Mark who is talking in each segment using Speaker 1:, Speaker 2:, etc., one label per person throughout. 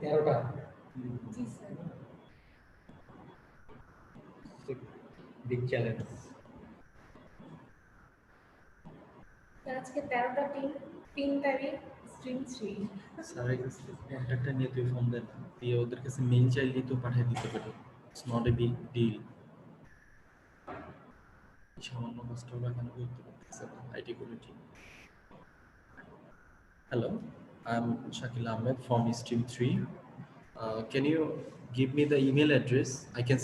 Speaker 1: 13টা
Speaker 2: জি sir.
Speaker 1: Big challenge.
Speaker 2: Sir আজকে 13টা 3 তারিখ stream 3।
Speaker 1: স্যারের কাছে কন্ট্যাক্টটা নিয়ে তুই ফোন দেন, দিয়ে ওদের কাছে মেইল চাইলেই তো পাঠিয়ে দিতে পারি। It's not a big deal. সামান্য কাজটা ওরা কেন করতে পারতেছে না IT community? Hello, I'm Shakil Ahmed from Stream 3. Can you give me the email address? I can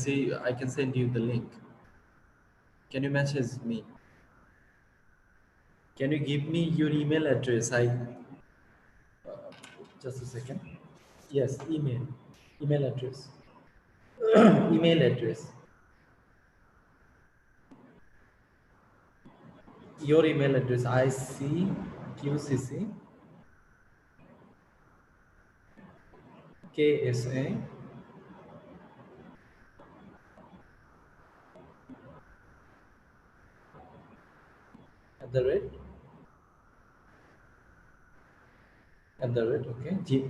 Speaker 1: send you the link. Can you message me? Can you give me your email address? Just a second. Yes, email address, email address. Your email address, ICQCC KSA @ okay.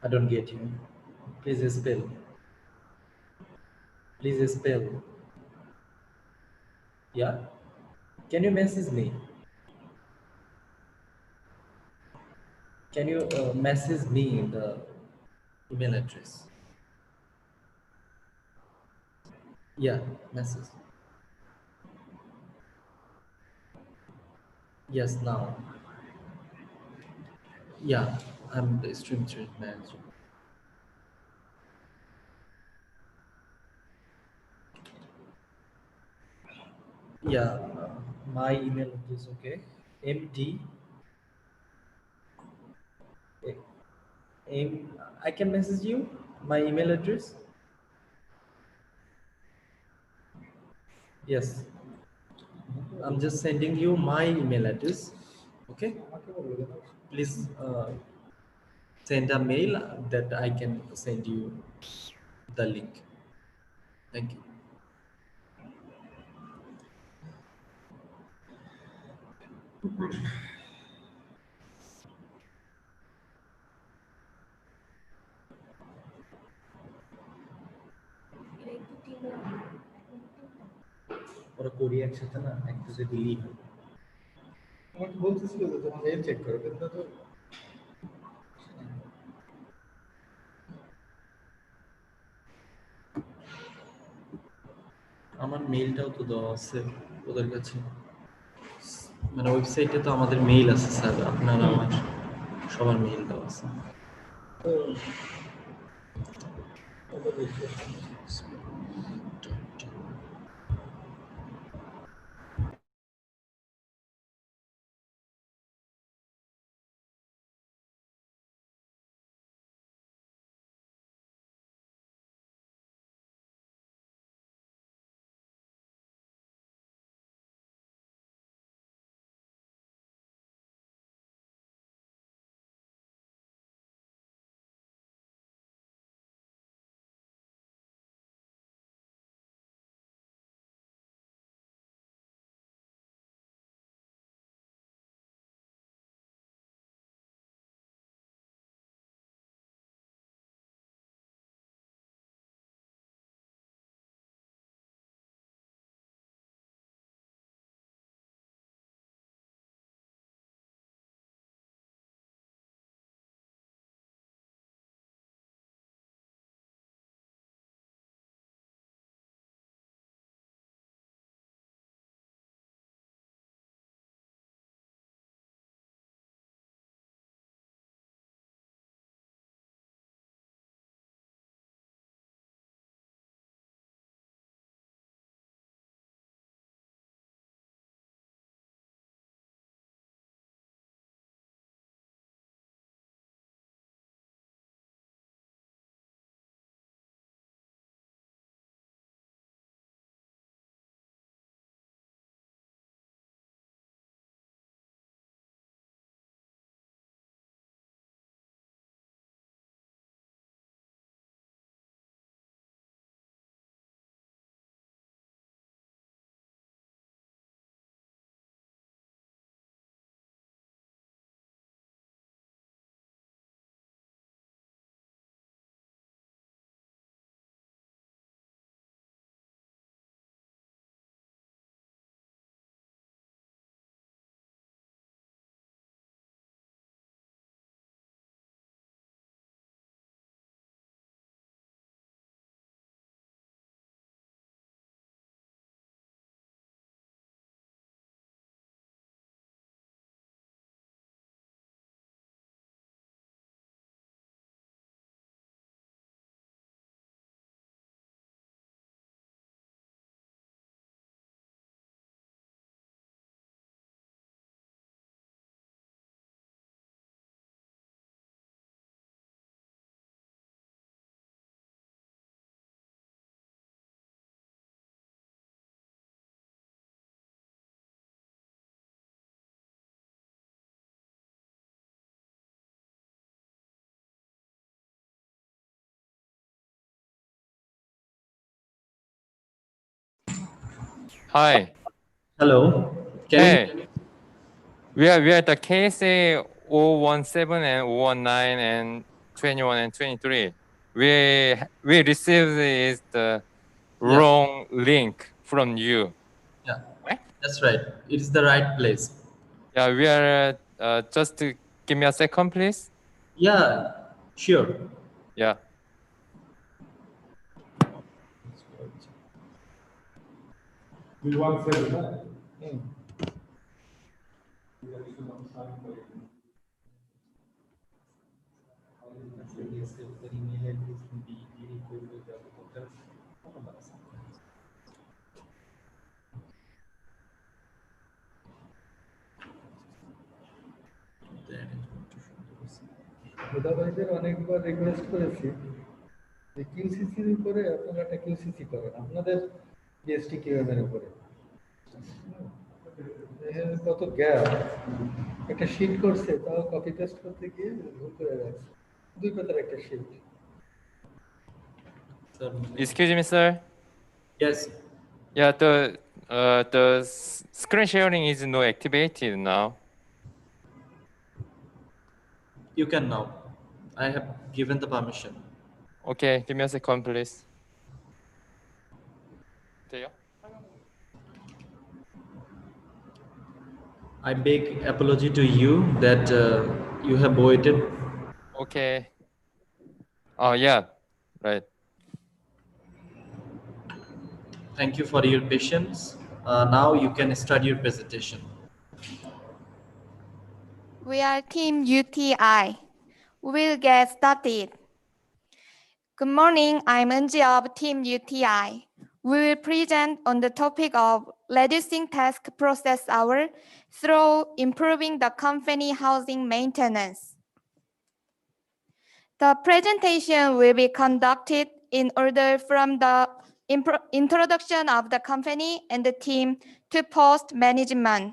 Speaker 1: I don't get you. Please spell. Please spell. Yeah. Can you message me? Can you message me the email address? Yeah, message. Yes, now. Yeah, I'm the stream trade manager. Yeah, my email address, okay. MD. I can message you my email address. Yes, I'm just sending you my email address. Okay, please send a mail that I can send you the link. Thank you.
Speaker 2: এরা একটু টিমে
Speaker 1: ওরা করি একসাথে না, একসাথে দিলেই হয়। আমাকে বলতেছিল যে তোমার মেল চেক করো, কিন্তু তো আমার মেইলটাও তো দেওয়া আছে ওদের কাছে, মানে ওয়েবসাইটে তো আমাদের মেইল আছে স্যার, আপনার আমার সবার মেইল দেওয়া আছে।
Speaker 3: Hi.
Speaker 1: Hello. Can
Speaker 3: Hey,
Speaker 1: you?
Speaker 3: we are the KSA 017 and 019 and 21 and 23. We received is the
Speaker 1: Yeah.
Speaker 3: wrong link from you.
Speaker 1: Yeah.
Speaker 3: Right?
Speaker 1: That's right. It is the right place.
Speaker 3: Yeah, we are just give me a second, please.
Speaker 1: Yeah. Sure.
Speaker 3: Yeah.
Speaker 4: হুদা ভাইদের অনেকবার request করেছি যে কিউসিসির উপরে আপনারা একটা কিউসিসি করেন আপনাদের GST QM এর উপরে এখানে কত গ্যাপ একটা শিট করছে তাও কপি পেস্ট করতে গিয়ে ভুল করে রাখছে 2 পাতার একটা sheet
Speaker 3: Excuse me, sir.
Speaker 1: Yes.
Speaker 3: Yeah, the screen sharing is not activated now.
Speaker 1: You can now. I have given the permission.
Speaker 3: Okay, give me a second, please. 돼요?
Speaker 1: I beg apology to you that you have waited.
Speaker 3: Okay. Oh yeah, right.
Speaker 1: Thank you for your patience. Now you can start your presentation.
Speaker 5: We are Team UTI. We'll get started. Good morning, I'm Eunji of Team UTI. We will present on the topic of reducing task process hour through improving the company housing maintenance. The presentation will be conducted in order from the introduction of the company and the team to post management.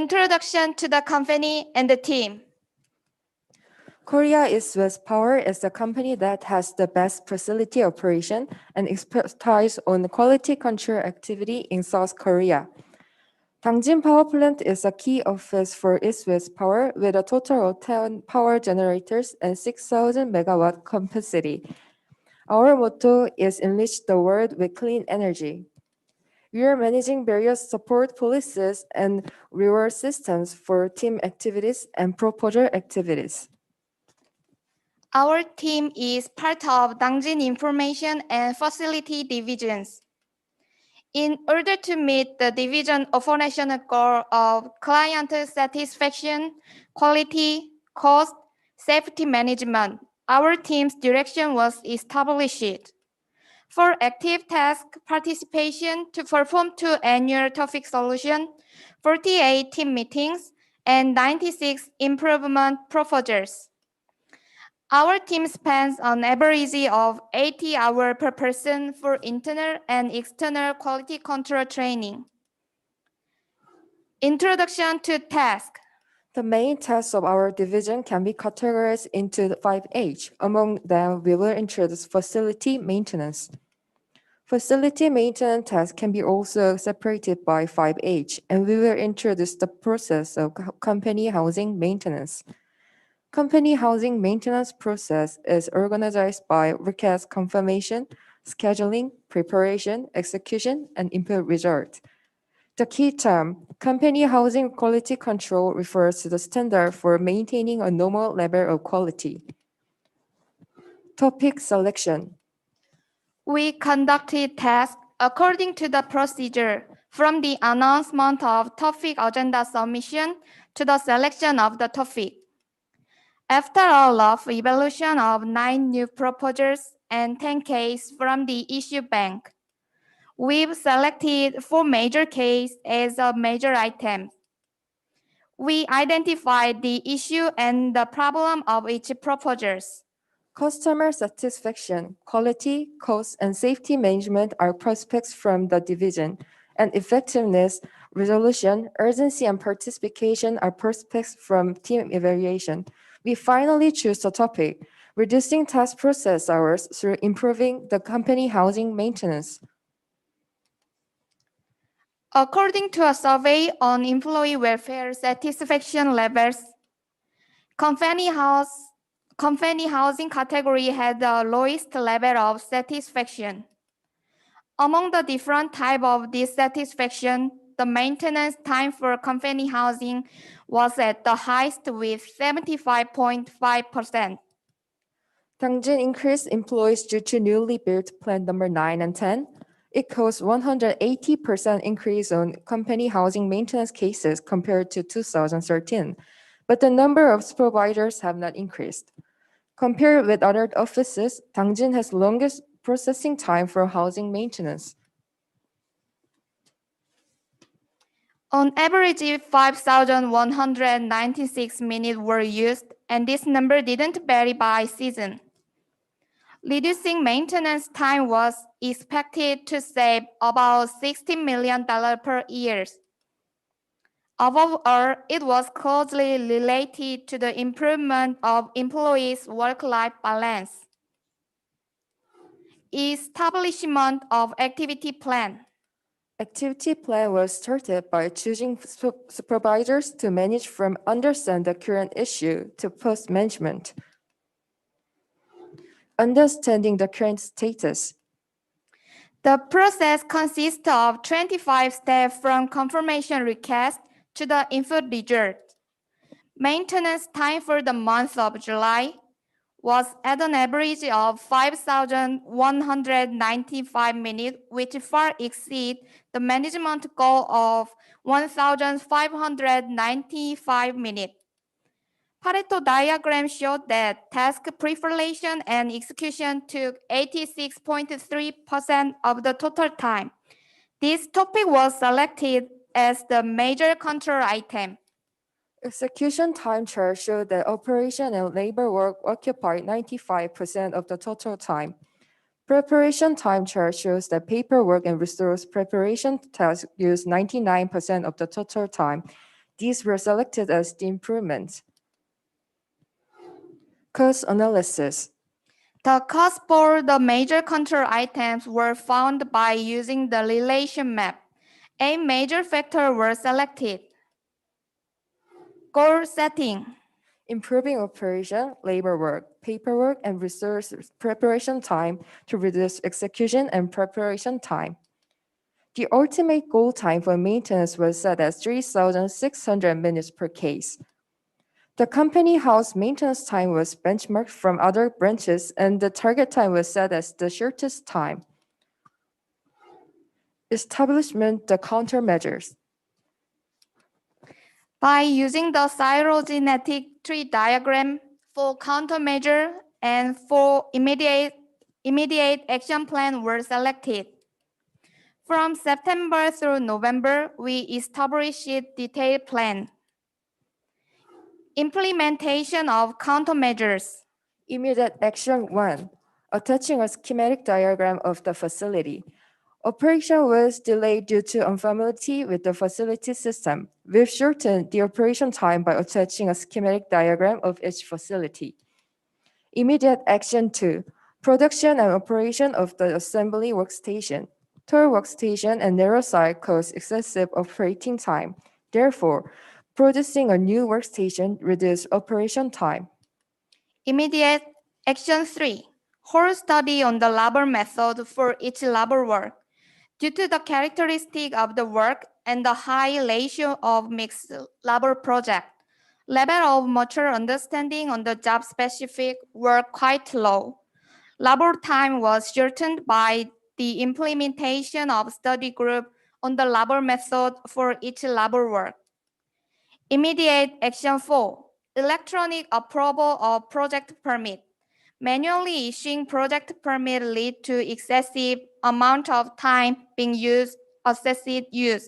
Speaker 5: Introduction to the company and the team.
Speaker 6: Korea East-West Power is the company that has the best facility operation and expertise on quality control activity in South Korea. Dangjin Power Plant is a key office for East-West Power with a total of 10 power generators and 6,000 megawatt capacity. Our motto is enrich the world with clean energy. We are managing various support policies and reward systems for team activities and proposal activities.
Speaker 5: Our team is part of Dangjin Information and Facility Divisions. In order to meet the division operational goal of client satisfaction, quality, cost, safety management, our team's direction was established. For active task participation to perform 2 annual topic solution, 48 team meetings, and 96 improvement proposals. Our team spends an average of 80 hours per person for internal and external quality control training. Introduction to task.
Speaker 6: The main tasks of our division can be categorized into 5H. Among them, we will introduce facility maintenance. Facility maintenance tasks can be also separated by 5H, and we will introduce the process of company housing maintenance. Company housing maintenance process is organized by request confirmation, scheduling, preparation, execution, and input result. The key term, company housing quality control, refers to the standard for maintaining a normal level of quality. Topic selection.
Speaker 5: We conducted tasks according to the procedure from the announcement of topic agenda submission to the selection of the topic. After a rough evaluation of 9 new proposals and 10 cases from the issue bank, we've selected 4 major cases as a major item. We identified the issue and the problem of each proposals.
Speaker 6: Customer satisfaction, quality, cost, and safety management are prospects from the division, and effectiveness, resolution, urgency, and participation are prospects from team evaluation. We finally choose the topic, reducing task process hours through improving the company housing maintenance.
Speaker 5: According to a survey on employee welfare satisfaction levels, company housing category had the lowest level of satisfaction. Among the different type of dissatisfaction, the maintenance time for company housing was at the highest with 75.5%.
Speaker 6: Dangjin increased employees due to newly built plant number 9 and 10. It caused 180% increase on company housing maintenance cases compared to 2013, but the number of supervisors have not increased. Compared with other offices, Dangjin has longest processing time for housing maintenance.
Speaker 5: On average, 5,196 minutes were used, and this number didn't vary by season. Reducing maintenance time was expected to save about $60 million per year. Above all, it was closely related to the improvement of employees' work-life balance. Establishment of activity plan.
Speaker 6: Activity plan was started by choosing supervisors to manage from understand the current issue to post management. Understanding the current status.
Speaker 5: The process consists of 25 steps from confirmation request to the input result. Maintenance time for the month of July was at an average of 5,195 minutes, which far exceeds the management goal of 1,595 minutes. Pareto diagram showed that task preparation and execution took 86.3% of the total time. This topic was selected as the major control item.
Speaker 6: Execution time chart showed that operation and labor work occupied 95% of the total time. Preparation time chart shows that paperwork and resource preparation tasks used 99% of the total time. These were selected as the improvements. Cost analysis.
Speaker 5: The cost for the major control items were found by using the relation map. 8 major factors were selected. Goal setting.
Speaker 6: Improving operation, labor work, paperwork, and resource preparation time to reduce execution and preparation time. The ultimate goal time for maintenance was set as 3,600 minutes per case. The company house maintenance time was benchmarked from other branches, and the target time was set as the shortest time. Establishment the countermeasures.
Speaker 5: By using the phylogenetic tree diagram for countermeasure and for immediate action plan were selected. From September through November, we established a detailed plan. Implementation of countermeasures.
Speaker 6: Immediate action 1. Attaching a schematic diagram of the facility. Operation was delayed due to unfamiliarity with the facility system. We've shortened the operation time by attaching a schematic diagram of each facility. Immediate action 2. Production and operation of the assembly workstation. Tall workstation and narrow side cause excessive operating time. Therefore, producing a new workstation reduces operation time.
Speaker 5: Immediate action 3. Whole study on the labor method for each labor work. Due to the characteristic of the work and the high ratio of mixed labor project, level of mature understanding on the job specific were quite low. Labor time was shortened by the implementation of study group on the labor method for each labor work. Immediate action 4. Electronic approval of project permit. Manually issuing project permit lead to excessive amount of time being used, excessive use.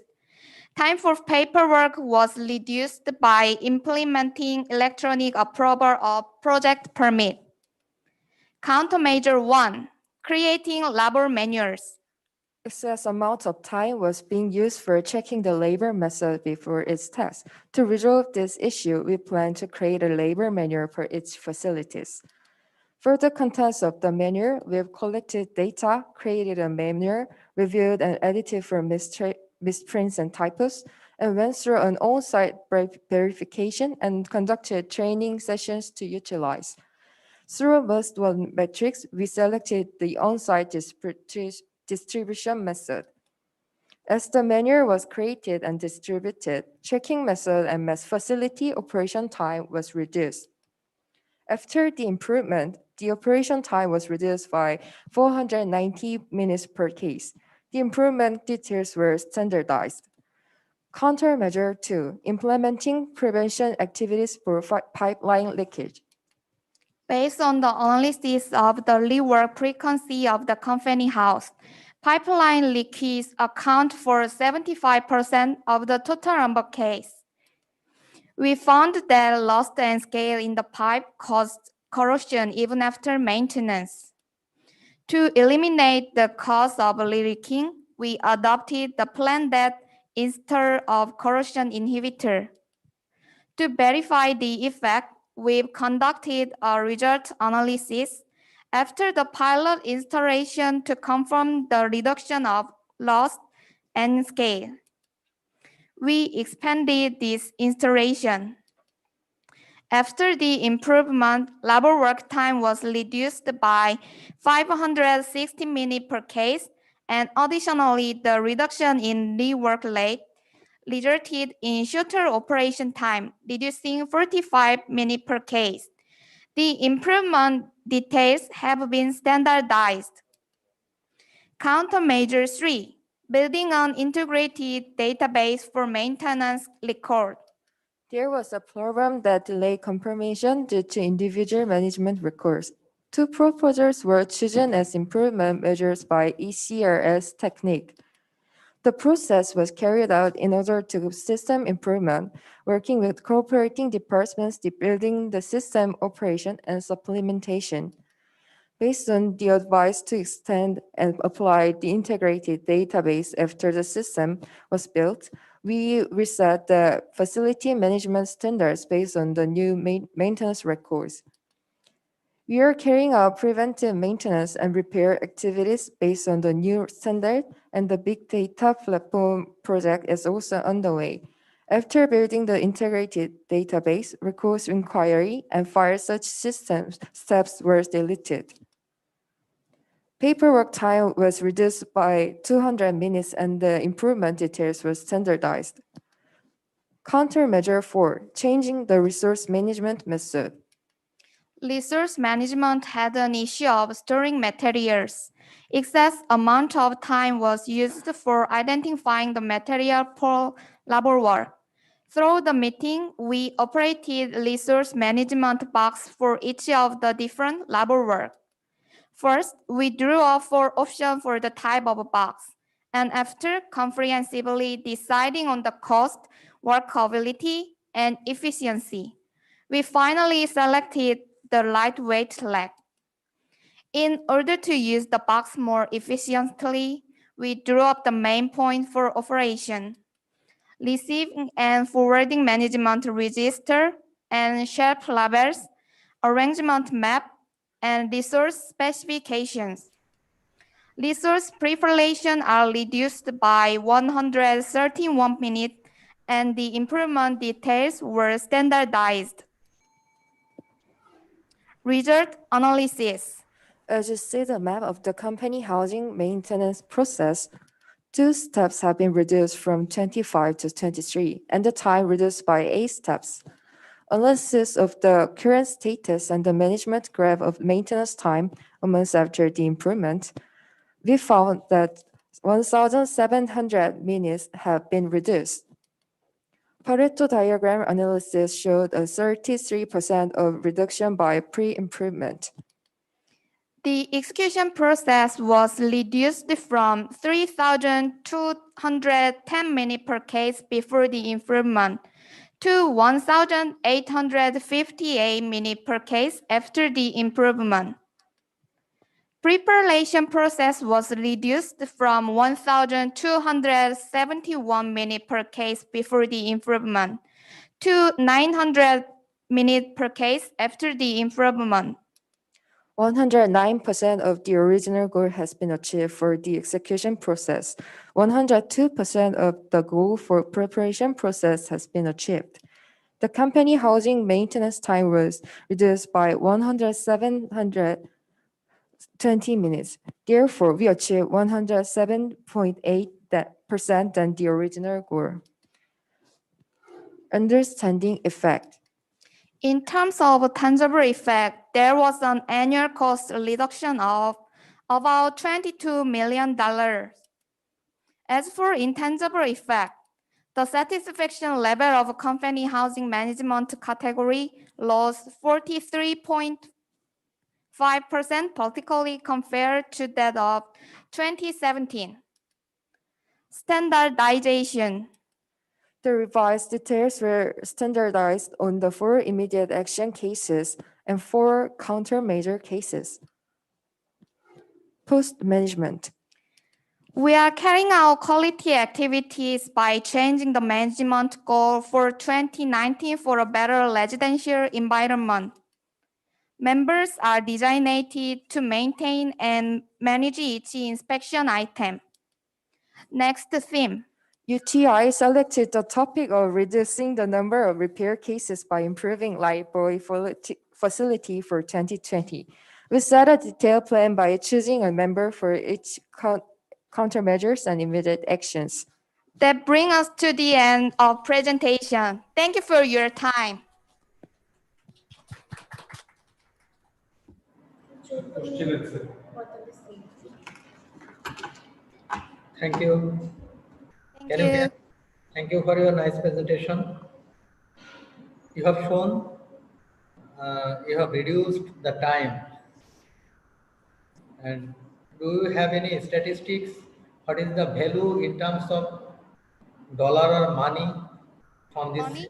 Speaker 5: Time for paperwork was reduced by implementing electronic approval of project permit. Countermeasure 1. Creating labor manuals.
Speaker 6: Excess amount of time was being used for checking the labor method before its test. To resolve this issue, we plan to create a labor manual for each facilities. For the contents of the manual, we've collected data, created a manual, reviewed and edited for misprints and typos, and went through an on-site verification and conducted training sessions to utilize. Through must-won metrics, we selected the on-site distribution method. As the manual was created and distributed, checking method and mass facility operation time was reduced. After the improvement, the operation time was reduced by 490 minutes per case. The improvement details were standardized. Countermeasure 2, implementing prevention activities for pipeline leakage.
Speaker 5: Based on the analysis of the rework frequency of the company house, pipeline leakage account for 75% of the total number case. We found that loss and scale in the pipe caused corrosion even after maintenance. To eliminate the cause of leaking, we adopted the plan that instead of corrosion inhibitor. To verify the effect, we've conducted a result analysis after the pilot installation to confirm the reduction of loss and scale. We expanded this installation. After the improvement, labor work time was reduced by 560 minutes per case, and additionally, the reduction in rework rate resulted in shorter operation time, reducing 45 minutes per case. The improvement details have been standardized. Countermeasure 3, building an integrated database for maintenance record.
Speaker 6: There was a problem that delayed confirmation due to individual management records. Two proposals were chosen as improvement measures by ECRS technique. The process was carried out in order to system improvement, working with cooperating departments building the system operation and supplementation. Based on the advice to extend and apply the integrated database after the system was built, we reset the facility management standards based on the new maintenance records. We are carrying out preventive maintenance and repair activities based on the new standard, and the big data platform project is also underway. After building the integrated database, records inquiry and file such systems steps were deleted. Paperwork time was reduced by 200 minutes and the improvement details were standardized. Countermeasure 4, changing the resource management method.
Speaker 5: Resource management had an issue of storing materials. Excess amount of time was used for identifying the material for labor work. Through the meeting, we operated resource management box for each of the different labor work. First, we drew up 4 options for the type of box, and after comprehensively deciding on the cost, workability, and efficiency, we finally selected the lightweight leg. In order to use the box more efficiently, we drew up the main point for operation, receiving and forwarding management register and shelf labels, arrangement map, and resource specifications. Resource preparation are reduced by 131 minutes, and the improvement details were standardized. Result analysis.
Speaker 6: As you see the map of the company housing maintenance process, 2 steps have been reduced from 25 to 23, and the time reduced by 8 steps. Analysis of the current status and the management graph of maintenance time a month after the improvement, we found that 1,700 minutes have been reduced. Pareto diagram analysis showed a 33% of reduction by pre-improvement.
Speaker 5: The execution process was reduced from 3,210 minutes per case before the improvement to 1,858 minutes per case after the improvement. Preparation process was reduced from 1,271 minutes per case before the improvement to 900 minutes per case after the improvement.
Speaker 6: 109% of the original goal has been achieved for the execution process. 102% of the goal for preparation process has been achieved. The company housing maintenance time was reduced by 720 minutes. Therefore, we achieved 107.8% than the original goal. Understanding effect.
Speaker 5: In terms of tangible effect, there was an annual cost reduction of about $22 million. As for intangible effect, the satisfaction level of company housing management category lost 43.5%, particularly compared to that of 2017. Standardization.
Speaker 6: The revised details were standardized on the 4 immediate action cases and 4 countermeasure cases. Post-management.
Speaker 5: We are carrying out quality activities by changing the management goal for 2019 for a better residential environment. Members are designated to maintain and manage each inspection item. Next theme.
Speaker 6: UTI selected the topic of reducing the number of repair cases by improving library facility for 2020. We set a detailed plan by choosing a member for each countermeasures and immediate actions.
Speaker 5: That brings us to the end of presentation. Thank you for your time.
Speaker 4: Thank you.
Speaker 5: Thank you.
Speaker 4: Thank you for your nice presentation. You have shown, you have reduced the time. And do you have any statistics? What is the value in terms of dollar or money from this?
Speaker 5: Money?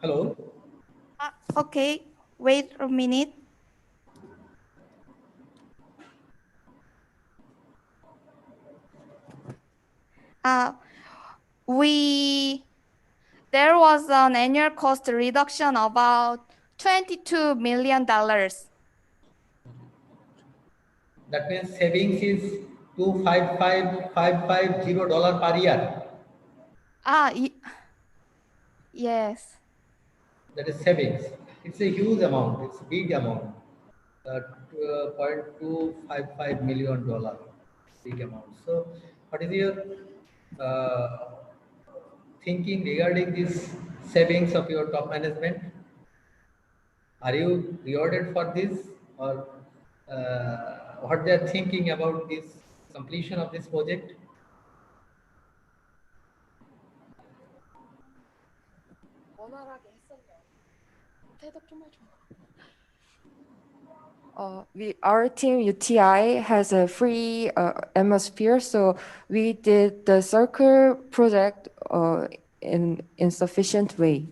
Speaker 4: Hello?
Speaker 5: Okay, wait a minute. There was an annual cost reduction of about $22 million.
Speaker 4: That means savings is $255,550 per year.
Speaker 5: Yes.
Speaker 4: That is savings. It's a huge amount. It's a big amount. $0.255 million. Big amount. So, what is your thinking regarding this savings of your top management? Are you rewarded for this, or what they are thinking about this completion of this project?
Speaker 6: Our team UTI has a free atmosphere, so we did the circle project in sufficient way.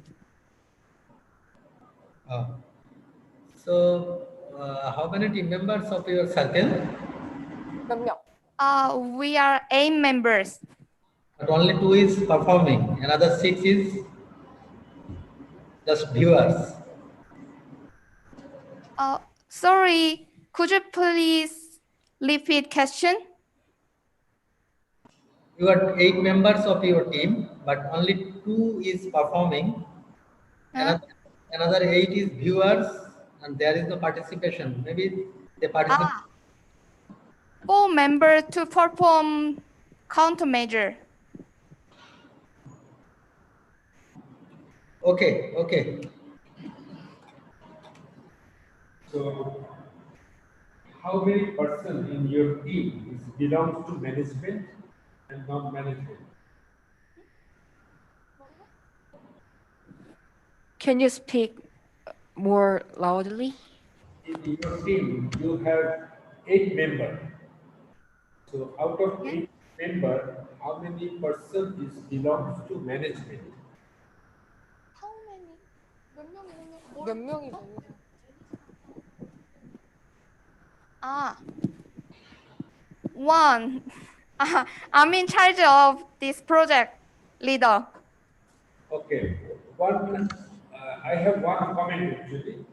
Speaker 4: So, how many team members of your circle?
Speaker 5: We are 8 members.
Speaker 4: But only 2 is performing. Another 6 is just viewers.
Speaker 5: Sorry, could you please repeat question?
Speaker 4: You got 8 members of your team, but only 2 is performing. Another 8 is viewers, and there is no participation. Maybe they participate.
Speaker 5: 4 members to perform countermeasure.
Speaker 4: Okay, okay.
Speaker 7: So, how many person in your team belongs to management and non-management?
Speaker 6: Can you speak more loudly?
Speaker 7: In your team, you have 8 members. So, out of 8 members, how many person belongs to management?
Speaker 5: How many?
Speaker 6: 몇 명이
Speaker 5: One. I'm in charge of this project, leader.
Speaker 7: Okay, I have one comment actually.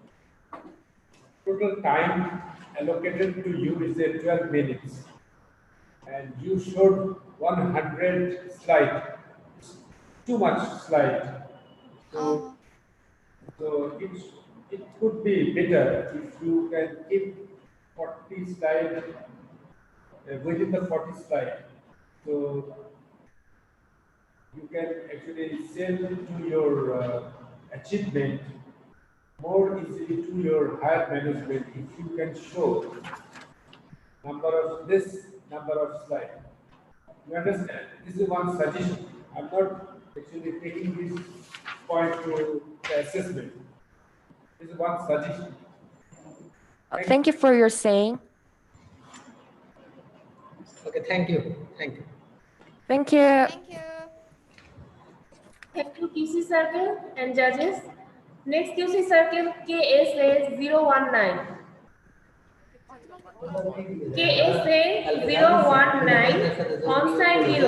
Speaker 7: Total time allocated to you is 12 minutes, and you showed 100 slide. Too much slide. So, so it could be better if you can keep 40 slide within the 40 slide. So you can actually send to your achievement more easily to your higher management if you can show number of slide. You understand? This is one suggestion. I'm not actually taking this point to the assessment. This is one suggestion.
Speaker 6: Thank you for your saying.
Speaker 4: Okay, thank you. Thank you.
Speaker 6: Thank you.
Speaker 5: Thank you.
Speaker 2: Thank you, QC circle and judges. Next QC circle KSA 019. KSA 019 on-site 0.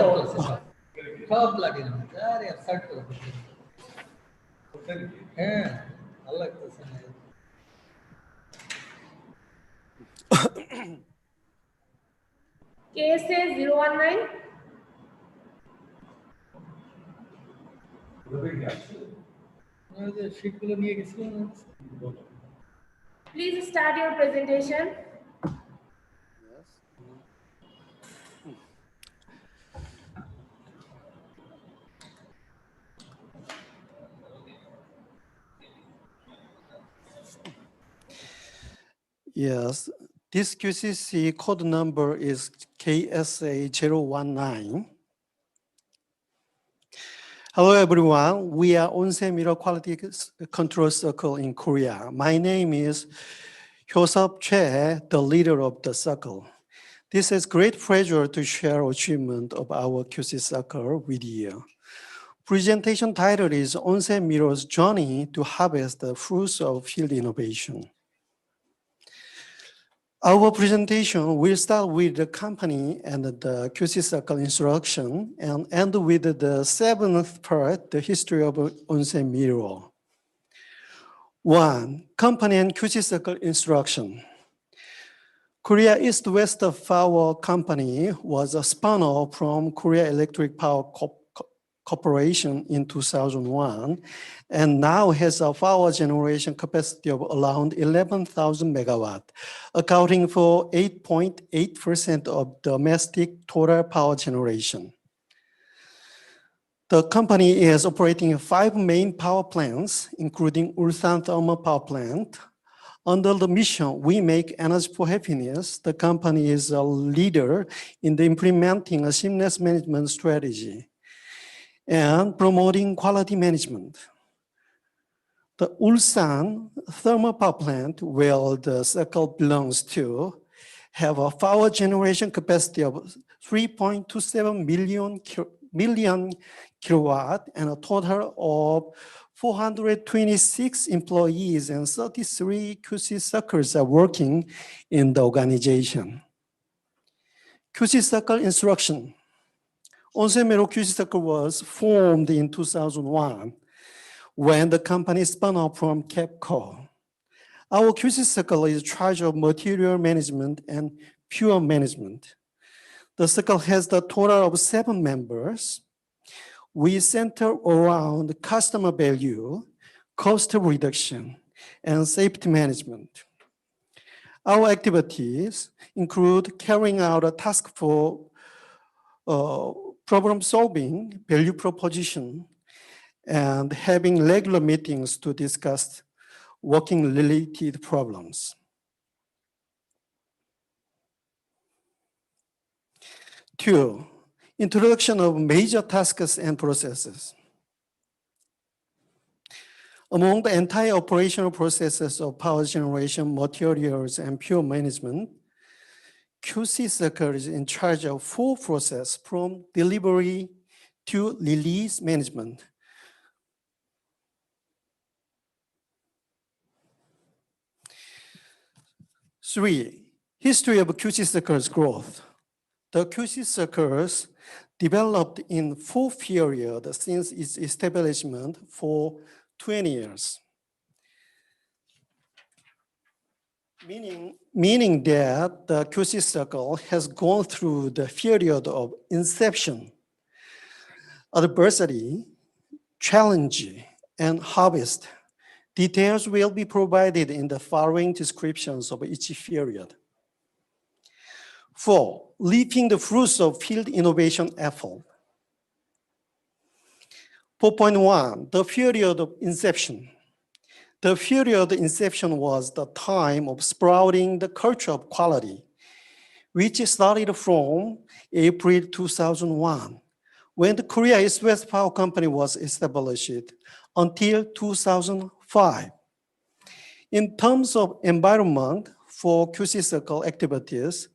Speaker 4: সব platinum আরে shirt করে হ্যাঁ ভালো লাগতেছে না
Speaker 2: KSA 019.
Speaker 4: ওই যে শীটগুলো নিয়ে গেছিলাম
Speaker 2: Please start your presentation.
Speaker 8: Yes, this QCC code number is KSA019. Hello, everyone. We are Onsen Mirror Quality Control Circle in Korea. My name is Hyosop Choi, the leader of the circle. This is great pleasure to share achievement of our QC circle with you. Presentation title is Onsen Mirror's Journey to Harvest the Fruits of Field Innovation. Our presentation will start with the company and the QC circle introduction and end with the seventh part, the history of Onsen Mirror. 1. Company and QC circle introduction. Korea East-West Power Company was a spun-off from Korea Electric Power Corporation in 2001 and now has a power generation capacity of around 11,000 megawatt, accounting for 8.8% of domestic total power generation. The company is operating 5 main power plants, including Ulsan Thermal Power Plant. Under the mission, We Make Energy for Happiness, the company is a leader in implementing a seamless management strategy and promoting quality management. The Ulsan Thermal Power Plant, where the circle belongs to, have a power generation capacity of 3.27 million kilowatt and a total of 426 employees and 33 QC circles are working in the organization. QC circle instruction. Onsen Mirror QC circle was formed in 2001 when the company spun off from KEPCO. Our QC circle is in charge of material management and pure management. The circle has the total of 7 members. We center around customer value, cost reduction, and safety management. Our activities include carrying out a task for problem solving, value proposition, and having regular meetings to discuss working related problems. 2, introduction of major tasks and processes. Among the entire operational processes of power generation, materials, and pure management, QC circle is in charge of 4 processes from delivery to release management. 3, history of QC circle's growth. The QC circles developed in full period since its establishment for 20 years. Meaning that the QC circle has gone through the period of inception, adversity, challenge, and harvest. Details will be provided in the following descriptions of each period. 4, reaping the fruits of field innovation effort. 4.1, the period of inception. The period of inception was the time of sprouting the culture of quality, which started from April 2001, when the Korea East-West Power Company was established, until 2005. In terms of environment for QC circle activities,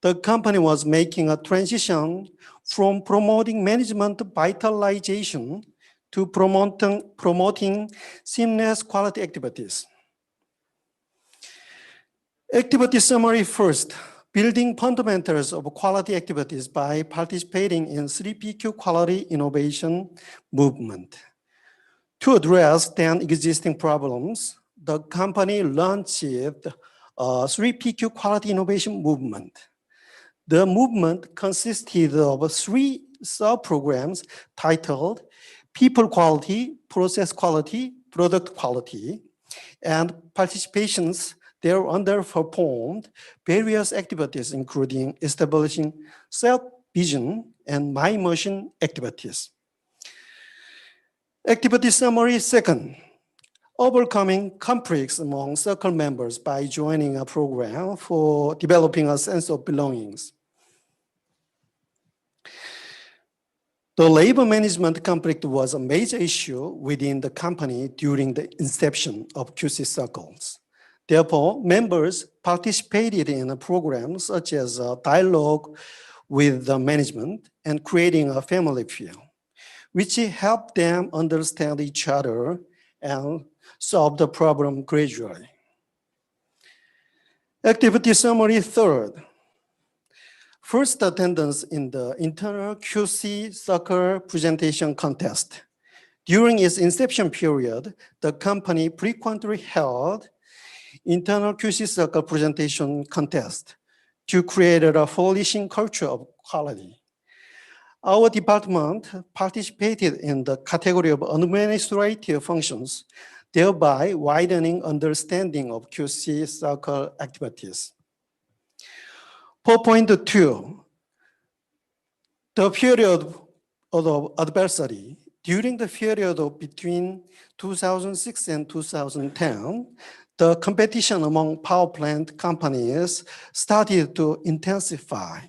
Speaker 8: the company was making a transition from promoting management vitalization to promoting seamless quality activities. Activity summary first, building fundamentals of quality activities by participating in 3PQ quality innovation movement. To address then existing problems, the company launched a 3PQ quality innovation movement. The movement consisted of 3 sub-programs titled People Quality, Process Quality, Product Quality, and participations thereunder performed various activities, including establishing self-vision and mind-motion activities. Activity summary second, overcoming conflicts among circle members by joining a program for developing a sense of belongings. The labor management conflict was a major issue within the company during the inception of QC circles. Therefore, members participated in a program such as a dialogue with the management and creating a family feel, which helped them understand each other and solve the problem gradually. Activity summary third. First attendance in the internal QC circle presentation contest. During its inception period, the company frequently held internal QC circle presentation contest to create a flourishing culture of quality. Our department participated in the category of administrative functions, thereby widening understanding of QC circle activities. 4.2, the period of adversity. During the period of between 2006 and 2010, the competition among power plant companies started to intensify.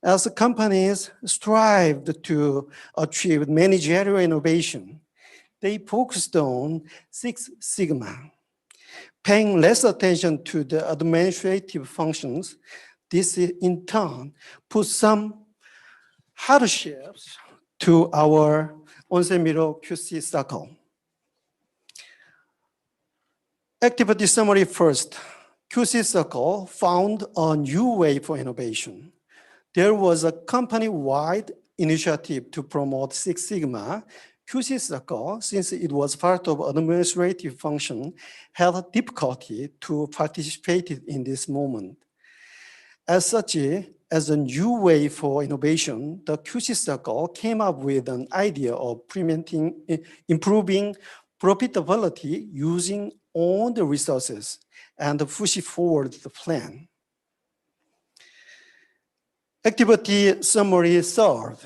Speaker 8: As companies strived to achieve managerial innovation, they focused on Six Sigma, paying less attention to the administrative functions. This in turn put some hardships to our on-site QC circle. Activity summary first. QC circle found a new way for innovation. There was a company-wide initiative to promote Six Sigma. QC circle, since it was part of administrative function, had difficulty to participate in this movement. As such, as a new way for innovation, the QC circle came up with an idea of improving profitability using own the resources and push forward the plan. Activity summary third,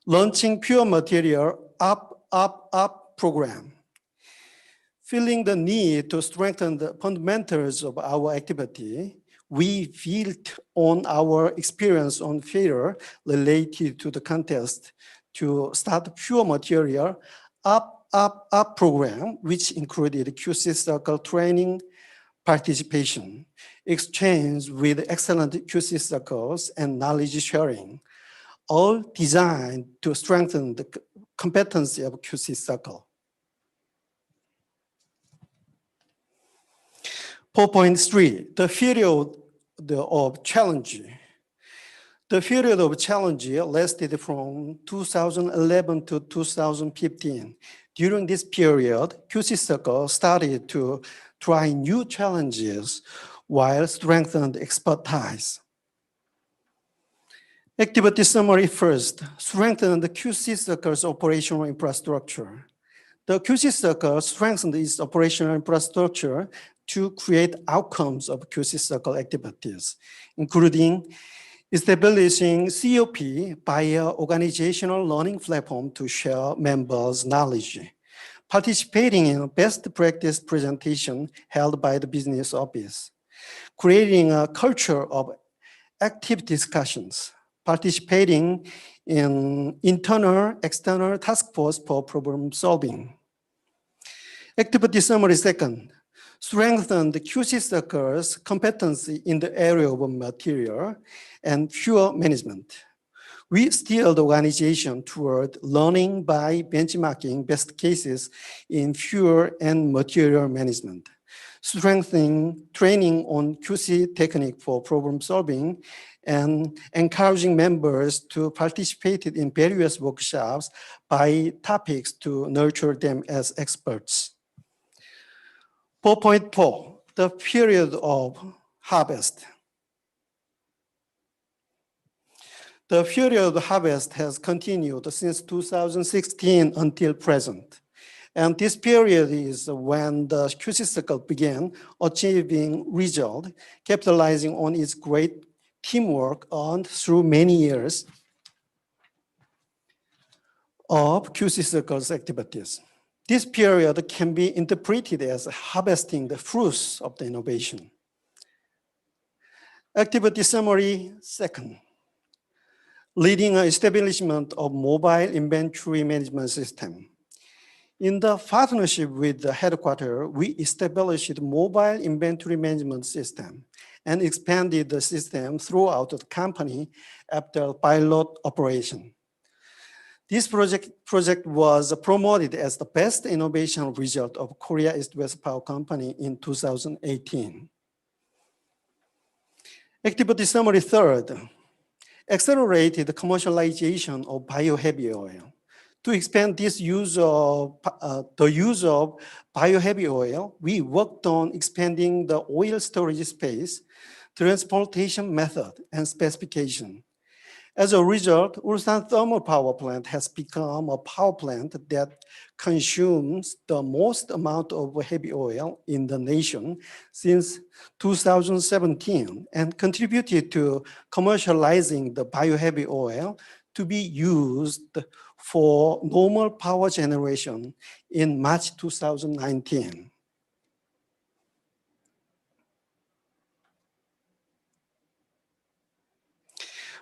Speaker 8: launching pure material up program. Feeling the need to strengthen the fundamentals of our activity, we built on our experience on failure related to the contest to start pure material up program, which included QC circle training, participation, exchange with excellent QC circles, and knowledge sharing, all designed to strengthen the competency of QC circle. 4.3, the period of challenge. The period of challenge lasted from 2011 to 2015. During this period, QC Circle started to try new challenges while strengthened expertise. Activity summary first, strengthen the QC Circle's operational infrastructure. The QC Circle strengthened its operational infrastructure to create outcomes of QC Circle activities, including establishing COP via organizational learning platform to share members' knowledge, participating in a best practice presentation held by the business office, creating a culture of active discussions, participating in internal, external task force for problem solving. Activity summary second, strengthen the QC Circle's competency in the area of material and fuel management. We steered the organization toward learning by benchmarking best cases in fuel and material management, strengthening training on QC technique for problem solving, and encouraging members to participate in various workshops by topics to nurture them as experts. 4.4, the period of harvest. The period of harvest has continued since 2016 until present. And this period is when the QC Circle began achieving results, capitalizing on its great teamwork earned through many years of QC Circle's activities. This period can be interpreted as harvesting the fruits of the innovation. Activity summary second, leading an establishment of mobile inventory management system. In the partnership with the headquarters, we established a mobile inventory management system and expanded the system throughout the company after pilot operation. This project was promoted as the best innovation result of Korea East-West Power Company in 2018. Activity summary third, accelerated the commercialization of bio-heavy oil. To expand this the use of bio-heavy oil, we worked on expanding the oil storage space, transportation method, and specification. As a result, Ulsan Thermal Power Plant has become a power plant that consumes the most amount of heavy oil in the nation since 2017 and contributed to commercializing the bio-heavy oil to be used for normal power generation in March 2019.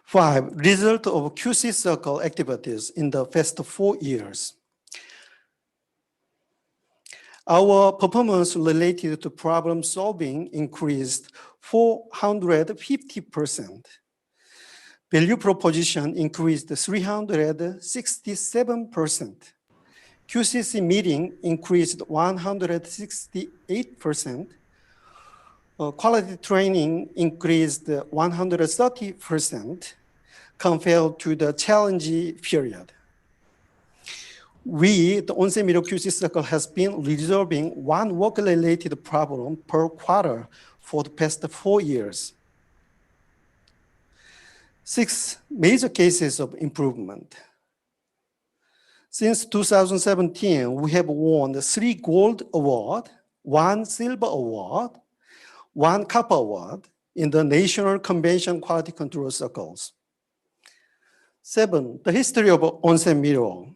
Speaker 8: 5, result of QC Circle activities in the past 4 years. Our performance related to problem solving increased 450%. Value proposition increased 367%. QCC meeting increased 168%. Quality training increased 130% compared to the challenge period. We, the Onsen Miro QC Circle, has been resolving one work-related problem per quarter for the past 4 years. 6 major cases of improvement. Since 2017, we have won 3 gold awards, 1 silver award, 1 copper award in the National Convention Quality Control Circles. 7, the history of Onsen Miro.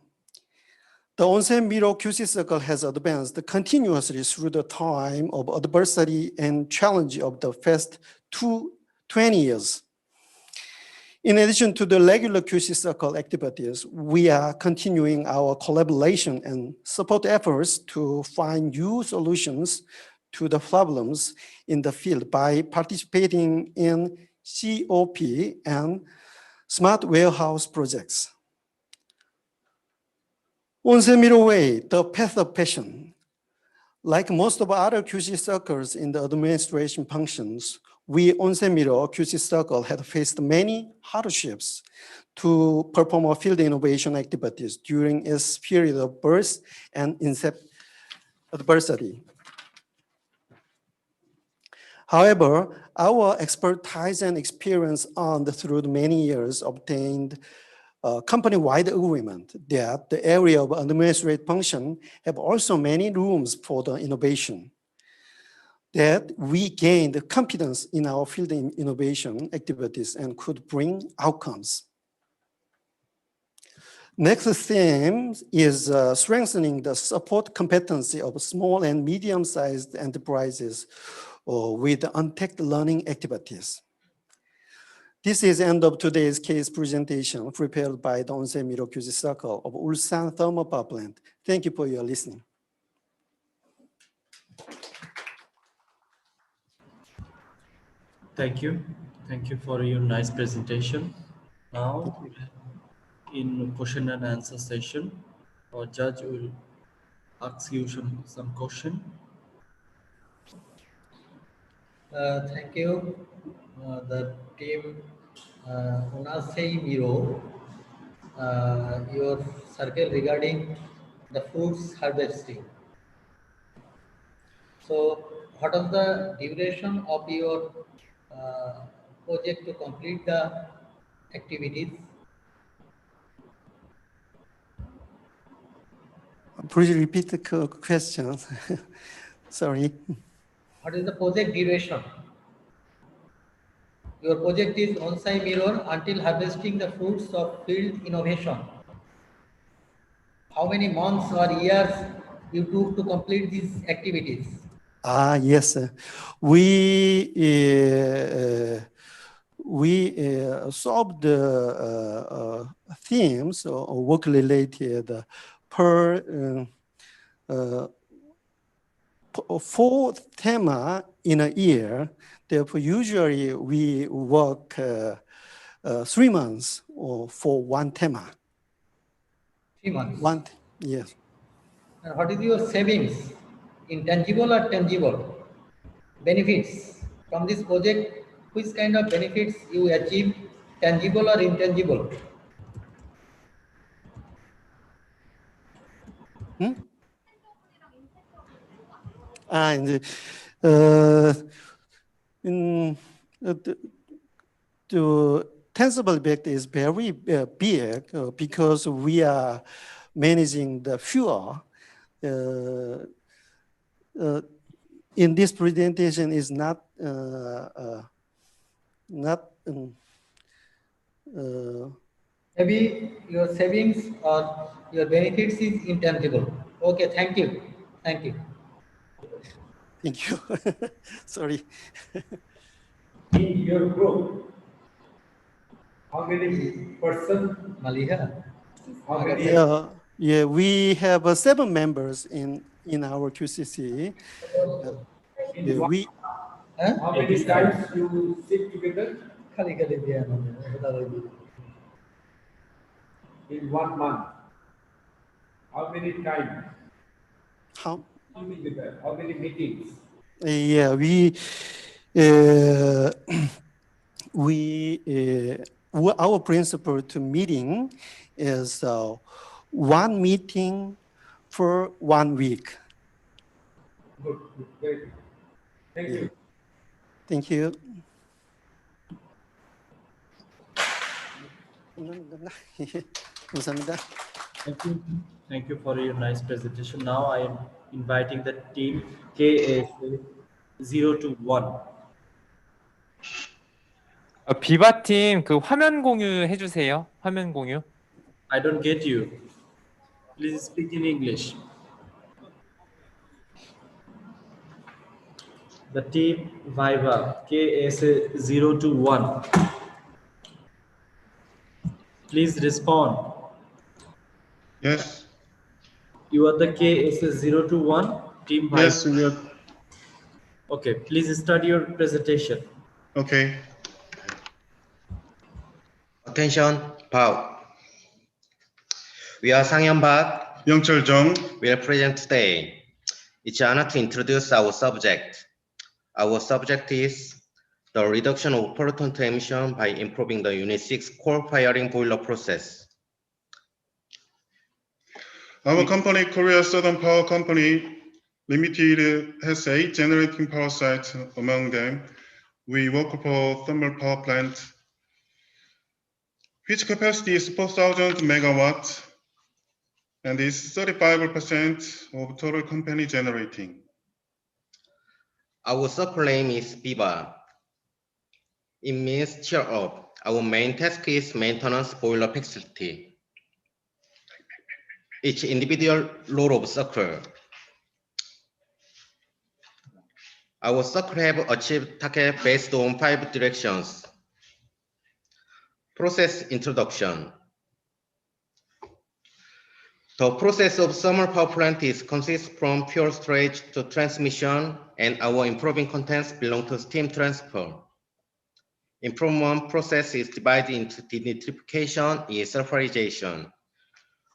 Speaker 8: The Onsen Miro QC Circle has advanced continuously through the time of adversity and challenge of the past 20 years. In addition to the regular QC Circle activities, we are continuing our collaboration and support efforts to find new solutions to the problems in the field by participating in COP and smart warehouse projects. Onsen Miro Way, the path of passion. Like most of other QC circles in the administration functions, we Onsemiro QC Circle had faced many hardships to perform our field innovation activities during its period of birth and adversity. However, our expertise and experience earned through the many years obtained company-wide agreement that the area of administrative function have also many rooms for the innovation. That we gained confidence in our field innovation activities and could bring outcomes. Next theme is strengthening the support competency of small and medium-sized enterprises with untapped learning activities. This is the end of today's case presentation prepared by the Onsemiro QC Circle of Ulsan Thermal Power Plant. Thank you for your listening.
Speaker 1: Thank you. Thank you for your nice presentation. Now, in question and answer session, our judge will ask you some question.
Speaker 4: Thank you. The team Onsemiro, your circle regarding the fruits harvesting. So, what is the duration of your project to complete the activities?
Speaker 8: Please repeat the question. Sorry.
Speaker 4: What is the project duration? Your project is on-site mirror until harvesting the fruits of field innovation. How many months or years you took to complete these activities?
Speaker 8: Yes. We solved the themes or work-related per 4 thema in a year. Therefore, usually we work 3 months or for one thema.
Speaker 4: 3 months.
Speaker 8: Yes.
Speaker 4: And what is your savings, intangible or tangible benefits from this project? Which kind of benefits you achieve, tangible or intangible?
Speaker 8: And the tangible effect is very big because we are managing the fuel. In this presentation is not
Speaker 4: maybe your savings or your benefits is intangible. Okay, thank you. Thank you.
Speaker 8: Thank you. Sorry.
Speaker 7: In your group, how many person?
Speaker 4: Maliha.
Speaker 7: How many?
Speaker 8: Yeah, we have 7 members in our QCC.
Speaker 7: How many times you sit together? In 1 month. How many times?
Speaker 8: How
Speaker 7: many meetings?
Speaker 8: Yeah, our principle to meeting is 1 meeting for 1 week.
Speaker 7: Good. Very good. Thank you.
Speaker 8: Thank you.
Speaker 1: Thank you. Thank you for your nice presentation. Now I am inviting the team KSA 0 to 1.
Speaker 3: 비바 팀 그 화면 공유 해주세요. 화면 공유.
Speaker 1: I don't get you. Please speak in English. The team Viva KSA 0 to 1. Please respond.
Speaker 9: Yes.
Speaker 1: You are the KSA 0 to 1 team Viva.
Speaker 9: Yes, we are.
Speaker 1: Okay, please start your presentation.
Speaker 9: Okay.
Speaker 10: Attention, Pau. We are Sang-Yeon Park.
Speaker 9: Young-Chul Jung.
Speaker 10: We are present today. It's an honor to introduce our subject. Our subject is the reduction of pollutant emission by improving the Unit 6 coal firing boiler process.
Speaker 9: Our company, Korea Southern Power Company Limited, has 8 generating power sites. Among them, we work for thermal power plant, which capacity is 4,000 megawatts and is 35% of total company generating.
Speaker 10: Our sub-name is BIBA. It means cheer up. Our main task is maintenance boiler facility. Each individual role of circle. Our circle have achieved target based on 5 directions. Process introduction. The process of thermal power plant consists from pure storage to transmission, and our improving contents belong to steam transfer. Improvement process is divided into denitrification and sulfurization.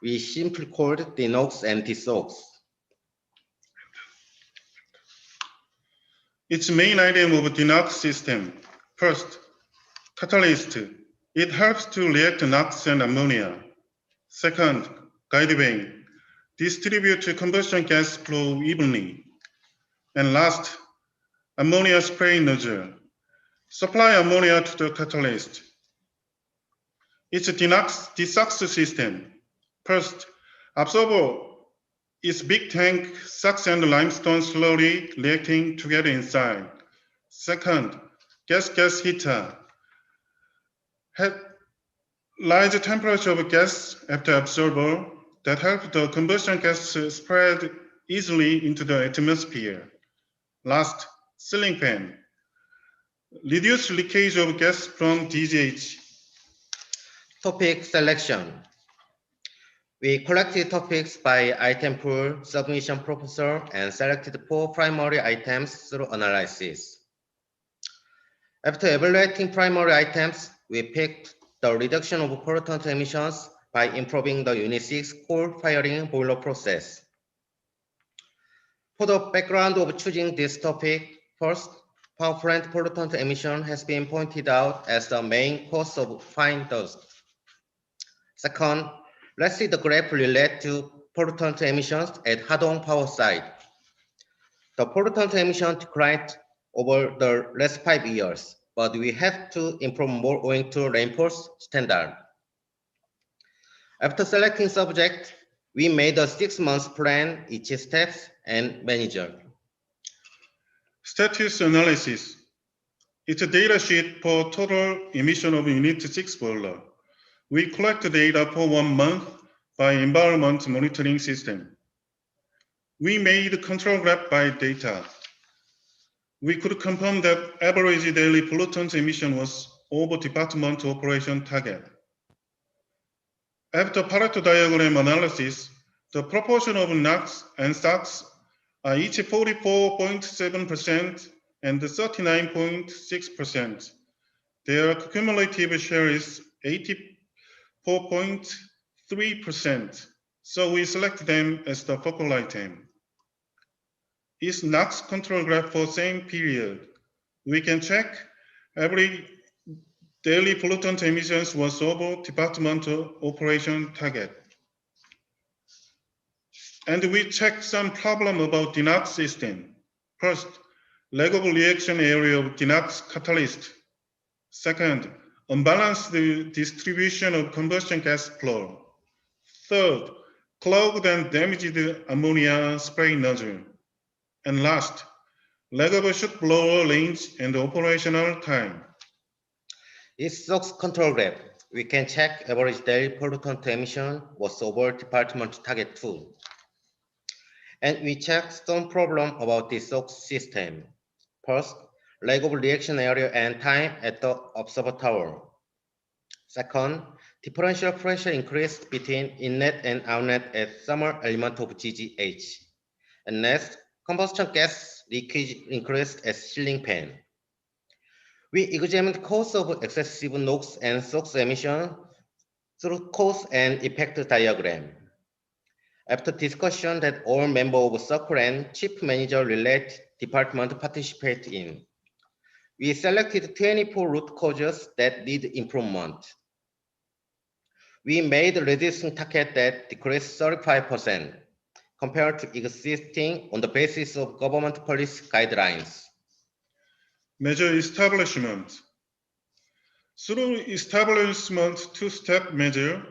Speaker 10: We simply called denox and desox.
Speaker 9: Its main item of the NOx system. First, catalyst. It helps to react NOx and ammonia. Second, guide vane. Distribute combustion gas flow evenly. And last, ammonia spray nozzle. Supply ammonia to the catalyst. It's a desox system. First, absorber is big tank, sucks and limestone slowly reacting together inside. Second, gas heater. Rise temperature of gas after absorber that help the combustion gas spread easily into the atmosphere. Last, ceiling fan. Reduce leakage of gas from DGH.
Speaker 10: Topic selection. We collected topics by item pool, submission proposal, and selected 4 primary items through analysis. After evaluating primary items, we picked the reduction of pollutant emissions by improving the Unit 6 coal firing boiler process. For the background of choosing this topic, first, power plant pollutant emission has been pointed out as the main cause of fine dust. Second, let's see the graph related to pollutant emissions at Hadong power site. The pollutant emission declined over the last 5 years, but we have to improve more owing to rainfall's standard. After selecting subject, we made a 6-month plan, each steps and manager.
Speaker 9: Status analysis. It's a data sheet for total emission of Unit 6 boiler. We collect data for 1 month by environment monitoring system. We made control graph by data. We could confirm that average daily pollutant emission was over department operation target. After Pareto diagram analysis, the proportion of NOx and SOx are each 44.7% and 39.6%. Their cumulative share is 84.3%, so we select them as the focal item. Is NOx control graph for same period. We can check every daily pollutant emissions was over departmental operation target. And we check some problem about the NOx system. First, lack of reaction area of the NOx catalyst. Second, unbalanced distribution of combustion gas flow. Third, clogged and damaged ammonia spray nozzle. And last, lack of a shoot blower range and operational time.
Speaker 10: In SOx control graph, we can check average daily pollutant emission was over department target 2. And we check some problem about the SOx system. First, lack of reaction area and time at the observer tower. Second, differential pressure increased between inlet and outlet at thermal element of GGH. And next, combustion gas leakage increased at ceiling fan. We examined cause of excessive NOx and SOx emission through cause and effect diagram. After discussion that all members of circle and chief manager relate department participate in, We selected 24 root causes that need improvement. We made reducing target that decreased 35% compared to existing on the basis of government policy guidelines.
Speaker 9: Measure establishment. Through establishment two-step measure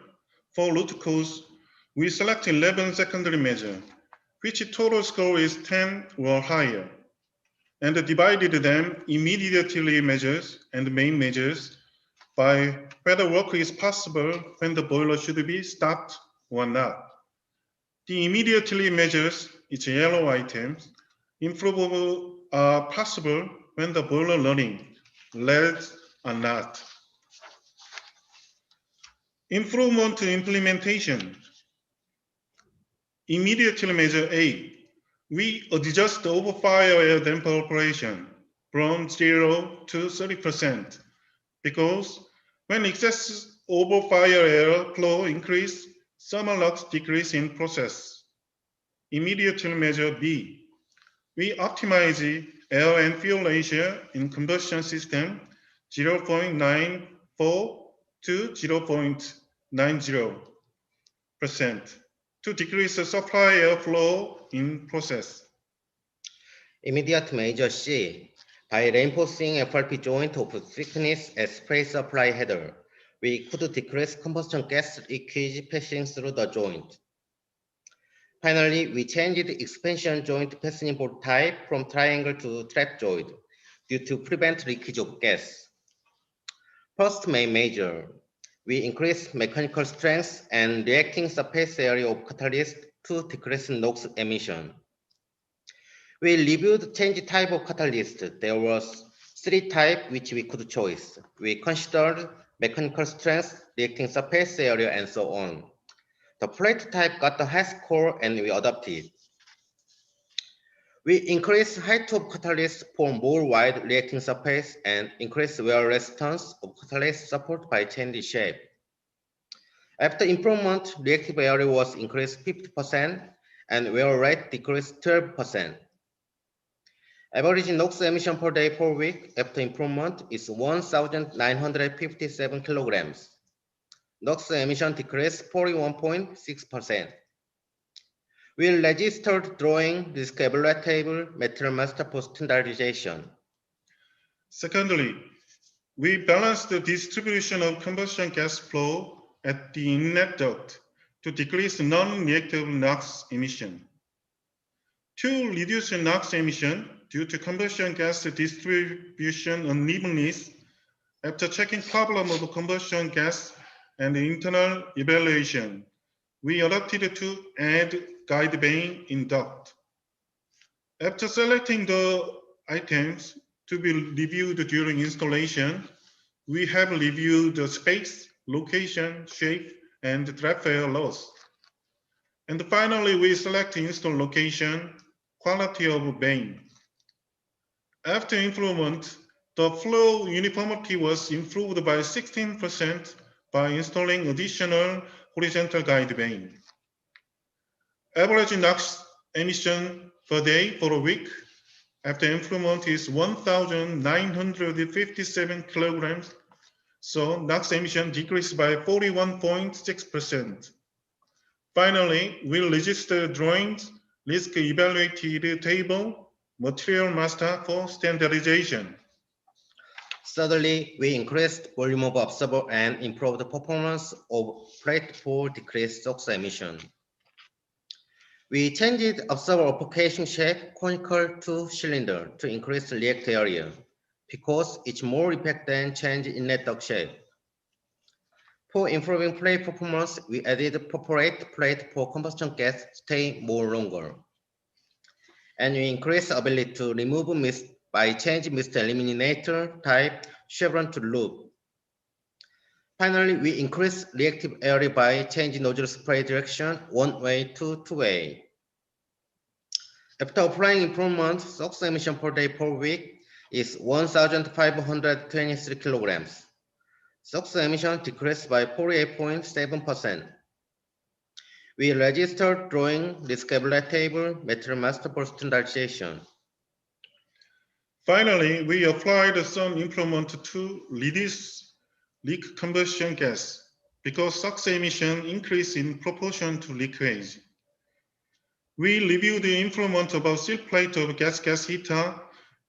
Speaker 9: for root cause, we select 11 secondary measures, which total score is 10 or higher, and divided them immediately measures and main measures by whether work is possible when the boiler should be stopped or not. The immediately measures, its yellow items, improvable are possible when the boiler running, reds are not. Improvement implementation. Immediately measure A. We adjust the overfire air damper operation from 0 to 30% because when excess overfire air flow increase, thermal lux decrease in process. Immediately measure B. We optimize air and fuel ratio in combustion system 0.94 to 0.90% to decrease the supply air flow in process.
Speaker 10: Immediate measure C. By reinforcing FRP joint of thickness as spray supply header, we could decrease combustion gas leakage passing through the joint. Finally, we changed the expansion joint passing board type from triangle to trapezoid due to prevent leakage of gas. First main measure, we increased mechanical strength and reacting surface area of catalyst to decrease NOx emission. We reviewed change type of catalyst. There was 3 types which we could choose. We considered mechanical strength, reacting surface area, and so on. The plate type got the highest score and we adopted. We increased height of catalyst for more wide reacting surface and increased wear resistance of catalyst support by changing shape. After improvement, reactive area was increased 50% and wear rate decreased 12%. Average NOx emission per day per week after improvement is 1,957 kilograms. NOx emission decreased 41.6%. We registered drawing this cabinet table material master for standardization.
Speaker 9: Secondly, we balanced the distribution of combustion gas flow at the inlet duct to decrease non-reactive NOx emission. To reduce NOx emission due to combustion gas distribution unevenness, after checking problem of combustion gas and internal evaluation, we adopted to add guide vane in duct. After selecting the items to be reviewed during installation, we have reviewed the space, location, shape, and draft air loss. And finally, we select install location, quality of vane. After improvement, the flow uniformity was improved by 16% by installing additional horizontal guide vane. Average NOx emission per day for a week after improvement is 1,957 kilograms, so NOx emission decreased by 41.6%. Finally, we registered drawings, risk evaluated table, material master for standardization.
Speaker 10: Thirdly, we increased volume of observer and improved the performance of plate for decreased SOx emission. We changed observer application shape conical to cylinder to increase react area because it's more impact than change inlet duct shape. For improving plate performance, we added perforate plate for combustion gas stay more longer. And we increased the ability to remove mist by changing mist eliminator type chevron to loop. Finally, we increased reactive area by changing nozzle spray direction one-way to two-way. After applying improvement, SOx emission per day per week is 1,523 kilograms. SOx emission decreased by 48.7%. We registered drawing this cabinet table material master for standardization.
Speaker 9: Finally, we applied some improvement to reduce leak combustion gas because SOx emission increase in proportion to leakage. We reviewed the improvement about silk plate of gas heater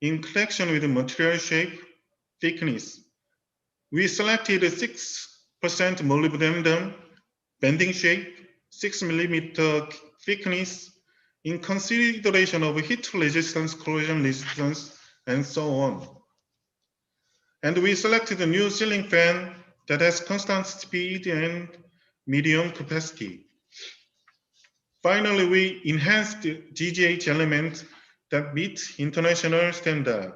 Speaker 9: in connection with material shape, thickness. We selected 6% molybdenum, bending shape, 6 millimeter thickness, in consideration of heat resistance, corrosion resistance, and so on. And we selected a new ceiling fan that has constant speed and medium capacity. Finally, we enhanced the GGH elements that meet international standard.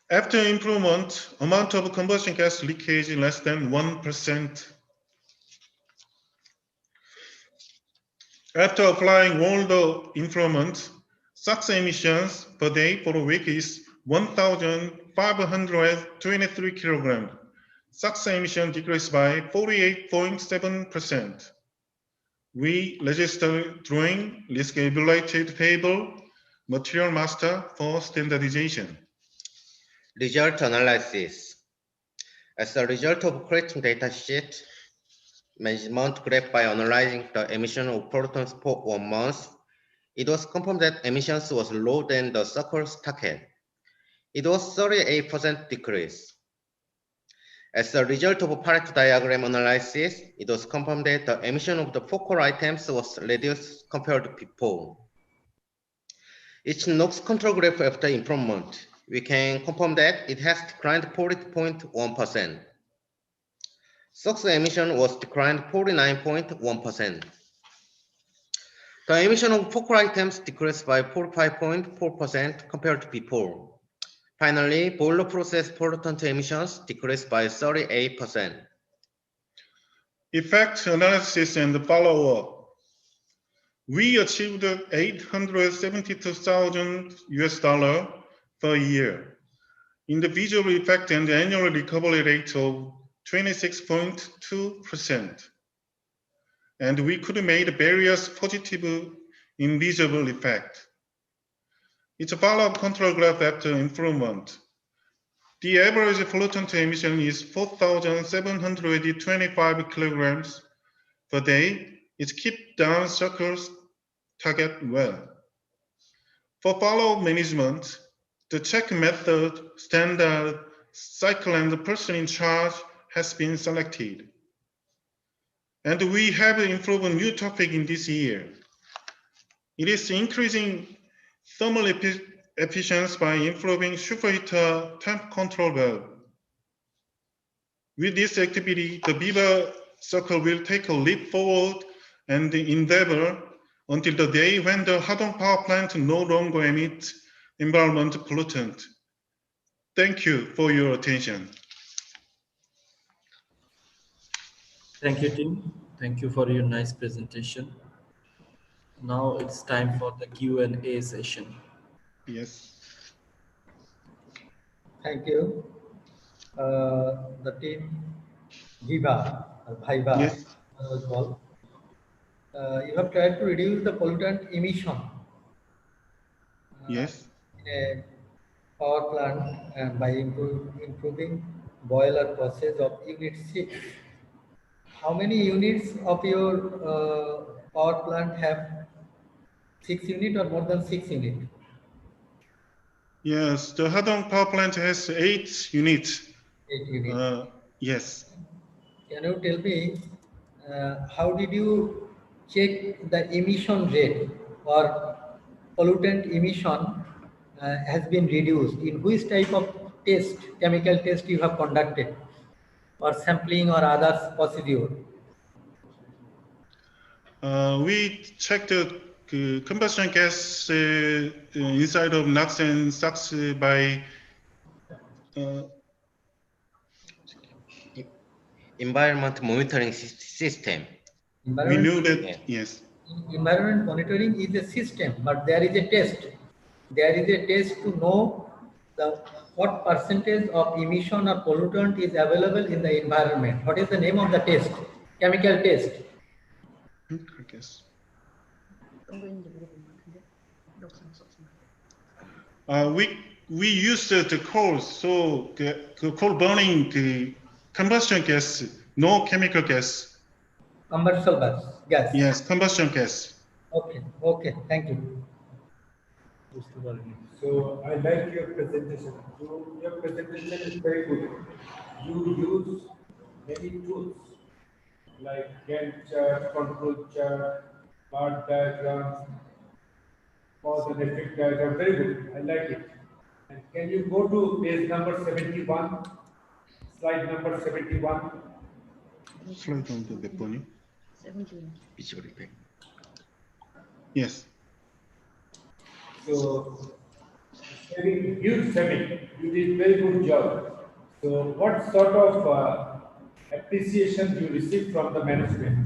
Speaker 9: After improvement, amount of combustion gas leakage less than 1%. After applying all the improvements, SOx emissions per day for a week is 1,523 kilograms. SOx emission decreased by 48.7%. We registered drawing risk-evaluated table, material master for standardization.
Speaker 10: Result analysis. As a result of creating data sheet, measurement graph by analyzing the emission of pollutants for 1 month, it was confirmed that emissions was lower than the circle's target. It was 38% decrease. As a result of Pareto diagram analysis, it was confirmed that the emission of the focal items was reduced compared to before. Each NOx control graph after improvement, we can confirm that it has declined 40.1%. SOx emission was declined 49.1%. The emission of focal items decreased by 45.4% compared to before. Finally, boiler process pollutant emissions decreased by 38%.
Speaker 9: Effect analysis and follow-up. We achieved $872,000 US per year. Individual effect and annual recovery rate of 26.2%. And we could make various positive invisible effect. It's a follow-up control graph after improvement. The average pollutant emission is 4,725 kilograms per day. It keeps down circles target well. For follow-up management, the check method, standard, cycle, and the person in charge has been selected. And we have improved a new topic in this year. It is increasing thermal efficiency by improving superheater temp control valve. With this activity, the Viva circle will take a leap forward and endeavor until the day when the Hadong power plant no longer emits environmental pollutant. Thank you for your attention.
Speaker 1: Thank you, Tim. Thank you for your nice presentation. Now it's time for the Q&A session.
Speaker 9: Yes.
Speaker 4: Thank you. The team Viva, Viva,
Speaker 9: Yes.
Speaker 4: was called. You have tried to reduce the pollutant emission
Speaker 9: Yes.
Speaker 4: in a power plant and by improving boiler process of unit 6. How many units of your power plant have 6 unit or more than 6 unit?
Speaker 9: Yes, the Hadong power plant has 8 units.
Speaker 4: 8 units.
Speaker 9: Yes.
Speaker 4: Can you tell me how did you check the emission rate or pollutant emission has been reduced? In which type of test, chemical test you have conducted, or sampling or others procedure?
Speaker 9: We checked the combustion gas inside of NOx and SOx by
Speaker 10: Environment monitoring system.
Speaker 9: we knew that, yes.
Speaker 4: Environment monitoring is a system, but there is a test. There is a test to know what percentage of emission or pollutant is available in the environment. What is the name of the test? Chemical test.
Speaker 9: I guess. we use the coal, so the coal burning the combustion gas, no chemical gas.
Speaker 4: Commercial gas.
Speaker 9: Yes, combustion gas.
Speaker 4: Okay, okay, thank you.
Speaker 7: So I like your presentation. So your presentation is very good. You use many tools like Gantt chart, control chart, bar diagrams, cause and effect diagram. Very good. I like it. And can you go to page number 71? Slide number 71.
Speaker 9: Slide number 몇 번이?
Speaker 11: 71.
Speaker 9: Yes.
Speaker 7: So, huge saving. You did very good job. So, what sort of appreciation you received from the management?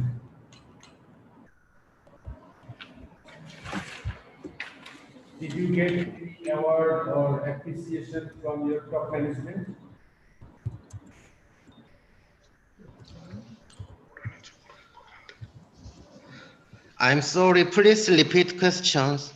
Speaker 7: Did you get any award or appreciation from your top management?
Speaker 10: I'm sorry, please repeat questions.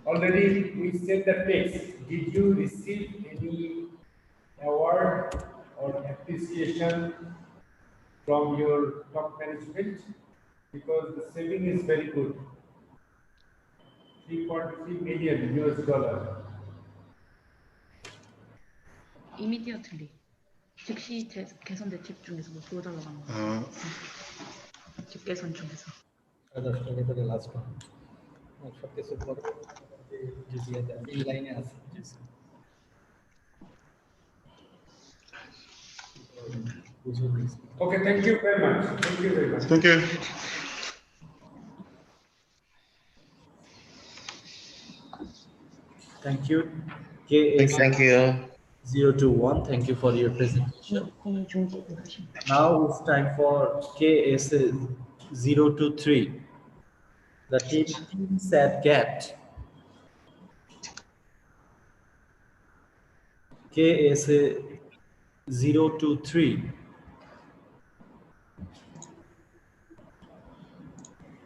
Speaker 7: Already we said the text. Did you receive any award or appreciation from your top management? Because the saving is very good. 3.3 million US dollar.
Speaker 11: Immediately. 즉시 개선된 팁 중에서 뭐 보여달라고 하는 거. 팁 개선 중에서.
Speaker 4: last one. সবকিছু পরে এই লাইনে আছে।
Speaker 7: Okay, thank you very much. Thank you very much.
Speaker 9: Thank you.
Speaker 1: Thank you. KS
Speaker 10: Thank you.
Speaker 1: 021, thank you for your presentation. Now it's time for KS 023. The team said get. KS 023.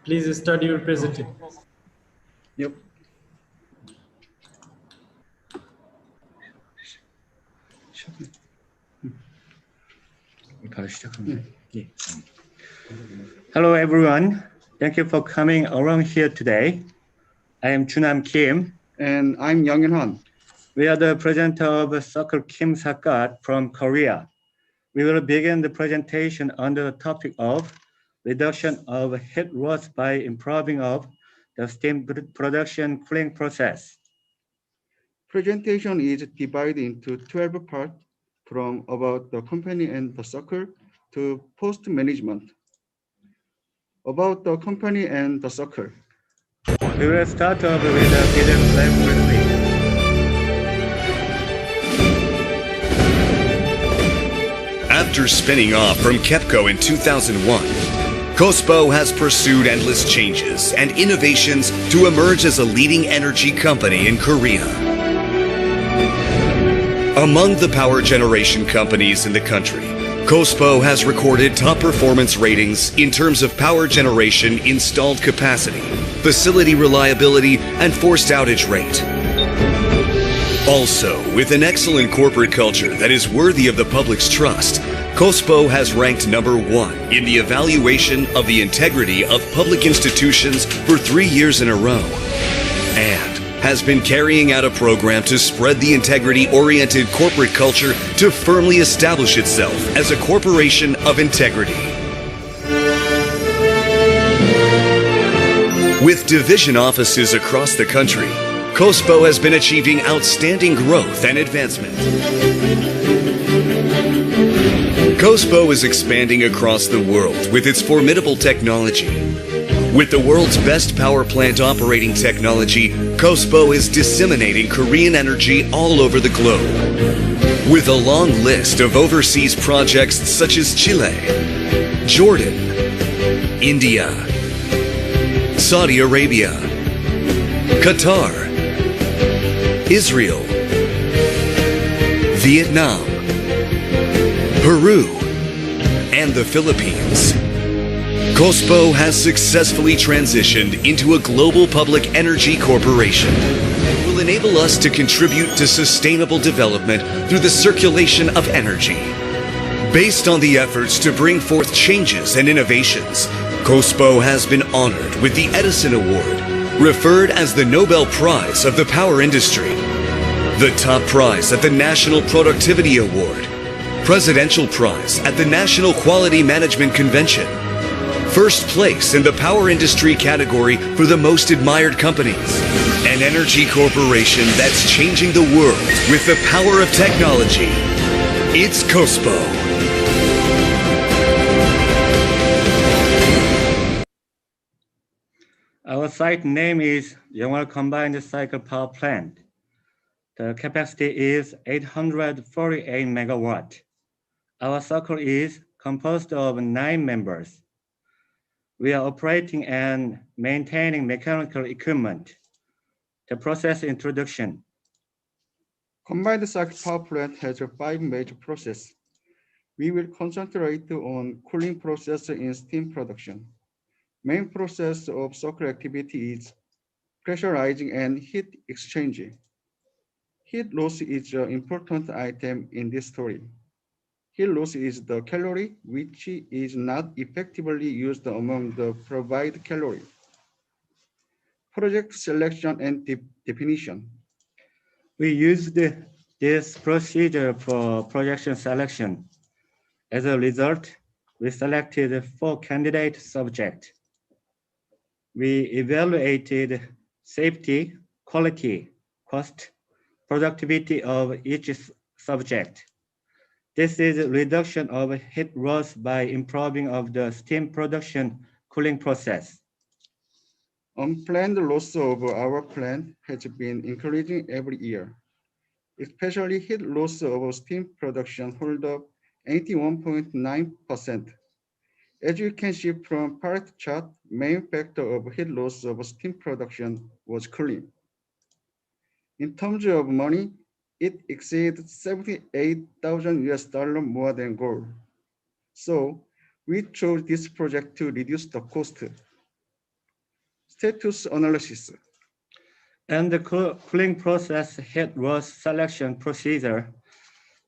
Speaker 1: Please start your presentation.
Speaker 12: Yep. Hello everyone. Thank you for coming around here today. I am Junam Kim.
Speaker 13: And I'm Young Han.
Speaker 12: We are the presenter of Circle Kim Sakat from Korea. We will begin the presentation under the topic of reduction of heat loss by improving of the steam production cooling process.
Speaker 13: Presentation is divided into 12 parts from about the company and the circle to post management. About the company and the circle.
Speaker 12: We will start off with the business plan briefly.
Speaker 14: After spinning off from KEPCO in 2001, KOSPO has pursued endless changes and innovations to emerge as a leading energy company in Korea. Among the power generation companies in the country, KOSPO has recorded top performance ratings in terms of power generation installed capacity, facility reliability, and forced outage rate. Also, with an excellent corporate culture that is worthy of the public's trust, KOSPO has ranked #1 in the evaluation of the integrity of public institutions for 3 years in a row, and has been carrying out a program to spread the integrity-oriented corporate culture to firmly establish itself as a corporation of integrity. With division offices across the country, KOSPO has been achieving outstanding growth and advancement. KOSPO is expanding across the world with its formidable technology. With the world's best power plant operating technology, KOSPO is disseminating Korean energy all over the globe. With a long list of overseas projects such as Chile, Jordan, India, Saudi Arabia, Qatar, Israel, Vietnam, Peru, and the Philippines. KOSPO has successfully transitioned into a global public energy corporation and will enable us to contribute to sustainable development through the circulation of energy. Based on the efforts to bring forth changes and innovations, KOSPO has been honored with the Edison Award, referred as the Nobel Prize of the power industry, the top prize at the National Productivity Award, Presidential Prize at the National Quality Management Convention, first place in the power industry category for the most admired companies, an energy corporation that's changing the world with the power of technology. It's KOSPO.
Speaker 12: Our site name is Yeongwal Combined Cycle Power Plant. The capacity is 848 megawatt. Our circle is composed of 9 members. We are operating and maintaining mechanical equipment. The process introduction.
Speaker 13: Combined cycle power plant has 5 major processes. We will concentrate on cooling process in steam production. Main process of circular activity is pressurizing and heat exchanging. Heat loss is an important item in this story. Heat loss is the calorie which is not effectively used among the provided calorie. Project selection and definition.
Speaker 12: We used this procedure for projection selection. As a result, we selected 4 candidate subjects. We evaluated safety, quality, cost, productivity of each subject. This is reduction of heat loss by improving of the steam production cooling process.
Speaker 13: Unplanned loss of our plant has been increasing every year, especially heat loss of steam production hold up 81.9%. As you can see from part chart, main factor of heat loss of steam production was cooling. In terms of money, it exceeded 78,000 US dollar more than goal. So we chose this project to reduce the cost. Status analysis.
Speaker 12: And the cooling process heat loss selection procedure.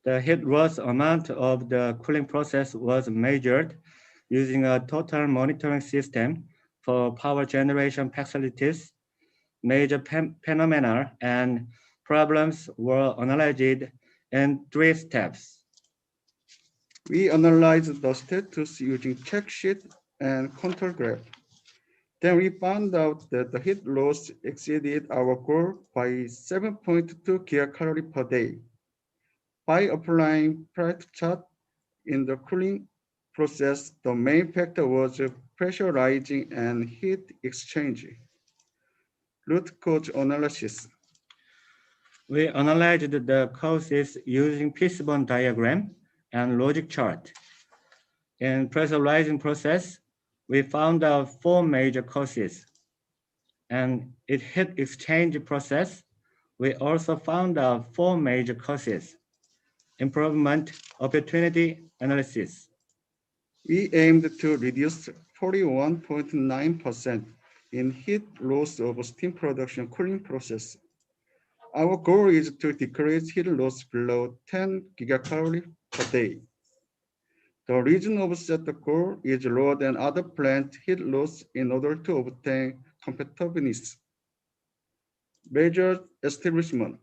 Speaker 12: The heat loss amount of the cooling process was measured using a total monitoring system for power generation facilities. Major phenomena and problems were analyzed in 3 steps.
Speaker 13: We analyzed the status using check sheet and control graph. Then we found out that the heat loss exceeded our goal by 7.2 gigacalorie per day. By applying price chart in the cooling process, the main factor was pressurizing and heat exchange. Root cause analysis.
Speaker 12: We analyzed the causes using Fishbone diagram and logic chart. In pressurizing process, we found out 4 major causes. And in heat exchange process, we also found out 4 major causes. Improvement opportunity analysis.
Speaker 13: We aimed to reduce 41.9% in heat loss of steam production cooling process. Our goal is to decrease heat loss below 10 gigacalorie per day. The reason of set the goal is lower than other plant heat loss in order to obtain competitiveness. Measure establishment.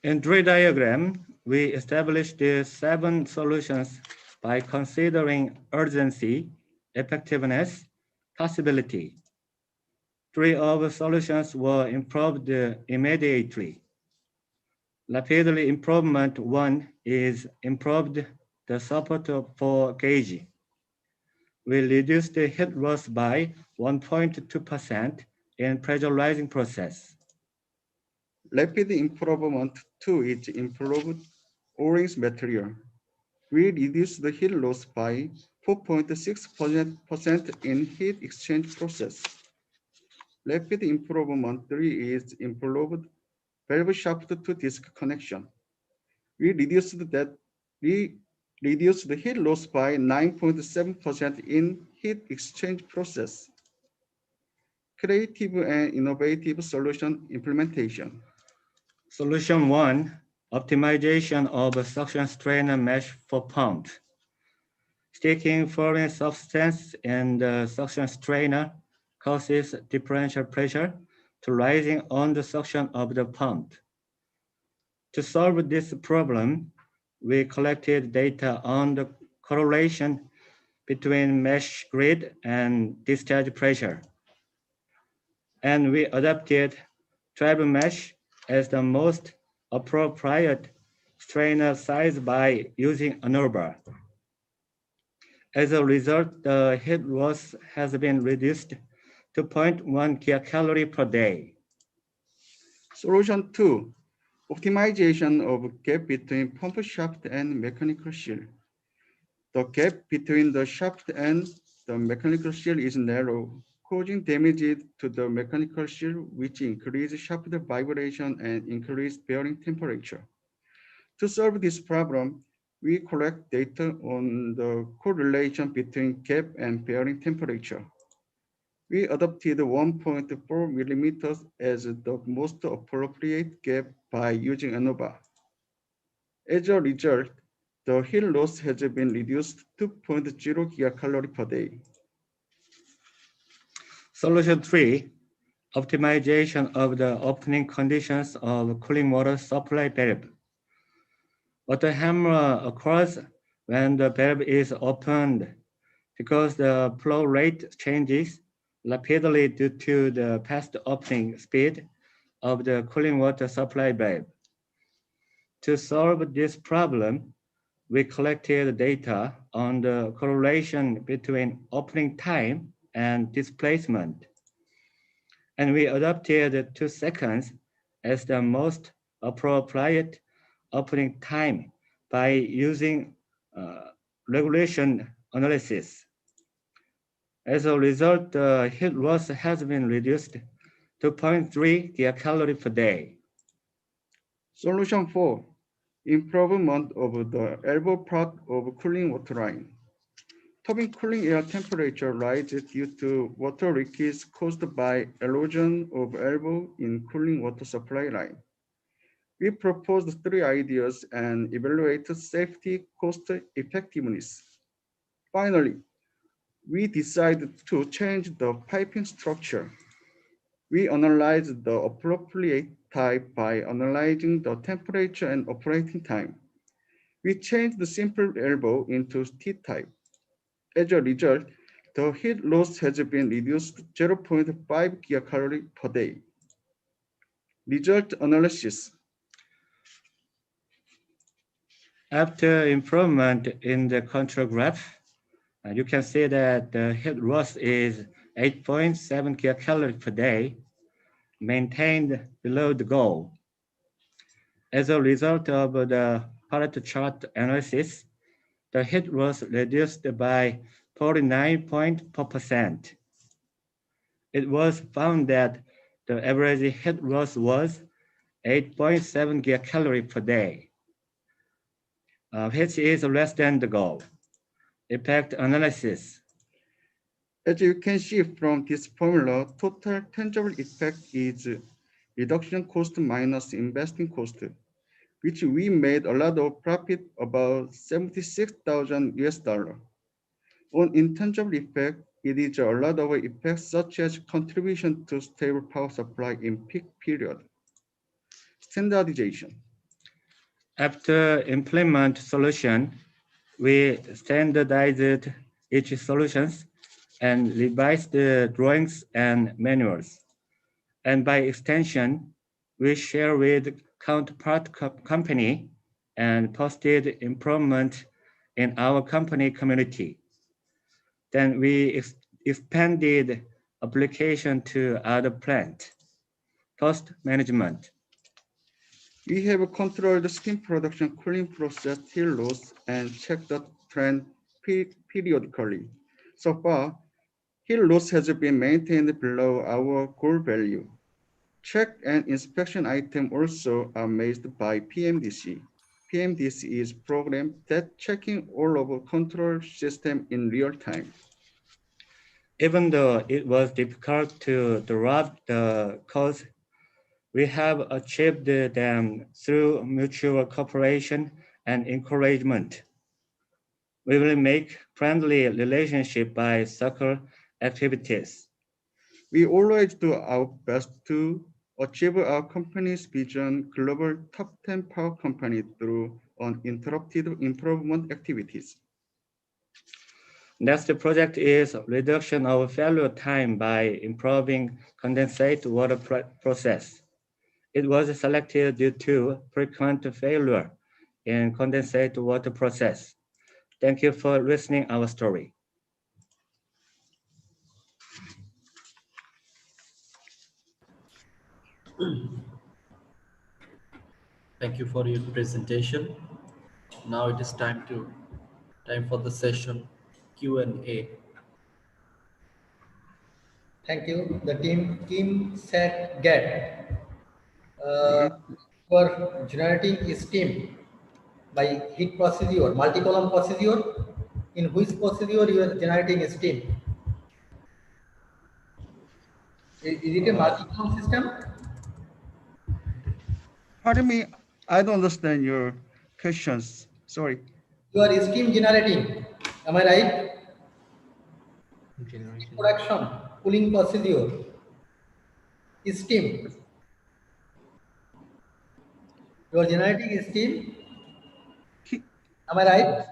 Speaker 12: In tree diagram, we established the 7 solutions by considering urgency, effectiveness, possibility. 3 of the solutions were improved immediately. Rapidly improvement 1 is improved the support for gauge. We reduced the heat loss by 1.2% in pressurizing process.
Speaker 13: Rapid improvement 2 is improved O-rings material. We reduced the heat loss by 4.6% in heat exchange process. Rapid improvement 3 is improved valve shaft to disk connection. We reduced the heat loss by 9.7% in heat exchange process. Creative and innovative solution implementation.
Speaker 12: Solution 1, optimization of a suction strainer mesh for pump. Sticking foreign substance in the suction strainer causes differential pressure to rising on the suction of the pump. To solve this problem, we collected data on the correlation between mesh grid and discharge pressure. And we adopted 12 mesh as the most appropriate strainer size by using ANOVA. As a result, the heat loss has been reduced to 0.1 kilocalorie per day.
Speaker 13: Solution 2, optimization of gap between pump shaft and mechanical seal. The gap between the shaft and the mechanical seal is narrow, causing damage to the mechanical seal, which increases shaft vibration and increase bearing temperature. To solve this problem, we collect data on the correlation between gap and bearing temperature. We adopted 1.4 millimeters as the most appropriate gap by using ANOVA. As a result, the heat loss has been reduced to 0.0 gigacalorie per day.
Speaker 12: Solution 3, optimization of the opening conditions of cooling water supply valve. Water hammer occurs when the valve is opened because the flow rate changes rapidly due to the fast opening speed of the cooling water supply valve. To solve this problem, we collected data on the correlation between opening time and displacement. And we adopted 2 seconds as the most appropriate opening time by using regulation analysis. As a result, the heat loss has been reduced to 0.3 gigacalorie per day.
Speaker 13: Solution 4, improvement of the elbow part of cooling water line. Turbine cooling air temperature rises due to water leakage caused by erosion of elbow in cooling water supply line. We proposed 3 ideas and evaluated safety, cost, effectiveness. Finally, we decided to change the piping structure. We analyzed the appropriate type by analyzing the temperature and operating time. We changed the simple elbow into T-type. As a result, the heat loss has been reduced 0.5 gigacalorie per day. Result analysis.
Speaker 12: After improvement in the control graph, you can see that the heat loss is 8.7 kilocalories per day, maintained below the goal. As a result of the Pareto chart analysis, the heat was reduced by 49.4%. It was found that the average heat loss was 8.7 gigacalories per day, which is less than the goal. Effect analysis.
Speaker 13: As you can see from this formula, total tangible effect is reduction cost minus investing cost, which we made a lot of profit, about 76,000 US dollar. On intangible effect, it is a lot of effects such as contribution to stable power supply in peak period. Standardization.
Speaker 12: After implement solution, we standardized each solutions and revised the drawings and manuals. And by extension, we share with counterpart company and posted improvement in our company community. Then we expanded application to other plant. Cost management.
Speaker 13: We have controlled the steam production cooling process heat loss and checked the trend periodically. So far, heat loss has been maintained below our goal value. Check and inspection items also are made by PMDC. PMDC is a program that checking all of our control system in real time.
Speaker 12: Even though it was difficult to drop the costs, we have achieved them through mutual cooperation and encouragement. We will make friendly relationship by circle activities.
Speaker 13: We always do our best to achieve our company's vision, global top 10 power company through uninterrupted improvement activities.
Speaker 12: Next project is reduction of failure time by improving condensate water process. It was selected due to frequent failure in condensate water process. Thank you for listening our story.
Speaker 1: Thank you for your presentation. Now it is time for the session Q&A.
Speaker 4: Thank you. The team set get. For generating steam by heat procedure, multi-column procedure. In which procedure you are generating steam? Is it a multi-column system?
Speaker 13: Pardon me, I don't understand your questions. Sorry.
Speaker 4: You are steam generating. Am I right? Production, cooling procedure. Steam. You are generating steam. Am I right?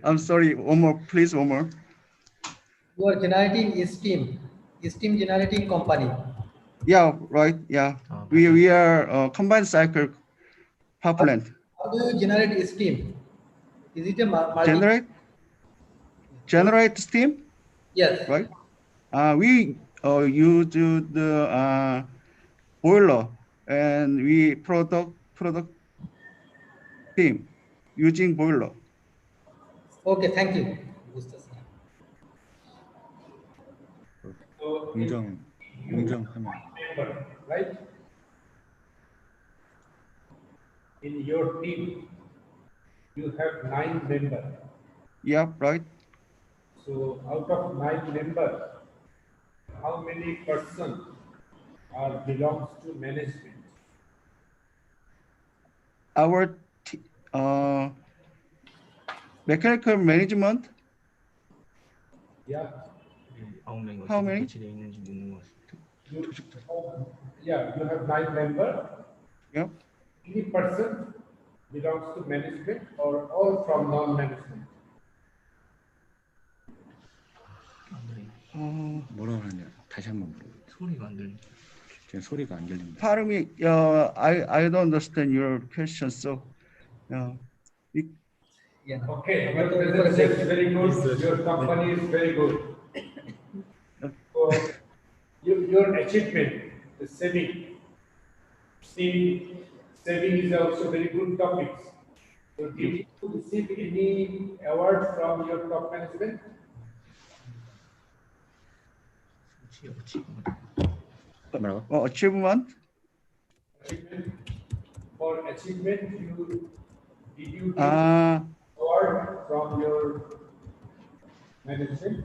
Speaker 13: I'm sorry, one more, please, one more.
Speaker 4: You are generating steam generating company.
Speaker 13: Yeah, right, yeah. We are a combined cycle power plant.
Speaker 4: How do you generate steam? Is it a multi?
Speaker 13: Generate steam?
Speaker 4: Yes.
Speaker 13: Right? We use the boiler and we product steam using boiler.
Speaker 4: Okay, thank you.
Speaker 12: 공정하면.
Speaker 7: Right? In your team, you have 9 members.
Speaker 13: Yeah, right.
Speaker 7: So out of 9 members, how many persons belongs to management?
Speaker 13: Our mechanical management.
Speaker 7: Yeah.
Speaker 13: How many?
Speaker 7: You have 9 members.
Speaker 13: Yep.
Speaker 7: Any person belongs to management or all from non-management?
Speaker 12: 뭐라고 하냐? 다시 한번 물어. 소리가 안 들려. 지금 소리가 안 들린다.
Speaker 13: Pardon me, I don't understand your question, so.
Speaker 7: Okay, your presentation is very good. Your company is very good. So, your achievement, the saving is also very good topics. So, did you receive any award from your top management?
Speaker 13: 뭐라고? Achievement?
Speaker 7: For achievement, did you get award from your management?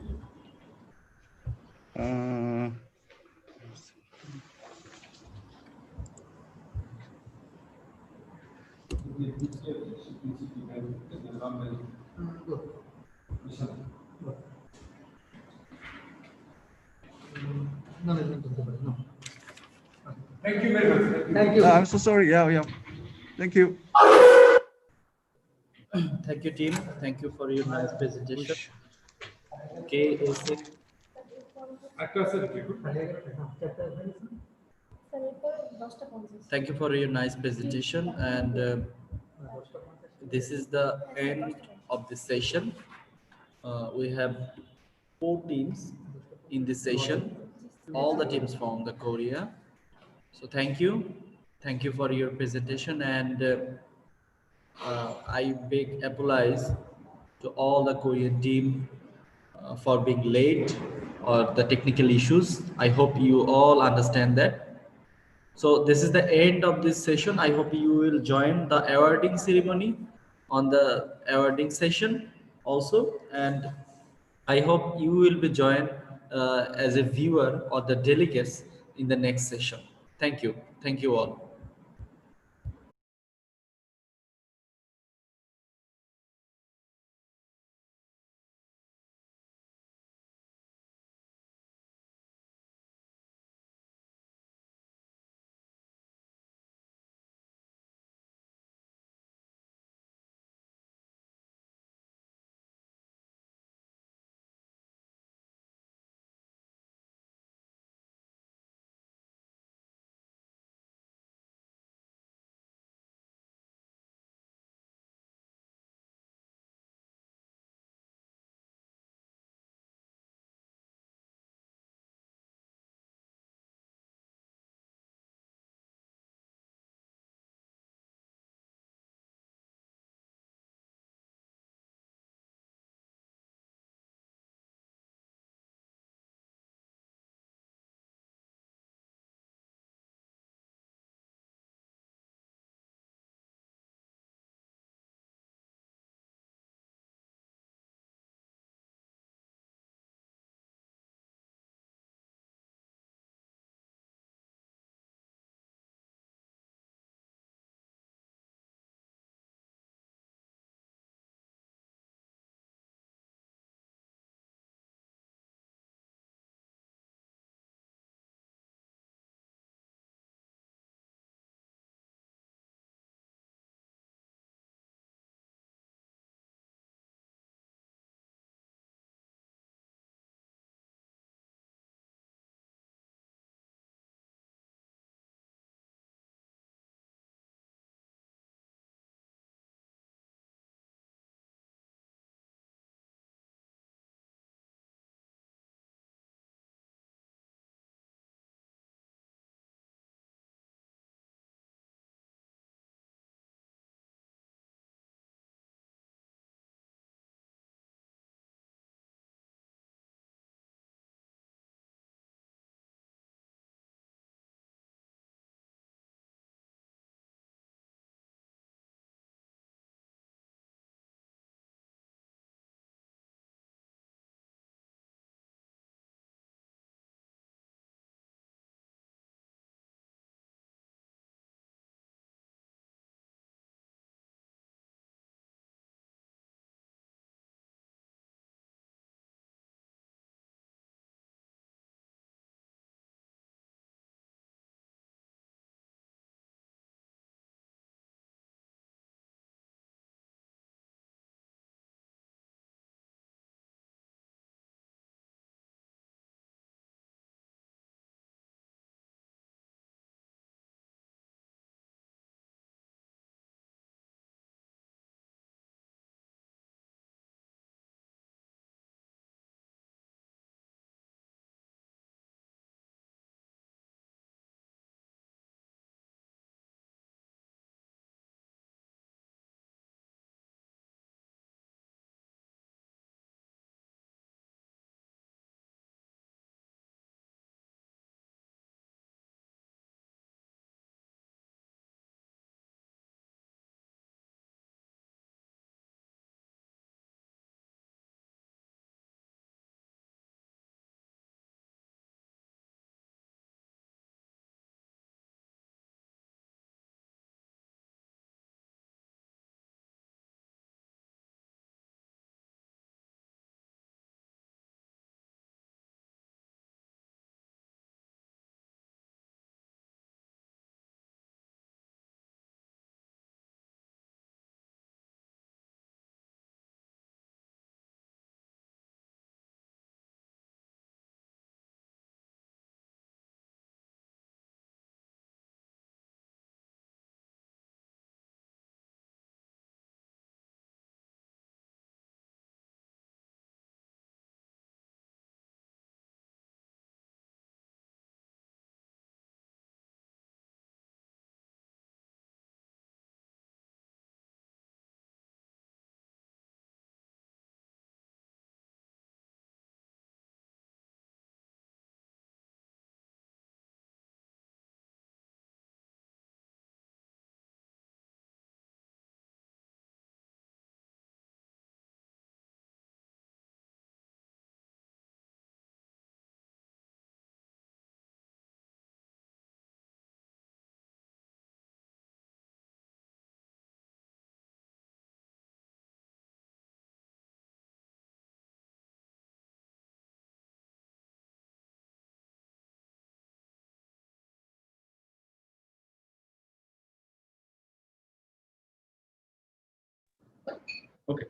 Speaker 4: No.
Speaker 7: Thank you very much.
Speaker 4: Thank you.
Speaker 13: I'm so sorry. Yeah. Thank you.
Speaker 1: Thank you, team. Thank you for your nice presentation. Okay, thank you for your nice presentation, and this is the end of the session. We have 4 teams in this session, all the teams from the Korea. So thank you for your presentation, and I beg apologize to all the Korean team for being late or the technical issues. I hope you all understand that. So this is the end of this session. I hope you will join the awarding ceremony on the awarding session also. And I hope you will be joined as a viewer or the delegates in the next session. Thank you. Thank you all.
Speaker 12: Okay.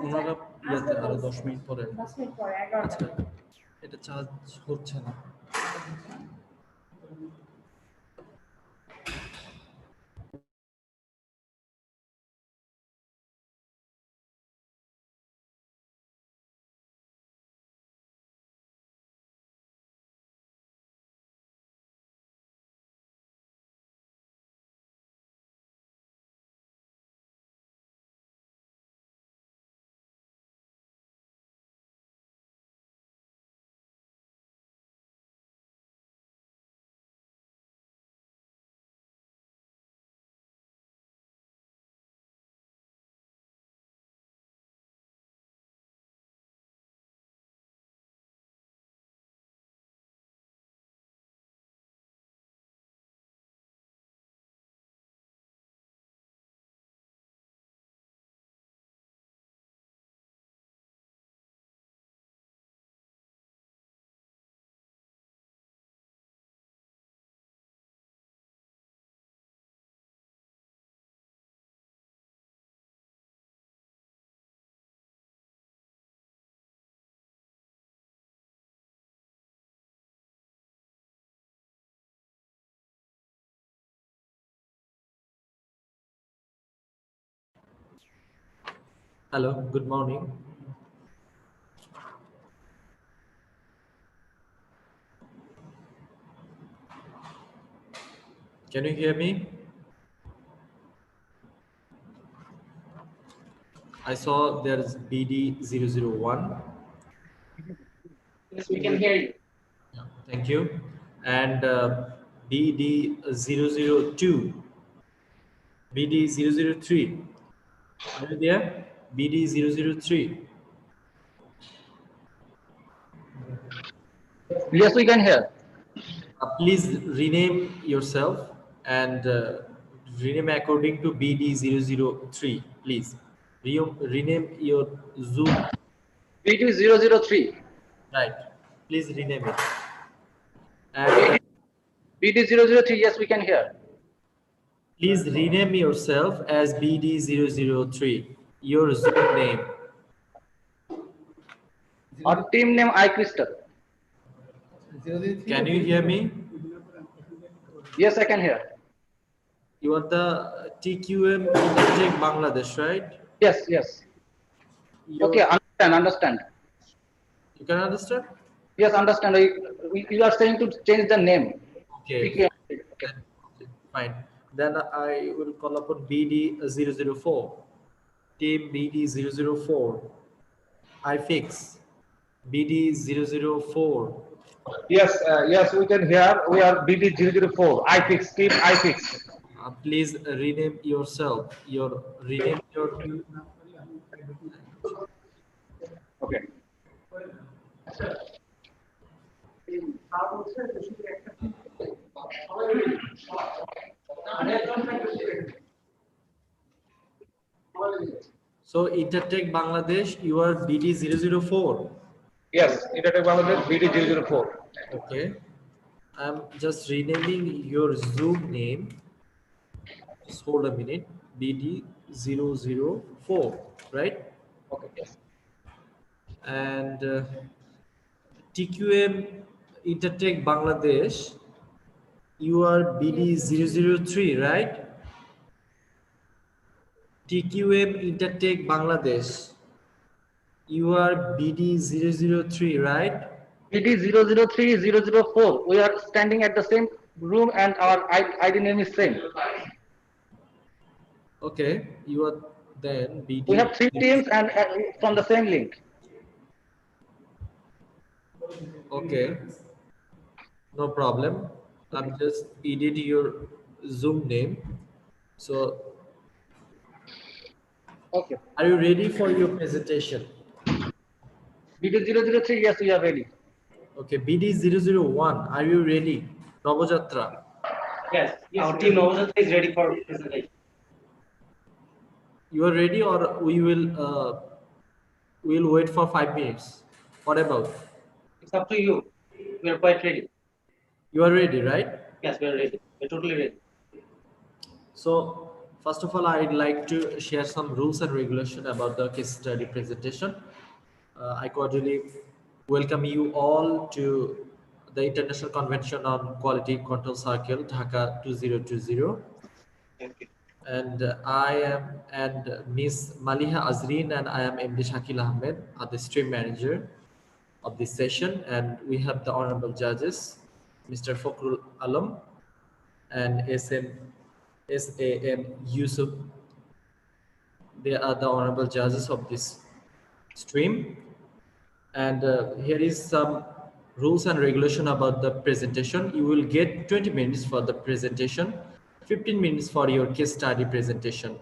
Speaker 1: ওনারা ইয়াতে আরো 10 minute পরে
Speaker 2: 10 minute পরে 11টা
Speaker 1: আচ্ছা এটা charge হচ্ছে না Hello, good morning. Can you hear me? I saw there's BD001.
Speaker 15: Yes, we can hear you.
Speaker 1: Yeah, thank you. And BD002, BD003. Are you there? BD003.
Speaker 15: Yes, we can hear.
Speaker 1: Please rename yourself and rename according to BD003, please. Rename your Zoom.
Speaker 15: BD003.
Speaker 1: Right. Please rename it. And
Speaker 15: BD003, yes, we can hear.
Speaker 1: please rename yourself as BD003, your Zoom name.
Speaker 15: Our team name iCrystal.
Speaker 1: Can you hear me?
Speaker 15: Yes, I can hear.
Speaker 1: You are the TQM Intertech Bangladesh, right?
Speaker 15: Yes, yes. Okay, understand.
Speaker 1: You can understand?
Speaker 15: Yes, understand. You are saying to change the name.
Speaker 1: Okay. Fine. Then I will call upon BD004. Team BD004. I fix. BD004.
Speaker 15: Yes, yes, we can hear. We are BD004. iFix, team iFix.
Speaker 1: Please rename yourself. Rename your.
Speaker 15: Okay.
Speaker 1: So Intertech Bangladesh, you are BD004.
Speaker 15: Yes, Intertech Bangladesh BD004.
Speaker 1: Okay. I'm just renaming your Zoom name. Just hold a minute. BD004, right?
Speaker 15: Okay. Yes.
Speaker 1: And TQM Intertech Bangladesh, you are BD003, right? TQM Intertech Bangladesh, you are BD003, right?
Speaker 15: BD003004. We are standing at the same room and our ID name is same.
Speaker 1: Okay, you are then BD.
Speaker 15: We have 3 teams and from the same link.
Speaker 1: Okay, no problem. I'm just edit your Zoom name. So,
Speaker 15: okay.
Speaker 1: Are you ready for your presentation?
Speaker 15: BD003, yes, we are ready.
Speaker 1: Okay, BD001, are you ready? Navajatra.
Speaker 15: Yes, our team Navajatra is ready for presentation.
Speaker 1: You are ready, or we will wait for 5 minutes? What about?
Speaker 15: It's up to you. We are quite ready.
Speaker 1: You are ready, right?
Speaker 15: Yes, we are ready. We're totally ready.
Speaker 1: So First of all, I'd like to share some rules and regulation about the case study presentation. I cordially welcome you all to the International Convention on Quality Control Circle, Dhaka 2020. And Ms. Maliha Azreen and I am MD Shakil Ahmed, are the stream manager of this session. And we have the honorable judges, Mr. Fakrul Alam and SAM Yusuf. They are the honorable judges of this stream. And here is some rules and regulation about the presentation. You will get 20 minutes for the presentation, 15 minutes for your case study presentation.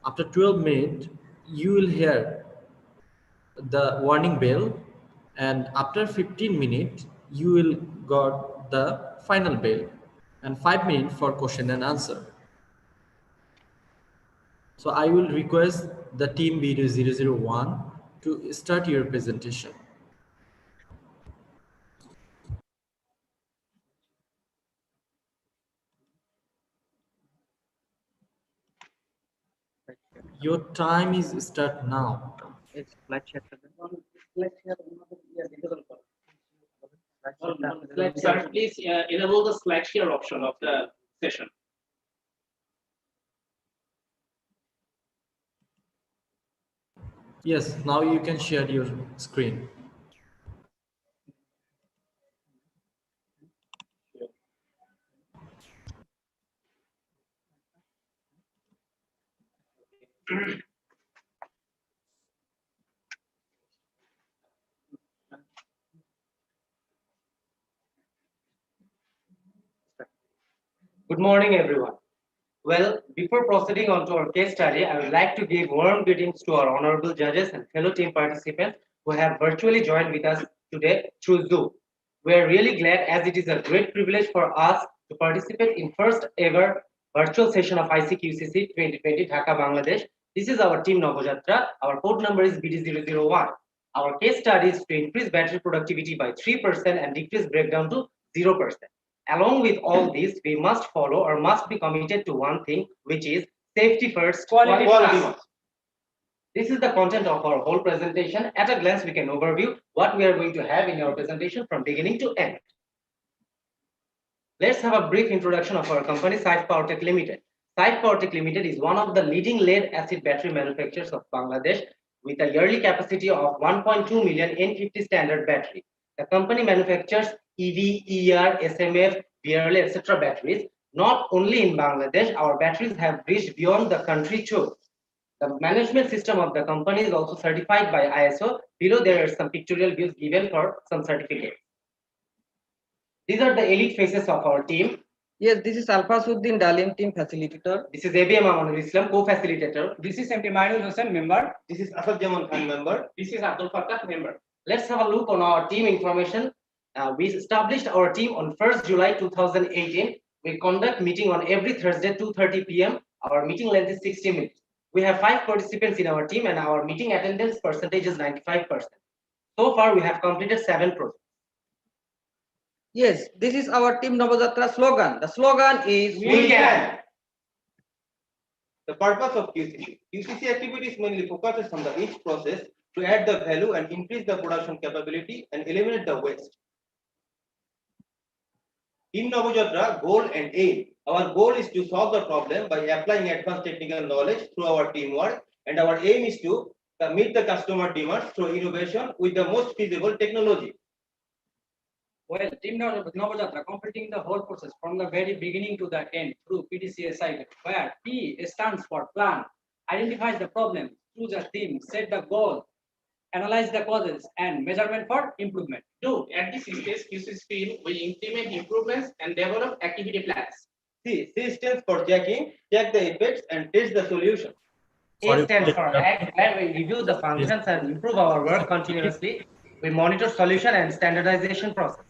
Speaker 1: After 12 minutes, you will hear the warning bell, and after 15 minutes, you will got the final bell, and 5 minutes for question and answer. So I will request the team B001 to start your presentation. Your time is start now.
Speaker 16: Sir, please enable the slide share option of the session.
Speaker 1: Yes, now you can share your screen.
Speaker 17: Good morning, everyone. Well, before proceeding on to our case study, I would like to give warm greetings to our honorable judges and fellow team participants who have virtually joined with us today through Zoom. We are really glad, as it is a great privilege for us to participate in first ever virtual session of ICQCC 2020 Dhaka, Bangladesh. This is our team Navojatra. Our code number is BD001. Our case study is to increase battery productivity by 3% and decrease breakdown to 0%. Along with all this, we must follow or must be committed to one thing, which is safety first, quality first. This is the content of our whole presentation. At a glance, we can overview what we are going to have in our presentation from beginning to end. Let's have a brief introduction of our company, Saif Powertech Limited. Saif Powertech Limited is one of the leading lead-acid battery manufacturers of Bangladesh with a yearly capacity of 1.2 million N50 standard battery. The company manufactures EV, ER, SMF, BRL, etc. batteries. Not only in Bangladesh, our batteries have reached beyond the country too. The management system of the company is also certified by ISO. Below there are some pictorial views given for some certificates. These are the elite faces of our team.
Speaker 18: Yes, this is Alfa Suddin Dalim, team facilitator.
Speaker 17: This is ABM Amanul Islam, co-facilitator.
Speaker 16: This is MT Mainul Hussain, member.
Speaker 17: This is Asad Jaman Khan, member.
Speaker 16: This is Abdul Fattah, member.
Speaker 17: Let's have a look on our team information. We established our team on 1st July 2018. We conduct meeting on every Thursday 2:30 p.m. Our meeting length is 60 minutes. We have 5 participants in our team and our meeting attendance percentage is 95%. So far, we have completed 7 projects.
Speaker 18: Yes, this is our team Navojatra slogan. The slogan is
Speaker 17: We can.
Speaker 19: The purpose of QCC. QCC activities mainly focuses on the each process to add the value and increase the production capability and eliminate the waste. Team Navojatra goal and aim. Our goal is to solve the problem by applying advanced technical knowledge through our teamwork, and our aim is to meet the customer demands through innovation with the most feasible technology.
Speaker 16: Well, Team Navojatra completing the whole process from the very beginning to the end through PDCA cycle, where P stands for plan, identifies the problem, choose a theme, set the goal, analyze the causes, and measurement for improvement.
Speaker 20: 2. At this stage, QCC team will implement improvements and develop activity plans.
Speaker 19: C stands for checking, check the effects, and test the solution.
Speaker 17: A stands for act, where we review the functions and improve our work continuously. We monitor solution and standardization process.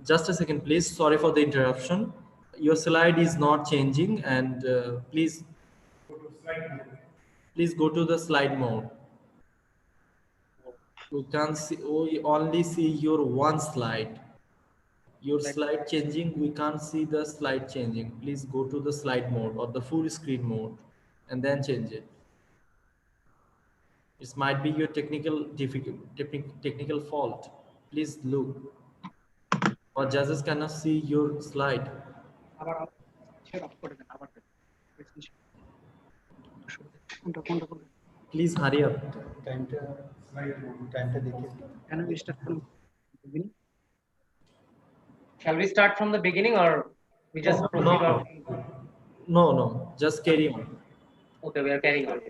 Speaker 1: Just a second, please. Sorry for the interruption. Your slide is not changing, and please go to the slide mode. You can see, we only see your one slide. Your slide changing, we can't see the slide changing. Please go to the slide mode or the full screen mode. and then change it. It might be your technical fault. Please look. Or judges cannot see your slide. Please hurry up.
Speaker 17: Shall we start from the beginning or we just proceed on?
Speaker 1: No, just carry on.
Speaker 17: Okay, we are carrying on.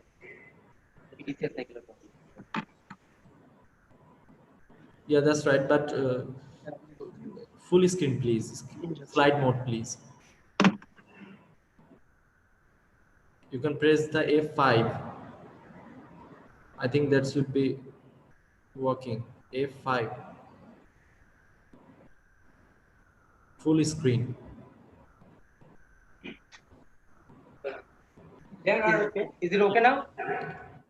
Speaker 1: Yeah, that's right. But full screen, please. Slide mode, please. You can press the F5. I think that should be working. F5. Full screen.
Speaker 17: Is it okay now?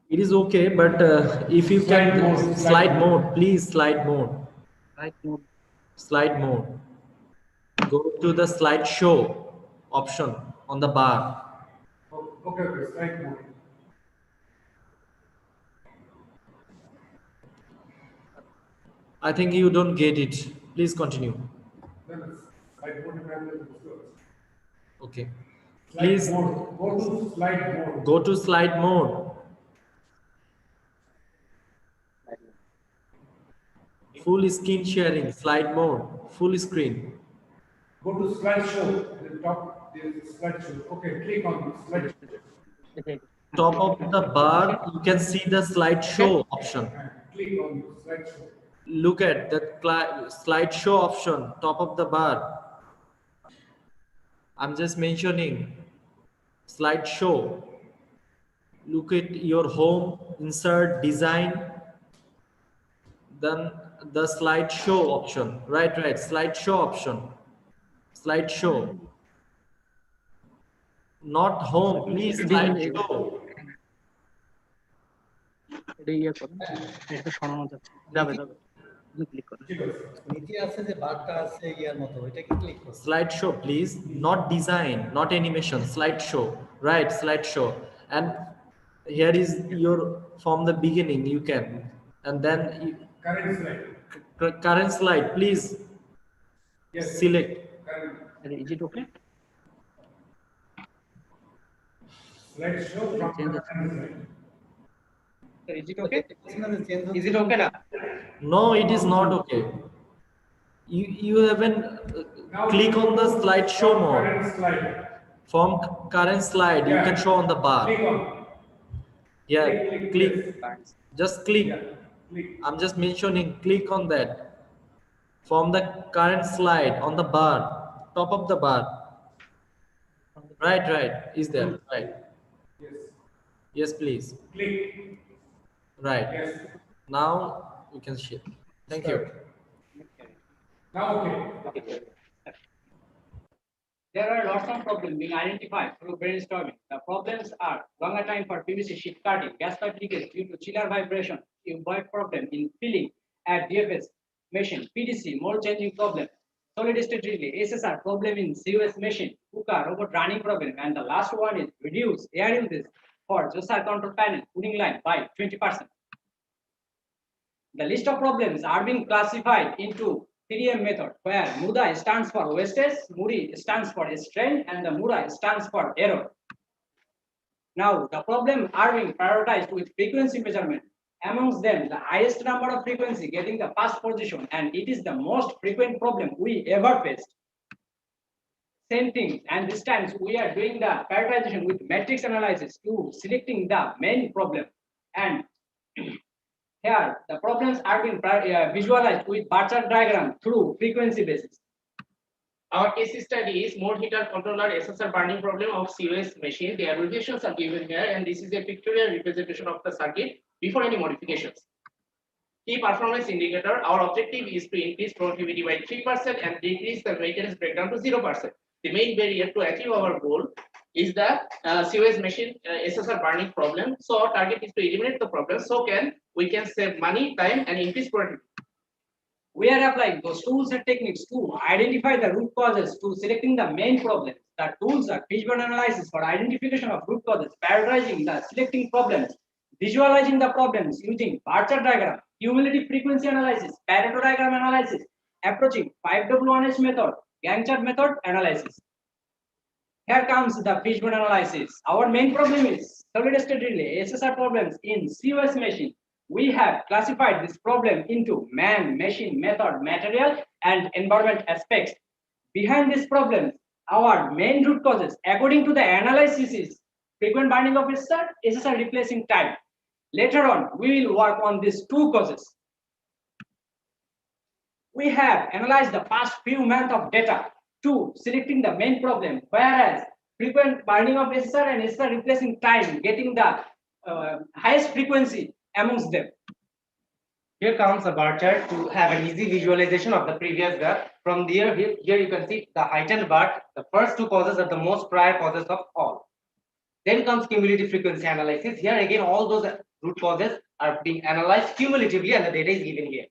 Speaker 1: It is okay, but if you can slide mode, please slide mode. Slide mode. Go to the slideshow option on the bar.
Speaker 7: Okay, slide mode.
Speaker 1: I think you don't get it. Please continue. Okay. Please
Speaker 7: go to slide mode.
Speaker 1: Go to slide mode. Full screen sharing, slide mode, full screen.
Speaker 7: Go to slideshow. The top there is slideshow. Okay, click on slideshow.
Speaker 1: Top of the bar, you can see the slideshow option.
Speaker 7: Click on slideshow.
Speaker 1: Look at the slideshow option, top of the bar. I'm just mentioning slideshow. Look at your home, insert, design, then the slideshow option. Right, slideshow option. Slideshow. Not home, please slideshow. Slideshow, please. Not design, not animation. Slideshow. Right, slideshow. And here is your from the beginning. You can, and then
Speaker 7: Current slide.
Speaker 1: Current slide, please.
Speaker 7: Yes.
Speaker 1: Select.
Speaker 7: Is it okay? Slideshow from current slide.
Speaker 17: Is it okay? Is it okay now?
Speaker 1: No, it is not okay. You haven't click on the slideshow mode.
Speaker 7: Current slide.
Speaker 1: From current slide, you can show on the bar.
Speaker 7: Click on.
Speaker 1: Yeah, click.
Speaker 7: Yes.
Speaker 1: Just click.
Speaker 7: Click.
Speaker 1: I'm just mentioning, click on that. From the current slide on the bar, top of the bar. Right, is there, right?
Speaker 7: Yes.
Speaker 1: Yes, please.
Speaker 7: Click.
Speaker 1: Right.
Speaker 7: Yes.
Speaker 1: Now we can share. Thank you.
Speaker 7: Now okay.
Speaker 16: There are lots of problems being identified through brainstorming. The problems are longer time for PVC sheet cutting, gas pipe leakage due to chiller vibration, void problem in filling at DFS machine, PDC, mold changing problem, solid state relay, SSR problem in COS machine, hookah, robot running problem, and the last one is reduce air usage for Jossar control panel cooling line by 20%. The list of problems are being classified into 3M method, where MUDA stands for wastage, MURI stands for strain, and the MURA stands for error. Now, the problems are being prioritized with frequency measurement. Amongst them, the highest number of frequency getting the first position, and it is the most frequent problem we ever faced. Same thing, and this time we are doing the prioritization with matrix analysis to selecting the main problem. And here, the problems are being visualized with bar chart diagram through frequency basis.
Speaker 20: Our case study is mode heater controller SSR burning problem of COS machine. The abbreviations are given here, and this is a pictorial representation of the circuit before any modifications. Key performance indicator, our objective is to increase productivity by 3% and decrease the maintenance breakdown to 0%. The main barrier to achieve our goal is the COS machine SSR burning problem. So our target is to eliminate the problem, so we can save money, time, and increase productivity.
Speaker 16: We are applying those tools and techniques to identify the root causes to selecting the main problems The tools are fishbone analysis for identification of root causes, prioritizing the selecting problems, visualizing the problems using bar chart diagram, cumulative frequency analysis, Pareto diagram analysis, approaching 5W1H method, Gantt chart method analysis. Here comes the fishbone analysis. Our main problem is solid state relay SSR problems in COS machine. We have classified this problem into man, machine, method, material, and environment aspects. Behind this problem, our main root causes, according to the analysis, is frequent burning of SSR replacing time. Later on, we will work on these two causes. We have analyzed the past few months of data to selecting the main problem, whereas frequent burning of SSR and SSR replacing time, getting the highest frequency amongst them.
Speaker 17: Here comes a bar chart to have an easy visualization of the previous graph. From here you can see the heightened bar. The first two causes are the most prior causes of all. Then comes cumulative frequency analysis. Here again, all those root causes are being analyzed cumulatively, and the data is given here.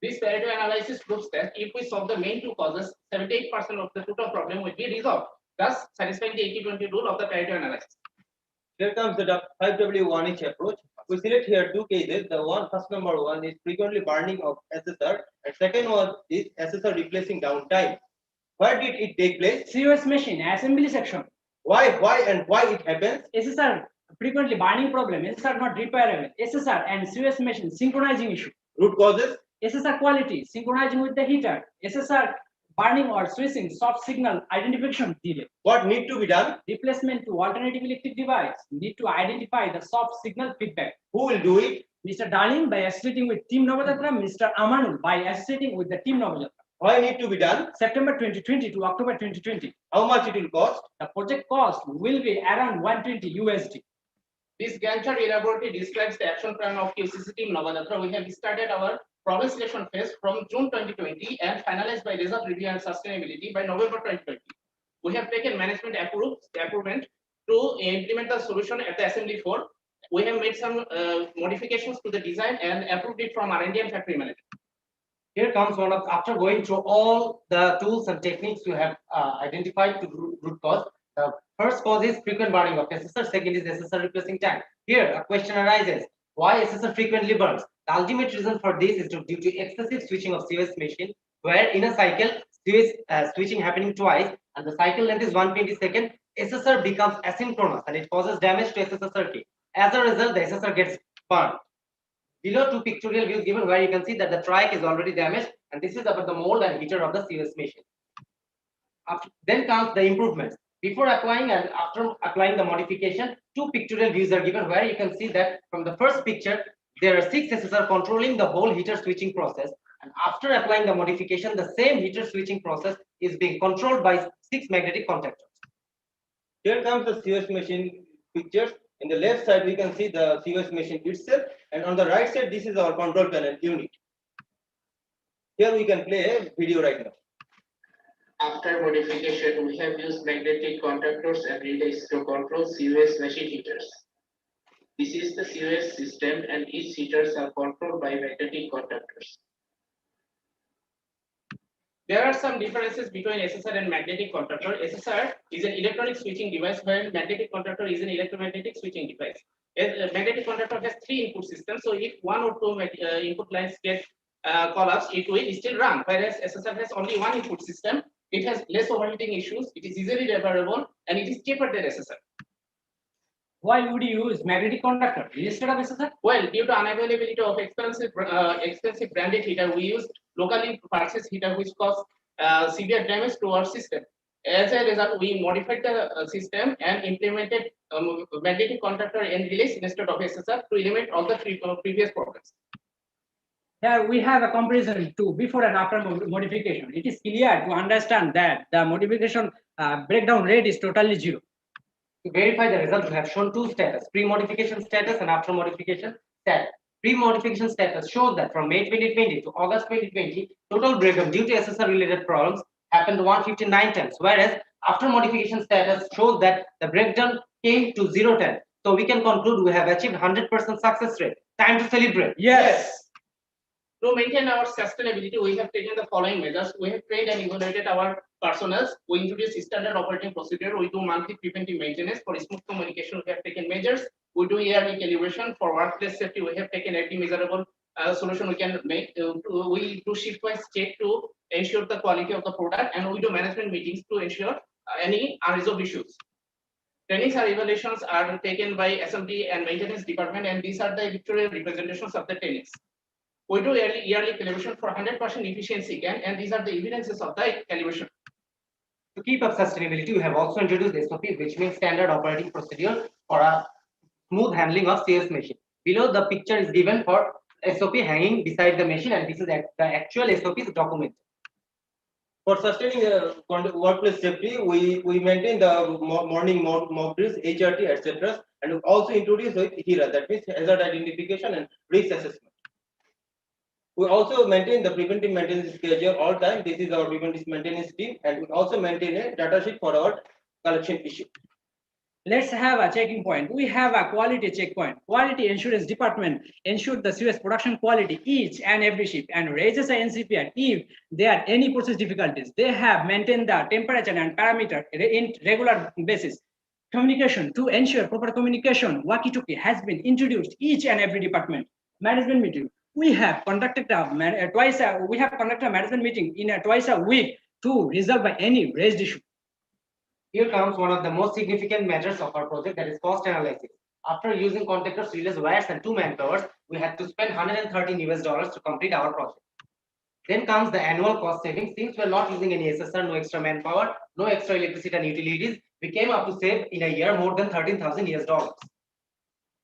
Speaker 20: This Pareto analysis proves that if we solve the main two causes, 78% of the total problem will be resolved, thus satisfying the 80-20 rule of the Pareto analysis.
Speaker 19: Here comes the 5W1H approach. We select here two cases. The first number one is frequently burning of SSR, and second one is SSR replacing downtime. Where did it take place?
Speaker 16: COS machine, assembly section.
Speaker 19: Why it happens?
Speaker 16: SSR frequently burning problem. SSR not repairable. SSR and COS machine synchronizing issue.
Speaker 19: Root causes?
Speaker 16: SSR quality synchronizing with the heater. SSR burning or switching soft signal identification delay.
Speaker 19: What need to be done?
Speaker 16: Replacement to alternative electric device. Need to identify the soft signal feedback.
Speaker 19: Who will do it?
Speaker 16: Mr. Darling by associating with Team Navadatra, Mr. Amanul by associating with the Team Navadatra.
Speaker 19: Why need to be done?
Speaker 16: September 2020 to October 2020.
Speaker 19: How much it will cost?
Speaker 16: The project cost will be around 120 USD.
Speaker 20: This Gantt chart elaborately describes the action plan of QCC Team Navadatra. We have started our problem selection phase from June 2020 and finalized by result review and sustainability by November 2020. We have taken management approval to implement the solution at the assembly floor. We have made some modifications to the design and approved it from R&D and factory management.
Speaker 17: Here comes one of, after going through all the tools and techniques you have identified to root cause. The first cause is frequent burning of SSR, second is SSR replacing time. Here a question arises, why SSR frequently burns? The ultimate reason for this is due to excessive switching of COS machine, where in a cycle, switching happening twice, and the cycle length is 120 seconds, SSR becomes asynchronous and it causes damage to SSR circuit. As a result, the SSR gets burned. Below two pictorial views given where you can see that the trike is already damaged, and this is about the mold and heater of the COS machine. Then comes the improvements. Before applying and after applying the modification, two pictorial views are given where you can see that from the first picture, there are 6 SSR controlling the whole heater switching process. And after applying the modification, the same heater switching process is being controlled by 6 magnetic contactors.
Speaker 19: Here comes the COS machine pictures. In the left side, we can see the COS machine itself, and on the right side, this is our control panel unit. Here we can play a video right now.
Speaker 20: After modification, we have used magnetic contactors and relays to control COS machine heaters. This is the COS system, and each heaters are controlled by magnetic contactors. There are some differences between SSR and magnetic contactor. SSR is an electronic switching device, while magnetic contactor is an electromagnetic switching device. Magnetic contactor has 3 input systems, so if 1 or 2 input lines get collapsed, it will still run, whereas SSR has only 1 input system. It has less overheating issues, it is easily repairable, and it is cheaper than SSR.
Speaker 16: Why would you use magnetic conductor instead of SSR?
Speaker 20: Well, due to unavailability of expensive branded heater, we use locally purchased heater, which cause severe damage to our system. As a result, we modified the system and implemented magnetic conductor and relays instead of SSR to eliminate all the previous problems.
Speaker 16: Here we have a comparison to before and after modification. It is clear to understand that the modification breakdown rate is totally 0.
Speaker 17: To verify the result, we have shown 2 status, pre-modification status and after modification status. Pre-modification status shows that from May 2020 to August 2020, total breakdown due to SSR related problems happened 159 times, whereas after modification status shows that the breakdown came to 0 times. So we can conclude we have achieved 100% success rate. Time to celebrate.
Speaker 16: Yes.
Speaker 20: To maintain our sustainability, we have taken the following measures. We have trained and evaluated our personnel. We introduced standard operating procedure. We do monthly preventive maintenance. For smooth communication, we have taken measures. We do yearly calibration. For workplace safety, we have taken every measurable solution we can make. We do shift-wise check to ensure the quality of the product, and we do management meetings to ensure any unresolved issues. Trainings or evaluations are taken by assembly and maintenance department, and these are the pictorial representations of the trainings. We do yearly calibration for 100% efficiency again, and these are the evidences of the calibration.
Speaker 17: To keep up sustainability, we have also introduced SOP, which means standard operating procedure for a smooth handling of CS machine. Below the picture is given for SOP hanging beside the machine, and this is the actual SOP document.
Speaker 19: For sustaining workplace safety, we maintain the morning mock drills, HRT, etc., and also introduce HIRA, that means hazard identification and risk assessment. We also maintain the preventive maintenance schedule all time. This is our preventive maintenance team, and we also maintain a data sheet for our collection issue.
Speaker 16: Let's have a checking point. We have a quality checkpoint. Quality assurance department ensures the serious production quality each and every shift and raises the NCPR if there are any process difficulties. They have maintained the temperature and parameter in regular basis. Communication to ensure proper communication. Walkie-talkie has been introduced each and every department. Management meeting. We have conducted a management meeting in twice a week to resolve any raised issue.
Speaker 17: Here comes one of the most significant measures of our project, that is cost analysis. After using contactors, relays, wires, and 2 manpowers, we had to spend $113 to complete our project. Then comes the annual cost savings. Since we're not using any SSR, no extra manpower, no extra electricity and utilities, we came up to save in a year more than $13,000.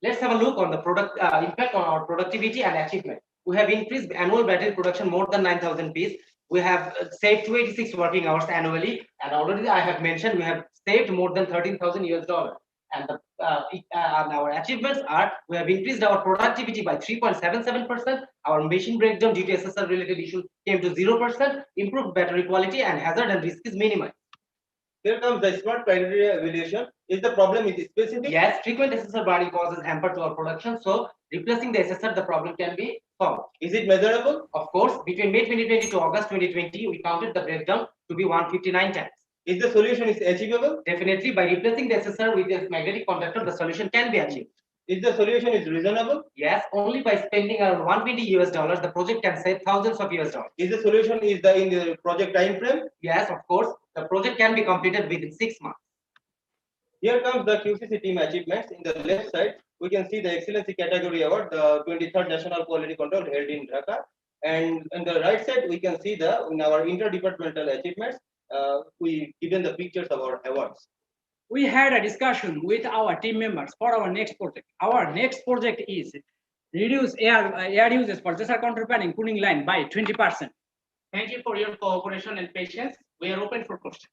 Speaker 17: Let's have a look on the impact on our productivity and achievement. We have increased annual battery production more than 9,000 pieces. We have saved 286 working hours annually, and already I have mentioned we have saved more than $13,000. And our achievements are: we have increased our productivity by 3.77%. Our machine breakdown due to SSR related issues came to 0%. Improved battery quality and hazard and risk is minimized.
Speaker 19: Here comes the smart criteria evaluation. Is the problem is specific?
Speaker 17: Yes, frequent SSR burning causes hamper to our production. So replacing the SSR, the problem can be solved.
Speaker 19: Is it measurable?
Speaker 17: Of course. Between May 2020 to August 2020, we counted the breakdown to be 159 times.
Speaker 19: Is the solution is achievable?
Speaker 17: Definitely. By replacing the SSR with a magnetic contactor, the solution can be achieved.
Speaker 19: Is the solution is reasonable?
Speaker 17: Yes, only by spending around $120, the project can save thousands of US dollars.
Speaker 19: Is the solution is in the project time frame?
Speaker 17: Yes, of course. The project can be completed within 6 months.
Speaker 19: Here comes the QCC team achievements. In the left side, we can see the excellency category award, the 23rd National Quality Control held in Dhaka. And on the right side, we can see in our interdepartmental achievements, we given the pictures of our awards.
Speaker 16: We had a discussion with our team members for our next project. Our next project is reduce air uses for just counter panning cooling line by 20%.
Speaker 20: Thank you for your cooperation and patience. We are open for questions.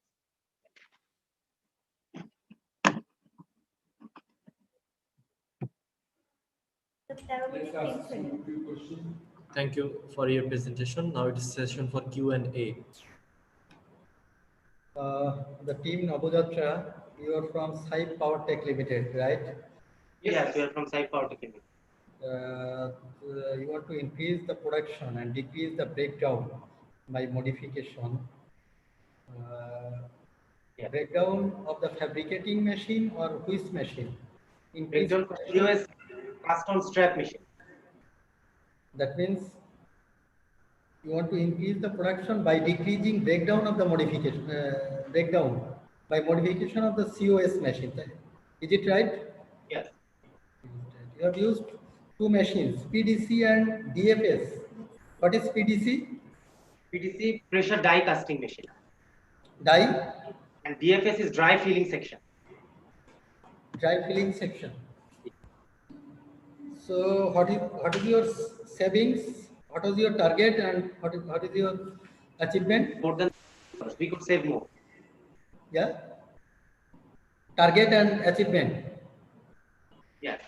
Speaker 1: Thank you for your presentation. Now it is session for Q&A.
Speaker 4: The team Nabojatra, you are from Sai Power Tech Limited, right?
Speaker 17: Yes, we are from Sai Power Tech Limited.
Speaker 4: You want to increase the production and decrease the breakdown by modification. Breakdown of the fabricating machine or which machine?
Speaker 17: Breakdown for US cast on strap machine.
Speaker 4: That means you want to increase the production by decreasing breakdown of the modification, by modification of the COS machine. Is it right?
Speaker 17: Yes.
Speaker 4: You have used 2 machines, PDC and DFS. What is PDC?
Speaker 17: PDC, pressure die casting machine.
Speaker 4: Die?
Speaker 17: And DFS is dry filling section.
Speaker 4: Dry filling section. So what is your savings? What was your target and what is your achievement?
Speaker 17: More than we could save more.
Speaker 4: Yeah. Target and achievement.
Speaker 17: Yes.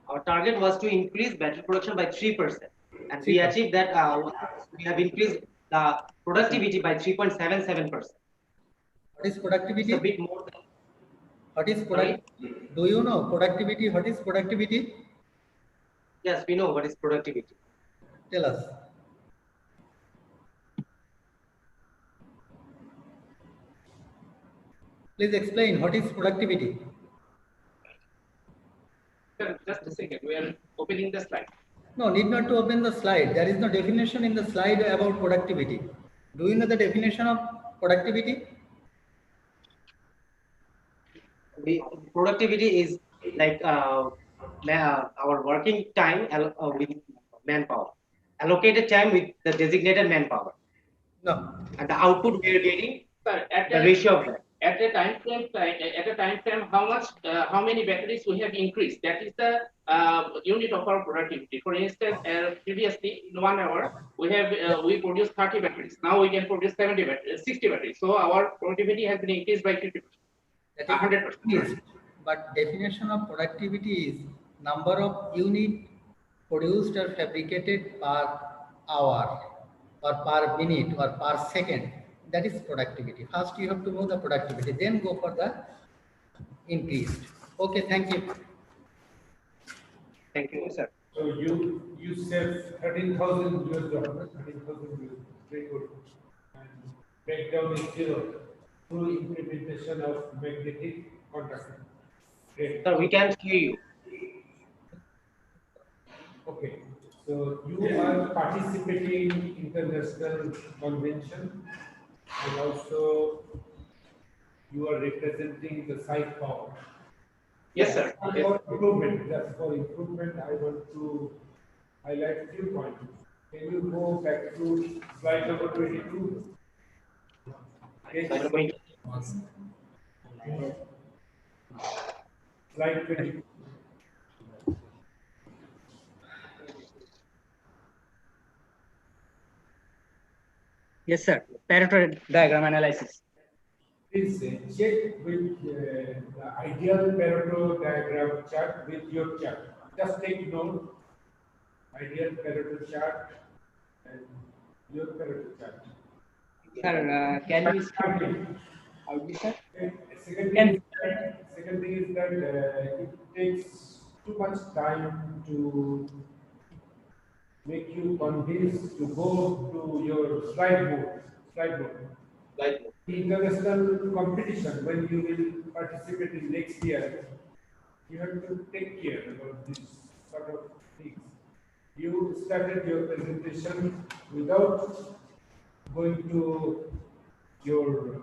Speaker 17: Our target was to increase battery production by 3%, and we achieved that. We have increased the productivity by 3.77%.
Speaker 4: What is productivity?
Speaker 17: It's a bit more than.
Speaker 4: What is productivity? Do you know productivity? What is productivity?
Speaker 17: Yes, we know what is productivity.
Speaker 4: Tell us. Please explain what is productivity.
Speaker 20: Sir, just a second. We are opening the slide.
Speaker 4: No, need not to open the slide. There is no definition in the slide about productivity. Do you know the definition of productivity?
Speaker 17: Productivity is like our working time with manpower, allocated time with the designated manpower.
Speaker 4: No.
Speaker 17: And the output we are getting,
Speaker 20: Sir,
Speaker 17: the ratio of that.
Speaker 20: At a time frame, how many batteries we have increased? That is the unit of our productivity. For instance, previously in 1 hour we produced 30 batteries. Now we can produce 70 batteries, 60 batteries. So our productivity has been increased by 50%. 100%.
Speaker 4: But definition of productivity is number of unit produced or fabricated per hour or per minute or per second. That is productivity. First you have to know the productivity, then go for the increased. Okay, thank you.
Speaker 17: Thank you, sir.
Speaker 7: So you save 13,000 US dollars, 13,000 US, very good. And breakdown is zero through implementation of magnetic contactor. Great.
Speaker 17: Sir, we can't hear you.
Speaker 7: Okay, so you are participating in international convention and also you are representing the site power.
Speaker 17: Yes, sir.
Speaker 7: For improvement, just for improvement, I want to highlight few points. Can you go back to slide number 22? Okay. Slide 22.
Speaker 17: Yes, sir. Pareto diagram analysis.
Speaker 7: Please check with the ideal Pareto diagram chart with your chart. Just take note, ideal Pareto chart and your Pareto chart.
Speaker 17: Sir, can you
Speaker 7: Second thing is that it takes too much time to make you convinced to go to your slide mode. International competition, when you will participate in next year, you have to take care about this sort of things. You started your presentation without going to your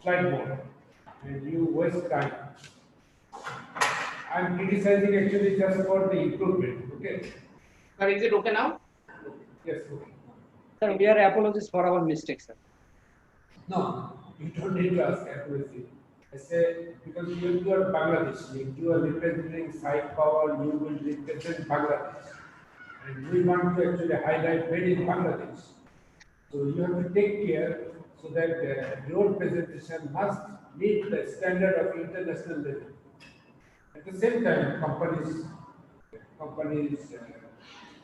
Speaker 7: slide mode and you waste time. I'm criticizing actually just for the improvement, okay?
Speaker 20: Sir, is it okay now?
Speaker 7: Yes, okay.
Speaker 17: Sir, we are apologies for our mistakes, sir.
Speaker 7: No, you don't need to ask accuracy. I say, because you are Bangladesh, you are representing site power, you will represent Bangladesh. And we want to actually highlight made in Bangladesh. So you have to take care so that your presentation must meet the standard of international level. At the same time, companies property.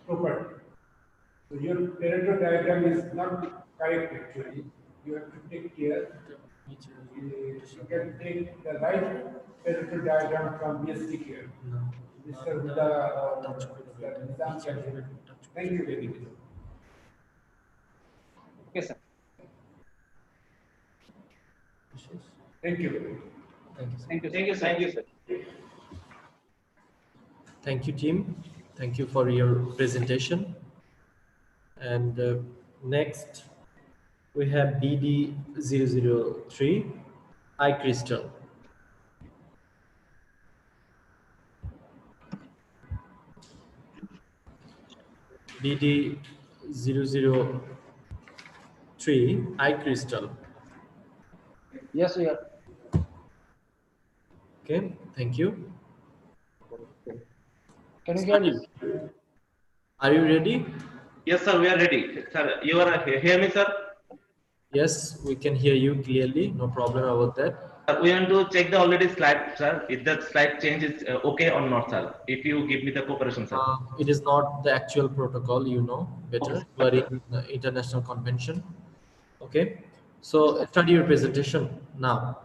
Speaker 7: So your Pareto diagram is not correct actually. You have to take care. You can take the right Pareto diagram from BSC here. Mr. Huda or Mr. Nizam can. Thank you very much.
Speaker 17: Okay, sir.
Speaker 7: Thank you.
Speaker 20: Thank you, sir.
Speaker 1: Thank you, team. Thank you for your presentation. And next, we have BD003, iCrystal. BD003, iCrystal.
Speaker 15: Yes, we are.
Speaker 1: Okay, thank you.
Speaker 15: Can you hear me?
Speaker 1: Are you ready?
Speaker 19: Yes, sir, we are ready. Sir, you are hear me, sir?
Speaker 1: Yes, we can hear you clearly. No problem about that.
Speaker 19: We want to check the already slide, sir. If the slide change is okay or not, sir. If you give me the cooperation, sir.
Speaker 1: It is not the actual protocol, you know better. You are in the international convention. Okay, so start your presentation now.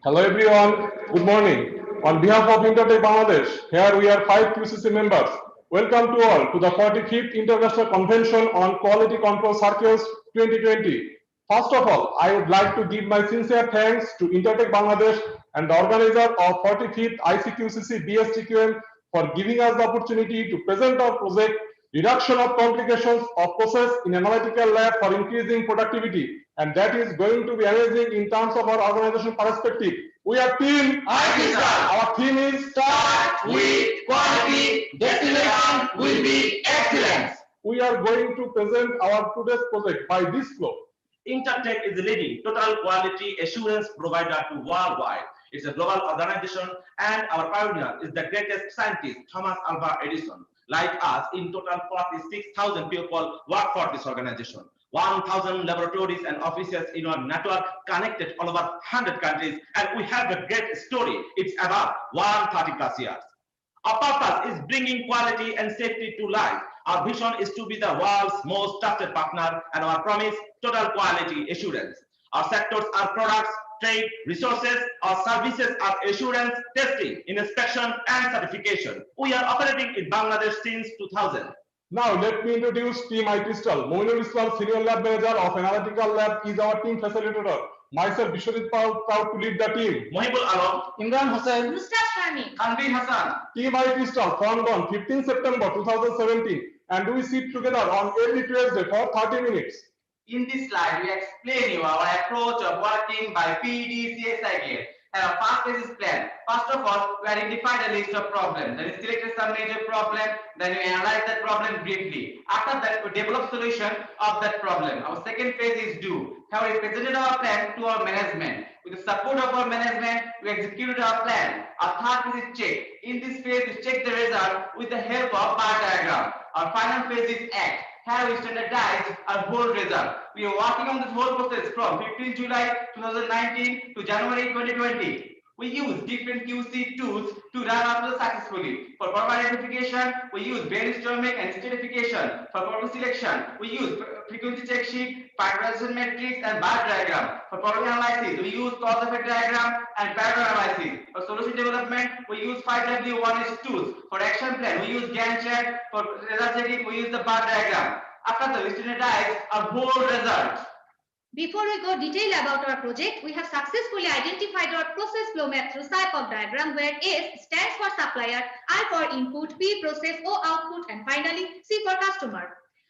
Speaker 21: Hello everyone, good morning. On behalf of Intertech Bangladesh, here we are 5 QCC members. Welcome to all to the 45th International Convention on Quality Control Circuits 2020. First of all, I would like to give my sincere thanks to Intertech Bangladesh and the organizer of 45th ICQCC BSTQM for giving us the opportunity to present our project, Reduction of Complications of Process in Analytical Lab for Increasing Productivity. And that is going to be amazing in terms of our organization perspective. We are team IT. Our team is Start with Quality, Destination will be Excellence. We are going to present our today's project by this flow.
Speaker 22: Intertech is the leading total quality assurance provider to worldwide. It's a global organization, and our pioneer is the greatest scientist, Thomas Alva Edison. Like us, in total 46,000 people work for this organization. 1,000 laboratories and offices in our network connected all over 100 countries, and we have a great story. It's about 130 plus years. Our purpose is bringing quality and safety to life. Our vision is to be the world's most trusted partner, and our promise, total quality assurance. Our sectors are products, trade, resources. Our services are assurance, testing, inspection, and certification. We are operating in Bangladesh since 2000.
Speaker 21: Now let me introduce Team IT Crystal. Moinul Islam, Senior Lab Manager of Analytical Lab, is our team facilitator. Myself, Vishwadit Paul, proud to lead the team.
Speaker 22: Mohibul Alam,
Speaker 18: Imran Hussain,
Speaker 2: Mustaf Shami,
Speaker 22: Tanvir Hassan.
Speaker 21: Team IT Crystal formed on 15 September 2017, and we sit together on every Tuesday for 30 minutes.
Speaker 22: In this slide, we explain you our approach of working by PDCSI gate. And our first phase is plan. First of all, we identified a list of problems. Then we selected some major problem. Then we analyze that problem briefly. After that, we develop solution of that problem. Our second phase is do. Here we presented our plan to our management. With the support of our management, we executed our plan. Our third phase is check. In this phase, we check the result with the help of bar diagram. Our final phase is act. Here we standardize our whole result. We are working on this whole process from 15 July 2019 to January 2020. We use different QC tools to run our process successfully. For problem identification, we use brainstorming and stratification. For problem selection, we use frequency check sheet, factorization matrix, and bar diagram. For problem analysis, we use cause effect diagram and pattern analysis. For solution development, we use 5W1H tools. For action plan, we use Gantt chart. For result checking, we use the bar diagram. After that, we standardize our whole result.
Speaker 23: Before we go detail about our project, we have successfully identified our process flow map through Cypop diagram, where S stands for supplier, I for input, P process, O output, and finally C for customer.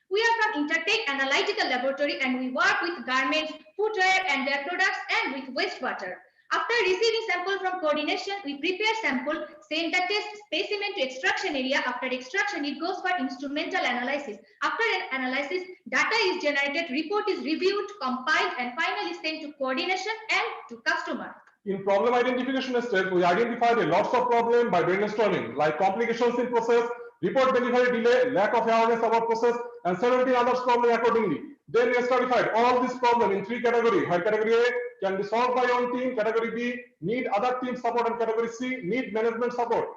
Speaker 23: We are from Intertech Analytical Laboratory, and we work with garments, footwear and their products, and with wastewater. After receiving sample from coordination, we prepare sample, send the test specimen to extraction area. After extraction, it goes for instrumental analysis. After an analysis, data is generated, report is reviewed, compiled, and finally sent to coordination and to customer.
Speaker 21: In problem identification step, we identified a lots of problems by brainstorming, like complications in process, report delivery delay, lack of awareness about process, and 17 other problems accordingly. Then we stratified all these problems in 3 categories, where category A can be solved by one team, category B need other team support, and category C need management support.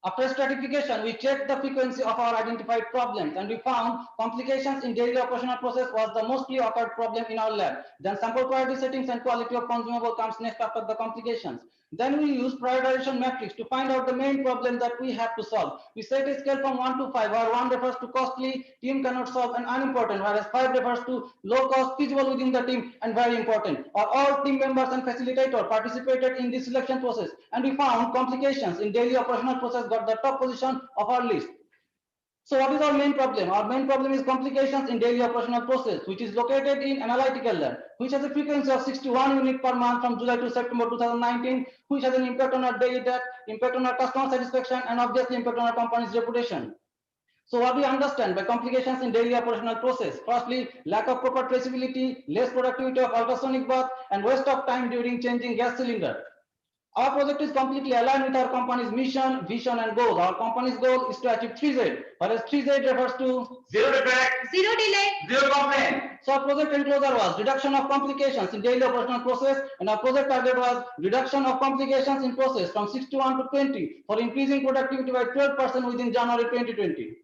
Speaker 18: After stratification, we checked the frequency of our identified problems, and we found complications in daily operational process was the mostly occurred problem in our lab. Then sample priority settings and quality of consumable comes next after the complications. Then we use prioritization matrix to find out the main problem that we have to solve. We set a scale from 1 to 5, where 1 refers to costly, team cannot solve, and unimportant, whereas 5 refers to low cost, feasible within the team, and very important. All team members and facilitator participated in this selection process, and we found complications in daily operational process got the top position of our list. So what is our main problem? Our main problem is complications in daily operational process, which is located in analytical lab, which has a frequency of 61 units per month from July to September 2019, which has an impact on our daily debt, impact on our customer satisfaction, and obviously impact on our company's reputation. So what do we understand by complications in daily operational process? Firstly, lack of proper traceability, less productivity of ultrasonic bath, and waste of time during changing gas cylinder. Our project is completely aligned with our company's mission, vision, and goal. Our company's goal is to achieve 3Z, whereas 3Z refers to
Speaker 22: zero defect,
Speaker 23: zero delay,
Speaker 22: zero complaint.
Speaker 18: So our project enclosure was reduction of complications in daily operational process, and our project target was reduction of complications in process from 61 to 20 for increasing productivity by 12% within January 2020.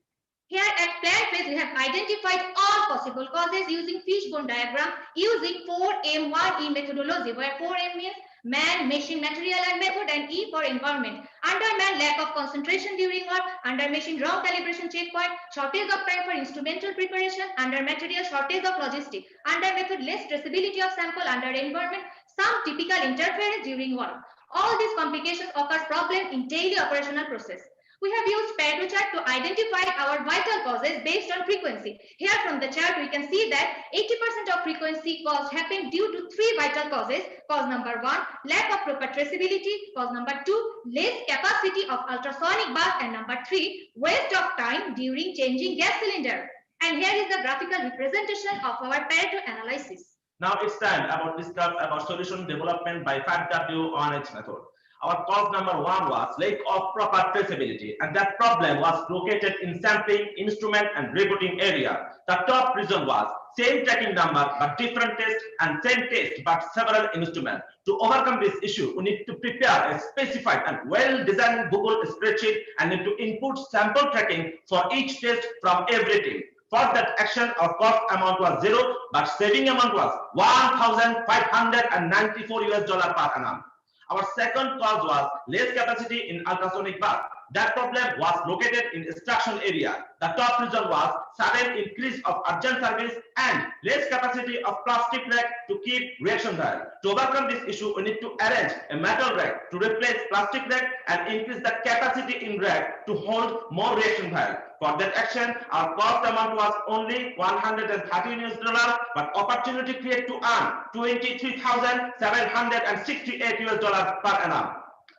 Speaker 23: Here at plan phase, we have identified all possible causes using fishbone diagram using 4M1E methodology, where 4M means Man, machine, material and method, and E for environment. Under man, lack of concentration during work. Under machine, wrong calibration checkpoint. Shortage of time for instrumental preparation. Under material, shortage of logistics. Under method, less traceability of sample. Under environment, some typical interference during work. All these complications occur problem in daily operational process. We have used Pareto chart to identify our vital causes based on frequency. Here from the chart we can see that 80% of frequency cause happen due to three vital causes. Cause number 1, lack of proper traceability. Cause number 2, less capacity of ultrasonic bath. And number 3, waste of time during changing gas cylinder. And here is the graphical representation of our Pareto analysis.
Speaker 15: Now it's time about discuss about solution development by 5W on its method. Our cause number 1 was lack of proper traceability, and that problem was located in sampling, instrument, and rebooting area. The top reason was same tracking number but different test, and same test but several instruments. To overcome this issue, we need to prepare a specified and well-designed Google spreadsheet and need to input sample tracking for each test from every team. For that action, our cost amount was 0, but saving amount was $1,594 per annum. Our second cause was less capacity in ultrasonic bath. That problem was located in extraction area. The top reason was sudden increase of urgent service and less capacity of plastic rack to keep reaction valve. To overcome this issue, we need to arrange a metal rack to replace plastic rack and increase the capacity in rack to hold more reaction valve. For that action, our cost amount was only $113, but opportunity created to earn $23,768 per annum.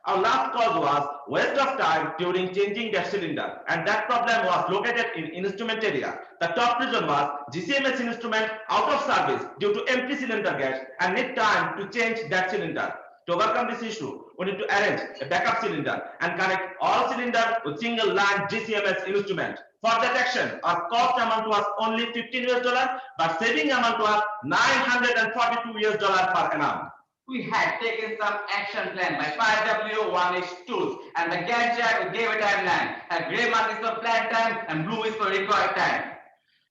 Speaker 15: Our last cause was waste of time during changing gas cylinder, and that problem was located in instrument area. The top reason was GCMS instrument out of service due to empty cylinder gas and need time to change that cylinder. To overcome this issue, we need to arrange a backup cylinder and connect all cylinders with single line GCMS instrument. For that action, our cost amount was only $15, but saving amount was $942 per annum.
Speaker 22: We had taken some action plan by 5W, 1H tools, and the Gantt chart gave a timeline. A gray mark is for planned time and blue is for required time.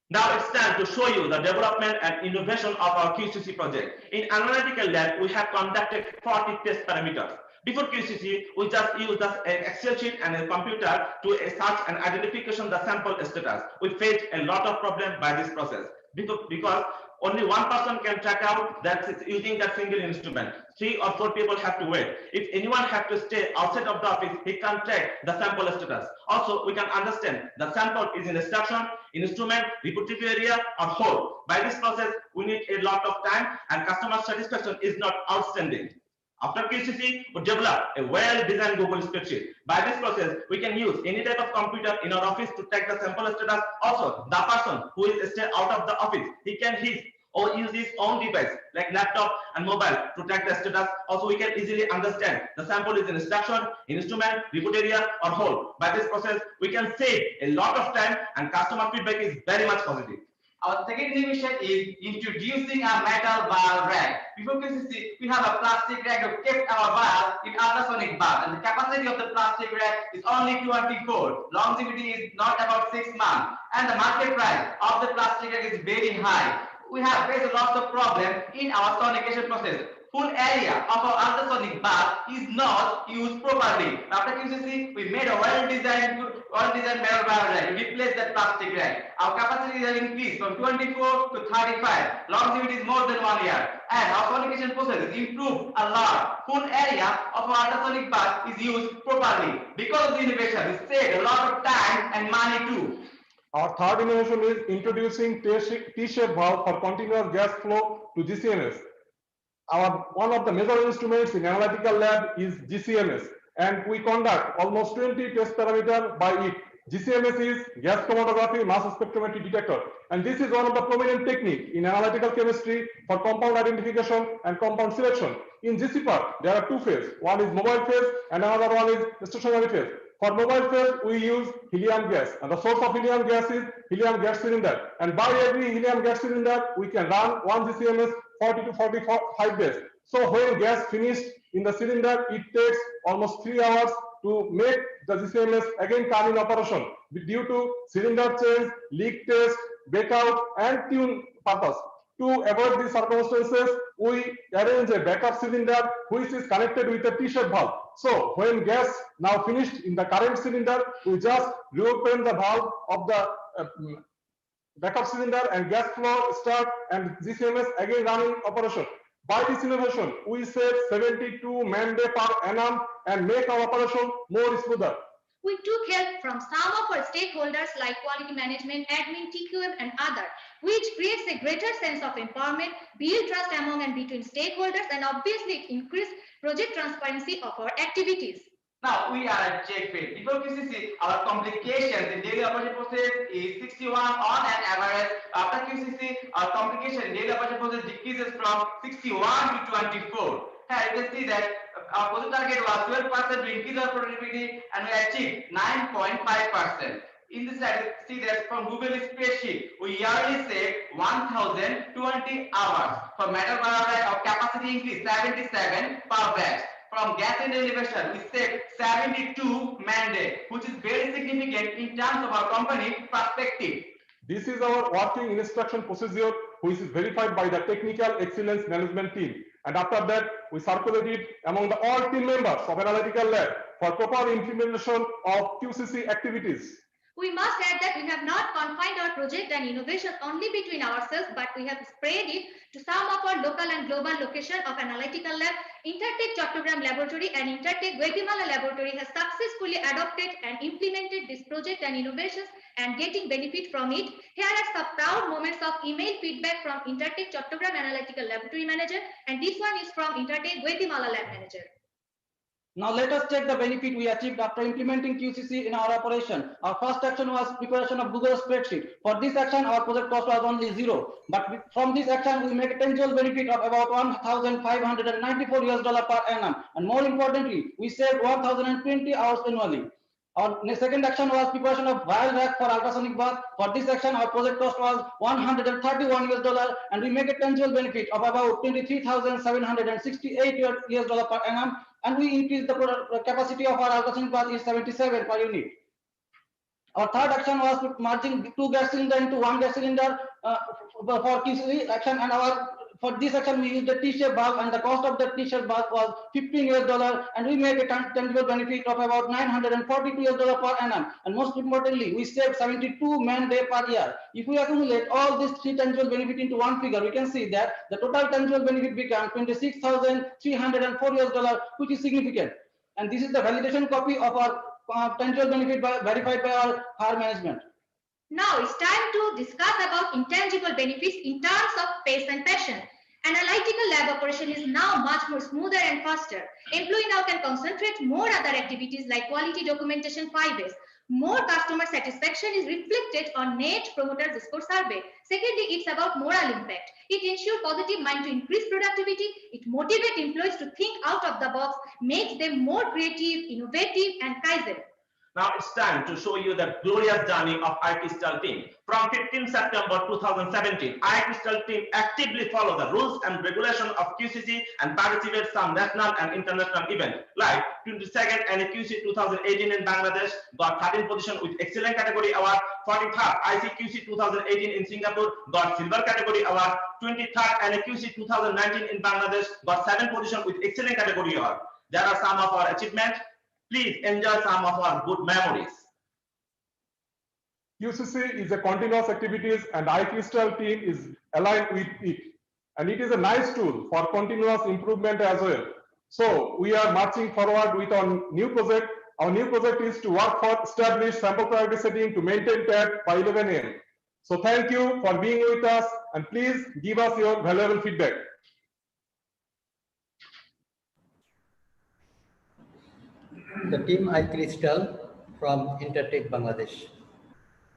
Speaker 15: Now it's time to show you the development and innovation of our QCC project. In analytical lab, we have conducted 40 test parameters. Before QCC, we just used an Excel sheet and a computer to search and identification the sample status. We faced a lot of problems by this process because only one person can track out that using that single instrument. 3 or 4 people have to wait. If anyone have to stay outside of the office, he can track the sample status. Also, we can understand the sample is in extraction, instrument, repetitive area, or whole. By this process, we need a lot of time and customer satisfaction is not outstanding. After QCC, we develop a well-designed Google spreadsheet. By this process, we can use any type of computer in our office to track the sample status. Also, the person who is stay out of the office, he can use his own device like laptop and mobile to track the status. Also, we can easily understand the sample is in extraction, instrument, report area, or whole. By this process, we can save a lot of time and customer feedback is very much positive.
Speaker 22: Our second innovation is introducing a metal valve rack. Before QCC, we have a plastic rack to keep our valve in ultrasonic bath, and the capacity of the plastic rack is only 24. Longevity is not about 6 months, and the market price of the plastic rack is very high. We have faced lots of problems in our sonication process. Full area of our ultrasonic bath is not used properly. After QCC, we made a well-designed metal valve rack to replace that plastic rack. Our capacity has increased from 24 to 35. Longevity is more than 1 year. And our sonication process is improved a lot. Full area of our ultrasonic bath is used properly. Because of the innovation, we saved a lot of time and money too.
Speaker 21: Our third innovation is introducing T-shaped valve for continuous gas flow to GCMS. One of the major instruments in analytical lab is GCMS, and we conduct almost 20 test parameters by it. GCMS is gas chromatography mass spectrometry detector, and this is one of the prominent technique in analytical chemistry for compound identification and compound selection. In GCPAR, there are 2 phases. One is mobile phase and another one is stationary phase. For mobile phase, we use helium gas, and the source of helium gas is helium gas cylinder. And by every helium gas cylinder, we can run one GCMS 40 to 45 days. So when gas finished in the cylinder, it takes almost 3 hours to make the GCMS again come in operation due to cylinder change, leak test, breakout, and tune purpose. To avoid these circumstances, we arrange a backup cylinder which is connected with a T-shaped valve. So when gas now finished in the current cylinder, we just reopen the valve of the backup cylinder and gas flow start and GCMS again running operation. By this innovation, we save 72 man-day per annum and make our operation more smoother.
Speaker 23: We took help from some of our stakeholders like quality management, admin, TQM, and others, which creates a greater sense of empowerment, build trust among and between stakeholders, and obviously increase project transparency of our activities.
Speaker 22: Now we are at check phase. Before QCC, our complications in daily operation process is 61 on an average. After QCC, our complication in daily operation process decreases from 61 to 24. Here you can see that our project target was 12% to increase our productivity, and we achieved 9.5%. In this slide, see that from Google spreadsheet, we yearly save 1,020 hours. For metal biobrite, our capacity increase 77 per batch. From gas and elevation, we save 72 man-day, which is very significant in terms of our company perspective.
Speaker 21: This is our working instruction procedure, which is verified by the Technical Excellence Management Team. And after that, we circulate it among all team members of Analytical Lab for proper implementation of QCC activities.
Speaker 23: We must add that we have not confined our project and innovation only between ourselves, but we have spread it to some of our local and global locations of Analytical Lab. Intertech Chattogram Laboratory and Intertech Guatemala Laboratory has successfully adopted and implemented this project and innovations and getting benefit from it. Here are some proud moments of email feedback from Intertech Chattogram Analytical Laboratory Manager, and this one is from Intertech Guatemala Lab Manager.
Speaker 18: Now let us check the benefit we achieved after implementing QCC in our operation. Our first action was preparation of Google spreadsheet. For this action, our project cost was only 0. But from this action, we make a tangible benefit of about $1,594 per annum. And more importantly, we saved 1,020 hours annually. Our second action was preparation of vial rack for ultrasonic bath. For this action, our project cost was $131, and we make a tangible benefit of about $23,768 per annum. And we increase the capacity of our ultrasonic bath is 77 per unit. Our third action was merging 2 gas cylinders into 1 gas cylinder for QCC action, and for this action we used the T-shaped valve, and the cost of the T-shaped valve was $15, and we make a tangible benefit of about $942 per annum. And most importantly, we saved 72 man-day per year. If we accumulate all these 3 tangible benefits into one figure, we can see that the total tangible benefit becomes $26,304, which is significant. And this is the validation copy of our tangible benefit verified by our higher management.
Speaker 23: Now it's time to discuss about intangible benefits in terms of pace and passion. Analytical lab operation is now much more smoother and faster. Employee now can concentrate more other activities like quality documentation 5S. More customer satisfaction is reflected on Net Promoter Score survey. Secondly, it's about moral impact. It ensures positive mind to increase productivity. It motivates employees to think out of the box, makes them more creative, innovative, and Kaizen.
Speaker 15: Now it's time to show you the glorious journey of iCrystal team. From 15 September 2017, iCrystal team actively follow the rules and regulations of QCC and participate some national and international events like 22nd NQC 2018 in Bangladesh, got 13th position with excellent category award, 43rd ICQC 2018 in Singapore, got silver category award, 23rd NQC 2019 in Bangladesh, got 7th position with excellent category award. There are some of our achievements. Please enjoy some of our good memories.
Speaker 21: QCC is a continuous activities, and iCrystal team is aligned with it. And it is a nice tool for continuous improvement as well. So we are marching forward with our new project. Our new project is to work for established sample priority setting to maintain PAT by 11 AM. So thank you for being with us, and please give us your valuable feedback.
Speaker 4: The team iCrystal from Intertech Bangladesh.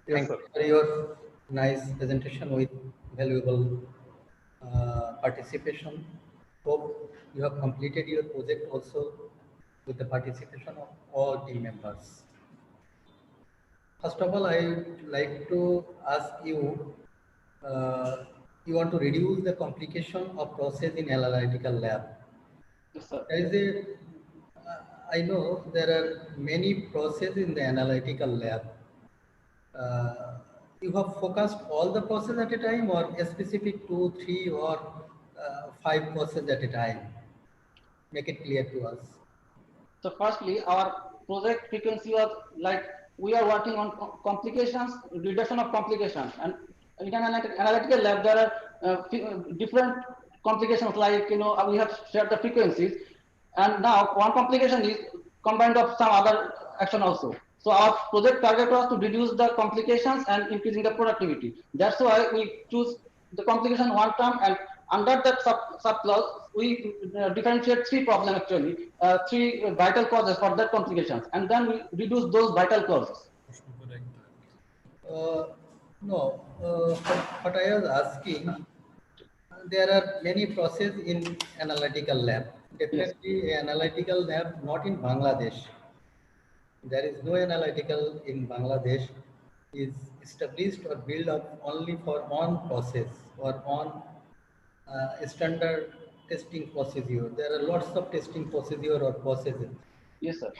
Speaker 21: Yes,
Speaker 4: Thank you for your nice presentation with valuable participation. Hope you have completed your project also with the participation of all team members. First of all, I would like to ask you, you want to reduce the complication of process in analytical lab.
Speaker 18: Yes, sir.
Speaker 4: I know there are many processes in the analytical lab. You have focused all the process at a time, or a specific 2, 3, or 5 process at a time? Make it clear to us.
Speaker 18: So firstly, our project frequency was like we are working on complications, reduction of complications, and in an analytical lab there are different complications. Like we have shared the frequencies, and now one complication is combined of some other action also. So our project target was to reduce the complications and increasing the productivity. That's why we choose the complication one term, and under that sub clause we differentiate 3 problems actually, 3 vital causes for that complications, and then we reduce those vital causes.
Speaker 4: No, what I was asking, there are many processes in analytical lab. Definitely, an analytical lab not in Bangladesh. There is no analytical in Bangladesh is established or built up only for one process or on standard testing procedure. There are lots of testing procedure or processes.
Speaker 18: Yes, sir.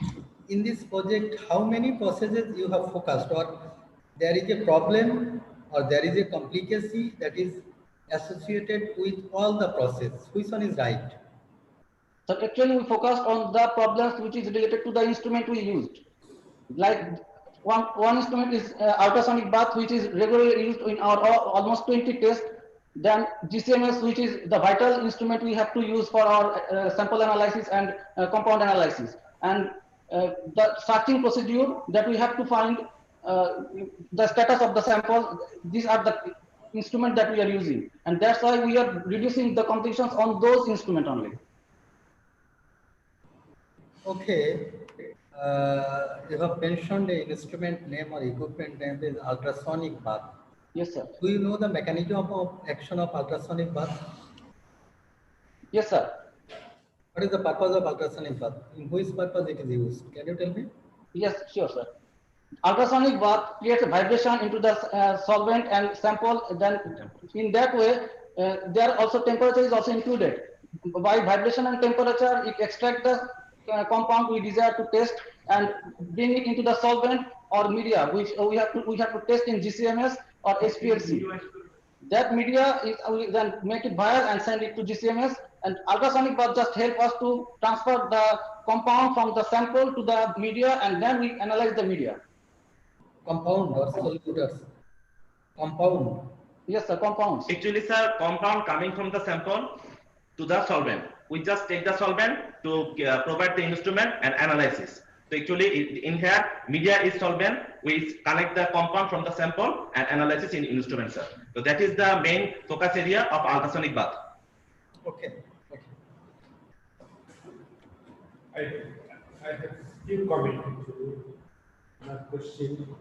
Speaker 4: In this project, how many processes you have focused, or there is a problem or there is a complicacy that is associated with all the process? Which one is right?
Speaker 18: So actually we focused on the problems which is related to the instrument we used. Like one instrument is ultrasonic bath, which is regularly used in our almost 20 tests. Then GCMS, which is the vital instrument we have to use for our sample analysis and compound analysis. And the searching procedure that we have to find the status of the sample. These are the instruments that we are using, and that's why we are reducing the complications on those instruments only.
Speaker 4: Okay. You have mentioned the instrument name or equipment name is ultrasonic bath.
Speaker 18: Yes, sir.
Speaker 4: Do you know the mechanism of action of ultrasonic bath?
Speaker 18: Yes, sir.
Speaker 4: What is the purpose of ultrasonic bath? In which purpose it is used? Can you tell me?
Speaker 18: Yes, sure, sir. Ultrasonic bath creates a vibration into the solvent and sample. Then in that way, there also temperature is also included. By vibration and temperature, it extracts the compound we desire to test and bring it into the solvent or media, which we have to test in GCMS or HPLC. That media is we then make it vial and send it to GCMS, and ultrasonic bath just help us to transfer the compound from the sample to the media, and then we analyze the media.
Speaker 4: Compound or solutors? Compound.
Speaker 18: Yes, sir, compounds.
Speaker 15: Actually, sir, compound coming from the sample to the solvent. We just take the solvent to provide the instrument and analysis. So actually, in here, media is solvent. We connect the compound from the sample and analysis in instrument, sir. So that is the main focus area of ultrasonic bath.
Speaker 4: Okay.
Speaker 7: I have still commented to my question,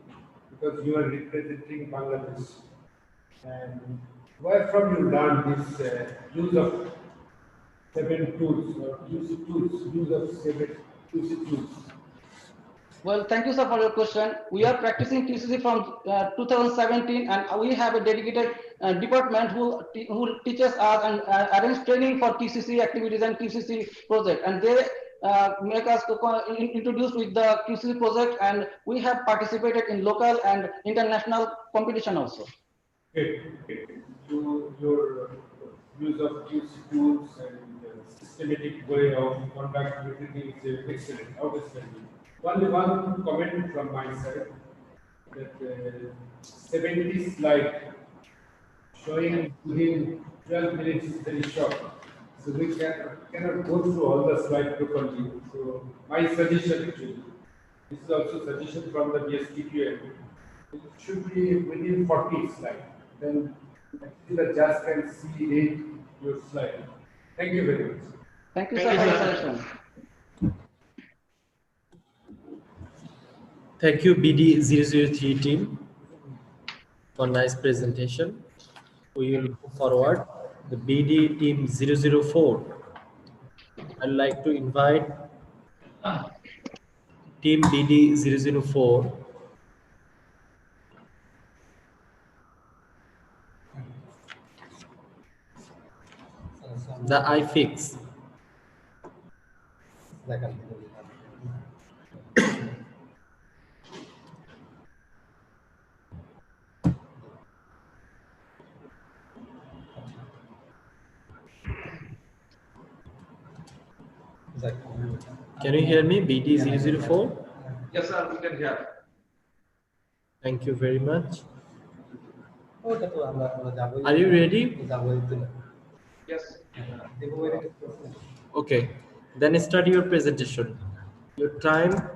Speaker 7: because you are representing Bangladesh, and where from you learned this use of 7 tools or use of 7 tools?
Speaker 18: Well, thank you, sir, for your question. We are practicing QCC from 2017, and we have a dedicated department who teaches us and arrange training for QCC activities and QCC project, and they make us introduced with the QCC project, and we have participated in local and international competition also.
Speaker 7: Okay. Your use of QC tools and systematic way of conduct everything is excellent, outstanding. Only one comment from my side, that 70 slide showing within 12 minutes is very short. So we cannot go through all the slides properly. So my suggestion actually, this is also suggestion from the BSTQM, it should be within 40 slides. Then the judge can see your slide. Thank you very much.
Speaker 18: Thank you, sir, for your suggestion.
Speaker 1: Thank you, BD003 team, for nice presentation. We will move forward. The BD team 004. I'd like to invite team BD 004. The iFix. Can you hear me? BT004.
Speaker 15: Yes, sir, we can hear.
Speaker 1: Thank you very much. Are you ready?
Speaker 15: Yes.
Speaker 1: Okay. Then start your presentation. Your time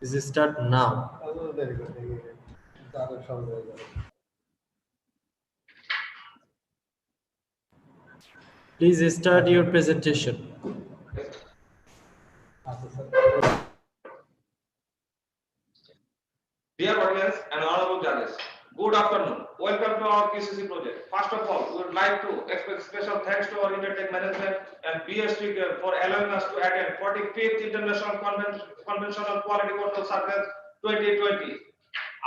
Speaker 1: is start now. Please start your presentation.
Speaker 15: Dear audience and honorable judges, good afternoon. Welcome to our QCC project. First of all, we would like to express special thanks to our Intertech management and BST for allowing us to attend 45th International Convention on Quality Control Circuits 2020.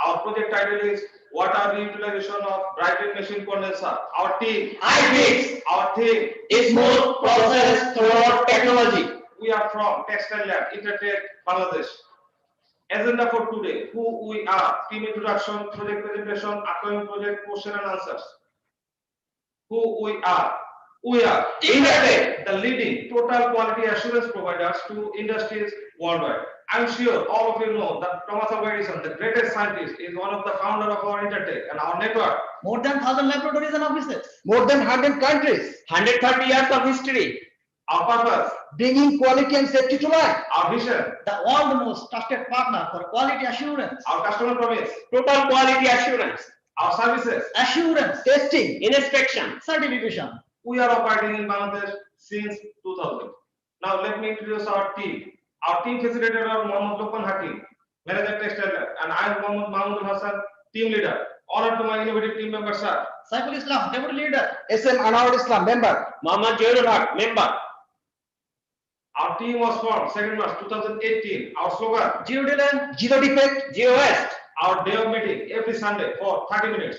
Speaker 15: Our project title is What are the utilization of dry machine condenser? Our team, our theme
Speaker 22: is more process through technology.
Speaker 15: We are from Textile Lab, Intertech, Bangladesh. Agenda for today: who we are, team introduction, project presentation, upcoming project, question and answers. Who we are? We are Intertech, the leading total quality assurance providers to industries worldwide. I'm sure all of you know that Thomas Alva Edison, the greatest scientist, is one of the founder of our Intertech and our network.
Speaker 18: More than 1,000 laboratories and offices.
Speaker 22: More than 100 countries. 130 years of history.
Speaker 15: Our purpose:
Speaker 22: bringing quality and safety to life.
Speaker 15: Our vision:
Speaker 18: the world's most trusted partner for quality assurance.
Speaker 15: Our customer promise:
Speaker 22: total quality assurance.
Speaker 15: Our services:
Speaker 18: assurance,
Speaker 22: testing, inspection,
Speaker 18: certification.
Speaker 15: We are operating in Bangladesh since 2000. Now let me introduce our team. Our team facilitator are Mohammad Lokman Hakim, Manager Textile Lab, and I am Mohammad Mahmudul Hassan, Team Leader. Honor to my innovative team members, sir.
Speaker 18: Saiful Islam, Deputy Leader.
Speaker 22: SM Anwar Islam, Member. Muhammad Joyrul Haq, Member.
Speaker 15: Our team was formed 2nd March 2018. Our slogan:
Speaker 18: Zero delay,
Speaker 22: zero defect, zero waste.
Speaker 15: Our day of meeting every Sunday for 30 minutes.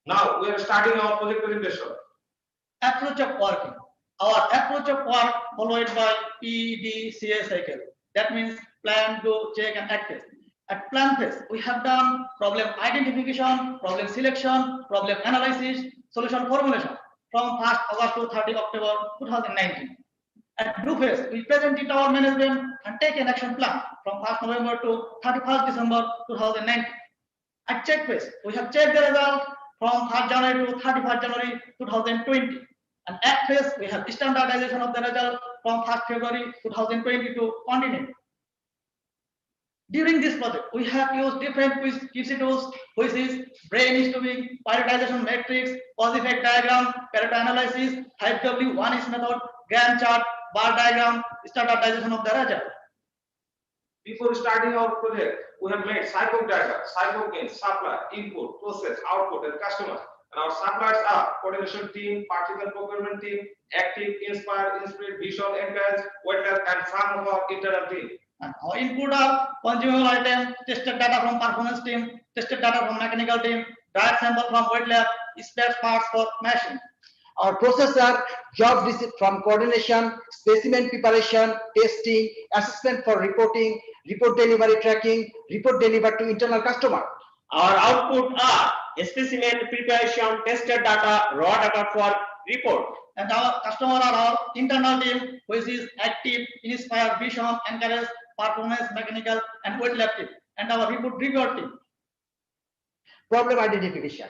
Speaker 15: Now we are starting our project presentation.
Speaker 18: Approach of working. Our approach of work followed by PDCA cycle. That means plan, do, check, and act. At plan phase, we have done problem identification, problem selection, problem analysis, solution formulation from 1st August to 30 October 2019. At do phase, we present it to our management and take an action plan from 1st November to 31st December 2019. At check phase, we have checked the result from 1st January to 31st January 2020. And at phase, we have standardization of the result from 1st February 2020 to continue. During this project, we have used different QC tools, which is brainstorming, prioritization matrix, cause effect diagram, Pareto analysis, 5W1 method, Gantt chart, bar diagram, standardization of the result.
Speaker 15: Before starting our project, we have made cycle diagram, cycle gain, supply, input, process, output, and customer. And our suppliers are coordination team, particle procurement team, active, inspire, inspired, visual, encourage, wetland, and some of our internal team.
Speaker 18: And our input are consumable item, tested data from performance team, tested data from mechanical team, direct sample from wet lab, spare parts for machine.
Speaker 22: Our process are job receipt from coordination, specimen preparation, testing, assessment for reporting, report delivery tracking, report delivered to internal customer. Our output are specimen preparation, tested data, raw data for report.
Speaker 18: And our customer are our internal team, which is active, inspire, vision, encourage, performance, mechanical, and wet lab team. And our report review team.
Speaker 22: Problem identification.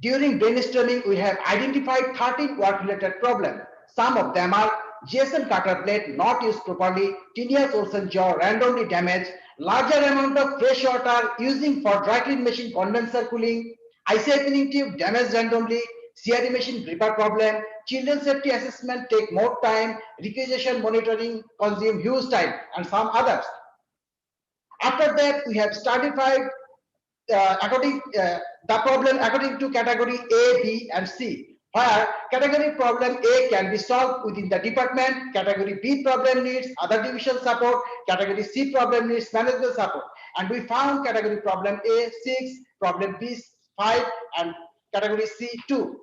Speaker 22: During brainstorming, we have identified 13 work-related problems. Some of them are GSM cutter blade not used properly, tedious Olsen jaw randomly damaged, larger amount of fresh water using for dry clean machine condenser cooling, IC opening tube damaged randomly, CRD machine gripper problem, children safety assessment take more time, requisition monitoring consume huge time, and some others. After that, we have stratified the problem according to category A, B, and C, where category problem A can be solved within the department, category B problem needs other division support, category C problem needs management support, and we found category problem A 6, problem B 5, and category C 2.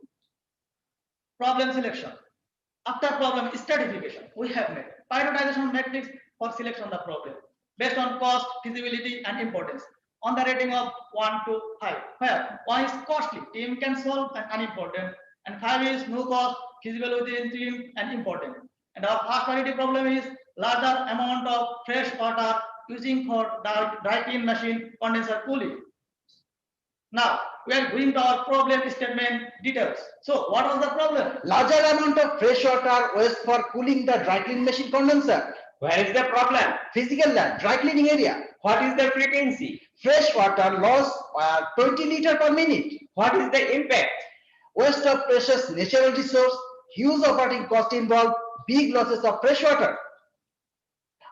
Speaker 18: Problem selection. After problem stratification, we have made prioritization matrix for selection of the problem based on cost, feasibility, and importance on the rating of 1 to 5, where 1 is costly, team can solve, and unimportant, and 5 is no cost, feasible within team, and important. And our first priority problem is
Speaker 5: larger amount of fresh water using for dry clean machine condenser cooling. Now we are going to our problem statement details. So what was the problem?
Speaker 18: Larger amount of fresh water waste for cooling the dry clean machine condenser.
Speaker 22: Where is the problem?
Speaker 18: Physical lab, dry cleaning area.
Speaker 22: What is the frequency?
Speaker 18: Fresh water loss 20 liter per minute.
Speaker 22: What is the impact?
Speaker 18: Waste of precious natural resource, huge operating cost involved, big losses of fresh water.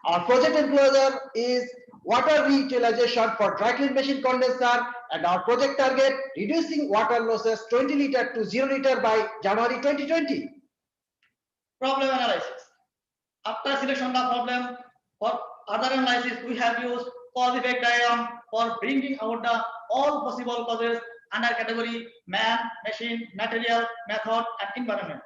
Speaker 18: Our project enclosure is water reutilization for dry clean machine condenser, and our project target reducing water losses 20 liter to 0 liter by January 2020.
Speaker 5: Problem analysis. After selection of the problem, for other analysis we have used cause effect diagram for bringing out the all possible causes under category man, machine, material, method and environment.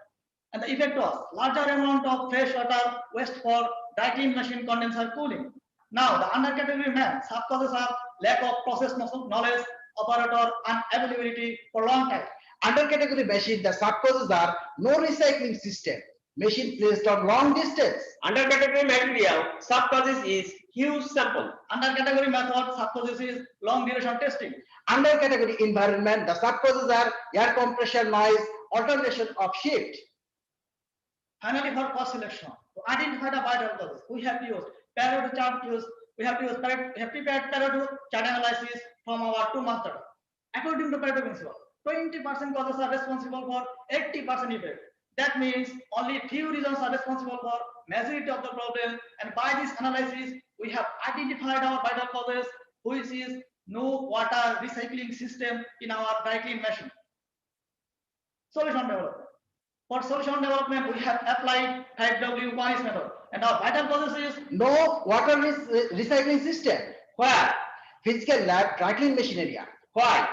Speaker 5: And the effect was larger amount of fresh water waste for dry clean machine condenser cooling. Now the under category man, sub causes are lack of process knowledge, operator unavailability for long time.
Speaker 18: Under category machine, the sub causes are no recycling system, machine placed on long distance.
Speaker 22: Under category material, sub causes is huge sample.
Speaker 5: Under category method, sub causes is long duration testing.
Speaker 18: Under category environment, the sub causes are air compression, noise, alternation of shift.
Speaker 5: Finally, for cost selection, to identify the vital causes, we have used parallel chart use. We have prepared parallel chart analysis from our two methods. According to Pareto principle, 20% causes are responsible for 80% effect. That means only few reasons are responsible for majority of the problem. And by this analysis, we have identified our vital causes, which is no water recycling system in our dry clean machine. Solution development. For solution development, we have applied 5W Wise method, and our vital causes is
Speaker 18: no water recycling system.
Speaker 22: Where?
Speaker 18: Physical lab, dry clean machine area.
Speaker 22: Why?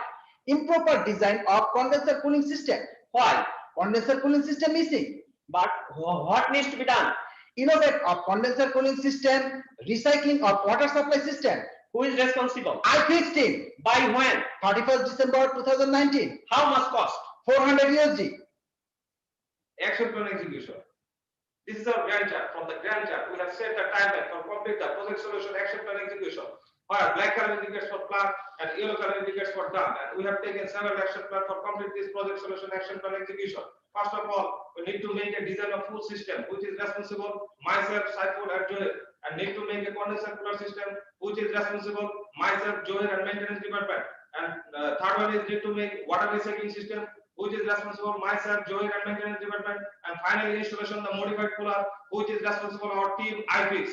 Speaker 18: Improper design of condenser cooling system.
Speaker 22: Why?
Speaker 18: Condenser cooling system missing.
Speaker 22: But what needs to be done?
Speaker 18: Innovate of condenser cooling system, recycling of water supply system.
Speaker 22: Who is responsible?
Speaker 18: I fixed him.
Speaker 22: By when?
Speaker 18: 31st December 2019.
Speaker 22: How much cost?
Speaker 18: 400 USD.
Speaker 6: Action plan execution. This is our Gantt chart. From the Gantt chart, we have set the timeline for complete the project solution action plan execution. Where black color indicates for plan and yellow color indicates for done. And we have taken several action plan for complete this project solution action plan execution. First of all, we need to make a design of full system, which is responsible myself, Saiful and Joel. And need to make a condenser cooler system, which is responsible myself, Joel and maintenance department. And third one is need to make water recycling system, which is responsible myself, Joey and maintenance department, and finally installation the modified cooler, which is responsible our team iFix.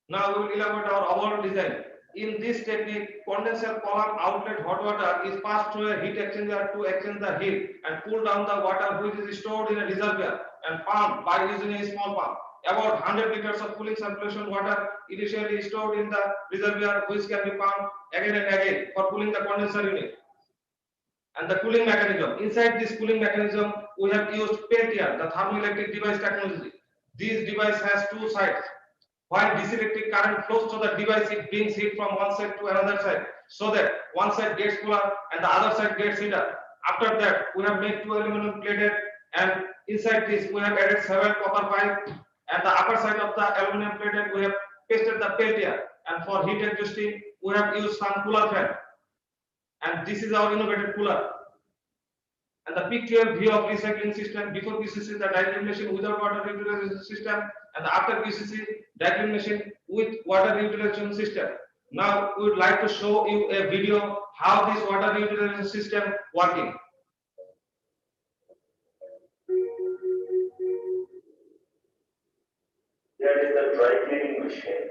Speaker 6: Now we will elaborate our overall design. In this technique, condenser column outlet hot water is passed through a heat exchanger to exchange the heat and cool down the water which is stored in a reservoir and pumped by using a small pump. About 100 liters of cooling circulation water initially stored in the reservoir which can be pumped again and again for cooling the condenser unit. And the cooling mechanism. Inside this cooling mechanism, we have used Peltier, the thermoelectric device technology. This device has two sides. While DC electric current flows through the device, it brings heat from one side to another side, so that one side gets cooler and the other side gets heater. After that, we have made two aluminum plated, and inside this we have added several copper pipe. And the upper side of the aluminum plated, we have pasted the Peltier, and for heat adjusting, we have used some cooler fan. And this is our innovative cooler. And the pictorial view of recycling system. Before QCC, the dry clean machine without water reutilization system, and the after QCC, dry clean machine with water reutilization system. Now we would like to show you a video how this water reutilization system working.
Speaker 8: Here is the dry cleaning machine.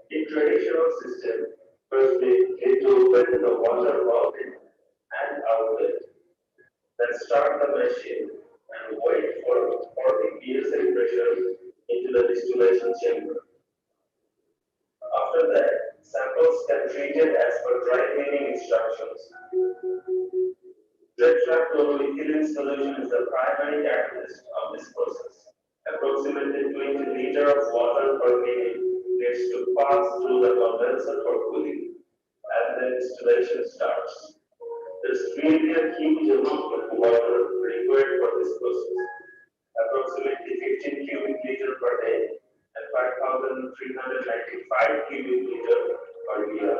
Speaker 8: In traditional system, first we need to open the water outlet and outlet. Then start the machine and wait for 40 psi pressure into the distillation chamber. After that, samples can be treated as per dry cleaning instructions. Tetrachloroethylene solution is the primary catalyst of this process. Approximately 20 liters of water per minute needs to pass through the condenser for cooling, and the distillation starts. There is really a huge amount of water required for this process. approximately 15 cubic meter per day and 5,395 cubic meter per year.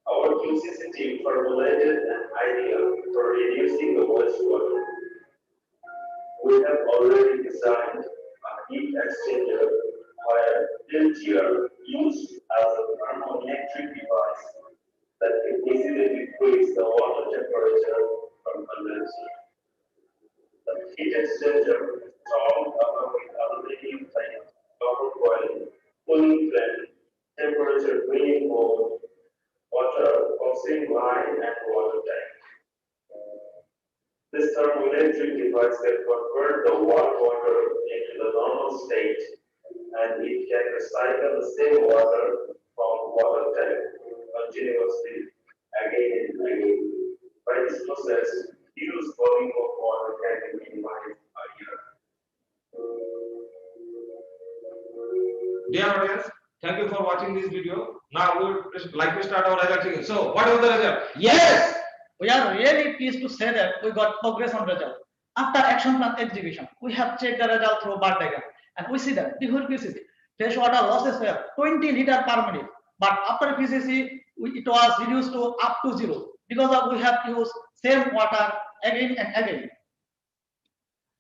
Speaker 8: Our QCC team formulated an idea for reducing the wastewater. We have already designed a heat exchanger where filter used as a thermoelectric device that can easily decrease the water temperature from condenser. The heat exchanger is installed above with aluminum plate, copper coil, cooling fan, temperature green mode, water, oxygen line, and water tank. This thermoelectric device can convert the warm water into the normal state, and it can recycle the same water from water tank continuously again and again. By this process, huge volume of water can be minimized a year.
Speaker 6: Dear audience, thank you for watching this video. Now we would like to start our result checking. So, what was the result?
Speaker 5: Yes, we are really pleased to say that we got progress on result. After action plan execution, we have checked the result through bar diagram, and we see that before QCC, fresh water losses were 20 liter per minute, but after QCC, it was reduced to up to 0 because of we have used same water again and again.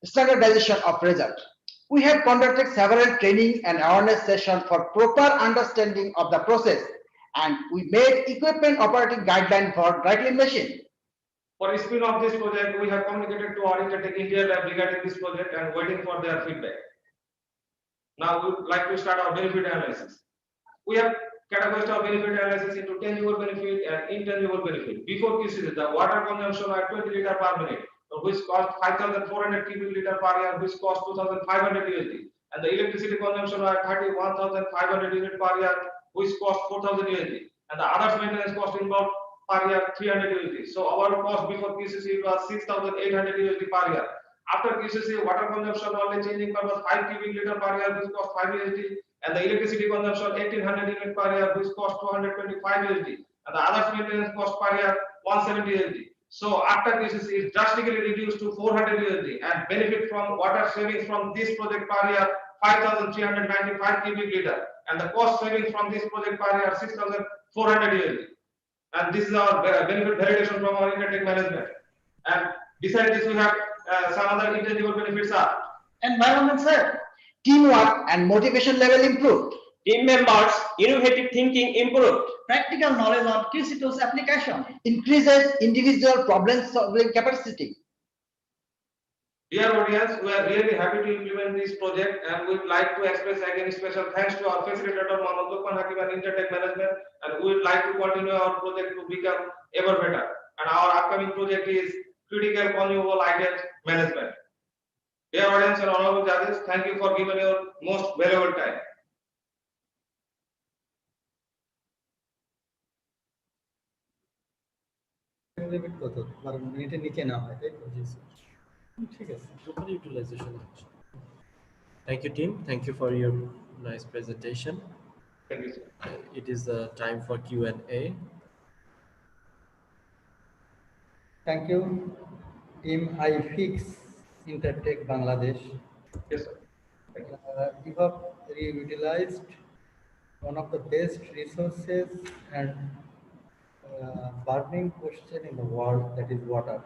Speaker 3: Standardization of result. We have conducted several training and awareness sessions for proper understanding of the process, and we made equipment operating guideline for dry clean machine.
Speaker 6: For spin off this project, we have communicated to our Intertech India lab regarding this project and waiting for their feedback. Now we would like to start our benefit analysis. We have categorized our benefit analysis into tangible benefit and intangible benefit. Before QCC, the water consumption are 20 liter per minute, which cost 5,400 cubic liter per year, which cost 2,500 USD, and the electricity consumption are 31,500 unit per year, which cost 4,000 USD, and the others maintenance cost involved per year 300 USD. So our cost before QCC was 6,800 USD per year. After QCC, water consumption only changing was 5 cubic liter per year, which cost 5 USD, and the electricity consumption 1,800 unit per year, which cost 225 USD, and the others maintenance cost per year 170 USD. So after QCC is drastically reduced to 400 USD, and benefit from water savings from this project per year 5,395 cubic liter, and the cost savings from this project per year 6,400 USD. And this is our benefit validation from our Intertech management. And besides this, we have some other intangible benefits are
Speaker 5: environment, sir.
Speaker 3: Teamwork and motivation level improved.
Speaker 19: Team members, innovative thinking improved.
Speaker 5: Practical knowledge on QC tools application.
Speaker 3: Increases individual problem solving capacity.
Speaker 6: Dear audience, we are really happy to implement this project, and we would like to express again special thanks to our facilitator Mohammad Lukman Hakim and Intertech management, and we would like to continue our project to become ever better. And our upcoming project is critical consumable items management. Dear audience and honorable judges, thank you for giving your most valuable time.
Speaker 1: Proper utilization. Thank you, team. Thank you for your nice presentation.
Speaker 6: Thank you, sir.
Speaker 1: It is time for Q&A.
Speaker 4: Thank you, Team iFix Intertech Bangladesh.
Speaker 6: Yes, sir.
Speaker 4: You have utilized one of the best resources and burning question in the world, that is water.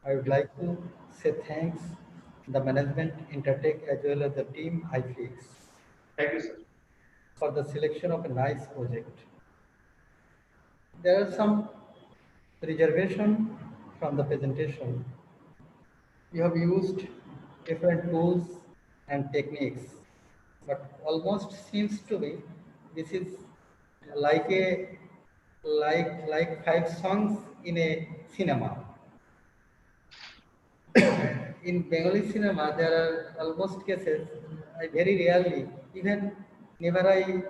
Speaker 4: I would like to say thanks to the management Intertech as well as the team iFix.
Speaker 6: Thank you, sir.
Speaker 4: For the selection of a nice project. There are some reservation from the presentation. You have used different tools and techniques, but almost seems to me this is like five songs in a cinema. In Bengali cinema, there are almost cases I very rarely, even never I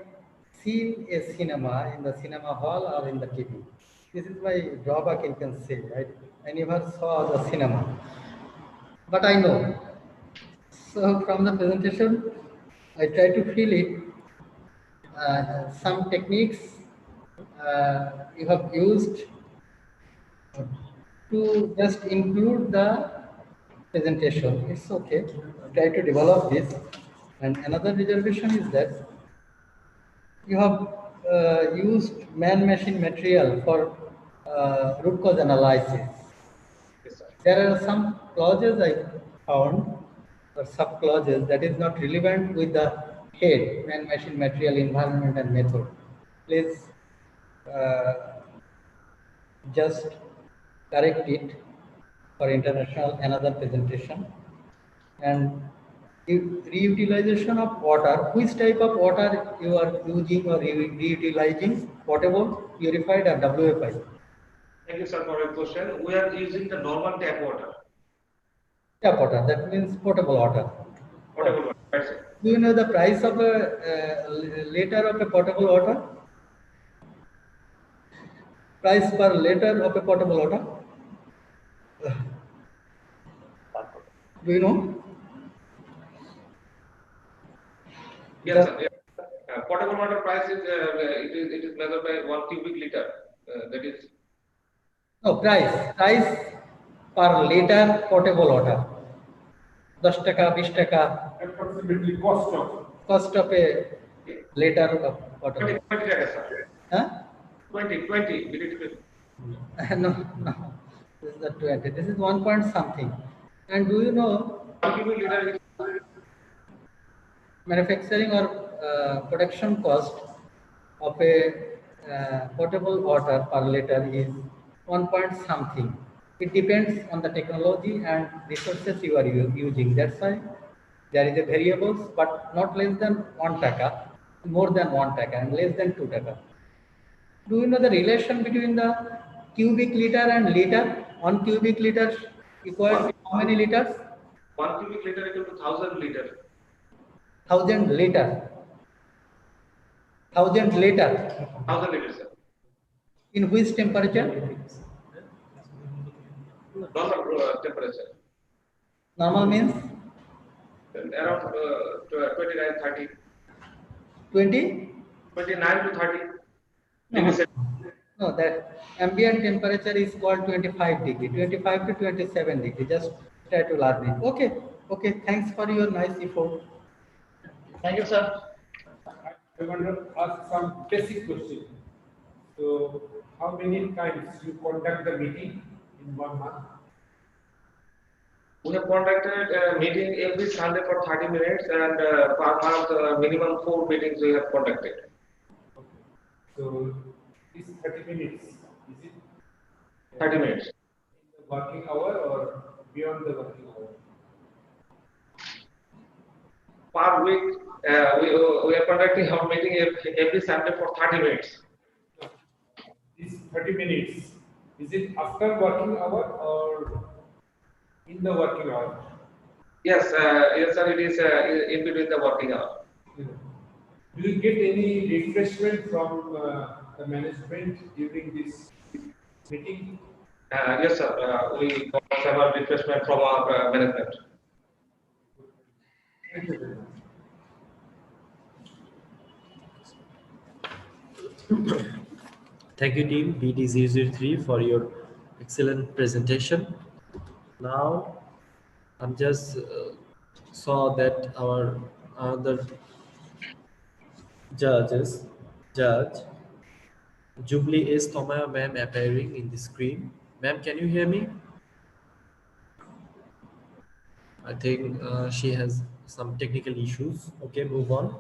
Speaker 4: seen a cinema in the cinema hall or in the TV. This is my drawback, you can say. I never saw the cinema, but I know. So from the presentation, I try to feel it. Some techniques you have used to just include the presentation. It's okay. Try to develop this. And another reservation is that you have used man-machine material for root cause analysis. There are some clauses I found, or sub-clauses, that is not relevant with the head, man-machine material, environment, and method. Please just correct it for international another presentation. And reutilization of water, which type of water you are using or reutilizing, potable, purified, or WFI?
Speaker 6: Thank you, sir, for your question. We are using the normal tap water.
Speaker 4: Tap water, that means potable water.
Speaker 6: Potable water, that's it.
Speaker 4: Do you know the price of a liter of a potable water? Price per liter of a potable water? Do you know?
Speaker 6: Yes, sir. Yeah. Potable water price is it is measured by 1 cubic liter. That is.
Speaker 4: No, price per liter potable water. 10 taka, 20 taka.
Speaker 21: Approximately cost
Speaker 4: of a liter of potable.
Speaker 6: 20 taka, sir.
Speaker 4: Huh?
Speaker 6: 20.
Speaker 4: No, this is the 20. This is 1 point something. And do you know manufacturing or production cost of a potable water per liter is 1 point something. It depends on the technology and resources you are using. That's why there is a variables, but not less than 1 taka, more than 1 taka, and less than 2 taka. Do you know the relation between the cubic liter and liter? 1 cubic liter equals how many liters?
Speaker 6: 1 cubic liter equal to 1000 liter.
Speaker 4: 1000 liter. 1000 liter.
Speaker 6: 1000 liters, sir.
Speaker 4: In which temperature?
Speaker 6: Normal temperature.
Speaker 4: Normal means?
Speaker 6: Around 29, 30.
Speaker 4: 20?
Speaker 6: 29 to 30.
Speaker 4: No, that ambient temperature is called 25 degree, 25 to 27 degree. Just try to learn it. Okay. Thanks for your nice effort.
Speaker 5: Thank you, sir.
Speaker 21: I want to ask some basic question. So, how many times you conduct the meeting in 1 month?
Speaker 6: We have conducted a meeting every Sunday for 30 minutes, and per month, minimum 4 meetings we have conducted.
Speaker 21: Okay. So, this 30 minutes, is it
Speaker 6: 30 minutes.
Speaker 21: in the working hour or beyond the working hour?
Speaker 6: Per week, we are conducting our meeting every Sunday for 30 minutes.
Speaker 21: This 30 minutes, is it after working hour or in the working hour?
Speaker 6: Yes, sir, it is in between the working hour.
Speaker 21: Do you get any refreshment from the management during this meeting?
Speaker 6: Yes, sir. We got several refreshment from our management.
Speaker 21: Thank you very much.
Speaker 1: Thank you, team BD003, for your excellent presentation. Now, I'm just saw that our other judge Jubilee is Tomaya ma'am appearing in the screen. Ma'am, can you hear me? I think she has some technical issues. Okay, move on.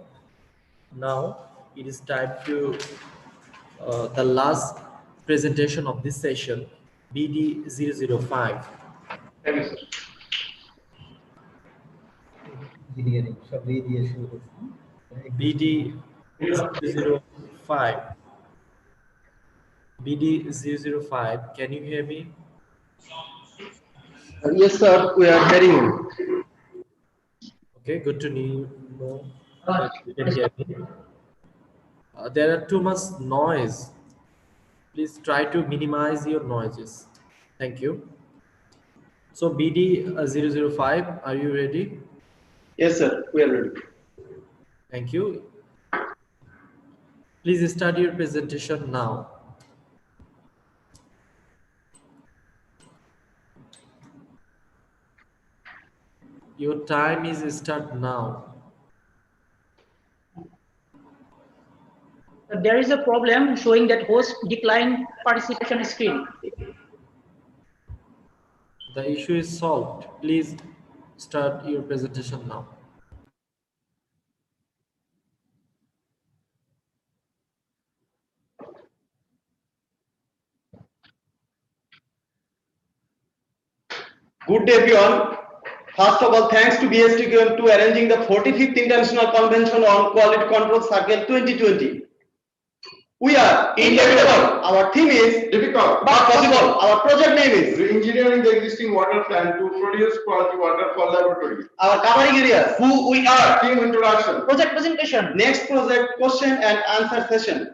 Speaker 1: Now it is time to the last presentation of this session, BD005.
Speaker 6: Thank you, sir.
Speaker 1: BD005. BD005, can you hear me?
Speaker 3: Yes, sir, we are hearing you.
Speaker 1: Okay, good to know that you can hear me. There are too much noise. Please try to minimize your noises. Thank you. So BD005, are you ready?
Speaker 3: Yes, sir, we are ready.
Speaker 1: Thank you. Please start your presentation now. Your time is start now.
Speaker 20: There is a problem showing that host declined participation screen.
Speaker 1: The issue is solved. Please start your presentation now.
Speaker 19: Good day, everyone. First of all, thanks to BSTQM to arranging the 45th International Convention on Quality Control Circle 2020. We are inevitable. Our theme is difficult but possible. Our project name is
Speaker 21: Re-engineering the existing water plant to produce quality water for laboratory.
Speaker 19: Our covering areas: who we are,
Speaker 21: Team introduction.
Speaker 20: Project presentation.
Speaker 19: Next project question and answer session.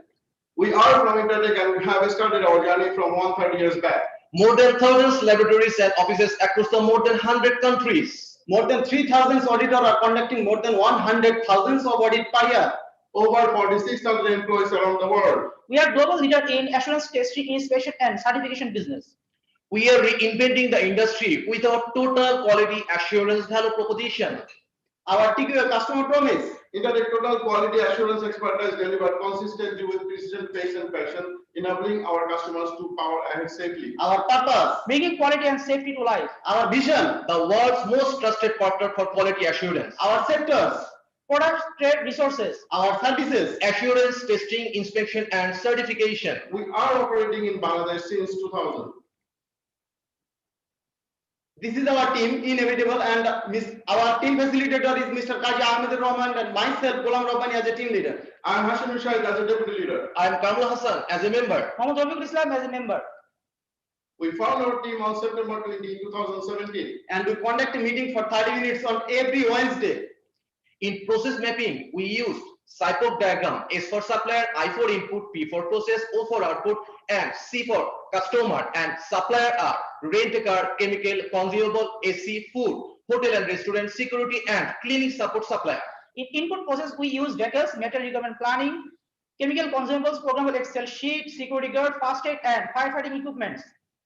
Speaker 21: We are from Intertech and we have started our journey from 130 years back.
Speaker 19: More than thousands laboratories and offices across the more than 100 countries. More than 3,000 auditors are conducting more than 100,000 of audit per year.
Speaker 21: Over 46,000 employees around the world.
Speaker 20: We are global leader in assurance testing, inspection, and certification business.
Speaker 19: We are reinventing the industry with our total quality assurance value proposition. Our TQA customer promise.
Speaker 21: Intertech total quality assurance expertise delivered consistently with precision, pace, and passion, enabling our customers to power ahead safely.
Speaker 19: Our purpose.
Speaker 20: Bringing quality and safety to life.
Speaker 19: Our vision. The world's most trusted partner for quality assurance. Our sectors.
Speaker 20: Product, trade, resources.
Speaker 19: Our services: assurance, testing, inspection, and certification.
Speaker 21: We are operating in Bangladesh since 2000.
Speaker 19: This is our team, inevitable, and our team facilitator is Mr. Kaji Ahmed Rahman and myself, Ghulam Rabbani, as a team leader.
Speaker 21: I am Hashim Shahid as a deputy leader.
Speaker 19: I am Kamul Hassan as a member.
Speaker 20: Mohammad Rafiqul Islam as a member.
Speaker 21: We formed our team on September 20, 2017.
Speaker 19: And we conduct a meeting for 30 minutes on every Wednesday. In process mapping, we used cycle diagram: S for supplier, I for input, P for process, O for output, and C for customer. And supplier are rent-a-car, chemical, consumable, AC, food, hotel and restaurant, security, and cleaning support supplier.
Speaker 20: In input process, we use vehicles, material requirement planning, chemical consumables, programmable Excel sheet, security guard, fast aid, and firefighting equipments.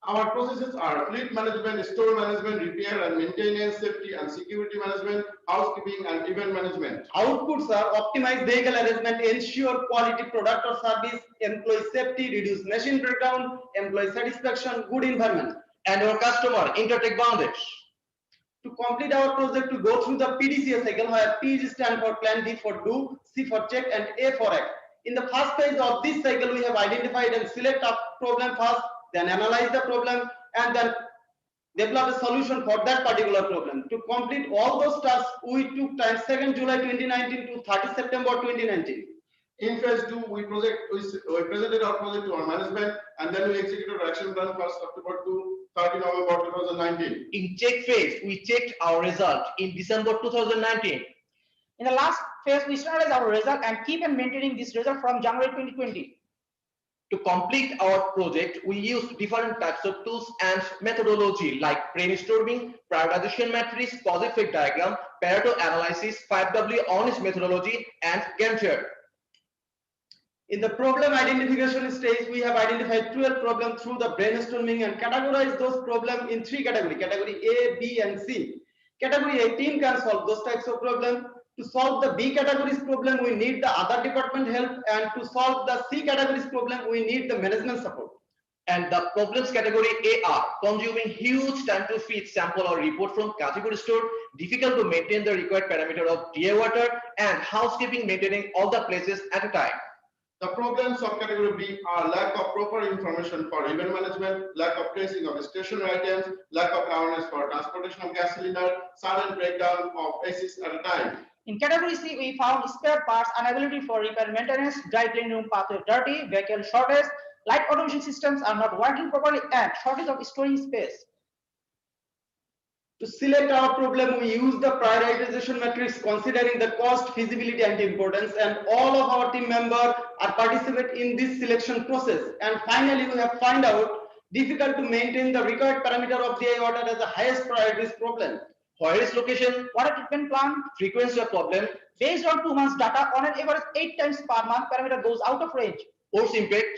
Speaker 21: Our processes are fleet management, store management, repair and maintenance, safety and security management, housekeeping and event management.
Speaker 19: Outputs are optimized vehicle arrangement, ensure quality product or service, employee safety, reduce machine breakdown, employee satisfaction, good environment. And our customer, Intertech Bangladesh. To complete our project, to go through the PDCA cycle, where P stands for plan, D for do, C for check, and A for act. In the first phase of this cycle, we have identified and select a problem first, then analyze the problem, and then develop a solution for that particular problem. To complete all those tasks, we took time 2nd July 2019 to 30 September 2019.
Speaker 21: In phase 2, we presented our project to our management, and then we executed action plan 1st October to 30 November 2019.
Speaker 19: In check phase, we checked our result in December 2019.
Speaker 20: In the last phase, we standardize our result and keep on maintaining this result from January 2020.
Speaker 19: To complete our project, we used different types of tools and methodology like brainstorming, prioritization matrix, cause-effect diagram, Pareto analysis, 5W honest methodology, and Gantt chart. In the problem identification stage, we have identified 12 problems through the brainstorming and categorized those problems in 3 categories: category A, B, and C. Category A, team can solve those types of problems. To solve the B categories problem, we need the other department help, and to solve the C categories problem, we need the management support. And the problems category A are consuming huge time to feed sample or report from category store, difficult to maintain the required parameter of DA water, and housekeeping maintaining all the places at a time.
Speaker 21: The problems of category B are lack of proper information for event management, lack of tracing of stationary items, lack of awareness for transportation of gas cylinder, sudden breakdown of ACs at a time.
Speaker 20: In category C, we found spare parts, unavailability for repair maintenance, dry clean room pathway dirty, vehicle shortage, light automation systems are not working properly, and shortage of storage space.
Speaker 19: To select our problem, we use the prioritization matrix considering the cost, feasibility, and importance, and all of our team members are participate in this selection process. And finally, we have find out difficult to maintain the required parameter of DI water as the highest priority problem. Where is location,
Speaker 20: water treatment plant,
Speaker 19: frequency of problem.
Speaker 20: Based on 2 months data, on an average 8 times per month, parameter goes out of range.
Speaker 19: Force impact,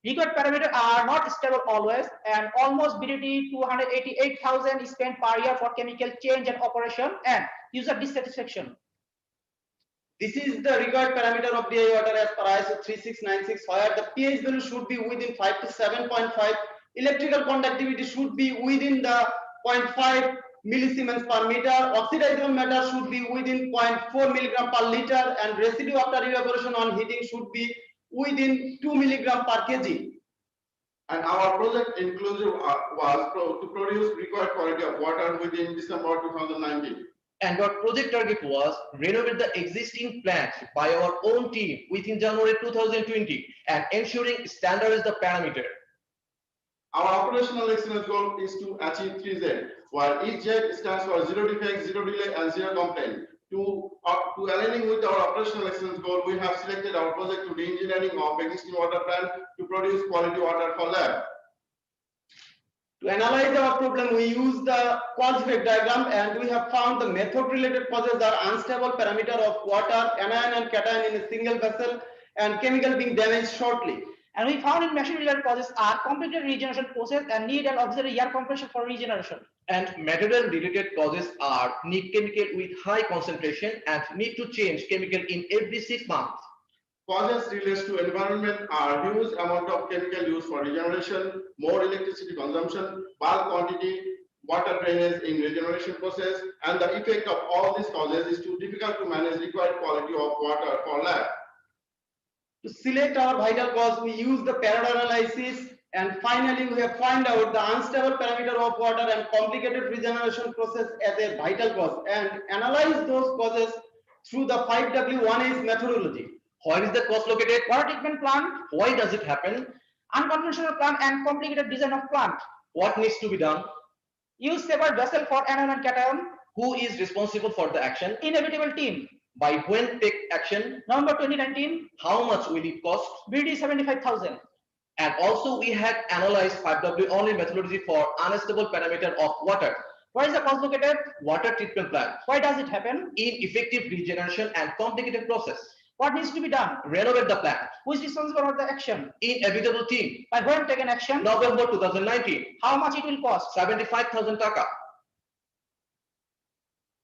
Speaker 9: Required parameters are not stable always, and almost BDT 288,000 is spent per year for chemical change and operation and user dissatisfaction.
Speaker 19: This is the required parameter of DI water as per ISO 3696, where the pH value should be within 5 to 7.5. Electrical conductivity should be within the 0.5 millisiemens per meter. Oxidizable matter should be within 0.4 milligram per liter, and residue after evaporation on heating should be within 2 milligram per kg.
Speaker 10: And our project inclusive was to produce required quality of water within December 2019.
Speaker 11: And our project target was renovate the existing plant by our own team within January 2020 and ensuring standardize the parameter.
Speaker 10: Our operational excellence goal is to achieve 3Z, where each Z stands for zero defect, zero delay, and zero complaint. To aligning with our operational excellence goal, we have selected our project to re-engineering of existing water plant to produce quality water for lab.
Speaker 19: To analyze our problem, we use the cause effect diagram, and we have found the method related causes are unstable parameter of water, anion and cation in a single vessel, and chemical being damaged shortly.
Speaker 9: And we found in machine related causes are completed regeneration process and need an auxiliary air compression for regeneration.
Speaker 11: And material related causes are need chemical with high concentration and need to change chemical in every 6 months.
Speaker 10: Causes related to environment are huge amount of chemical use for regeneration, more electricity consumption, bulk quantity, water drainage in regeneration process, and the effect of all these causes is too difficult to manage required quality of water for lab.
Speaker 19: To select our vital cause, we use the parallel analysis, and finally we have found out the unstable parameter of water and complicated regeneration process as a vital cause and analyze those causes through the 5W1H methodology.
Speaker 11: Where is the cause located?
Speaker 9: Water treatment plant.
Speaker 11: Why does it happen?
Speaker 9: Unconventional plant and complicated design of plant.
Speaker 11: What needs to be done?
Speaker 9: Use separate vessel for anion and cation.
Speaker 11: Who is responsible for the action?
Speaker 9: Inevitable team.
Speaker 11: By when take action?
Speaker 9: November 2019.
Speaker 11: How much will it cost?
Speaker 9: BD 75,000.
Speaker 11: And also we had analyzed 5W only methodology for unstable parameter of water.
Speaker 9: Where is the cause located?
Speaker 11: Water treatment plant.
Speaker 9: Why does it happen?
Speaker 11: Ineffective regeneration and complicated process.
Speaker 9: What needs to be done?
Speaker 11: Renovate the plant.
Speaker 9: Who is responsible for the action?
Speaker 11: Inevitable team.
Speaker 9: By when taken action?
Speaker 11: November 2019.
Speaker 9: How much it will cost?
Speaker 11: 75,000 taka.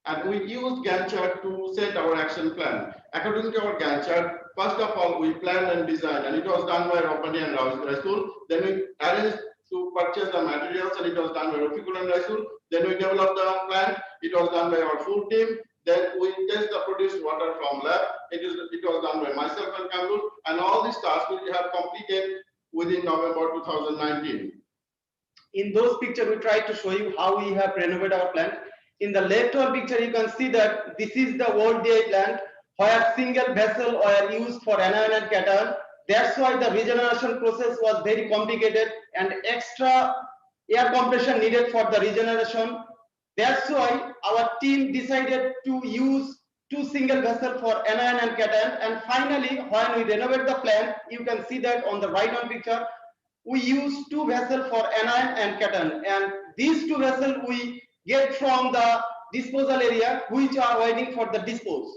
Speaker 10: And we used Gantt chart to set our action plan. According to our Gantt chart, first of all, we planned and designed, and it was done by Ropani and Rasul. Then we arranged to purchase the materials, and it was done by Rafiqul and Rasul. Then we developed the plan. It was done by our full team. Then we test the produced water from lab. It was done by myself and Kamrul, and all these tasks we have completed within November 2019.
Speaker 19: In those pictures, we tried to show you how we have renovated our plant. In the left-hand picture, you can see that this is the old DI plant where single vessel were used for anion and cation. That's why the regeneration process was very complicated and extra air compression needed for the regeneration. That's why our team decided to use 2 single vessels for anion and cation. And finally, when we renovate the plant, you can see that on the right-hand picture, we use 2 vessels for anion and cation. And these 2 vessels we get from the disposal area, which are waiting for the dispose.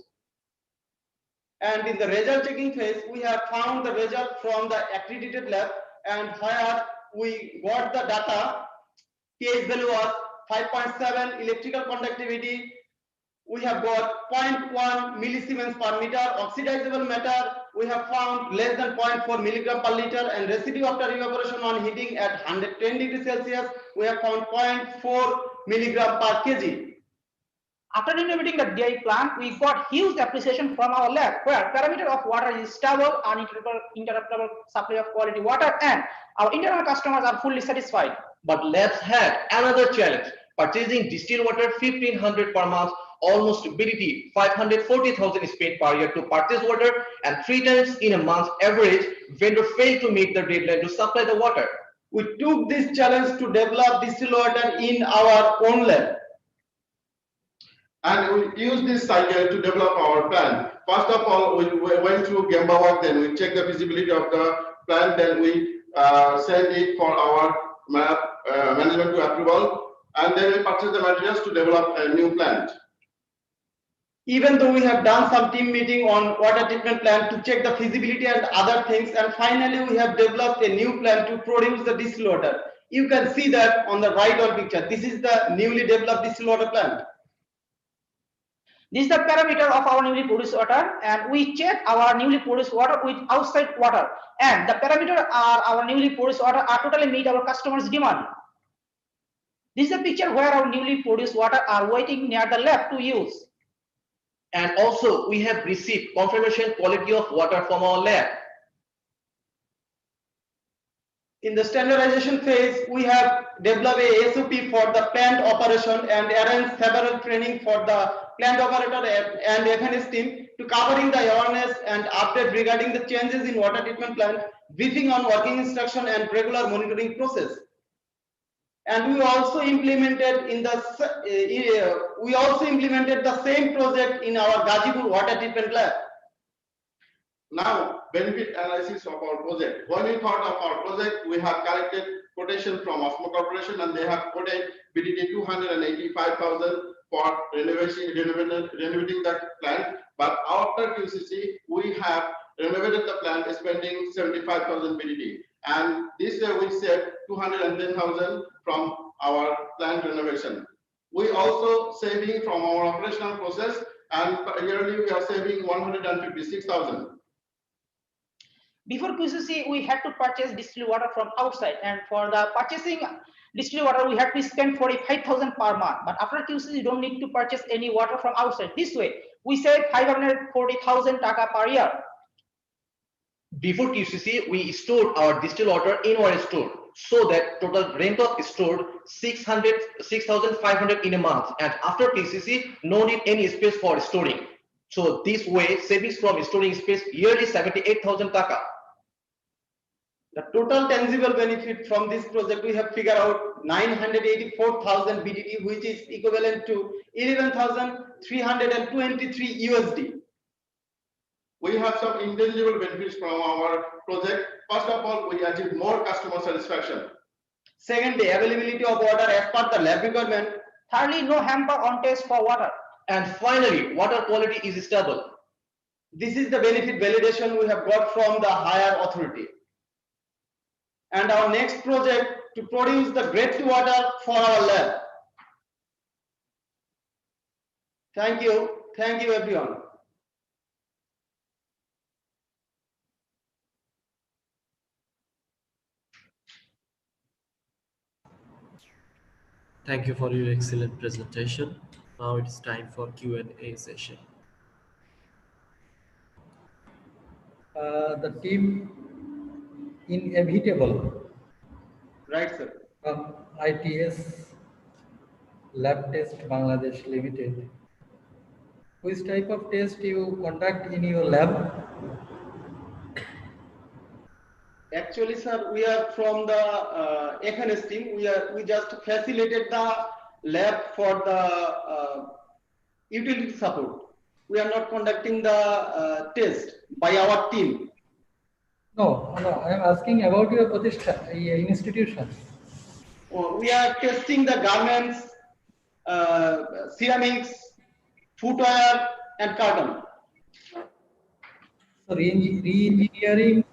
Speaker 19: And in the result checking phase, we have found the result from the accredited lab, and where we got the data. pH value was 5.7, electrical conductivity we have got 0.1 millisiemens per meter, oxidizable matter we have found less than 0.4 milligram per liter, and residue after evaporation on heating at 110 degrees Celsius we have found 0.4 milligram per kg.
Speaker 9: After renovating the DI plant, we got huge appreciation from our lab, where parameter of water is stable, uninterruptible supply of quality water, and our internal customers are fully satisfied.
Speaker 11: But labs had another challenge: purchasing distilled water 1,500 per month, almost BDT 540,000 spent per year to purchase water, and 3 times in a month average, vendor failed to meet the deadline to supply the water.
Speaker 19: We took this challenge to develop distilled water in our own lab.
Speaker 10: And we use this cycle to develop our plan. First of all, we went through Gemba work, then we checked the feasibility of the plan, then we sent it for our management to approval, and then we purchased the materials to develop a new plant.
Speaker 5: Even though we have done some team meeting on water treatment plant to check the feasibility and other things, and finally we have developed a new plan to produce the distilled water. You can see that on the right on picture. This is the newly developed distilled water plant.
Speaker 9: This is the parameter of our newly produced water, and we check our newly produced water with outside water, and the parameter are our newly produced water are totally meet our customers' demand. This is a picture where our newly produced water are waiting near the lab to use.
Speaker 11: And also we have received confirmation quality of water from our lab.
Speaker 5: In the standardization phase, we have developed a SOP for the plant operation and arranged several training for the plant operator and FNS team to covering the awareness and update regarding the changes in water treatment plant, briefing on working instruction and regular monitoring process. And we also implemented the same project in our Gazipur water treatment lab.
Speaker 10: Now, benefit analysis of our project. When we thought of our project, we have collected quotation from Osmo Corporation, and they have quoted BDT 285,000 for renovating the plant. But after QCC, we have renovated the plant, spending 75,000 BDT. And this year we saved 210,000 from our plant renovation. We also saving from our operational process, and yearly we are saving 156,000.
Speaker 9: Before QCC, we had to purchase distilled water from outside, and for the purchasing distilled water, we had to spend 45,000 per month. But after QCC, you don't need to purchase any water from outside. This way, we save 540,000 taka per year.
Speaker 11: Before QCC, we stored our distilled water in our store, so that total rent of stored 6,500 in a month. And after QCC, no need any space for storing. So this way, savings from storing space yearly 78,000 taka.
Speaker 5: The total tangible benefit from this project, we have figured out 984,000 BDT, which is equivalent to 11,323 USD.
Speaker 10: We have some intangible benefits from our project. First of all, we achieve more customer satisfaction.
Speaker 5: Secondly, availability of water as per the lab requirement.
Speaker 9: Thirdly, no hamper on test for water.
Speaker 11: And finally, water quality is stable.
Speaker 5: This is the benefit validation we have got from the higher authority. And our next project to produce the grade 2 water for our lab. Thank you everyone.
Speaker 1: Thank you for your excellent presentation. Now it's time for Q&A session.
Speaker 4: The team inevitable.
Speaker 5: Right, sir.
Speaker 4: From ITS Lab Test Bangladesh Limited. Which type of test you conduct in your lab?
Speaker 5: Actually, sir, we are from the FNS team. We just facilitated the lab for the utility support. We are not conducting the test by our team.
Speaker 4: No, I am asking about your institution.
Speaker 5: We are testing the garments, ceramics, footwear, and carton.
Speaker 4: So re-engineering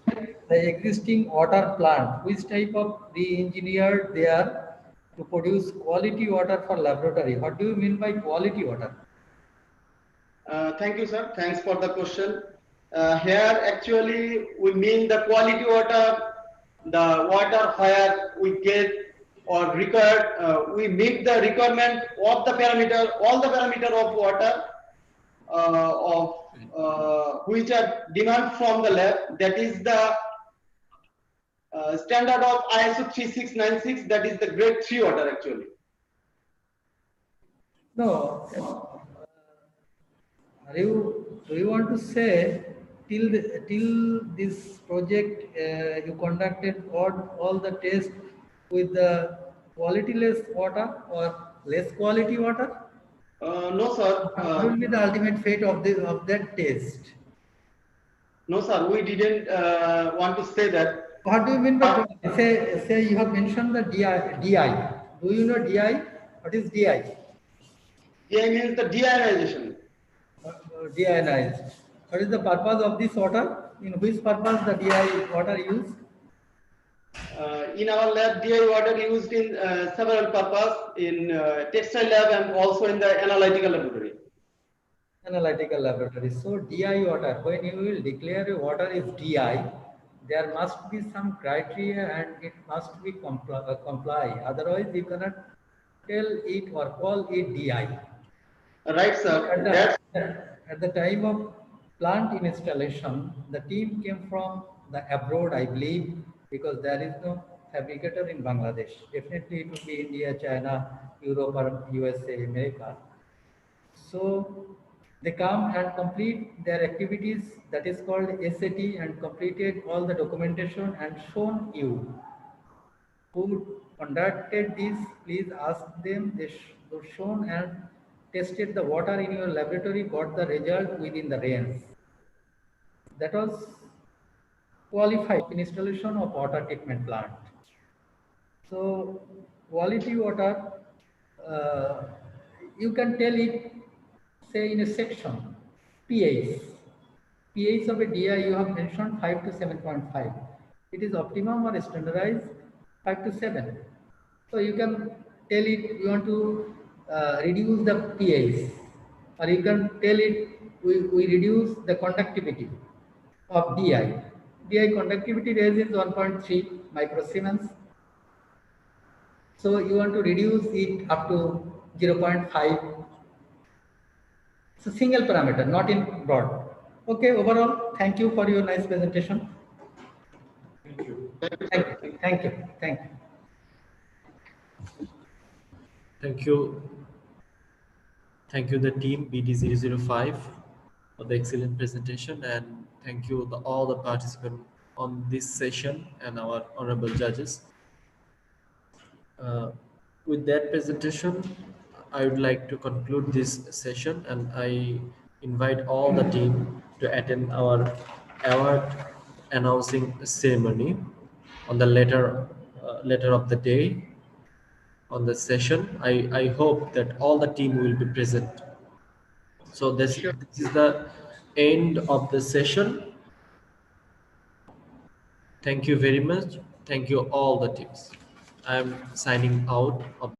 Speaker 4: the existing water plant. Which type of re-engineered they are to produce quality water for laboratory? What do you mean by quality water?
Speaker 5: Thank you, sir. Thanks for the question. Here, actually, we mean the quality water, the water where we get or required, we meet the requirement of the parameter, all the parameter of water which are demand from the lab. That is the standard of ISO 3696. That is the grade 3 water actually.
Speaker 4: No. Do you want to say till this project you conducted all the tests with the qualityless water or less quality water?
Speaker 5: No, sir.
Speaker 4: What will be the ultimate fate of that test?
Speaker 5: No, sir. We didn't want to say that.
Speaker 4: What do you mean by say you have mentioned the DI? Do you know DI? What is DI?
Speaker 5: DI means the deionization.
Speaker 4: deionized. What is the purpose of this water? In which purpose the DI water used?
Speaker 12: In our lab, DI water used in several purposes in textile lab and also in the analytical laboratory.
Speaker 4: Analytical laboratory. So DI water, when you will declare a water is DI, there must be some criteria and it must be comply. Otherwise, you cannot tell it or call it DI.
Speaker 12: Right, sir.
Speaker 4: At the time of plant installation, the team came from the abroad, I believe, because there is no fabricator in Bangladesh. Definitely it would be India, China, Europe, or USA, America. So they come and complete their activities, that is called SAT, and completed all the documentation and shown you. Who conducted this, please ask them. They shown and tested the water in your laboratory, got the result within the range. That was qualified installation of water treatment plant. So quality water, uh, you can tell it, say in a section, pH. pH of a DI you have mentioned 5 to 7.5. It is optimum or standardized 5 to 7. So you can tell it you want to reduce the pH, or you can tell it we reduce the conductivity of DI. DI conductivity range is 1.3 microsiemens. So you want to reduce it up to 0.5. It's a single parameter, not in broad. Okay, overall, thank you for your nice presentation.
Speaker 21: Thank you.
Speaker 4: Thank you. Thank you.
Speaker 1: Thank you. Thank you, the team BD005 for the excellent presentation, and thank you all the participants on this session and our honorable judges. With that presentation, I would like to conclude this session, and I invite all the team to attend our award announcing ceremony on the later of the day on the session. I hope that all the team will be present. So this is the end of the session. Thank you very much. Thank you all the teams. I am signing out of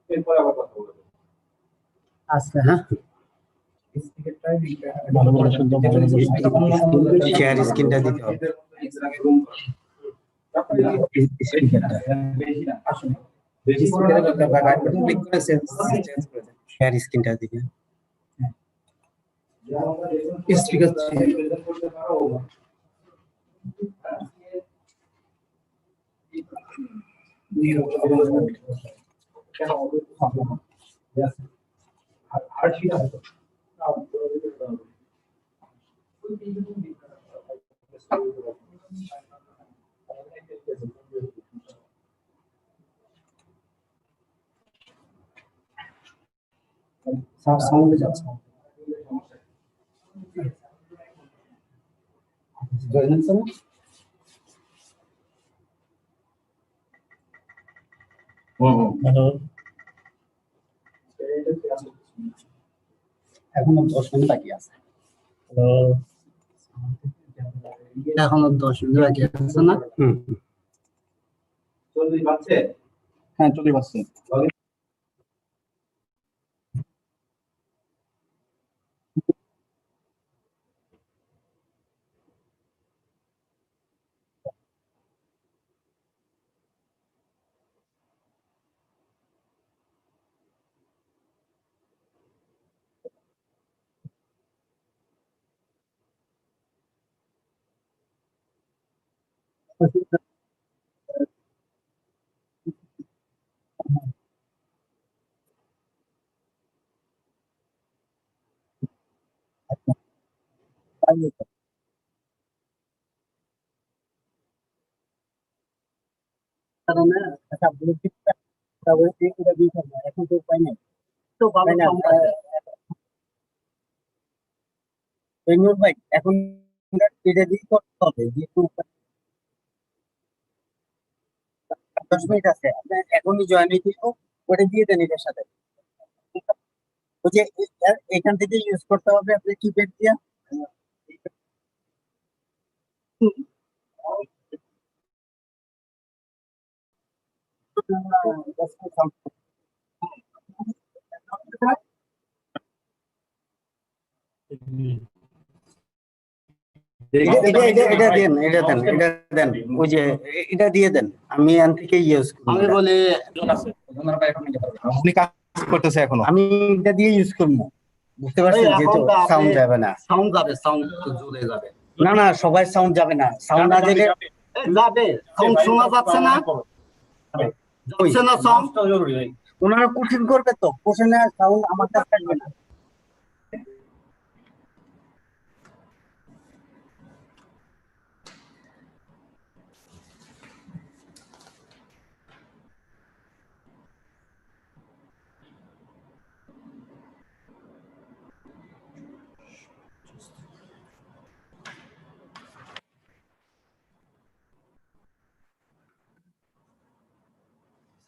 Speaker 7: এরপরে আবার কথা বলবো।
Speaker 13: আচ্ছা, হ্যাঁ share স্ক্রিনটা দিতে হবে। Share স্ক্রিনটা দিবে। স্পিকার সাউন্ডে যাচ্ছে। জয়েন স্যার হ্যালো, এখনো 10 মিনিট বাকি আছে। এখনো 10 মিনিট বাকি আছে না?
Speaker 7: চলতে পারছে?
Speaker 13: হ্যাঁ, চলে পাচ্ছে। কারণ আচ্ছা ব্লুটুথটা এটা দিয়ে করব, এখন তো উপায় নেই। তো ভালো ভাই এখন এটা দিয়ে করতে হবে, যেহেতু 10 মিনিট আছে, আপনি এখনই জয়েন হয়ে দিব, ওটা দিয়ে দেন এটার সাথে। ওই যে এখান থেকে ইউজ করতে হবে আপনি কিপ্যাড দিয়ে। এটা দেন ওই যে এটা দিয়ে দেন, আমি এখান থেকে ইউজ করি। আমি বলে আপনি কাজ করতেছে এখনো, আমি এটা দিয়ে ইউজ করব, বুঝতে পারছেন? যেহেতু সাউন্ড যাবে না, সাউন্ড যাবে, সাউন্ড তো জুড়ে যাবে। না না, সবাই সাউন্ড যাবে না, সাউন্ড না দিলে যাবে, সাউন্ড শোনা যাচ্ছে না, যাচ্ছে না সাউন্ড। ওনারা কোশ্চেন করবে তো, কোশ্চেনে সাউন্ড আমার কাছে থাকবে না।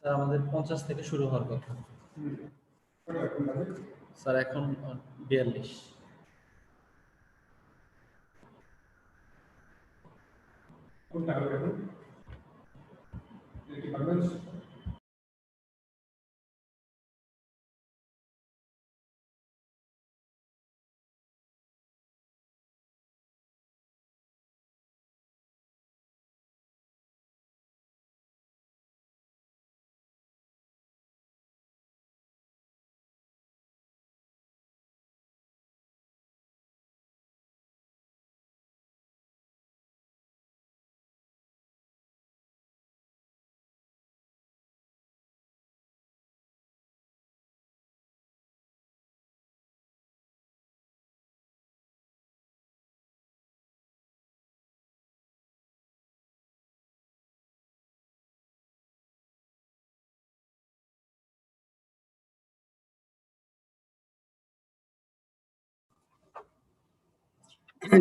Speaker 1: স্যার আমাদের 50 থেকে শুরু হওয়ার কথা। স্যার এখন 42।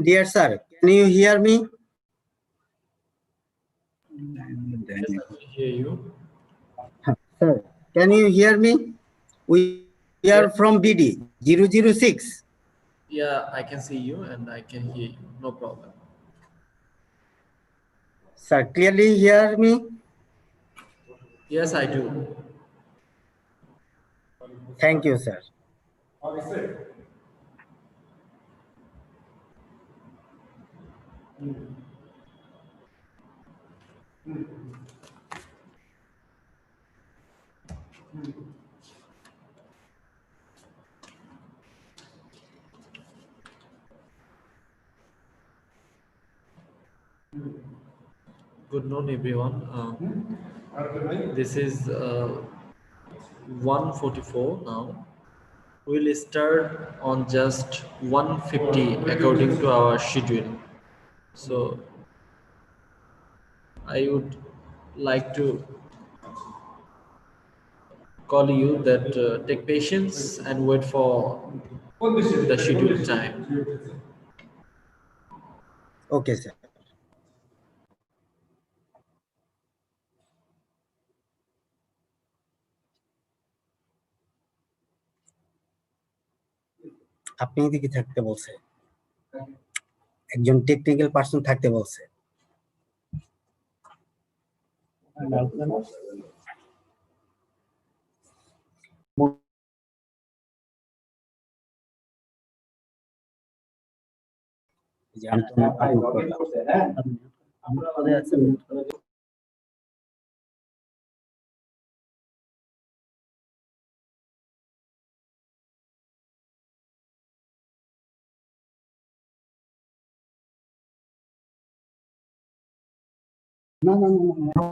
Speaker 13: Dear sir, can you hear me?
Speaker 1: Yes, I will hear you.
Speaker 13: Sir, can you hear me? We are from BD 006.
Speaker 1: Yeah, I can see you and I can hear you. No problem.
Speaker 13: Sir, clearly hear me?
Speaker 1: Yes, I do.
Speaker 13: Thank you, sir.
Speaker 1: Good noon, everyone. This is 1:44 now. We'll start on just 1:50 according to our schedule. So I would like to call you that take patience and wait for the scheduled time.
Speaker 13: Okay, sir. আপনি এদিকে থাকতে বলছে, একজন technical person থাকতে বলছে। না না না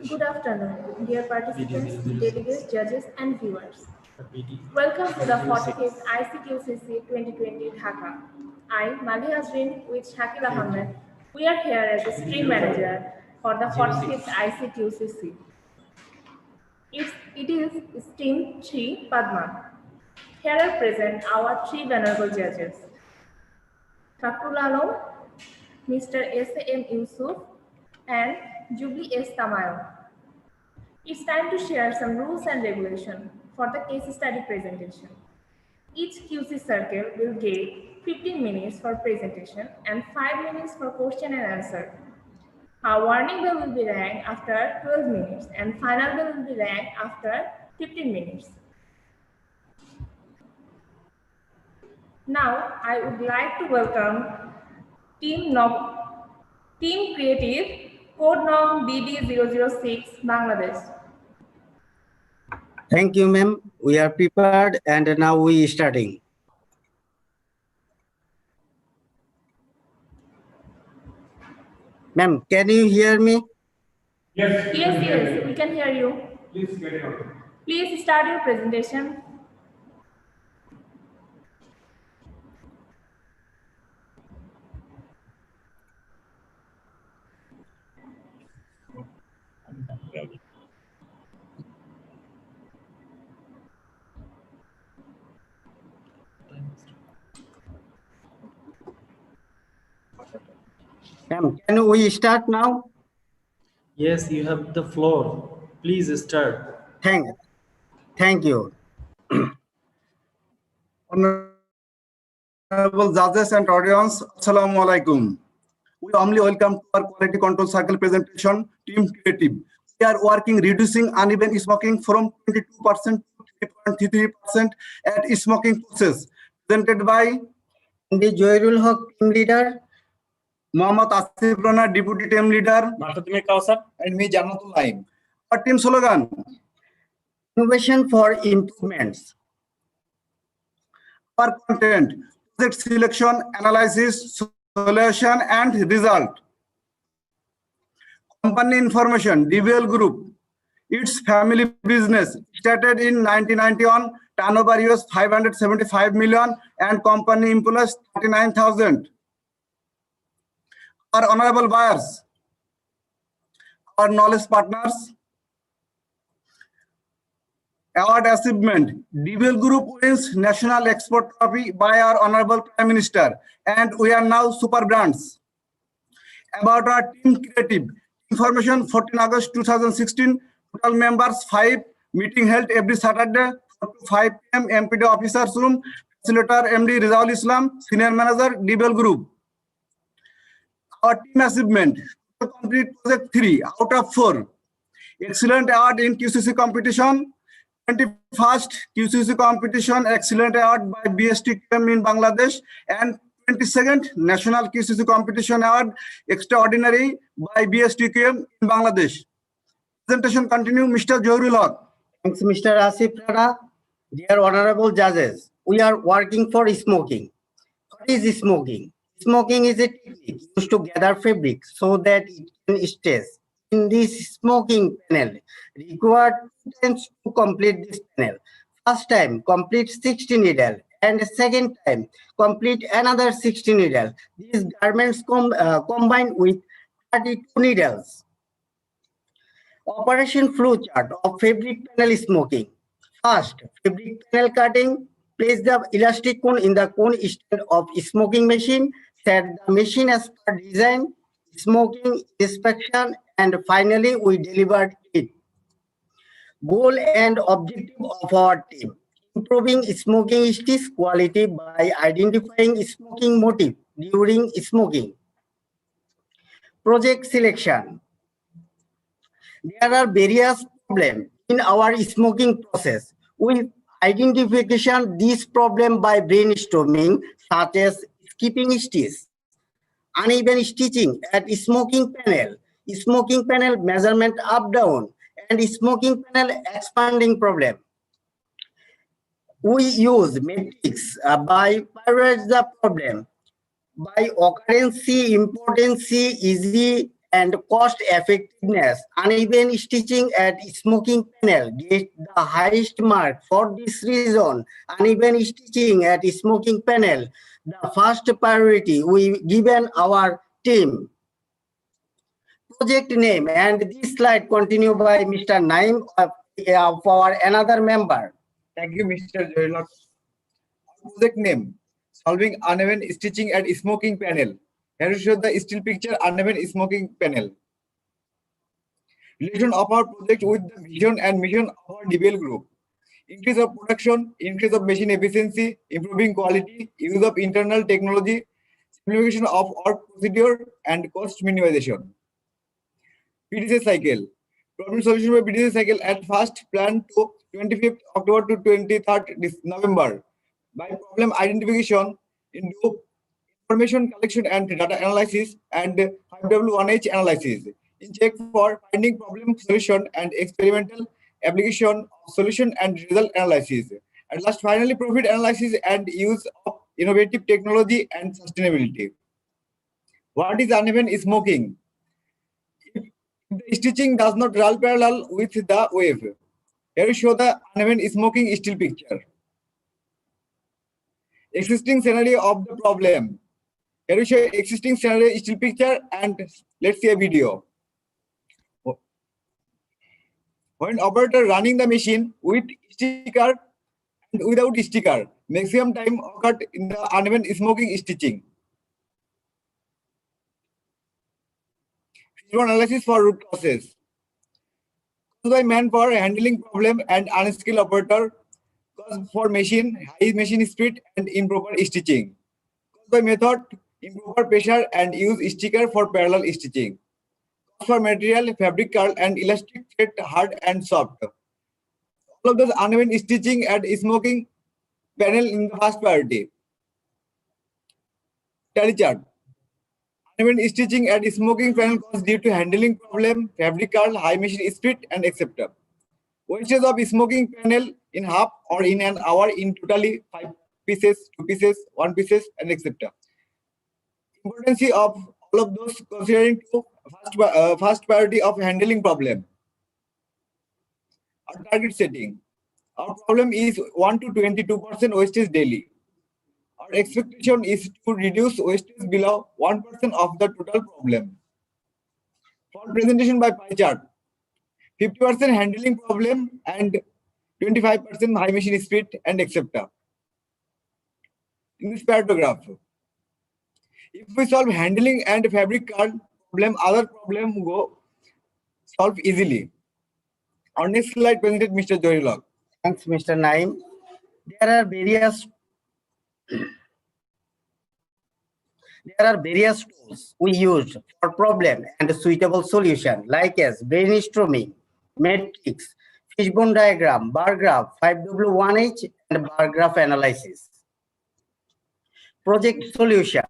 Speaker 2: Good afternoon, dear participants, delegates, judges, and viewers. Welcome to the 45th ICQCC 2020 Dhaka. I, Mali Hazrin, with Shakil Ahmed, we are here as the stream manager for the 45th ICQCC. It is Stream 3 Padma. Here are present our three venerable judges. Fakrul Alam, Mr. S.A.M. Yusuf, and Jubilee S. Tamayo. It's time to share some rules and regulations for the case study presentation. Each QC circle will get 15 minutes for presentation and 5 minutes for question and answer. Our warning bell will be rang after 12 minutes and final bell will be rang after 15 minutes. Now, I would like to welcome Team Creative, Code Nom BD006, Bangladesh.
Speaker 13: Thank you, ma'am. We are prepared and now we are starting. Ma'am, can you hear me?
Speaker 2: Yes, we can hear you.
Speaker 21: Please get it on.
Speaker 2: Please start your presentation.
Speaker 13: Ma'am, can we start now?
Speaker 1: Yes, you have the floor. Please start.
Speaker 13: Thank you.
Speaker 14: Honorable judges and audience, Assalamu alaikum. We warmly welcome to our quality control cycle presentation, Team Creative. We are working reducing uneven smoking from 22% to 3.33% at smoking process. Presented by
Speaker 13: MD Joyrul Haq, team leader.
Speaker 14: Mohammad Asif Rana, deputy team leader. And me, Janatul Laim. Our team slogan:
Speaker 13: Innovation for improvements.
Speaker 14: Our content: project selection, analysis, solution, and result. Company information: DVL Group. Its family business started in 1991. Turnover US 575 million and company employs 39,000. Our honorable buyers, our knowledge partners. Award achievement: DVL Group wins National Export Trophy by our Honorable Prime Minister, and we are now super brands. About our Team Creative, information: 14 August 2016, total members 5, meeting held every Saturday 4 to 5 p.m. MPD officers room, facilitator MD Rizaul Islam, senior manager DVL Group. Our team achievement: complete project 3 out of 4. Excellent award in QCC competition. 21st QCC competition excellent award by BSTQM in Bangladesh, and 22nd National QCC competition award extraordinary by BSTQM in Bangladesh. Presentation continue, Mr. Johrul Haq.
Speaker 13: Thanks, Mr. Asif Rana. Dear honorable judges, we are working for smoking. What is smoking? Smoking is a technique used to gather fabric so that it can stay. In this smoking panel, required 2 times to complete this panel. First time, complete 60 needle, and second time, complete another 60 needle. These garments combined with 32 needles. Operation flow chart of fabric panel smoking. First, fabric panel cutting. Place the elastic cone in the cone stand of smoking machine. Set the machine as per design. Smoking inspection, and finally we delivered it. Goal and objective of our team: improving smoking sticks quality by identifying smoking motive during smoking. Project selection. There are various problems in our smoking process. We identification this problem by brainstorming, such as skipping stitches, uneven stitching at smoking panel measurement up down, and smoking panel expanding problem. We use metrics by prioritize the problem. by occurrence, importance, easy and cost effectiveness, uneven stitching at smoking panel get the highest mark. For this reason, uneven stitching at smoking panel, the first priority we given our team. Project name, and this slide continued by Mr. Naim for another member.
Speaker 16: Thank you, Mr. Joylok. Project name, solving uneven stitching at smoking panel. Here you show the still picture uneven smoking panel. Relation of our project with the vision and mission of our DBL group. Increase of production, increase of machine efficiency, improving quality, use of internal technology, simplification of our procedure, and cost minimization. PDCA cycle. Problem solution by PDCA cycle at first planned to 25th October to 23rd November. By problem identification into information collection and data analysis and 5W1H analysis. In check for finding problem solution and experimental application of solution and result analysis. And last finally profit analysis and use of innovative technology and sustainability. What is uneven smoking? The stitching does not roll parallel with the wave. Here we show the uneven smoking still picture. Existing scenario of the problem. Here we show existing scenario still picture and let's see a video. When operator running the machine with sticker and without sticker, maximum time occurred in the uneven smoking stitching. Visual analysis for root causes. By manpower handling problem and unskilled operator, cause for machine, high machine speed and improper stitching. Cause by method, improper pressure and use sticker for parallel stitching. Cause for material, fabric curl and elastic thread hard and soft. All of those uneven stitching at smoking panel in the first priority. Tally chart. Uneven stitching at smoking panel cause due to handling problem, fabric curl, high machine speed and etc. Wastage of smoking panel in half or in an hour in totally 5 pieces, 2 pieces, 1 pieces and etc. Importance of all of those considering to first priority of handling problem. Our target setting. Our problem is 1 to 22% wastage daily. Our expectation is to reduce wastage below 1% of the total problem. For presentation by pie chart, 50% handling problem and 25% high machine speed and etc. In this paragraph, if we solve handling and fabric card problem, other problem go solve easily. Our next slide presented Mr. Joylok.
Speaker 13: Thanks, Mr. Naim. There are various tools we use for problem and suitable solution, like as brainstorming, matrix, fishbone diagram, bar graph, 5W1H, and bar graph analysis. Project solution,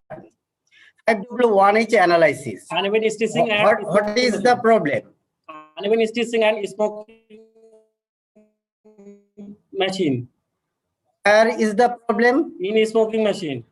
Speaker 13: 5W1H analysis.
Speaker 17: Uneven stitching
Speaker 13: what is the problem?
Speaker 17: Uneven stitching and smoking machine.
Speaker 13: Where is the problem?
Speaker 17: In a smoking machine.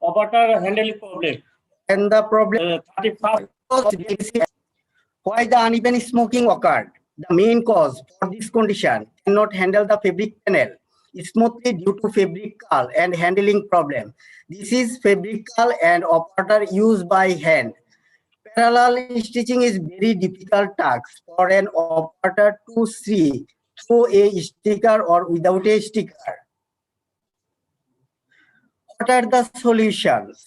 Speaker 17: Operator handling problem.
Speaker 13: And the problem,
Speaker 17: 35.
Speaker 13: Why the uneven smoking occurred? The main cause for this condition cannot handle the fabric panel smoothly due to fabric curl and handling problem. This is fabric curl and operator used by hand. Parallel stitching is very difficult task for an operator to see through a sticker or without a sticker. What are the solutions?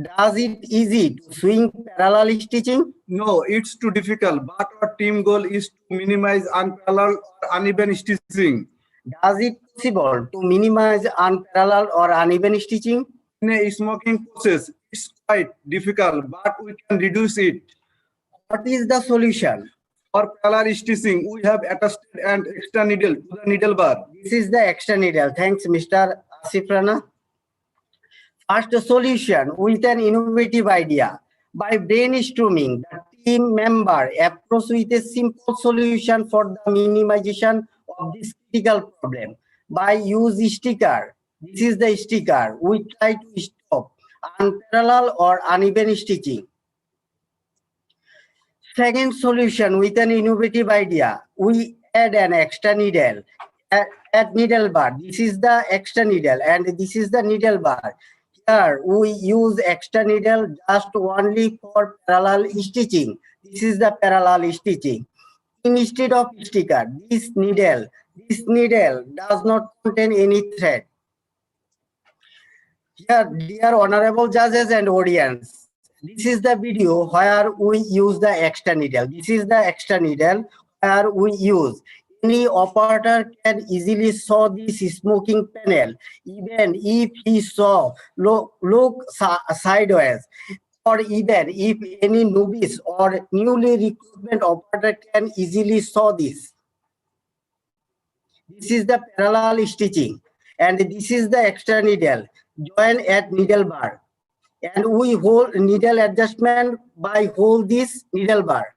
Speaker 13: Does it easy to swing parallel stitching?
Speaker 14: No, it's too difficult, but our team goal is to minimize unparalleled or uneven stitching.
Speaker 13: Does it possible to minimize unparalleled or uneven stitching?
Speaker 14: In a smoking process, it's quite difficult, but we can reduce it.
Speaker 13: What is the solution?
Speaker 14: For parallel stitching, we have attached an extra needle to the needle bar.
Speaker 13: This is the extra needle. Thanks, Mr. Asif Rana. First solution with an innovative idea. By brainstorming, the team member approach with a simple solution for the minimization of this critical problem. By use sticker. This is the sticker. We try to stop unparalleled or uneven stitching. Second solution with an innovative idea. We add an extra needle. Add needle bar. This is the extra needle and this is the needle bar. Here we use extra needle just only for parallel stitching. This is the parallel stitching. Instead of sticker, this needle does not contain any thread. Here, dear honorable judges and audience, this is the video where we use the extra needle. This is the extra needle where we use. Any operator can easily saw this smoking panel, even if he saw look sideways, or even if any novice or newly recruitment operator can easily saw this. This is the parallel stitching, and this is the extra needle. Join at needle bar, and we hold needle adjustment by hold this needle bar.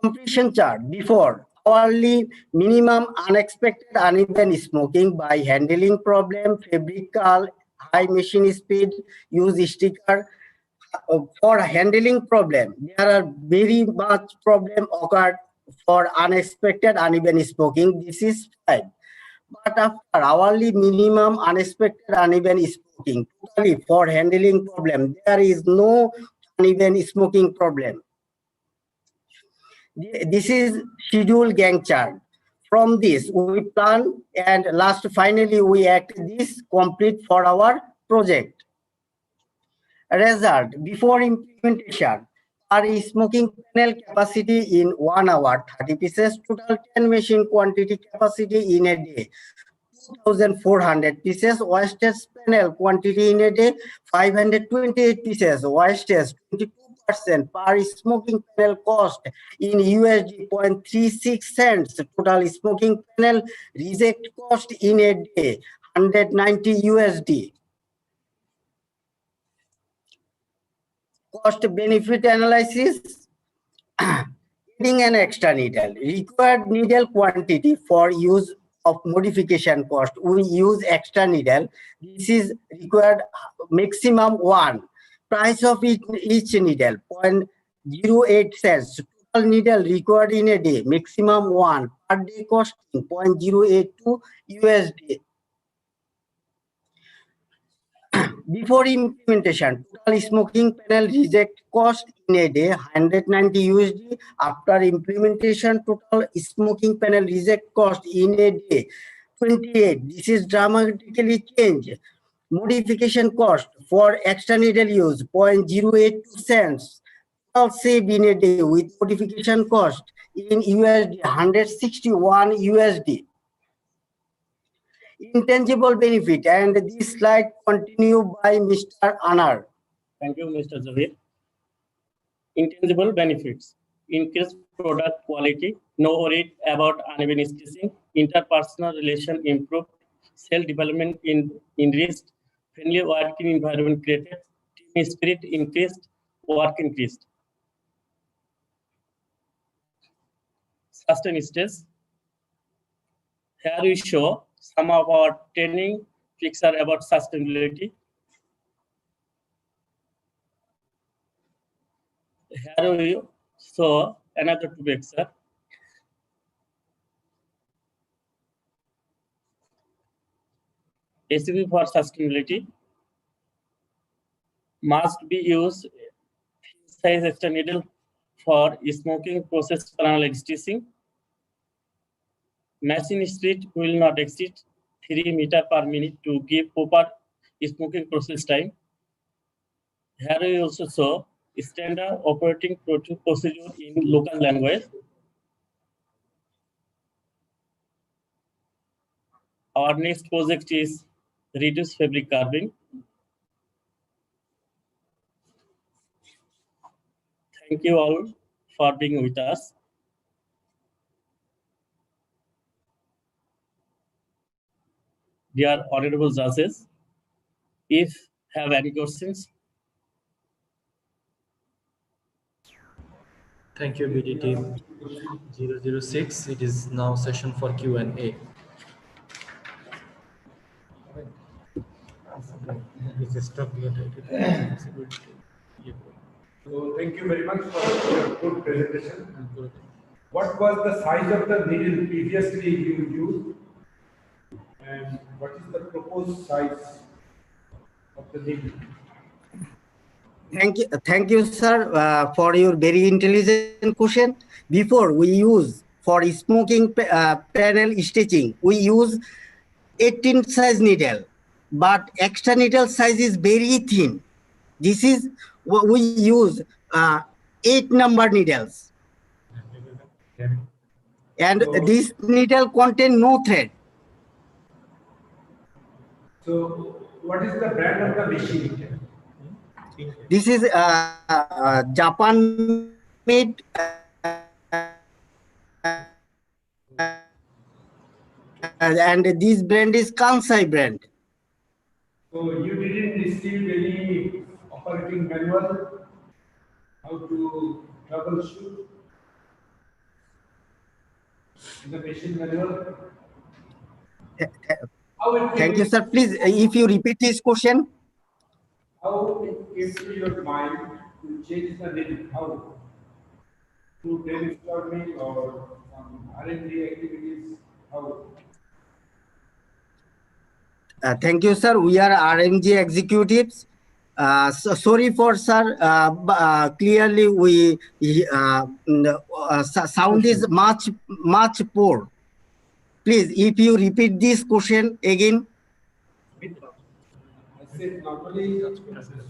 Speaker 13: Completion chart before hourly minimum unexpected uneven smoking by handling problem, fabrical, high machine speed, use sticker. For handling problem, there are very much problem occurred for unexpected uneven smoking. This is fine. But after hourly minimum unexpected uneven smoking, totally for handling problem, there is no uneven smoking problem. This is schedule Gantt chart. From this, we plan and last finally we act this complete for our project. Result before implementation. Our smoking panel capacity in 1 hour 30 pieces, total 10 machine quantity capacity in a day 2,400 pieces, wastage panel quantity in a day 528 pieces, wastage 22% per smoking panel cost in USD 0.36 cents, total smoking panel reject cost in a day 190 USD. Cost benefit analysis. Adding an extra needle. Required needle quantity for use of modification cost. We use extra needle. This is required maximum 1. Price of each needle 0.08 cents. Total needle required in a day maximum 1. Per day costing 0.082 USD. Before implementation, total smoking panel reject cost in a day 190 USD. After implementation, total smoking panel reject cost in a day 28. This is dramatically changed. Modification cost for extra needle use 0.082 cents. Total save in a day with modification cost in USD 161 USD. Intangible benefit, and this slide continue by Mr. Anar.
Speaker 17: Thank you, Mr. Zavir. Intangible benefits: increased product quality, no worry about uneven stitching, interpersonal relation improved, self-development increased, friendly working environment created, team spirit increased, work increased. Sustain stress. Here we show some of our training picture about sustainability. Here we saw another picture. ACB for sustainability must be used size extra needle for smoking process parallel stitching. Machine speed will not exceed 3 meter per minute to give proper smoking process time. Here we also saw standard operating procedure in local language. Our next project is reduce fabric carving. Thank you all for being with us. Dear honorable judges, if have any questions.
Speaker 1: Thank you, BD team 006. It is now session for Q&A.
Speaker 7: So thank you very much for your good presentation. What was the size of the needle previously you used? And what is the proposed size of the needle?
Speaker 13: Thank you, sir, for your very intelligent question. Before we use for smoking panel stitching, we use 18 size needle, but extra needle size is very thin. This is what we use 8 number needles, and this needle contain no thread.
Speaker 7: So what is the brand of the machine?
Speaker 13: This is Japan made and this brand is Kansai brand.
Speaker 7: So you didn't receive any operating manual how to troubleshoot the machine manual?
Speaker 13: Thank you, sir. Please, if you repeat this question.
Speaker 7: How it came to your mind to change the name? How? Through brainstorming or some R&D activities? How?
Speaker 13: Thank you, sir. We are RMG executives. Sorry for sir. Clearly, we sound is much poor. Please, if you repeat this question again.
Speaker 7: I said normally the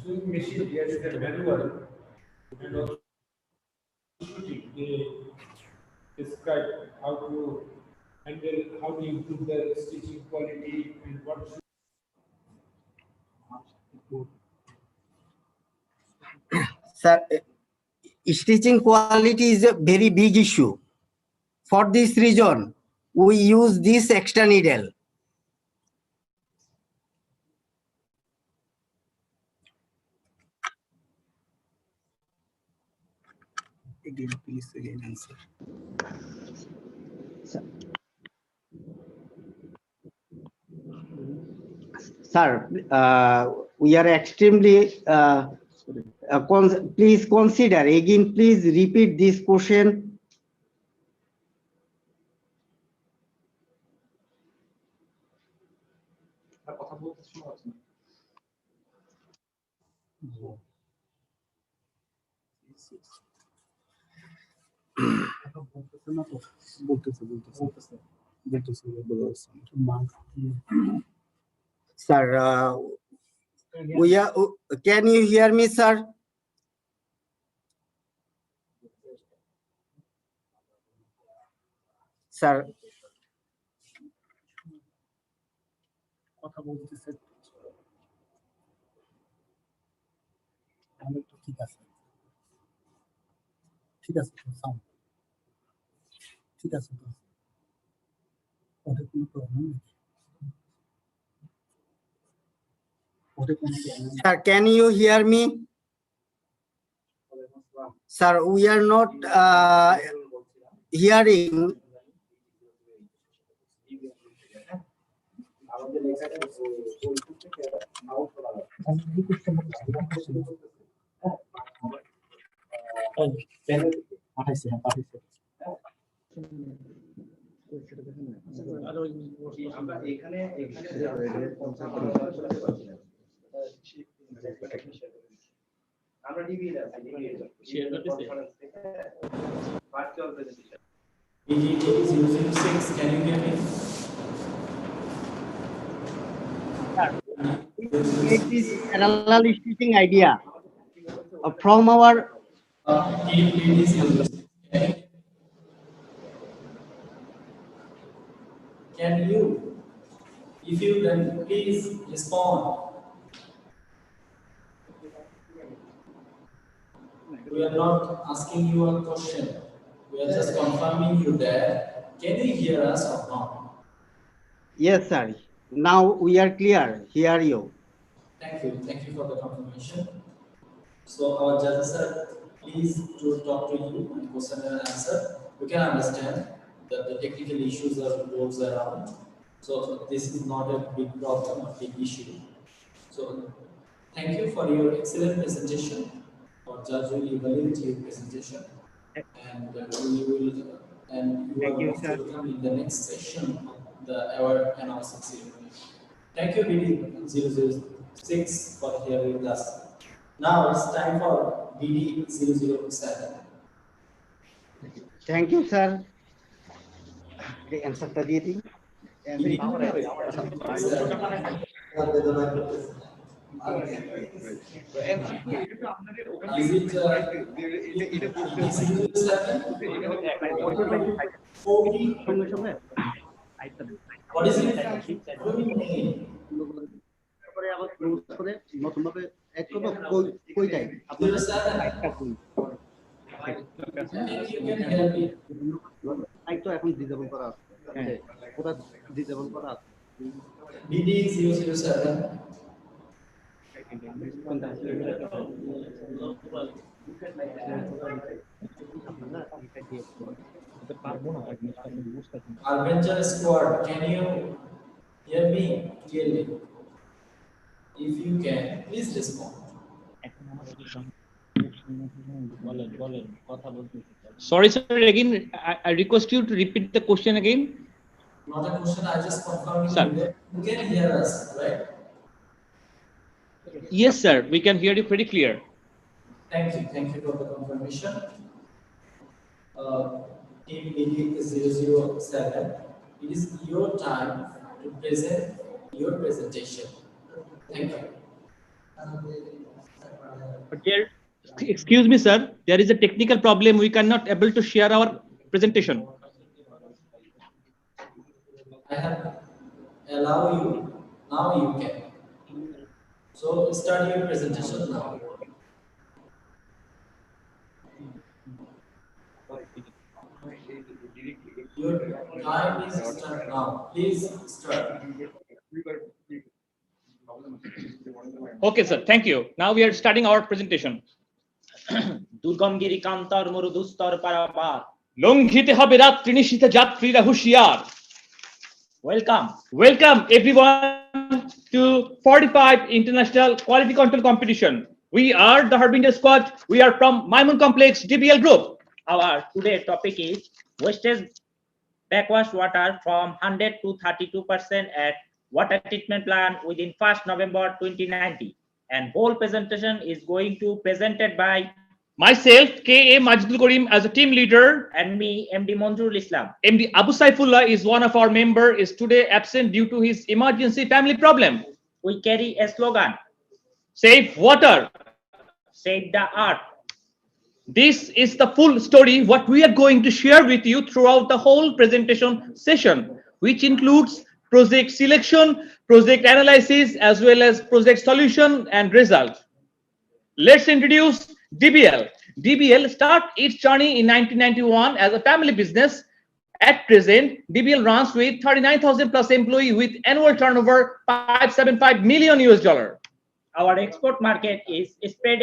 Speaker 7: sewing machine there is a manual and also shooting. They describe how to handle, how to improve the stitching quality and what should.
Speaker 13: Sir, stitching quality is a very big issue. For this reason, we use this extra needle. Again, please again answer. Sir, we are extremely please consider again. Please repeat this question. Sir, we are. Can you hear me, sir? Sir. ঠিক আছে sound ঠিক আছে ওটা কোনো problem নেই Sir, can you hear me? Sir, we are not hearing.
Speaker 1: BD 006, can you hear me?
Speaker 13: is parallel stitching idea from our
Speaker 1: Can you, if you can, please respond. We are not asking you a question. We are just confirming you that. Can you hear us or not?
Speaker 13: Yes, sir. Now we are clear. Hear you.
Speaker 1: Thank you. Thank you for the confirmation. So our judges are pleased to talk to you and question and answer. We can understand that the technical issues are revolves around. So this is not a big problem, a big issue. So thank you for your excellent presentation. Our judge will evaluate your presentation, and we will and you
Speaker 13: Thank
Speaker 1: are
Speaker 13: you,
Speaker 1: most
Speaker 13: sir.
Speaker 1: welcome in the next session of the award announcement ceremony. Thank you, BD006, for here with us. Now it's time for BD007.
Speaker 13: Thank you, sir. The answer to the
Speaker 1: Is it what is it? BD007. Adventure Squad, can you hear me clearly? If you can, please respond.
Speaker 15: Sorry, sir. Again, I request you to repeat the question again.
Speaker 1: Not a question, I just confirm
Speaker 15: Sir.
Speaker 1: you that you can hear us, right?
Speaker 15: Yes, sir. We can hear you pretty clear.
Speaker 1: Thank you for the confirmation. Team BD007, it is your time to present your presentation. Thank you.
Speaker 15: But there, excuse me, sir. There is a technical problem. We cannot able to share our presentation.
Speaker 1: I have allow you, now you can. So start your presentation now. Your time is start now. Please start.
Speaker 15: Okay, sir. Thank you. Now we are starting our presentation.
Speaker 22: Durgamgiri কান্তর মরুদুস্তর পারাপার
Speaker 15: লঙ্ঘিতে হবে রাত্রি নিশীথে যাত্রীরা হুঁশিয়ার।
Speaker 22: Welcome.
Speaker 15: Welcome everyone to 45 International Quality Control Competition. We are the Harbinger Squad. We are from Maimun Complex DBL Group.
Speaker 22: Our today topic is wastage backwash water from 100 to 32% at water treatment plant within 1st November 2090. And whole presentation is going to presented by
Speaker 15: myself, K.A. Majidul Karim, as a team leader,
Speaker 22: and me, MD Monjurul Islam.
Speaker 15: MD Abu Saifullah is one of our member, is today absent due to his emergency family problem.
Speaker 22: We carry a slogan:
Speaker 15: Save water,
Speaker 22: save the earth.
Speaker 15: This is the full story what we are going to share with you throughout the whole presentation session, which includes project selection, project analysis, as well as project solution and result. Let's introduce DBL. DBL started its journey in 1991 as a family business. At present, DBL runs with 39,000 plus employees with annual turnover 575 million US dollar.
Speaker 22: Our export market is spread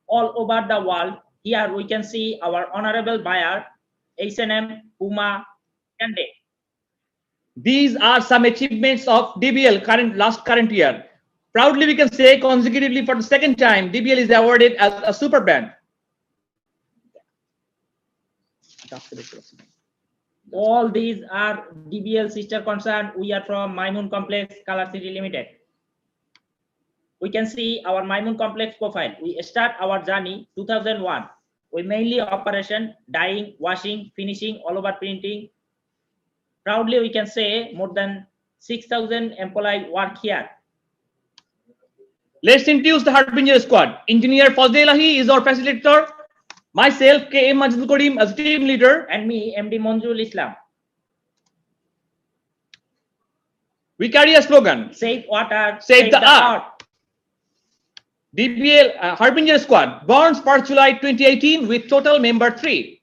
Speaker 22: all over the world. Here we can see our honorable buyer, H&M, Puma, and Day.
Speaker 15: These are some achievements of DBL current year. Proudly, we can say consecutively for the second time, DBL is awarded as a super brand.
Speaker 22: All these are DBL sister concern. We are from Maimun Complex, Color City Limited. We can see our Maimun Complex profile. We start our journey 2001. We mainly operation dyeing, washing, finishing, all over printing. Proudly, we can say more than 6,000 employees work here.
Speaker 15: Let's introduce the Harbinger squad. Engineer Fazle Elahi is our facilitator. Myself, K.M. Majidul Karim as team leader.
Speaker 22: And me, MD Monjul Islam.
Speaker 15: We carry a slogan.
Speaker 22: Save water,
Speaker 15: Save the earth. DBL Harbinger squad born 1st July 2018 with total member 3.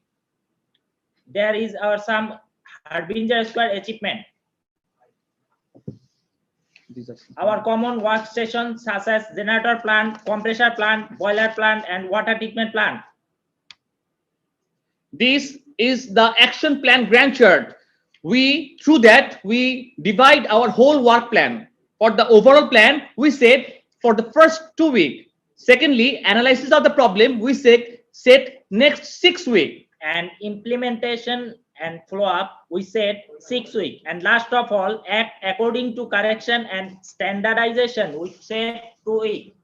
Speaker 22: There is our some Harbinger squad achievement. Our common workstation such as generator plant, compressor plant, boiler plant, and water treatment plant.
Speaker 15: This is the action plan Gantt chart. Through that, we divide our whole work plan. For the overall plan, we set for the first 2 weeks. Secondly, analysis of the problem, we set next 6 weeks.
Speaker 22: And implementation and follow-up, we set 6 weeks. And last of all, act according to correction and standardization, we set 2 weeks.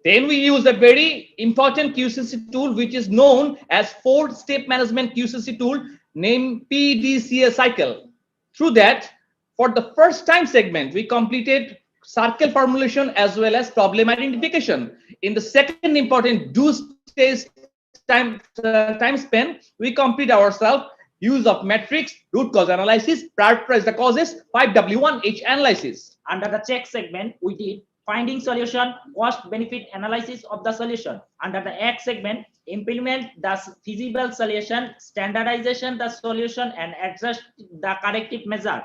Speaker 15: Then we use a very important QCC tool, which is known as 4-step management QCC tool named PDCA cycle. Through that, for the first time segment, we completed circle formulation as well as problem identification. In the second important do-stage time span, we complete ourselves use of matrix, root cause analysis, prioritize the causes, 5W1H analysis.
Speaker 22: Under the check segment, we did finding solution, cost benefit analysis of the solution. Under the X segment, implement the feasible solution, standardization the solution, and adjust the corrective measure.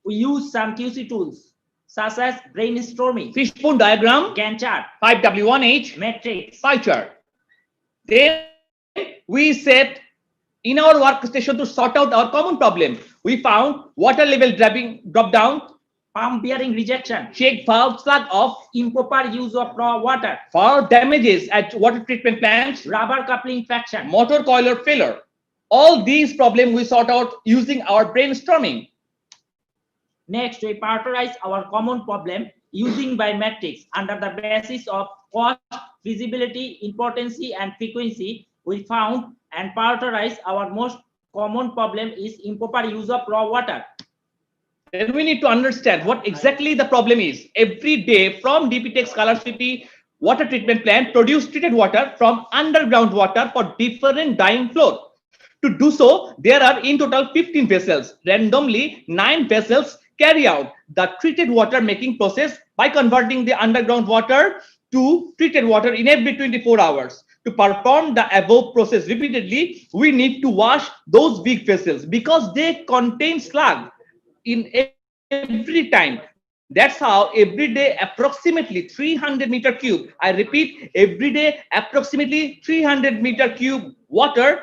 Speaker 22: We use some QC tools such as brainstorming,
Speaker 15: fishbone diagram,
Speaker 22: Gantt chart,
Speaker 15: 5W1H,
Speaker 22: matrix,
Speaker 15: pie chart. Then we set in our workstation to sort out our common problem. We found water level drop down,
Speaker 22: pump bearing rejection,
Speaker 15: check valve slug off,
Speaker 22: improper use of raw water,
Speaker 15: for damages at water treatment plants,
Speaker 22: rubber coupling fraction,
Speaker 15: motor coiler failure. All these problems we sort out using our brainstorming.
Speaker 22: Next, we prioritize our common problem using by matrix under the basis of cost, feasibility, importance, and frequency. We found and prioritize our most common problem is improper use of raw water.
Speaker 15: Then we need to understand what exactly the problem is. Every day from DPTEX Color City water treatment plant produce treated water from underground water for different dyeing floor. To do so, there are in total 15 vessels. Randomly, 9 vessels carry out the treated water making process by converting the underground water to treated water in every 24 hours. To perform the above process repeatedly, we need to wash those big vessels because they contain slug in every time. That's how every day approximately 300 meter cube, I repeat, every day approximately 300 meter cube water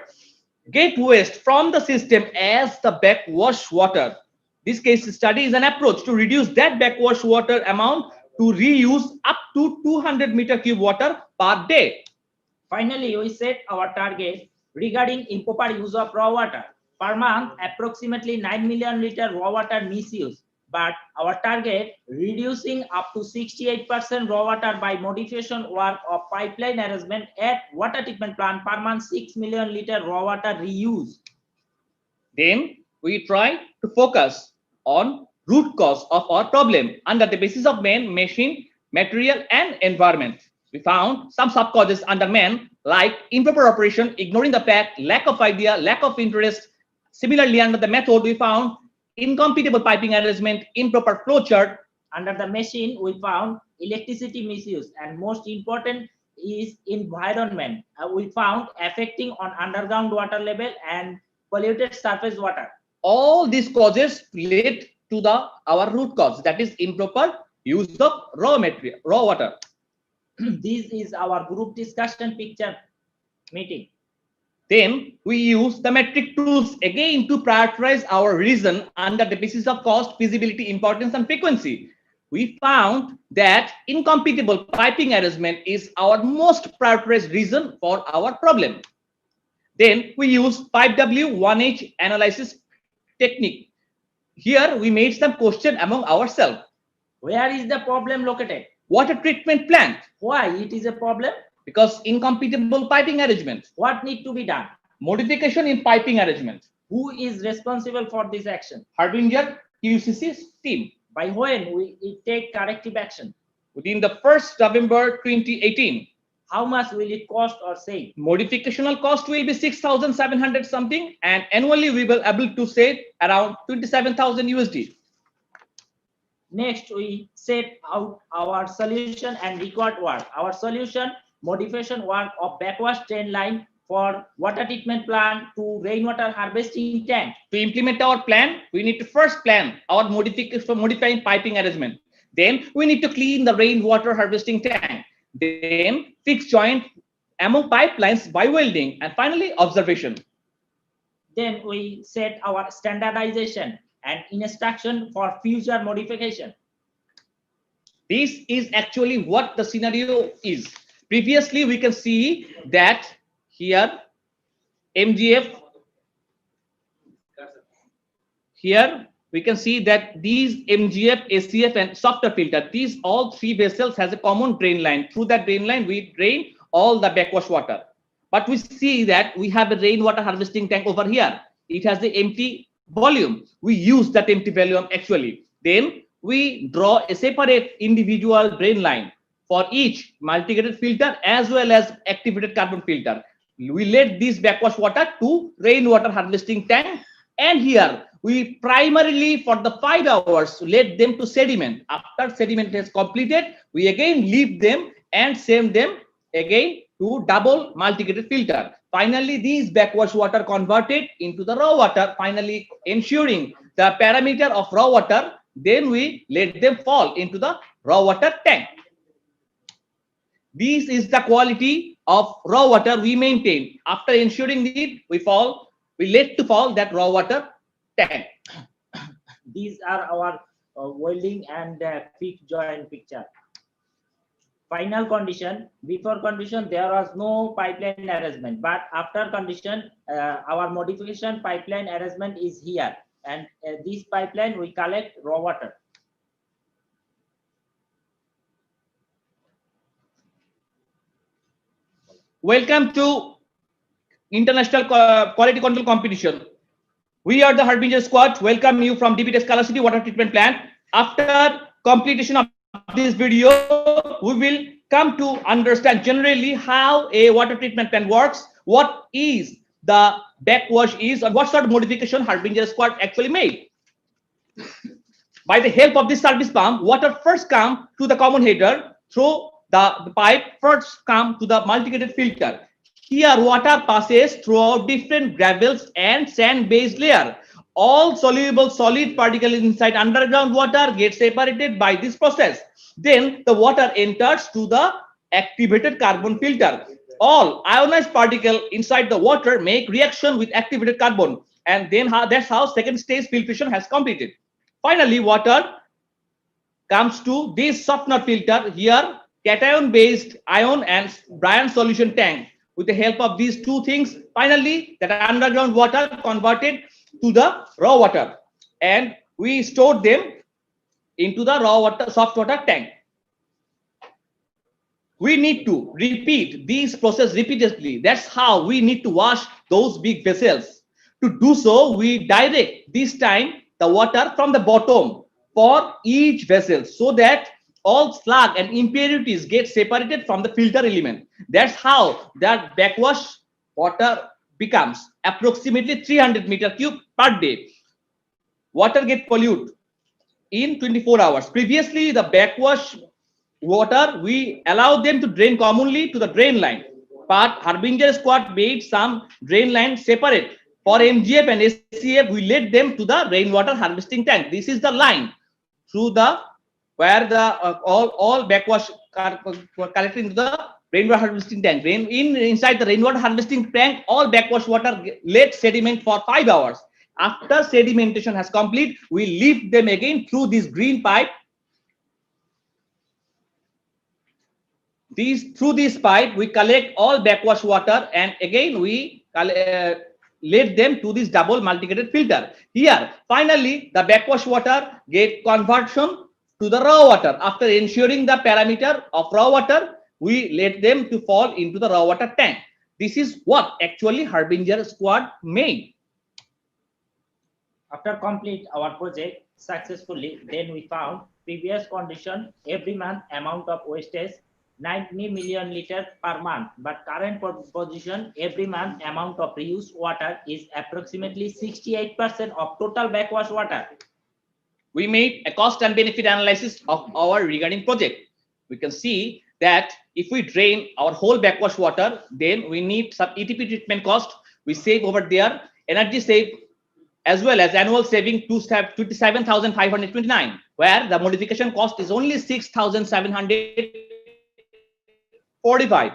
Speaker 15: get waste from the system as the backwash water. This case study is an approach to reduce that backwash water amount to reuse up to 200 meter cube water per day.
Speaker 22: Finally, we set our target regarding improper use of raw water. Per month, approximately 9 million liter raw water misuse. But our target reducing up to 68% raw water by modification work of pipeline arrangement at water treatment plant per month 6 million liter raw water reuse.
Speaker 15: Then we try to focus on root cause of our problem under the basis of man, machine, material, and environment. We found some sub-causes under man like improper operation, ignoring the fact, lack of idea, lack of interest. Similarly, under the method, we found incompatible piping arrangement, improper flow chart.
Speaker 22: Under the machine, we found electricity misuse, and most important is environment. We found affecting on underground water level and polluted surface water.
Speaker 15: All these causes led to our root cause, that is improper use of raw material, raw water.
Speaker 22: This is our group discussion picture meeting.
Speaker 15: Then we use the metric tools again to prioritize our reason under the basis of cost, feasibility, importance, and frequency. We found that incompatible piping arrangement is our most prioritized reason for our problem. Then we use 5W1H analysis technique. Here we made some question among ourselves.
Speaker 22: Where is the problem located?
Speaker 15: Water treatment plant.
Speaker 22: Why it is a problem?
Speaker 15: Because incompatible piping arrangement.
Speaker 22: What need to be done?
Speaker 15: Modification in piping arrangement.
Speaker 22: Who is responsible for this action?
Speaker 15: Harbinger QCC team.
Speaker 22: By when we take corrective action?
Speaker 15: within the 1st November 2018.
Speaker 22: How much will it cost or save?
Speaker 15: Modificational cost will be 6,700 something, and annually we will able to save around 27,000 USD.
Speaker 22: Next, we set out our solution and record work. Our solution, modification work of backwash train line for water treatment plant to rainwater harvesting tank.
Speaker 15: To implement our plan, we need to first plan our modifying piping arrangement. Then we need to clean the rainwater harvesting tank. Then fix joint among pipelines by welding, and finally observation.
Speaker 22: Then we set our standardization and instruction for future modification.
Speaker 15: This is actually what the scenario is. Previously, we can see that here MGF, here we can see that these MGF, ACF and softer filter, these all three vessels has a common drain line. Through that drain line, we drain all the backwash water. But we see that we have a rainwater harvesting tank over here. It has the empty volume. We use that empty volume actually. Then we draw a separate individual drain line for each multi-gated filter as well as activated carbon filter. We let this backwash water to rainwater harvesting tank, and here we primarily for the 5 hours let them to sediment. After sediment is completed, we again leave them and send them again to double multi-gated filter. Finally, these backwash water converted into the raw water, finally ensuring the parameter of raw water. Then we let them fall into the raw water tank. This is the quality of raw water we maintain. After ensuring it, we let to fall that raw water tank.
Speaker 22: These are our welding and fixed joint picture. Final condition, before condition there was no pipeline arrangement, but after condition our modification pipeline arrangement is here, and this pipeline we collect raw water.
Speaker 15: Welcome to International Quality Control Competition. We are the Harbinger Squad. Welcome you from DBTS Color City Water Treatment Plant. After completion of this video, we will come to understand generally how a water treatment plant works, what is the backwash is, and what sort of modification Harbinger Squad actually made. By the help of this service pump, water first comes to the common header through the pipe, first come to the multi-gated filter. Here water passes throughout different gravels and sand-based layer. All soluble solid particles inside underground water get separated by this process. Then the water enters to the activated carbon filter. All ionized particles inside the water make reaction with activated carbon, and then that's how second stage filtration has completed. Finally, water comes to this softener filter. Here cation based ion and brine solution tank. With the help of these two things, finally that underground water converted to the raw water, and we stored them into the raw water soft water tank. We need to repeat this process repeatedly. That's how we need to wash those big vessels. To do so, we direct this time the water from the bottom for each vessel so that all slag and impurities get separated from the filter element. That's how that backwash water becomes approximately 300 meter cube per day. Water get polluted in 24 hours. Previously, the backwash water, we allow them to drain commonly to the drain line, but Harbinger Squad made some drain line separate. For MGF and SCF, we let them to the rainwater harvesting tank. This is the line through the where the all backwash are collected into the rainwater harvesting tank. Inside the rainwater harvesting tank, all backwash water let sediment for 5 hours. After sedimentation has complete, we leave them again through this green pipe. Through this pipe, we collect all backwash water, and again we let them to this double multi-gated filter. Here, finally, the backwash water get conversion to the raw water. After ensuring the parameter of raw water, we let them to fall into the raw water tank. This is what actually Harbinger Squad made.
Speaker 22: After complete our project successfully, then we found previous condition, every month amount of wastage 90 million liters per month, but current position, every month amount of reused water is approximately 68% of total backwash water.
Speaker 15: We made a cost and benefit analysis of our regarding project. We can see that if we drain our whole backwash water, then we need some ETP treatment cost. We save over there, energy save, as well as annual saving to 27,529, where the modification cost is only 6,745.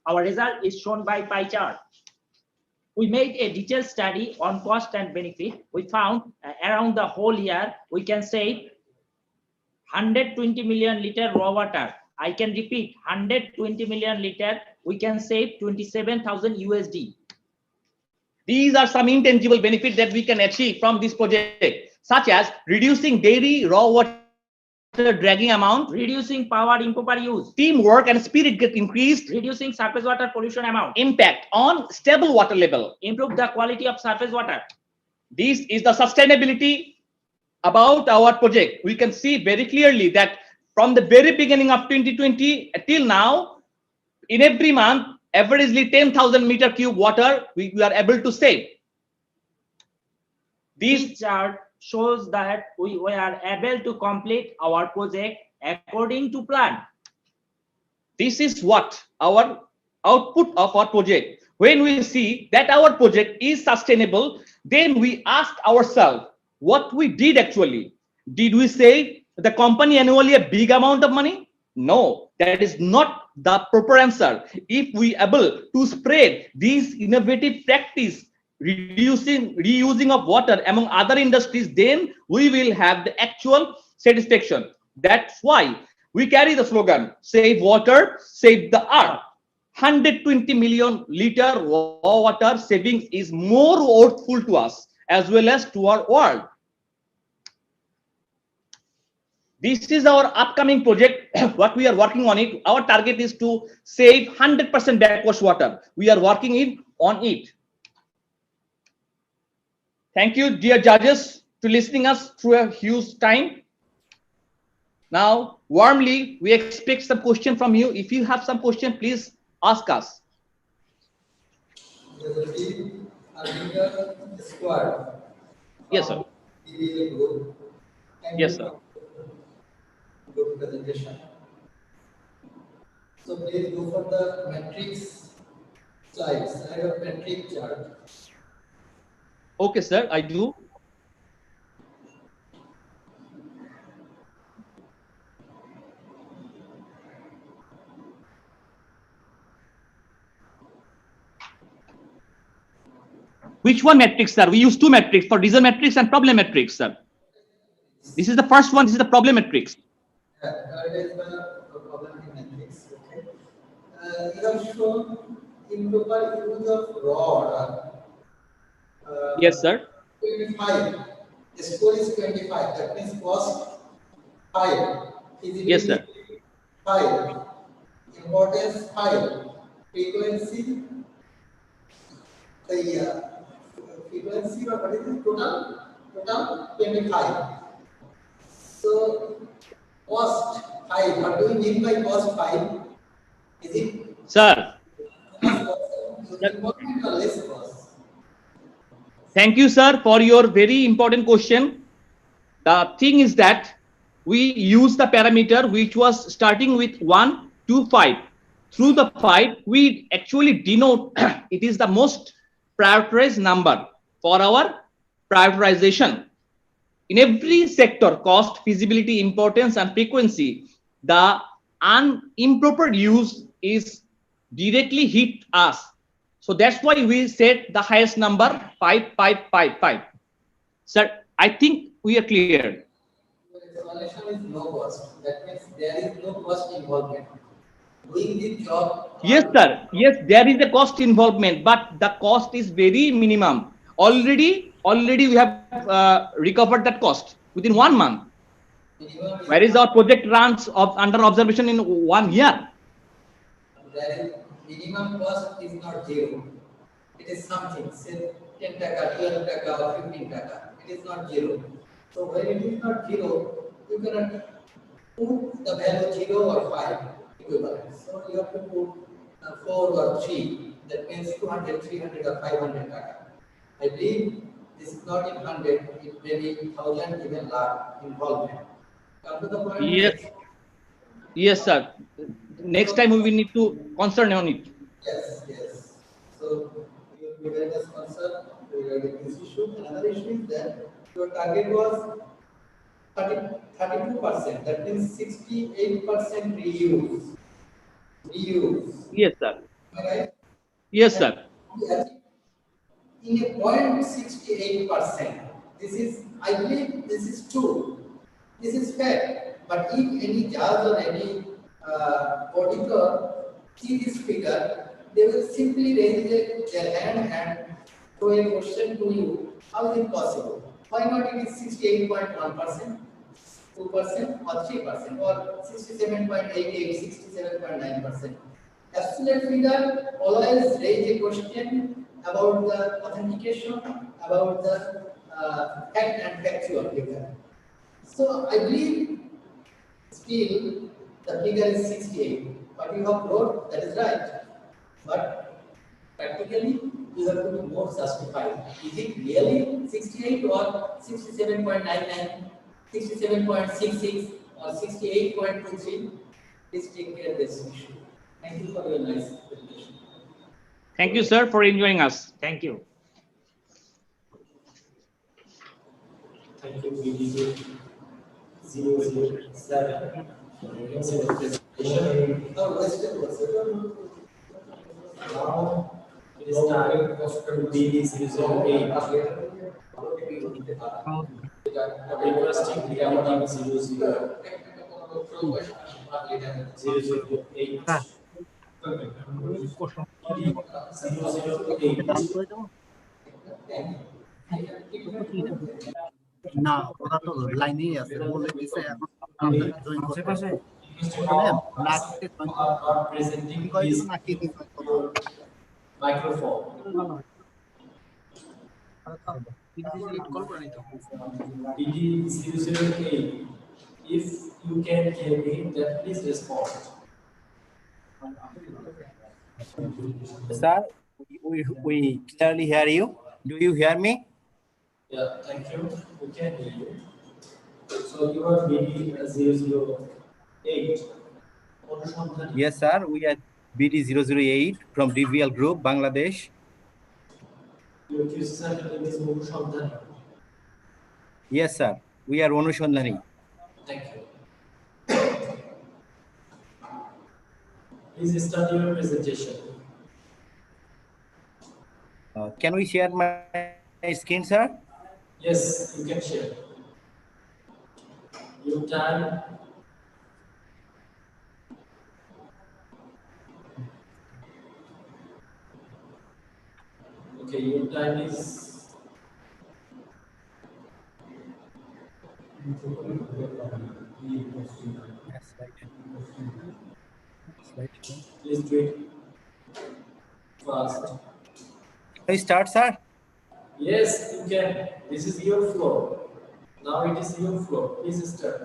Speaker 22: Our result is shown by pie chart. We made a detailed study on cost and benefit. We found around the whole year, we can save 120 million liter raw water. I can repeat, 120 million liter, we can save 27,000 USD.
Speaker 15: These are some intangible benefits that we can achieve from this project, such as reducing daily raw water dragging amount,
Speaker 22: reducing power improper use,
Speaker 15: teamwork and spirit get increased,
Speaker 22: reducing surface water pollution amount,
Speaker 15: impact on stable water level,
Speaker 22: improve the quality of surface water.
Speaker 15: This is the sustainability about our project. We can see very clearly that from the very beginning of 2020 till now, in every month, averagely 10,000 meter cube water we are able to save.
Speaker 22: This chart shows that we are able to complete our project according to plan.
Speaker 15: This is what our output of our project. When we see that our project is sustainable, then we ask ourselves what we did actually. Did we save the company annually a big amount of money? No, that is not the proper answer. If we are able to spread this innovative practice, reusing of water among other industries, then we will have the actual satisfaction. That's why we carry the slogan, save water, save the earth. 120 million liter raw water savings is more worthful to us as well as to our world. This is our upcoming project, what we are working on it. Our target is to save 100% backwash water. We are working on it. Thank you, dear judges, to listening us through a huge time. Now, warmly, we expect some question from you. If you have some question, please ask us. Yes, sir. Yes, sir.
Speaker 8: Good presentation. So please go for the matrix slides. I have a matrix chart.
Speaker 15: Okay, sir, I do. Which one matrix, sir? We use two matrix for reason matrix and problem matrix, sir. This is the first one. This is the problem matrix.
Speaker 8: That is the problem matrix. Okay. You have shown improper use of raw water.
Speaker 15: Yes, sir.
Speaker 8: 25. The score is 25. That means cost 5.
Speaker 15: Yes, sir.
Speaker 8: 5. Importance 5. Frequency. Frequency or what is it? Total 25. So cost 5. What do you mean by cost 5? Is it?
Speaker 15: Sir.
Speaker 8: Important or less cost?
Speaker 15: Thank you, sir, for your very important question. The thing is that we use the parameter which was starting with 1 to 5. Through the 5, we actually denote it is the most prioritized number for our prioritization. In every sector, cost, feasibility, importance, and frequency, the improper use is directly hit us. So that's why we set the highest number 5. Sir, I think we are clear.
Speaker 8: The solution is low cost. That means there is no cost involvement. Doing the job.
Speaker 15: Yes, sir. Yes, there is a cost involvement, but the cost is very minimum. Already we have recovered that cost within 1 month. Where is our project runs under observation in 1 year?
Speaker 8: There is minimum cost is not zero. It is something, say 10 taka, 12 taka, or 15 taka. It is not zero. So when it is not zero, you cannot put the value 0 or 5 equivalent. So you have to put 4 or 3. That means 200, 300 or 500 taka. I believe this is not in 100, it may be 1,000, even lakh involvement. Come to the point.
Speaker 15: Yes. Yes, sir. Next time we will need to concern on it.
Speaker 8: Yes, yes. So you will be very much concerned regarding this issue. Another issue is that your target was 32%. That means 68% reuse. Reuse.
Speaker 15: Yes, sir.
Speaker 8: Am I right?
Speaker 15: Yes, sir.
Speaker 8: In a 0.68%. This is, I believe, this is true. This is fair. But if any judge or any auditor see this figure, they will simply raise their hand and throw a question to you. How is it possible? Why not it is 68.1%, 2% or 3% or 67.88, 67.9%? Absolute figure always raise a question about the authentication, about the fact and factual figure. So I believe still the figure is 68. What you have wrote, that is right. But practically you have to be more justified. Is it really 68 or 67.99, 67.66 or 68.23? Please take care of this issue. Thank you for your nice presentation.
Speaker 15: Thank you, sir, for enjoying us.
Speaker 22: Thank you.
Speaker 1: Thank you, BDG 007. Presentation. Now it is time for BD 008. Requesting reality 008.
Speaker 13: না ওরা তো লাইনেই আছে বলে দিছে এখন join করতে
Speaker 1: Presenting his microphone. BD 008. If you can hear me, then please respond.
Speaker 13: Sir, we clearly hear you. Do you hear me?
Speaker 1: Yeah, thank you. We can hear you. So you are BD 008.
Speaker 13: Yes, sir. We are BD 008 from DVL Group, Bangladesh.
Speaker 1: Your QC name is Anushandhani.
Speaker 13: Yes, sir. We are Anushandhani.
Speaker 1: Thank you. Please start your presentation.
Speaker 13: Can we share my screen, sir?
Speaker 1: Yes, you can share. Your time. Okay, your time is. Please do it fast.
Speaker 13: Can we start, sir?
Speaker 1: Yes, you can. This is your floor. Now it is your floor. Please start.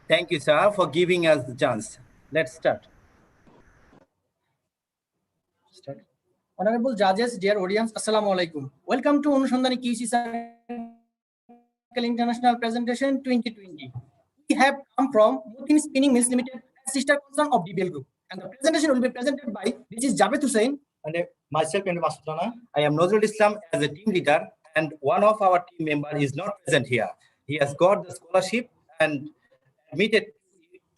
Speaker 13: Thank you, sir, for giving us the chance. Let's start.
Speaker 6: Honorable judges, dear audience, Assalamu alaikum. Welcome to Anushandhani QC Circle International Presentation 2020. We have come from Mutin Spinning Mills Limited, sister concern of DBL Group. And the presentation will be presented by this is Javed Hussain.
Speaker 13: And myself and Masudana. I am Nazrul Islam as a team leader, and one of our team member is not present here. He has got the scholarship and admitted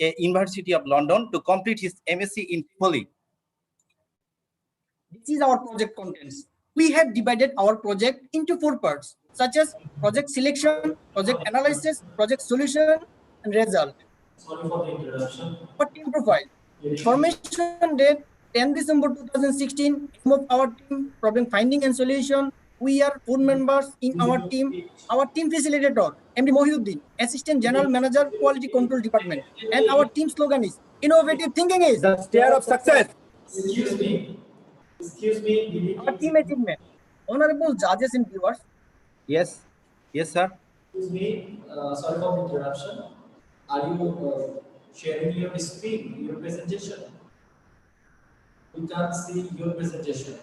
Speaker 13: a University of London to complete his MSc in Tripoli.
Speaker 6: This is our project contents. We have divided our project into 4 parts, such as project selection, project analysis, project solution, and result.
Speaker 1: Sorry for the introduction.
Speaker 6: Our team profile. Formation date 10 December 2016. Aim of our team, problem finding and solution. We are 4 members in our team. Our team facilitator, MD Mohiuddin, Assistant General Manager, Quality Control Department. And our team slogan is, innovative thinking is
Speaker 13: the stair of success.
Speaker 1: Excuse me.
Speaker 6: Our team achievement. Honorable judges and viewers.
Speaker 13: Yes. Yes, sir.
Speaker 1: Excuse me. Sorry for the interruption. Are you sharing your screen, your presentation? We can't see your presentation.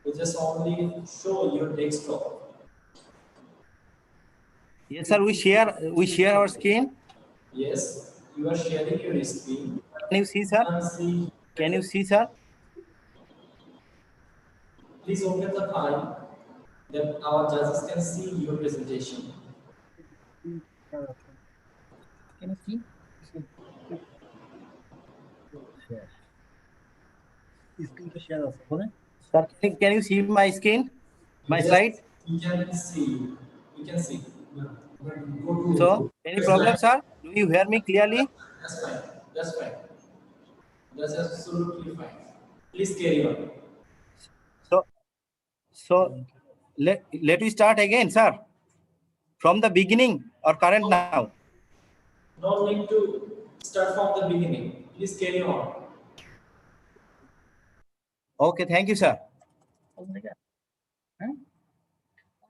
Speaker 1: We just only show your desktop.
Speaker 13: Yes, sir. We share our screen.
Speaker 1: Yes, you are sharing your screen.
Speaker 13: Can you see, sir? Can you see, sir?
Speaker 1: Please open the file that our judges can see your presentation.
Speaker 6: Can you see?
Speaker 13: Sir, can you see my screen? My
Speaker 1: Yes,
Speaker 13: slide?
Speaker 1: we can see. We can see.
Speaker 13: So, any problem, sir? Do you hear me clearly?
Speaker 1: That's fine. That's fine. That's absolutely fine. Please carry on.
Speaker 13: So let me start again, sir. From the beginning or current now?
Speaker 1: No need to start from the beginning. Please carry on.
Speaker 13: Okay, thank you, sir.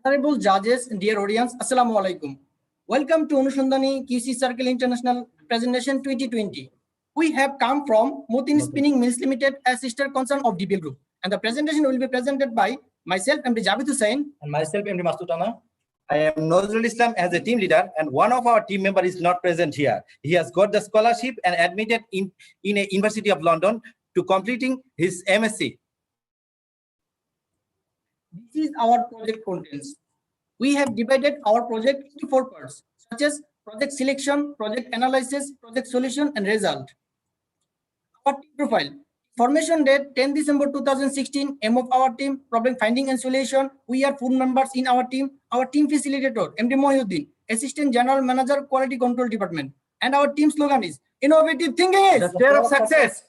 Speaker 6: Honorable judges, dear audience, Assalamu alaikum. Welcome to Anushandani QC Circle International Presentation 2020. We have come from Motin Spinning Mills Limited, a sister concern of DBL Group. And the presentation will be presented by myself, MD Javed Hussain.
Speaker 13: And myself, MD Mastutana. I am Nozrul Islam as a team leader, and one of our team members is not present here. He has got the scholarship and admitted in a University of London to completing his MSc.
Speaker 6: This is our project contents. We have divided our project into 4 parts, such as project selection, project analysis, project solution, and result. Our team profile. Formation date 10 December 2016. Aim of our team, problem finding and solution. We are 4 members in our team. Our team facilitator, MD Mohyuddin, Assistant General Manager, Quality Control Department. And our team slogan is, innovative thinking is the stair of success.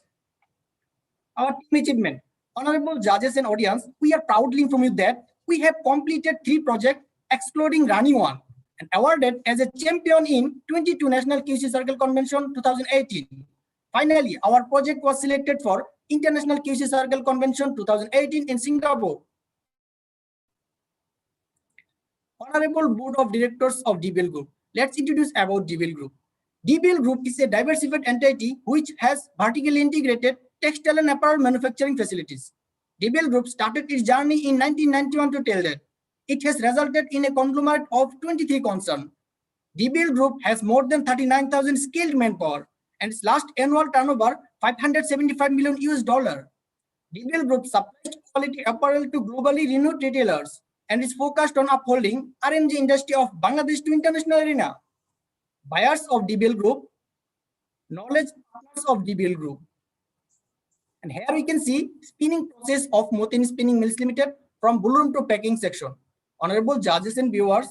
Speaker 6: Our team achievement. Honorable judges and audience, we are proudly inform you that we have completed 3 projects, excluding running one, and awarded as a champion in 22 National QC Circle Convention 2018. Finally, our project was selected for International QC Circle Convention 2018 in Singapore. Honorable Board of Directors of DBL Group. Let's introduce about DBL Group. DBL Group is a diversified entity which has vertically integrated textile and apparel manufacturing facilities. DBL Group started its journey in 1991 to tell that. It has resulted in a conglomerate of 23 concerns. DBL Group has more than 39,000 skilled manpower, and its last annual turnover $575 million US. DBL Group supplies quality apparel to globally renowned retailers and is focused on upholding RMG industry of Bangladesh to international arena. Buyers of DBL Group, knowledge partners of DBL Group. And here we can see spinning process of Motin Spinning Mills Limited from bullroom to packing section. Honorable judges and viewers,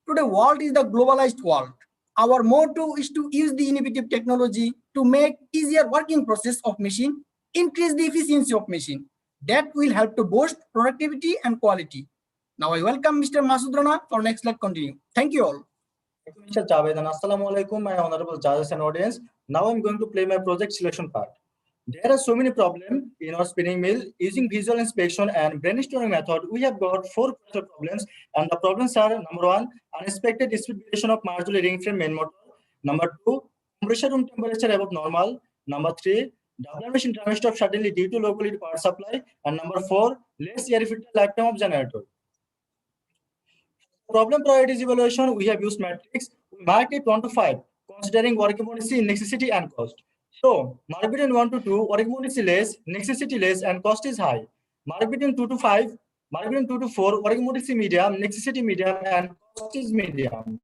Speaker 6: today world is the globalized world. Our motto is to use the innovative technology to make easier working process of machine, increase the efficiency of machine. That will help to boost productivity and quality. Now I welcome Mr. Masud Rana for next slide continue. Thank you all.
Speaker 3: Thank you, Mr. Javed, and Assalamu alaikum, my honorable judges and audience. Now I'm going to play my project selection part. There are so many problems in our spinning mill. Using visual inspection and brainstorming method, we have got 4 problems, and the problems are: number 1, unexpected distribution of marginal ring frame main motor; number 2, compressor room temperature above normal; number 3, doubler machine drum stop suddenly due to low quality power supply; and number 4, less air filter lifetime of generator. Problem priorities evaluation, we have used matrix. We marked it 1 to 5, considering workability, necessity, and cost. So, mark between 1 to 2, workability less, necessity less, and cost is high. Mark between 2 to 5, mark between 2 to 4, workability medium, necessity medium, and cost is medium.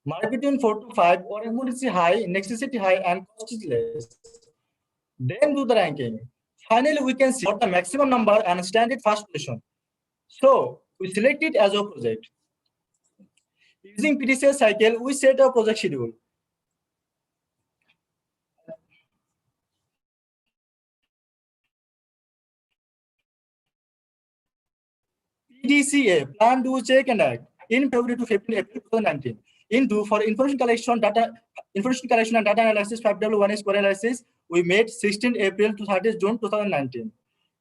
Speaker 3: Mark between 4 to 5, workability high, necessity high, and cost is less. Then do the ranking. Finally, we can see what the maximum number and standard fast position. So, we select it as a project. Using PDCA cycle, we set our project schedule. PDCA, plan, do, check, and act, in February to 15 April 2019. Into for information collection and data analysis, 5W1 is core analysis, we made 16 April to 30 June 2019.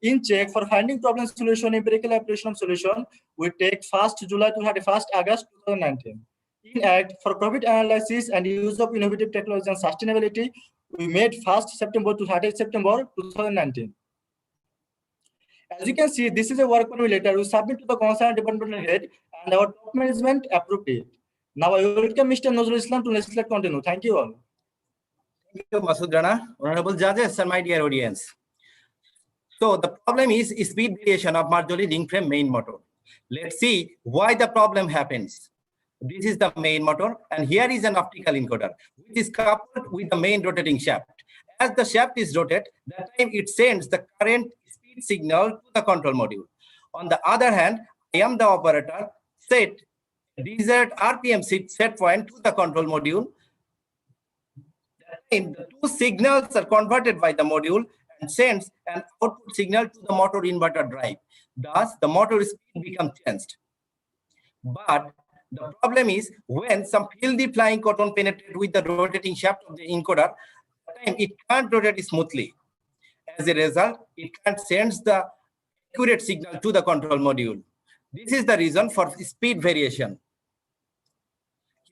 Speaker 3: In check for finding problem solution, empirical application of solution, we take 1st July to 31st August 2019. In Act for Profit Analysis and Use of Innovative Technology and Sustainability, we made 1st September to 30th September 2019. As you can see, this is a work permit letter we submit to the concerned departmental head and our top management approved it. Now I welcome Mr. Nazrul Islam to let's continue. Thank you all.
Speaker 18: Thank you, Masood Rana, honorable judges and my dear audience. So the problem is speed variation of Marjorie ring frame main motor. Let's see why the problem happens. This is the main motor, and here is an optical encoder, which is coupled with the main rotating shaft. As the shaft is rotated, that time it sends the current speed signal to the control module. On the other hand, I am the operator, set desired RPM set point to the control module. That time the two signals are converted by the module and sends an output signal to the motor inverter drive. Thus, the motor speed becomes changed. But the problem is when some filthy flying cotton penetrates with the rotating shaft of the encoder, it can't rotate smoothly. As a result, it can't send the accurate signal to the control module. This is the reason for speed variation.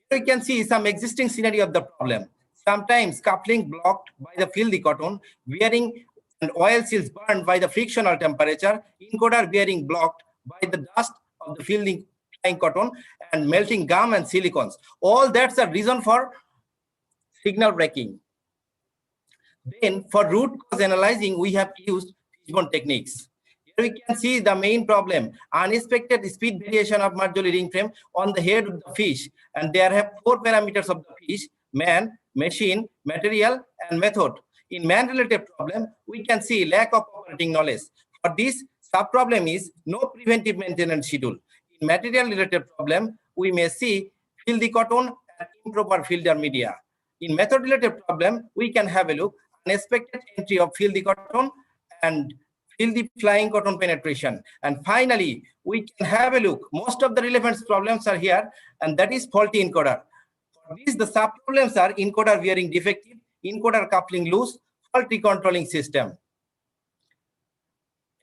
Speaker 18: Here we can see some existing scenario of the problem. Sometimes coupling blocked by the filthy cotton, bearing and oil seals burned by the frictional temperature, encoder bearing blocked by the dust of the filthy flying cotton, and melting gum and silicons. All that's a reason for signal breaking. Then for root cause analyzing, we have used fishbone techniques. Here we can see the main problem, unexpected speed variation of Marjorie ring frame on the head of the fish. And there have 4 parameters of the fish: man, machine, material, and method. In man-related problem, we can see lack of operating knowledge. For this, sub-problem is no preventive maintenance schedule. In material-related problem, we may see filthy cotton and improper filter media. In method-related problem, we can have a look: unexpected entry of filthy cotton and filthy flying cotton penetration. And finally, we can have a look. Most of the relevant problems are here, and that is faulty encoder. For this, the sub-problems are encoder wearing defective, encoder coupling loose, faulty controlling system.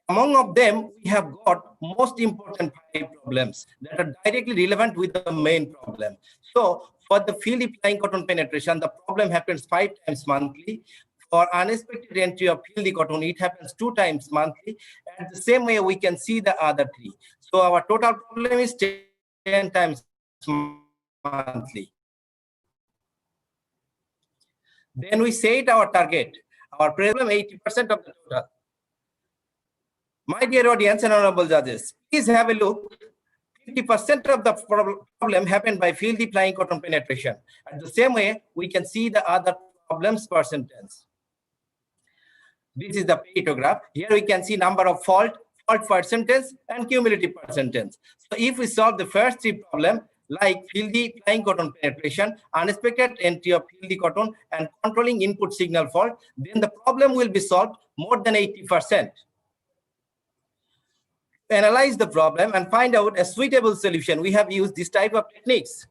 Speaker 18: Among of them, we have got most important 5 problems that are directly relevant with the main problem. So for the filthy flying cotton penetration, the problem happens 5 times monthly. For unexpected entry of filthy cotton, it happens 2 times monthly. And the same way, we can see the other 3. So our total problem is 10 times monthly. Then we set our target. Our problem 80% of the total. My dear audience and honorable judges, please have a look. 50% of the problem happened by filthy flying cotton penetration. And the same way, we can see the other problems percentage. This is the pictograph. Here we can see number of fault percentage, and cumulative percentage. So if we solve the first 3 problems, like filthy flying cotton penetration, unexpected entry of filthy cotton, and controlling input signal fault, then the problem will be solved more than 80%. Analyze the problem and find out a suitable solution. We have used this type of techniques.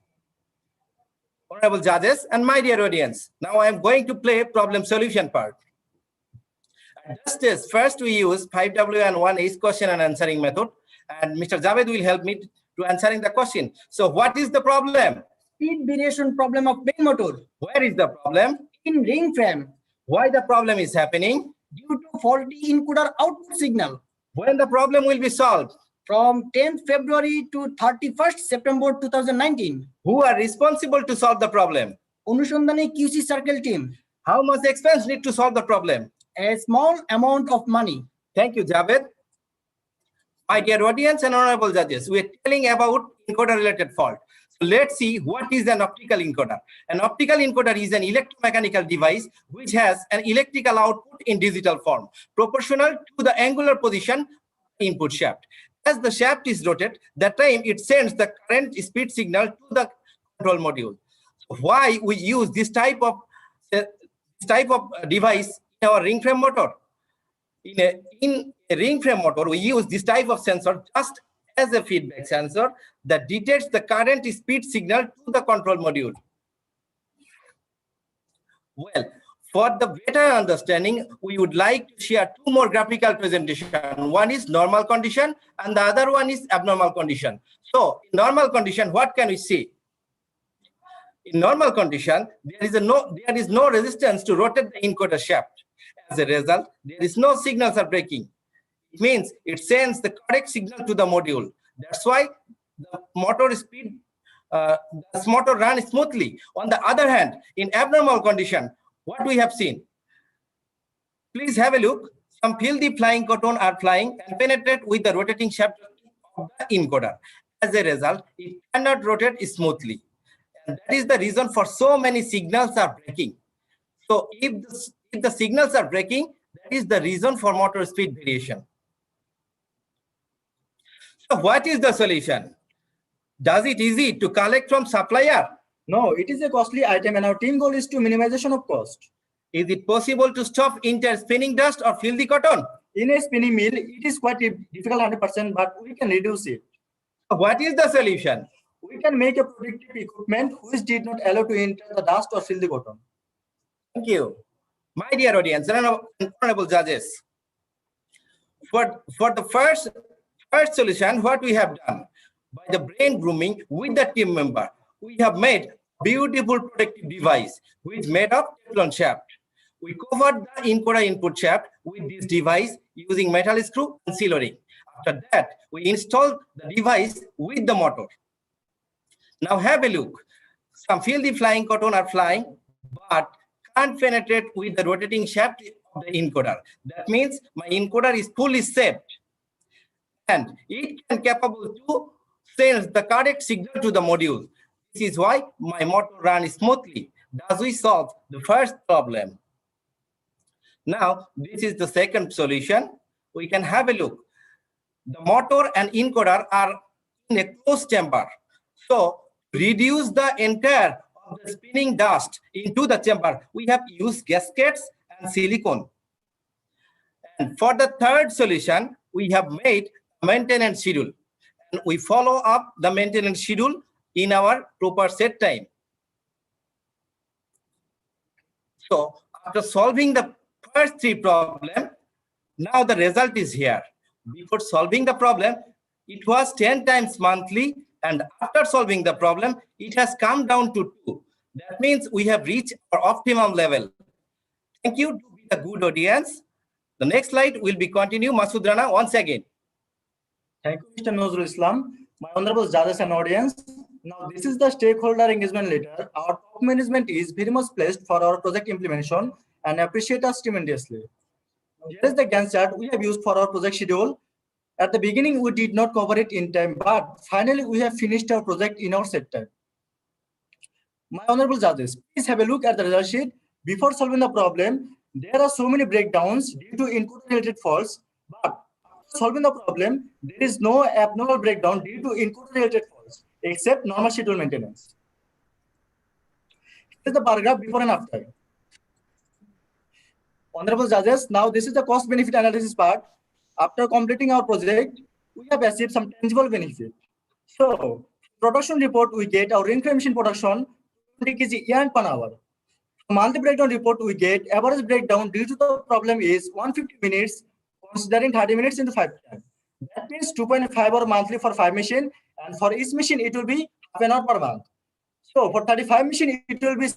Speaker 18: Honorable judges and my dear audience, now I am going to play problem solution part. Just as first we use 5W and 1H question and answering method, and Mr. Javed will help me to answering the question. So what is the problem?
Speaker 6: Speed variation problem of main motor.
Speaker 18: Where is the problem?
Speaker 6: In ring frame.
Speaker 18: Why the problem is happening?
Speaker 6: Due to faulty encoder output signal.
Speaker 18: When the problem will be solved?
Speaker 6: From 10th February to 31st September 2019.
Speaker 18: Who are responsible to solve the problem?
Speaker 6: Anushandhani QC circle team.
Speaker 18: How much expense need to solve the problem?
Speaker 6: A small amount of money.
Speaker 18: Thank you, Javed. My dear audience and honorable judges, we are telling about encoder related fault. So let's see what is an optical encoder. An optical encoder is an electromechanical device which has an electrical output in digital form, proportional to the angular position input shaft. As the shaft is rotated, that time it sends the current speed signal to the control module. So why we use this type of device in our ring frame motor? In a ring frame motor, we use this type of sensor just as a feedback sensor that detects the current speed signal to the control module. Well, for the better understanding, we would like to share 2 more graphical presentation. One is normal condition and the other one is abnormal condition. So in normal condition, what can we see? In normal condition, there is no resistance to rotate the encoder shaft. As a result, there is no signals are breaking. It means it sends the correct signal to the module. That's why the motor runs smoothly. On the other hand, in abnormal condition, what we have seen, please have a look. Some filthy flying cotton are flying and penetrate with the rotating shaft of the encoder. As a result, it cannot rotate smoothly. And that is the reason for so many signals are breaking. So if the signals are breaking, that is the reason for motor speed variation. So what is the solution? Does it easy to collect from supplier?
Speaker 3: No, it is a costly item and our team goal is to minimization of cost.
Speaker 18: Is it possible to stop entire spinning dust or filthy cotton?
Speaker 3: In a spinning mill, it is quite difficult 100%, but we can reduce it.
Speaker 18: What is the solution?
Speaker 3: We can make a protective equipment which did not allow to enter the dust or filthy cotton.
Speaker 18: Thank you. My dear audience and honorable judges, for the first solution, what we have done, by the brain grooming with the team member, we have made a beautiful protective device which is made of Teflon shaft. We covered the encoder input shaft with this device using metal screw and seal ring. After that, we installed the device with the motor. Now have a look. Some filthy flying cotton are flying, but can't penetrate with the rotating shaft of the encoder. That means my encoder is fully saved, and it can capable to send the correct signal to the module. This is why my motor runs smoothly. Thus we solve the first problem. Now this is the second solution. We can have a look. The motor and encoder are in a closed chamber. So reduce the entire of the spinning dust into the chamber, we have used gaskets and silicone. And for the third solution, we have made a maintenance schedule. And we follow up the maintenance schedule in our proper set time. So after solving the first three problems, now the result is here. Before solving the problem, it was 10 times monthly, and after solving the problem, it has come down to 2. That means we have reached our optimum level. Thank you to be a good audience. The next slide will be continue Masood Rana once again.
Speaker 3: Thank you, Mr. Nozrul Islam. My honorable judges and audience. Now, this is the stakeholder engagement letter. Our top management is very much pleased for our project implementation and appreciate us tremendously. Here is the Gantt chart we have used for our project schedule. At the beginning, we did not cover it in time, but finally, we have finished our project in our set time. My honorable judges, please have a look at the result sheet. Before solving the problem, there are so many breakdowns due to encoder-related faults, but after solving the problem, there is no abnormal breakdown due to encoder-related faults, except normal schedule maintenance. Here's the bar graph before and after. Honorable judges, now this is the cost-benefit analysis part. After completing our project, we have achieved some tangible benefit. So, production report, we get our ring-frame machine production 20 kg yarn per hour. Monthly breakdown report, we get average breakdown due to the problem is 150 minutes, considering 30 minutes into 5 times. That means 2.5 hour monthly for 5 machine, and for each machine, it will be half an hour per month. So, for 35 machine, it will be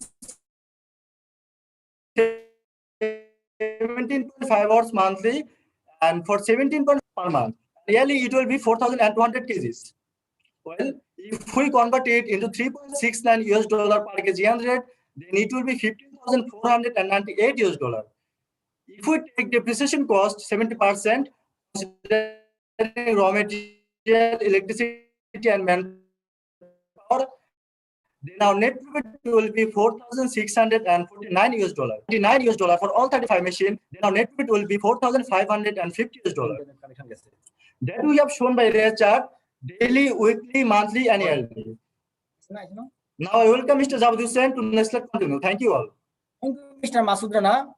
Speaker 3: 17.5 hours monthly, and for 17.5 per month. Yearly, it will be 4,200 kgs. Well, if we convert it into $3.69 per kg yarn rate, then it will be 15,498 $. If we take depreciation cost 70%, considering raw material, electricity, and manpower, then our net profit will be 4,649 $. $99 for all 35 machines, then our net profit will be 4,550 $. That we have shown by ray chart, daily, weekly, monthly, and yearly. Now I welcome Mr. Javed Hussain to next slide continue. Thank you all.
Speaker 6: Thank you, Mr. Masood Rana.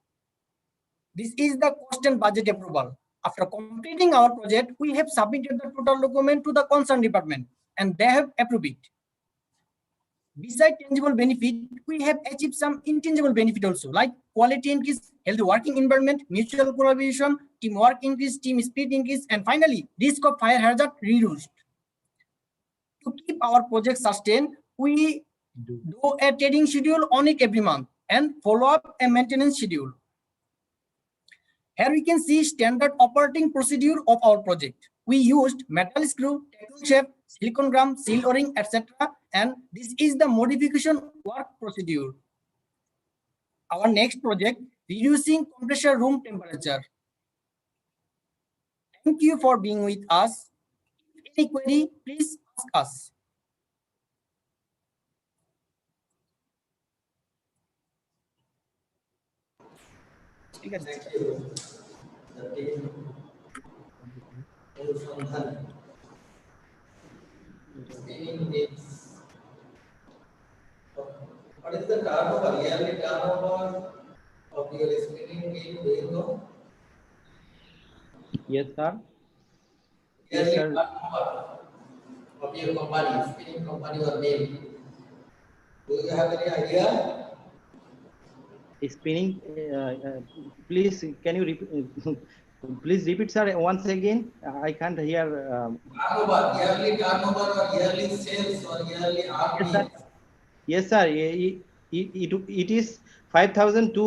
Speaker 6: This is the cost and budget approval. After completing our project, we have submitted the total document to the concerned department, and they have approved it. Besides tangible benefit, we have achieved some intangible benefit also, like quality increase, healthy working environment, mutual collaboration, teamwork increase, team spirit increase, and finally, risk of fire hazard reduced. To keep our project sustained, we do a trading schedule on it every month, and follow up a maintenance schedule. Here we can see standard operating procedure of our project. We used metal screw, tackle shape, silicon gram, seal o-ring, etc. And this is the modification work procedure. Our next project, reducing compressor room temperature. Thank you for being with us. If any query, please ask us.
Speaker 8: Thank you. The team অনুসন্ধান spinning needs. What is the turnover, yearly turnover of your spinning wheel? Do you know?
Speaker 22: Yes, sir. Yes,
Speaker 8: Yearly
Speaker 22: sir.
Speaker 8: turnover of your company, spinning company or name. Do you have any idea?
Speaker 22: Spinning. Please, can you repeat? Please repeat, sir, once again. I can't hear.
Speaker 8: Turnover, yearly turnover or yearly sales or yearly earnings.
Speaker 22: Yes, sir. It is 5,000 to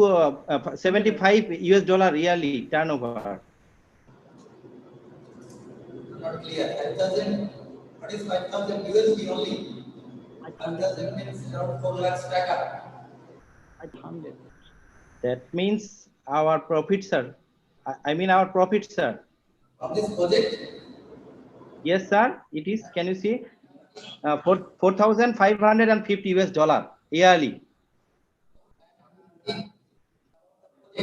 Speaker 22: 75 US dollar yearly turnover.
Speaker 8: Not clear. 5,000. What is 5,000 USD only? 5,000 means around 4 lakhs taka.
Speaker 22: That means our profit, sir. I mean our profit, sir.
Speaker 8: Of this project?
Speaker 22: Yes, sir. It is. Can you see? 4,550 US dollar yearly.
Speaker 8: I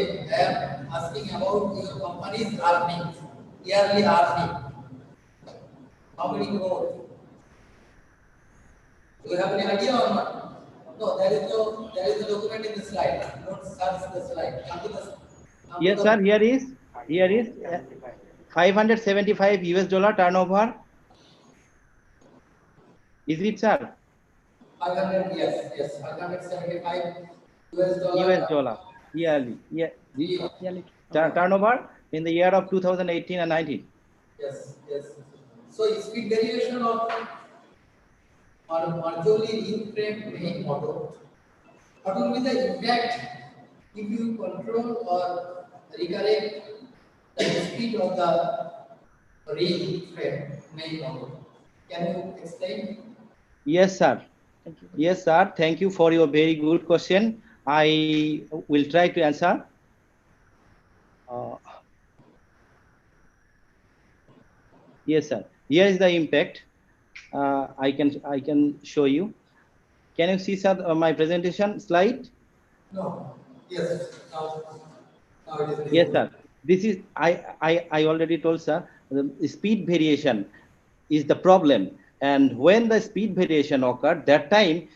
Speaker 8: am asking about your company's earnings, yearly earning. How many crores? Do you have any idea or not? No, there is no document in the slide. Don't search the slide. Come to the,
Speaker 22: Yes, sir. Here is 575 US dollar turnover. Is it, sir?
Speaker 8: 500, yes, 575 US dollar.
Speaker 22: US dollar yearly. Yeah. Yearly turnover in the year of 2018 and 19.
Speaker 8: Yes. So speed variation of Marjoli ring frame main model. What will be the impact if you control or recorrect the speed of the ring frame main model? Can you explain?
Speaker 22: Yes, sir. Yes, sir. Thank you for your very good question. I will try to answer. Yes, sir. Here is the impact. I can show you. Can you see, sir, my presentation slide?
Speaker 8: No. Yes. Now it is visible.
Speaker 22: Yes, sir. This is I already told, sir. The speed variation is the problem, and when the speed variation occurred, that time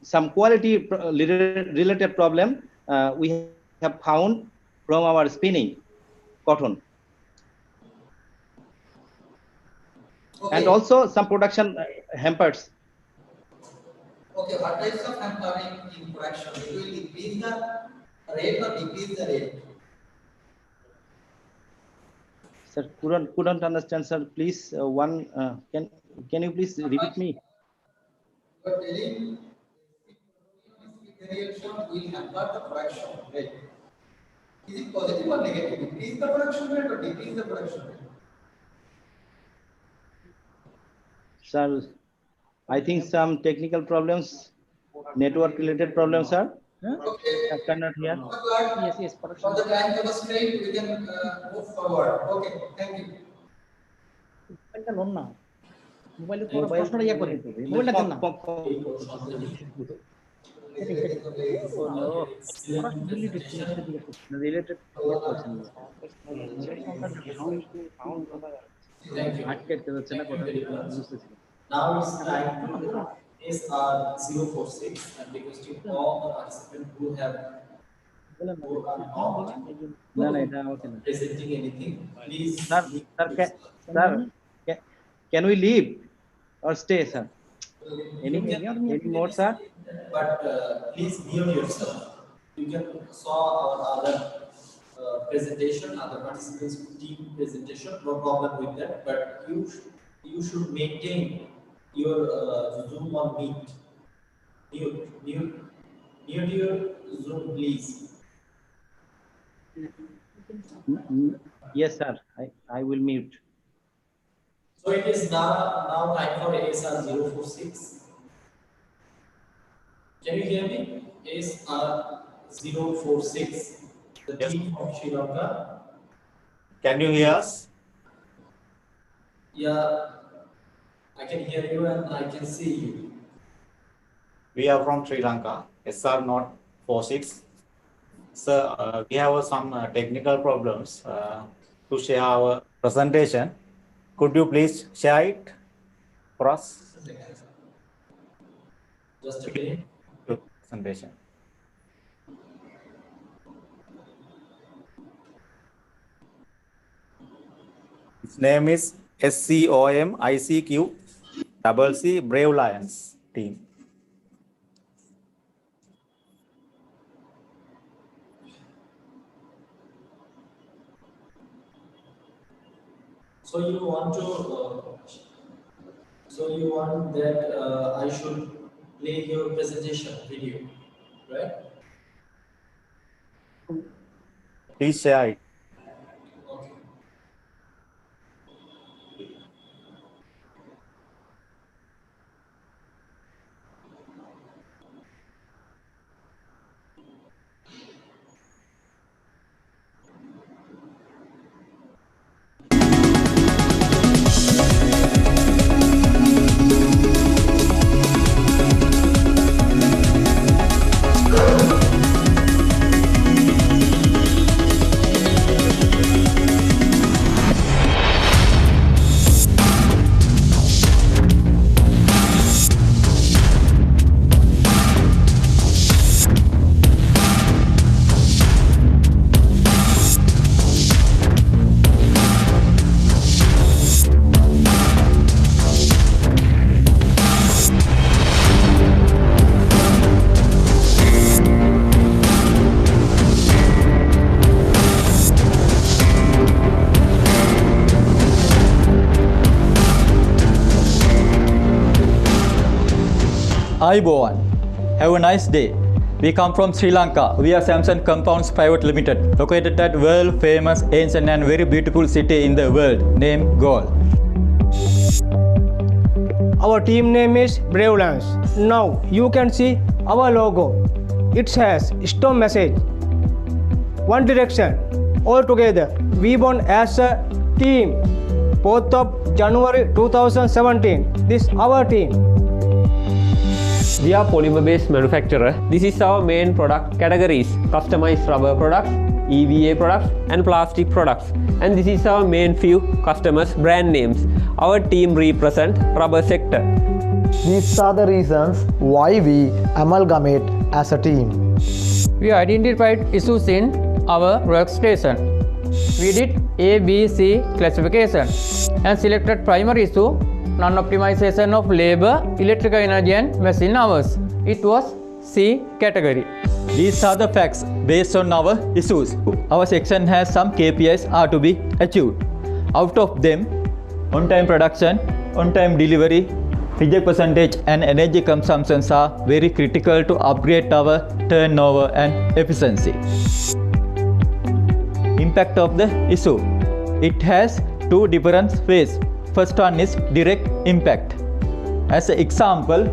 Speaker 22: some quality related problem we have found from our spinning cotton.
Speaker 8: Okay.
Speaker 22: And also some production hampers.
Speaker 8: Okay, what types of hampering in production? It will increase the rate or decrease the rate?
Speaker 22: Sir, couldn't understand, sir. Please, can you please repeat me?
Speaker 8: You are telling speed variation will hamper the production rate. Is it positive or negative? Increase the production rate or decrease the production rate?
Speaker 22: Sir, I think some technical problems, network related problems, sir.
Speaker 8: Okay.
Speaker 22: I cannot hear.
Speaker 8: Yes. For the time constraint, we can move forward. Okay, thank you.
Speaker 1: Now it's time to SR046 and requesting all the participants who are not presenting anything, please.
Speaker 22: Sir, can we leave or stay, sir? Any more, sir?
Speaker 1: But please mute yourself. You can saw our other presentation, other participants' team presentation. No problem with that. But you should maintain your Zoom on Meet. Mute your Zoom, please.
Speaker 19: Yes, sir. I will mute.
Speaker 1: So it is now time for ASR 046. Can you hear me? ASR 046. The team from Sri Lanka.
Speaker 3: Can you hear us?
Speaker 1: Yeah, I can hear you and I can see you.
Speaker 3: We are from Sri Lanka. SR not 46. Sir, we have some technical problems to share our presentation. Could you please share it for us?
Speaker 1: Just a minute.
Speaker 3: Presentation. Its name is SCOMICQ Brave Lions team.
Speaker 1: So you want that I should play your presentation video, right?
Speaker 3: Please share it.
Speaker 1: Okay.
Speaker 20: Aibowan. Have a nice day. We come from Sri Lanka. We are Samsung Compounds Private Limited, located at world famous ancient and very beautiful city in the world named Galle.
Speaker 23: Our team name is Brave Lions. Now you can see our logo. It has storm message. One direction. All together. We born as a team. 4th of January 2017. This our team.
Speaker 24: We are polymer-based manufacturer. This is our main product categories: customized rubber products, EVA products, and plastic products. And this is our main few customers' brand names. Our team represent rubber sector.
Speaker 25: These are the reasons why we amalgamate as a team.
Speaker 20: We identified issues in our workstation. We did A, B, C classification and selected primary issue, non-optimization of labor, electrical energy and machine hours. It was C category. These are the facts based on our issues. Our section has some KPIs are to be achieved. Out of them, on-time production, on-time delivery, reject percentage and energy consumptions are very critical to upgrade our turnover and efficiency. Impact of the issue. It has two different ways. First one is direct impact. As an example,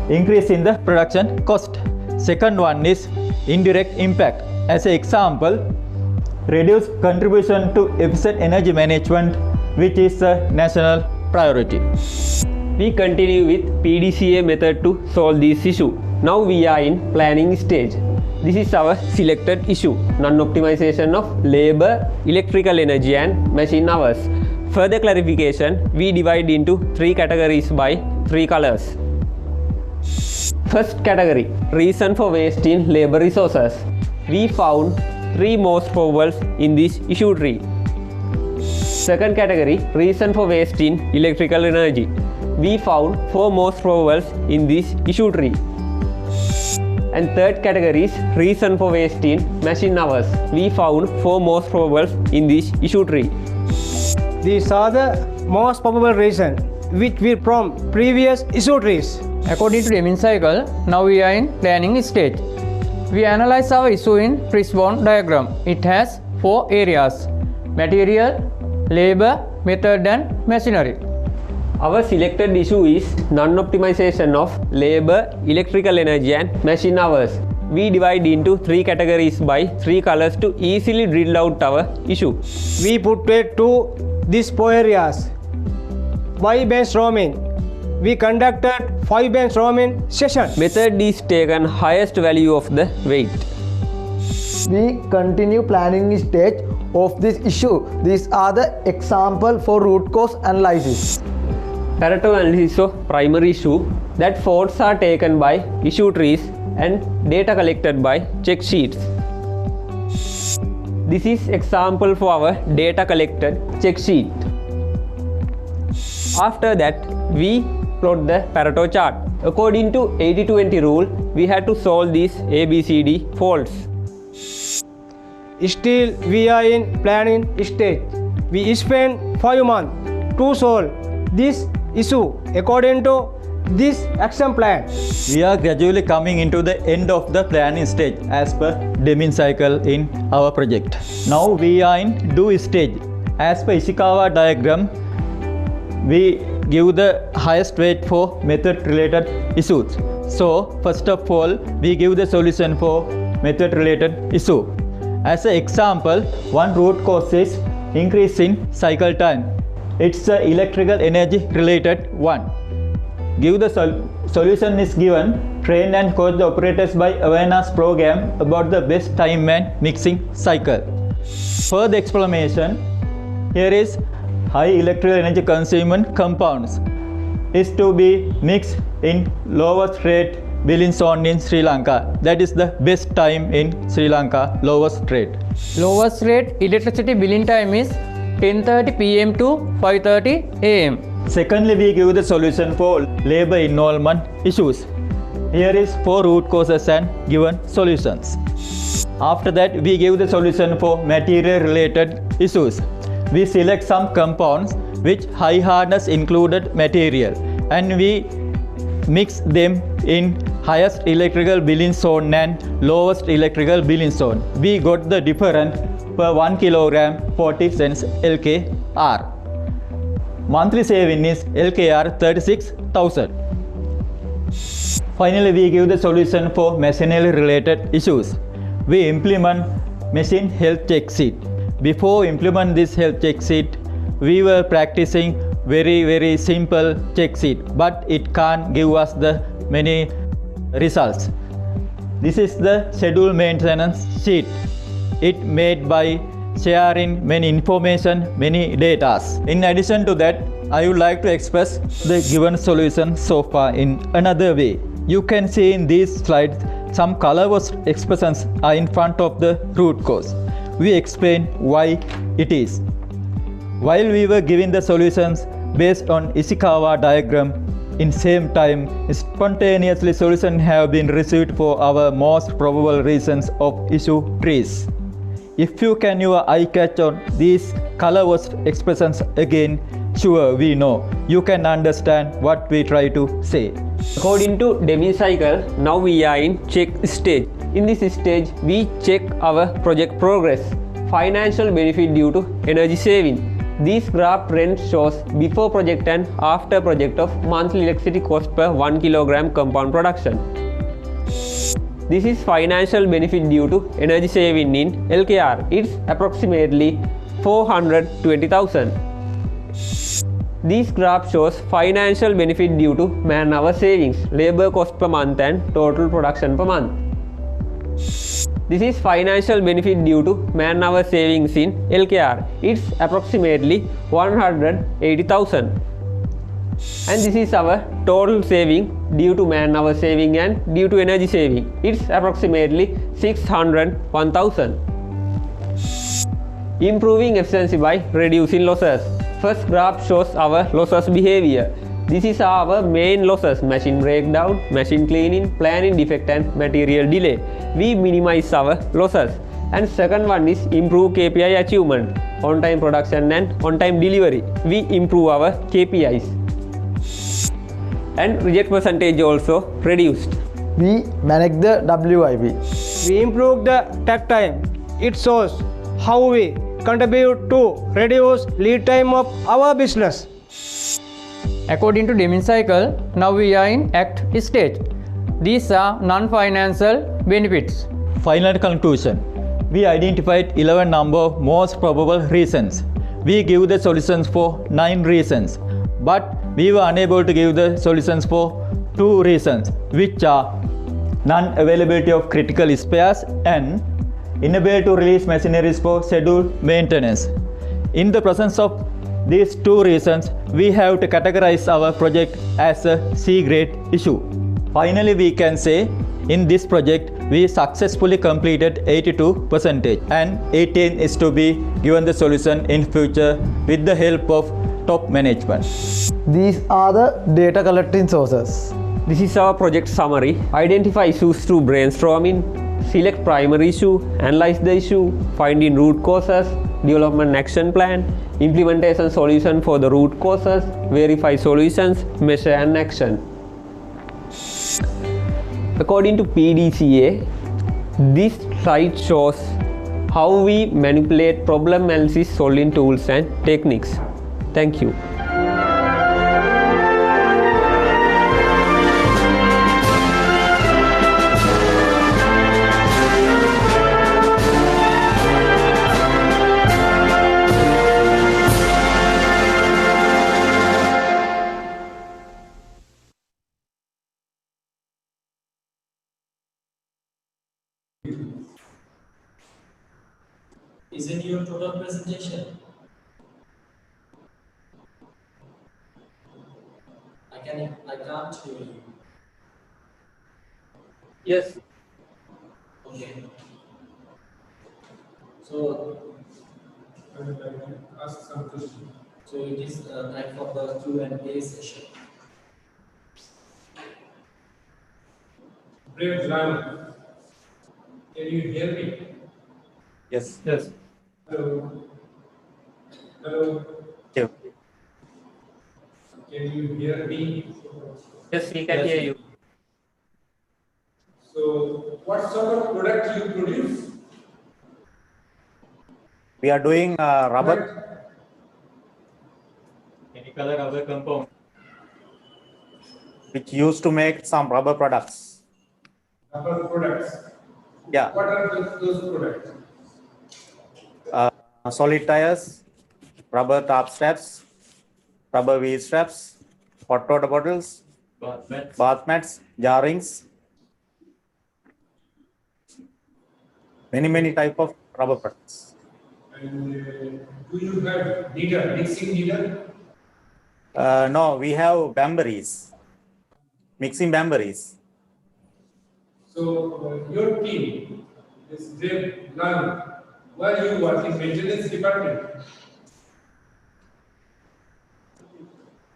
Speaker 20: increase in the production cost. Second one is indirect impact. As an example, reduce contribution to efficient energy management, which is a national priority.
Speaker 24: We continue with PDCA method to solve this issue. Now we are in planning stage. This is our selected issue: non-optimization of labor, electrical energy and machine hours. Further clarification, we divide into 3 categories by 3 colors. First category, reason for waste in labor resources. We found 3 most probables in this issue tree. Second category, reason for waste in electrical energy. We found 4 most probables in this issue tree. And third category is reason for waste in machine hours. We found 4 most probables in this issue tree.
Speaker 23: These are the most probable reasons which were from previous issue trees.
Speaker 20: According to Deming cycle, now we are in planning stage. We analyze our issue in Fishbone diagram. It has 4 areas: material, labor, method and machinery.
Speaker 24: Our selected issue is non-optimization of labor, electrical energy and machine hours. We divide into 3 categories by 3 colors to easily drill out our issue.
Speaker 23: We put weight to these 4 areas. By brainstorming, we conducted 5 brainstorming sessions.
Speaker 24: Method is taken highest value of the weight.
Speaker 25: We continue planning stage of this issue. These are the example for root cause analysis.
Speaker 24: Pareto analysis of primary issue, that faults are taken by issue trees and data collected by check sheets. This is example for our data collected check sheet. After that, we plot the Pareto chart. According to 80-20 rule, we had to solve these ABCD faults.
Speaker 23: Still, we are in planning stage. We spent 5 months to solve this issue according to this action plan.
Speaker 5: We are gradually coming into the end of the planning stage as per Deming cycle in our project. Now we are in do stage. As per Ishikawa diagram, we give the highest weight for method related issues. So first of all, we give the solution for method related issue. As an example, one root cause is increase in cycle time. It's the electrical energy related one. Give the solution is given. Train and coach the operators by awareness program about the best time and mixing cycle. For the explanation, here is high electrical energy consuming compounds is to be mixed in lowest rate billing zone in Sri Lanka. That is the best time in Sri Lanka, lowest rate.
Speaker 20: Lowest rate electricity billing time is 10:30 PM to 5:30 AM.
Speaker 5: Secondly, we give the solution for labor involvement issues. Here is 4 root causes and given solutions. After that, we give the solution for material related issues. We select some compounds which high hardness included material and we mix them in highest electrical billing zone and lowest electrical billing zone. We got the difference per 1 kilogram 40 cents LKR. Monthly saving is LKR 36,000. Finally, we give the solution for machinery related issues. We implement machine health check sheet. Before implement this health check sheet, we were practicing very simple check sheet, but it can't give us the many results. This is the schedule maintenance sheet. It made by sharing many information, many data. In addition to that, I would like to express the given solution so far in another way. You can see in these slides some colorless expressions are in front of the root cause. We explain why it is. While we were giving the solutions based on Ishikawa diagram, in same time spontaneously solutions have been received for our most probable reasons of issue trees. If you can your eye catch on these colorless expressions again, sure we know you can understand what we try to say.
Speaker 24: According to Deming cycle, now we are in check stage. In this stage, we check our project progress, financial benefit due to energy saving. This graph trend shows before project and after project of monthly electricity cost per 1 kilogram compound production. This is financial benefit due to energy saving in LKR. It's approximately 420,000. This graph shows financial benefit due to man-hour savings, labor cost per month and total production per month. This is financial benefit due to man-hour savings in LKR. It's approximately 180,000. And this is our total saving due to man-hour saving and due to energy saving. It's approximately 601,000. Improving efficiency by reducing losses. First graph shows our losses behavior. This is our main losses: machine breakdown, machine cleaning, planning defect and material delay. We minimize our losses. And second one is improve KPI achievement, on-time production and on-time delivery. We improve our KPIs. and reject percentage also reduced.
Speaker 25: We manage the WIP.
Speaker 23: We improve the tech time. It shows how we contribute to reduce lead time of our business.
Speaker 20: According to Deming cycle, now we are in act stage. These are non-financial benefits.
Speaker 5: Final conclusion. We identified 11 number of most probable reasons. We give the solutions for 9 reasons, but we were unable to give the solutions for 2 reasons, which are non-availability of critical spares and inability to release machineries for scheduled maintenance. In the presence of these 2 reasons, we have to categorize our project as a C-grade issue. Finally, we can say in this project, we successfully completed 82% and 18 is to be given the solution in future with the help of top management.
Speaker 25: These are the data collecting sources.
Speaker 24: This is our project summary. Identify issues through brainstorming, select primary issue, analyze the issue, finding root causes, development action plan, implementation solution for the root causes, verify solutions, measure and action. According to PDCA, this slide shows how we manipulate problem analysis solving tools and techniques. Thank you.
Speaker 1: Is it your total presentation? I can't hear you.
Speaker 15: Yes.
Speaker 1: Okay. So,
Speaker 7: ask some question.
Speaker 1: So it is time for the Q&A session.
Speaker 7: Brave Lion, can you hear me?
Speaker 18: Yes.
Speaker 7: Yes. Hello. Hello.
Speaker 18: Yeah.
Speaker 7: Can you hear me?
Speaker 15: Yes, we can hear you.
Speaker 7: So, what sort of product you produce?
Speaker 18: We are doing rubber.
Speaker 5: Any color rubber compound.
Speaker 18: Which used to make some rubber products.
Speaker 7: Rubber products.
Speaker 18: Yeah.
Speaker 7: What are those products?
Speaker 18: Solid tires, rubber top straps, rubber wheel straps, hot water bottles, bath mats, jar rings, many type of rubber products.
Speaker 7: And do you have needle, mixing needle?
Speaker 18: No, we have bambaries, mixing bambaries.
Speaker 7: So your team, this Brave Lion, where you work in maintenance department?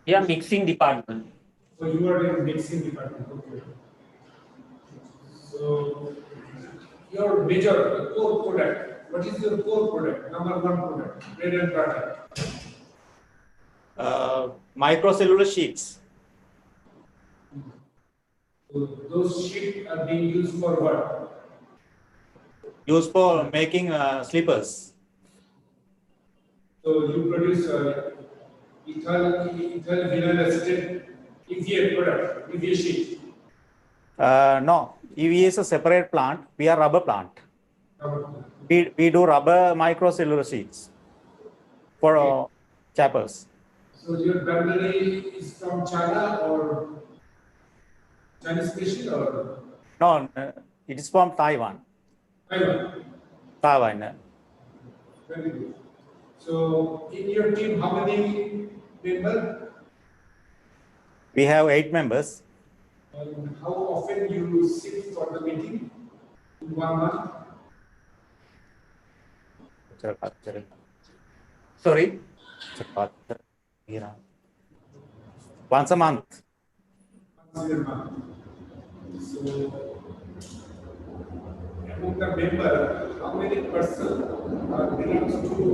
Speaker 15: Yeah, mixing department.
Speaker 7: So you are in mixing department, okay. So your major core product, what is your core product, number 1 product, bread and butter?
Speaker 18: Microcellular sheets.
Speaker 7: So those sheets are being used for what?
Speaker 18: Used for making slippers.
Speaker 7: So you produce ethyl vinyl acetate EVA product, EVA sheet.
Speaker 18: No, EVA is a separate plant. We are rubber plant. We do rubber microcellular sheets for chappers.
Speaker 7: So your bamboo is from China or Chinese species or?
Speaker 18: No, it is from Taiwan.
Speaker 7: Taiwan.
Speaker 18: Taiwan.
Speaker 7: Very good. So in your team, how many members?
Speaker 18: We have 8 members.
Speaker 7: And how often you sit for the meeting? In 1 month?
Speaker 18: Sorry? Once a month.
Speaker 7: Once a month. So among the members, how many persons belongs to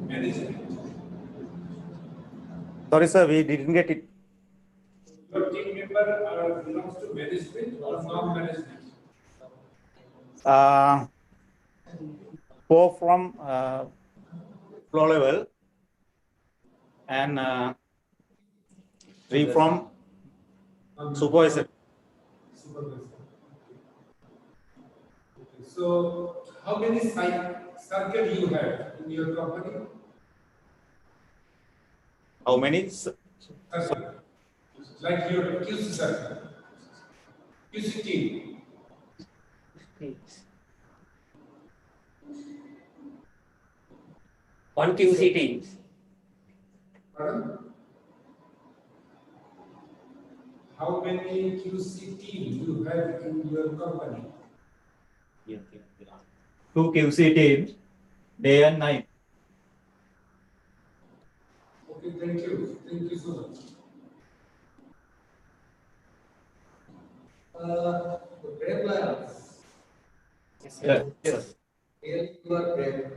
Speaker 7: management?
Speaker 18: Sorry, sir, we didn't get it.
Speaker 7: Your team member belongs to management or non-management?
Speaker 4: 4 from floor level and 3 from supervisor.
Speaker 7: So, how many circles you have in your company?
Speaker 4: How many?
Speaker 7: Circle. Like your QC circle, QC team.
Speaker 17: One QC team.
Speaker 7: Pardon? How many QC teams you have in your company?
Speaker 4: 2 QC teams, day and night.
Speaker 7: Okay, thank you. Thank you so much.
Speaker 8: Brave lions.
Speaker 4: Yes.
Speaker 8: Really, you are brave.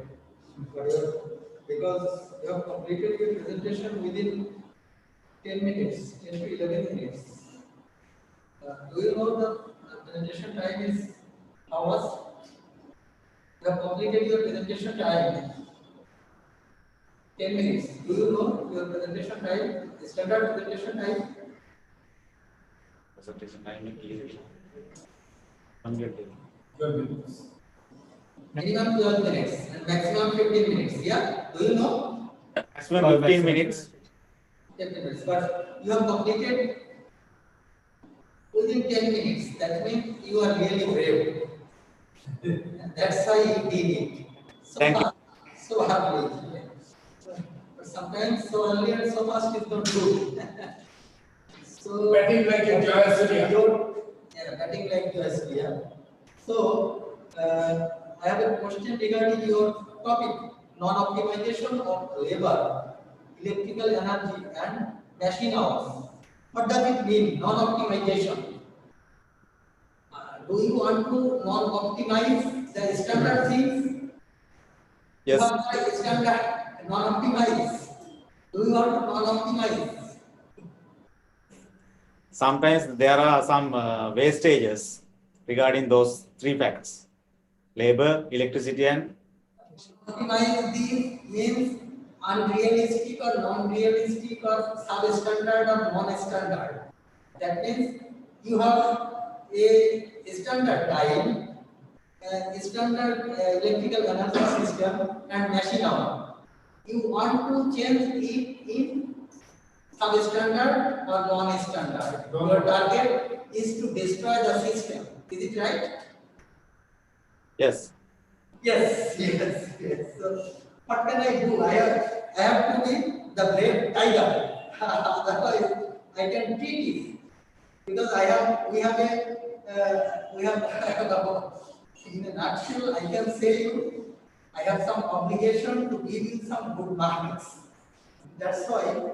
Speaker 8: Because you have completed your presentation within 10 minutes, 10 to 11 minutes. Do you know the presentation time is how much? You have completed your presentation time 10 minutes. Do you know your presentation time, standard presentation time?
Speaker 4: Presentation time is 100.
Speaker 7: 12 minutes.
Speaker 8: Minimum 12 minutes and maximum 15 minutes. Yeah? Do you know?
Speaker 4: Maximum 15 minutes.
Speaker 8: 15 minutes. But you have completed within 10 minutes. That means you are really brave. That's why you did it. So
Speaker 4: Thank you.
Speaker 8: So happily. But sometimes so early and so fast is not good. So
Speaker 7: Batting like a Jayasuriya.
Speaker 8: Yeah, batting like Jayasuriya. So I have a question regarding your topic, non-optimization of labor, electrical energy and machine hours. What does it mean, non-optimization? Do you want to non-optimize the standard things?
Speaker 4: Yes.
Speaker 8: You have the standard non-optimize. Do you want to non-optimize?
Speaker 4: Sometimes there are some wastages regarding those 3 factors: labor, electricity, and
Speaker 8: Optimize these means unrealistic or non-realistic or substandard or non-standard. That means you have a standard time, standard electrical energy system and machine hour. You want to change it in substandard or non-standard. Your target is to destroy the system. Is it right?
Speaker 4: yes.
Speaker 8: Yes. So, what can I do? I have to be the brave tiger. Otherwise, I can treat it because we have in a nutshell, I can say you, I have some obligation to give you some good marks. That's why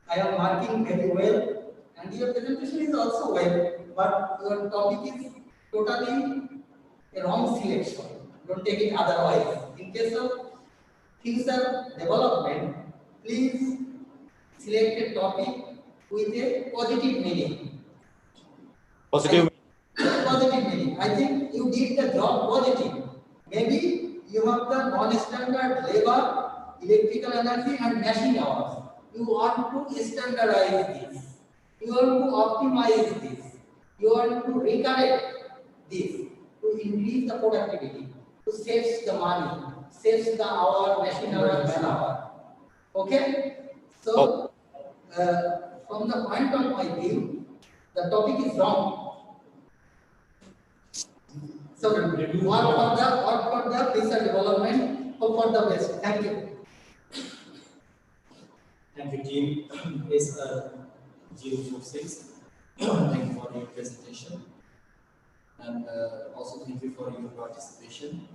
Speaker 8: I am marking very well, and your presentation is also well, but your topic is totally a wrong selection. Don't take it otherwise. In case of future development, please select a topic with a positive meaning.
Speaker 4: Positive.
Speaker 8: Positive meaning. I think you did the job positive. Maybe you have the non-standard labor, electrical energy, and machine hours. You want to standardize this. You want to optimize this. You want to recorrect this to increase the productivity, to save the money, save the hour, machine hour, man hour. Okay? So, from the point of my view, the topic is wrong. So, work for the future development, hope for the best. Thank you.
Speaker 1: Thank you, team. Is 046. Thank you for your presentation, and also thank you for your participation.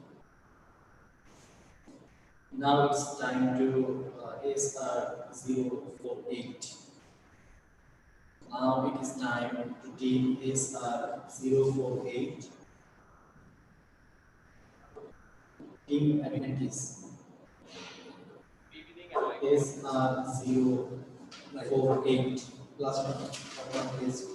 Speaker 1: Now it's time to ASR 048. Now it is time to team ASR 048. Team amenities. ASR 048. Last one, please.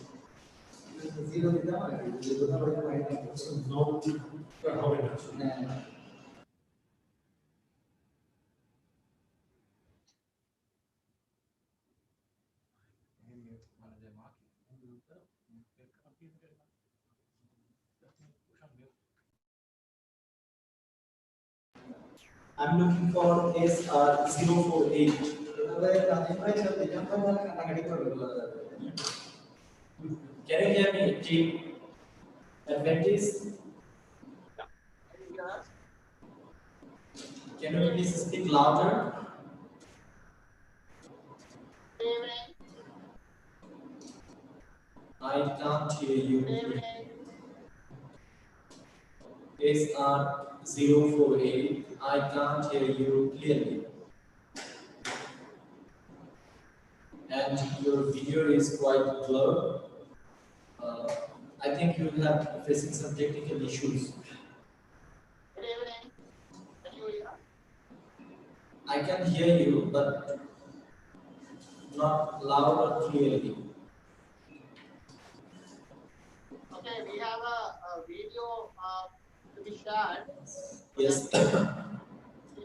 Speaker 1: I'm looking for SR048. Can you hear me, team Adventist? Can you please speak louder? I can't hear you. SR048. I can't hear you clearly. And your video is quite blurred. I think you have facing some technical issues. I can hear you, but not loud or clearly.
Speaker 9: Okay, we have a video to be shared.
Speaker 1: Yes.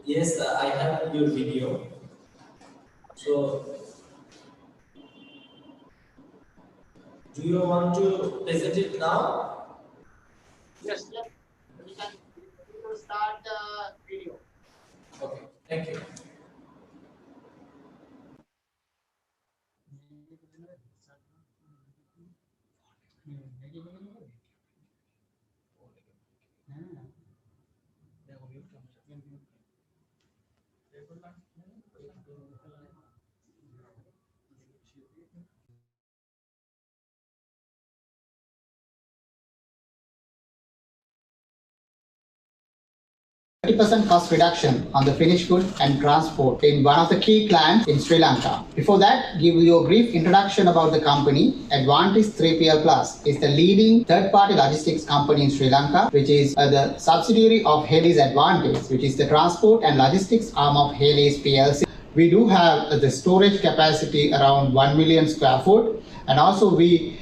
Speaker 1: Yes, I have your video. So, do you want to present it now?
Speaker 9: Yes, yes. We can start the video.
Speaker 1: Okay, thank you.
Speaker 10: %, cost reduction on the finished good and transport in one of the key clients in Sri Lanka. Before that, give you a brief introduction about the company. Advantage 3PL Plus is the leading third-party logistics company in Sri Lanka, which is the subsidiary of Haley's Advantage, which is the transport and logistics arm of Haley's PLC. We do have the storage capacity around 1 million square foot, and also we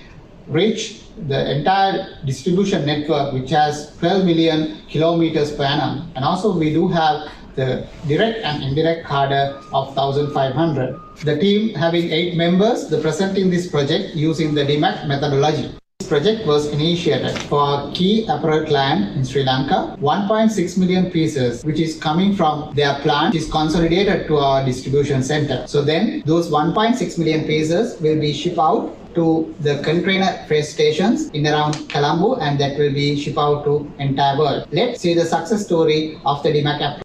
Speaker 10: reach the entire distribution network, which has 12 million kilometers per annum. And also we do have the direct and indirect cadre of 1,500. The team having 8 members, the presenting this project using the DMAC methodology. This project was initiated for a key apparel client in Sri Lanka. 1.6 million pieces, which is coming from their plant, is consolidated to our distribution center. So then those 1.6 million pieces will be shipped out to the container freight stations in around Colombo, and that will be shipped out to entire world. Let's see the success story of the DMAC app.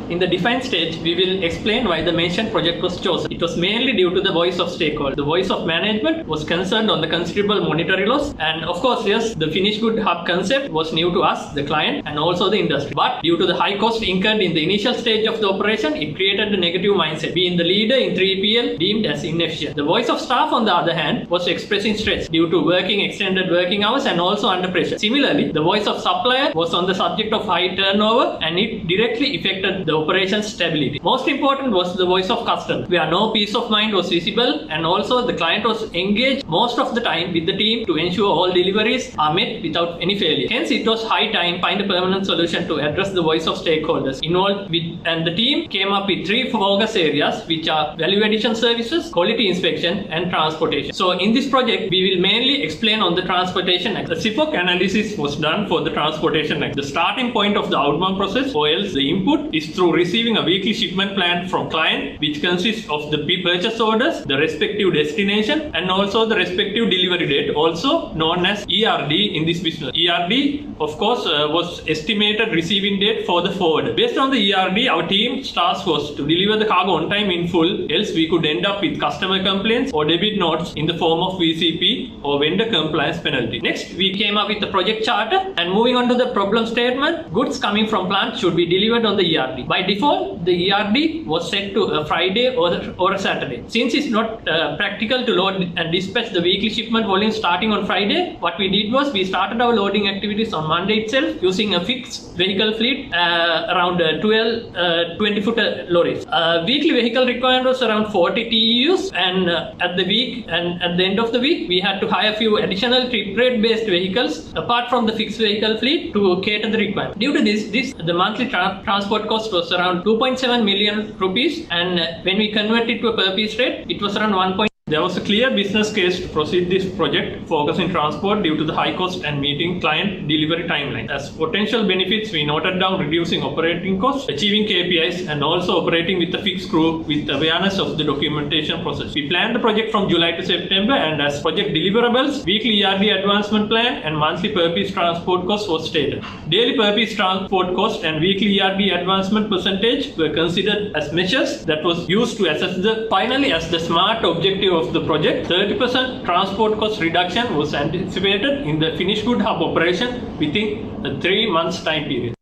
Speaker 15: In the define stage, we will explain why the mentioned project was chosen. It was mainly due to the voice of stakeholders. The voice of management was concerned on the considerable monetary loss, and of course, yes, the finished good hub concept was new to us, the client, and also the industry. But due to the high cost incurred in the initial stage of the operation, it created a negative mindset, being the leader in 3PL deemed as inefficient. The voice of staff, on the other hand, was expressing stress due to extended working hours and also under pressure. Similarly, the voice of supplier was on the subject of high turnover, and it directly affected the operation stability. Most important was the voice of customer, where no peace of mind was visible, and also the client was engaged most of the time with the team to ensure all deliveries are met without any failure. Hence, it was high time find a permanent solution to address the voice of stakeholders involved with, and the team came up with 3 focus areas, which are value addition services, quality inspection, and transportation. So in this project, we will mainly explain on the transportation. The CIPOC analysis was done for the transportation. The starting point of the outbound process, or else the input, is through receiving a weekly shipment plan from client, which consists of the purchase orders, the respective destination, and also the respective delivery date, also known as ERD in this business. ERD, of course, was estimated receiving date for the forwarder. Based on the ERD, our team's task was to deliver the cargo on time in full, else we could end up with customer complaints or debit notes in the form of VCP or vendor compliance penalty. Next, we came up with the project charter, and moving on to the problem statement, goods coming from plant should be delivered on the ERD.
Speaker 2: By default, the ERD was set to a Friday or a Saturday. Since it's not practical to load and dispatch the weekly shipment volume starting on Friday, what we did was we started our loading activities on Monday itself using a fixed vehicle fleet around 12 20-footer lorries. Weekly vehicle requirement was around 40 TEUs, and at the end of the week, we had to hire a few additional trip rate based vehicles apart from the fixed vehicle fleet to cater the requirement. Due to this the monthly transport cost was around 2.7 million rupees, and when we convert it to a per piece rate, it was around 1. There was a clear business case to proceed this project, focusing transport due to the high cost and meeting client delivery timeline. As potential benefits, we noted down reducing operating costs, achieving KPIs, and also operating with a fixed crew with awareness of the documentation process. We planned the project from July to September, and as project deliverables, weekly ERD advancement plan and monthly per piece transport cost was stated. Daily per piece transport cost and weekly ERD advancement percentage were considered as measures that was used to assess finally as the SMART objective of the project. 30% transport cost reduction was anticipated in the finished good hub operation within a 3 months time period.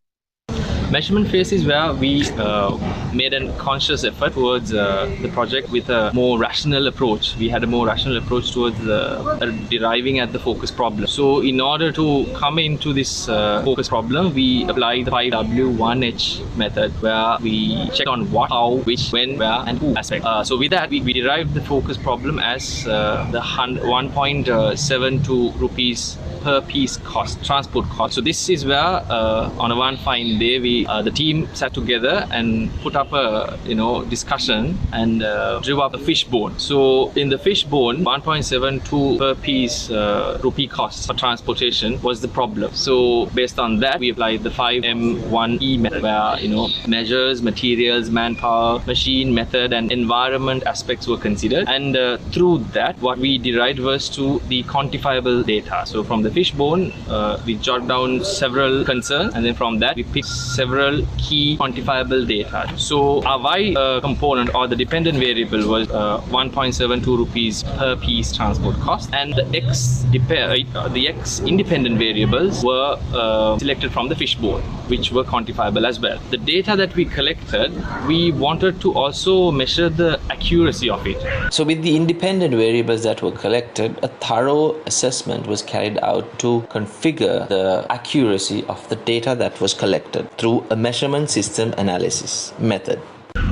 Speaker 11: Measurement phase is where we made a conscious effort towards the project with a more rational approach. We had a more rational approach towards deriving at the focus problem. So in order to come into this focus problem, we applied the 5W1H method, where we checked on what, how, which, when, where, and who aspect. So with that, we derived the focus problem as the 1.72 rupees per piece cost, transport cost. So this is where on a one fine day, the team sat together and put up a discussion and drew up a fishbone. So in the fishbone, 1.72 per piece rupee cost for transportation was the problem. So based on that, we applied the 5M1E method, where measures, materials, manpower, machine, method, and environment aspects were considered. And through that, what we derived was to the quantifiable data. So from the fishbone, we jotted down several concerns, and then from that we picked several key quantifiable data. So our Y component, or the dependent variable, was 1.72 rupees per piece transport cost, and the X independent variables were selected from the fishbone, which were quantifiable as well. The data that we collected, we wanted to also measure the accuracy of it.
Speaker 12: So with the independent variables that were collected, a thorough assessment was carried out to configure the accuracy of the data that was collected through a measurement system analysis method.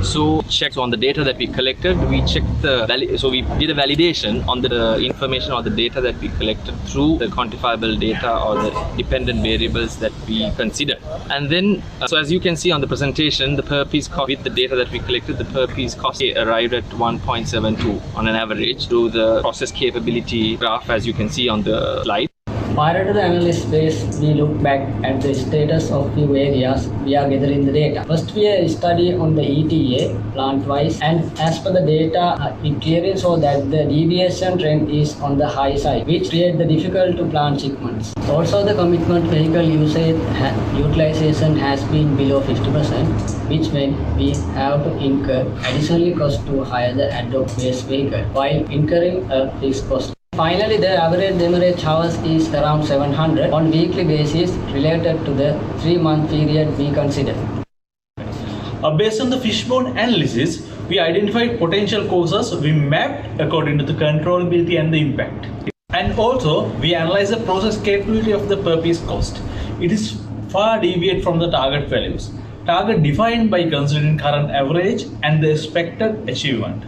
Speaker 11: So checked on the data that we collected, we checked so we did a validation on the information or the data that we collected through the quantifiable data or the dependent variables that we considered. And then, so as you can see on the presentation, the per piece cost with the data that we collected, the per piece cost arrived at 1.72 on an average through the process capability graph, as you can see on the slide.
Speaker 16: Prior to the analysis phase, we look back at the status of few areas we are gathering the data. First, we study on the ETA, plant-wise, and as per the data, it clearly shows that the deviation trend is on the high side, which creates the difficult to plan shipments. Also, the commitment vehicle usage utilization has been below 50%, which means we have to incur additional cost to hire the ad hoc based vehicle while incurring a fixed cost. Finally, the average demurrage hours is around 700 on weekly basis related to the 3-month period we consider.
Speaker 21: Based on the fishbone analysis, we identified potential causes we mapped according to the controllability and the impact. And also, we analyzed the process capability of the per piece cost. It is far deviate from the target values. Target defined by considering current average and the expected achievement.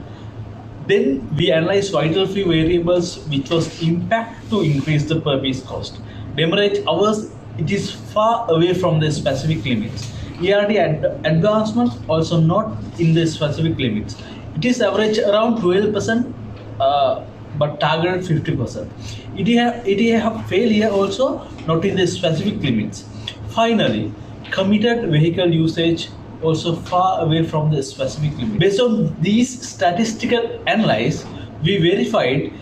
Speaker 21: Then we analyze vital few variables which was impact to increase the per piece cost. Demurrage hours, it is far away from the specific limits. ERD advancement also not in the specific limits. It is average around 12%, but targeted 50%. ETA failure also not in the specific limits. Finally, committed vehicle usage also far away from the specific limit. Based on these statistical analysis, we verified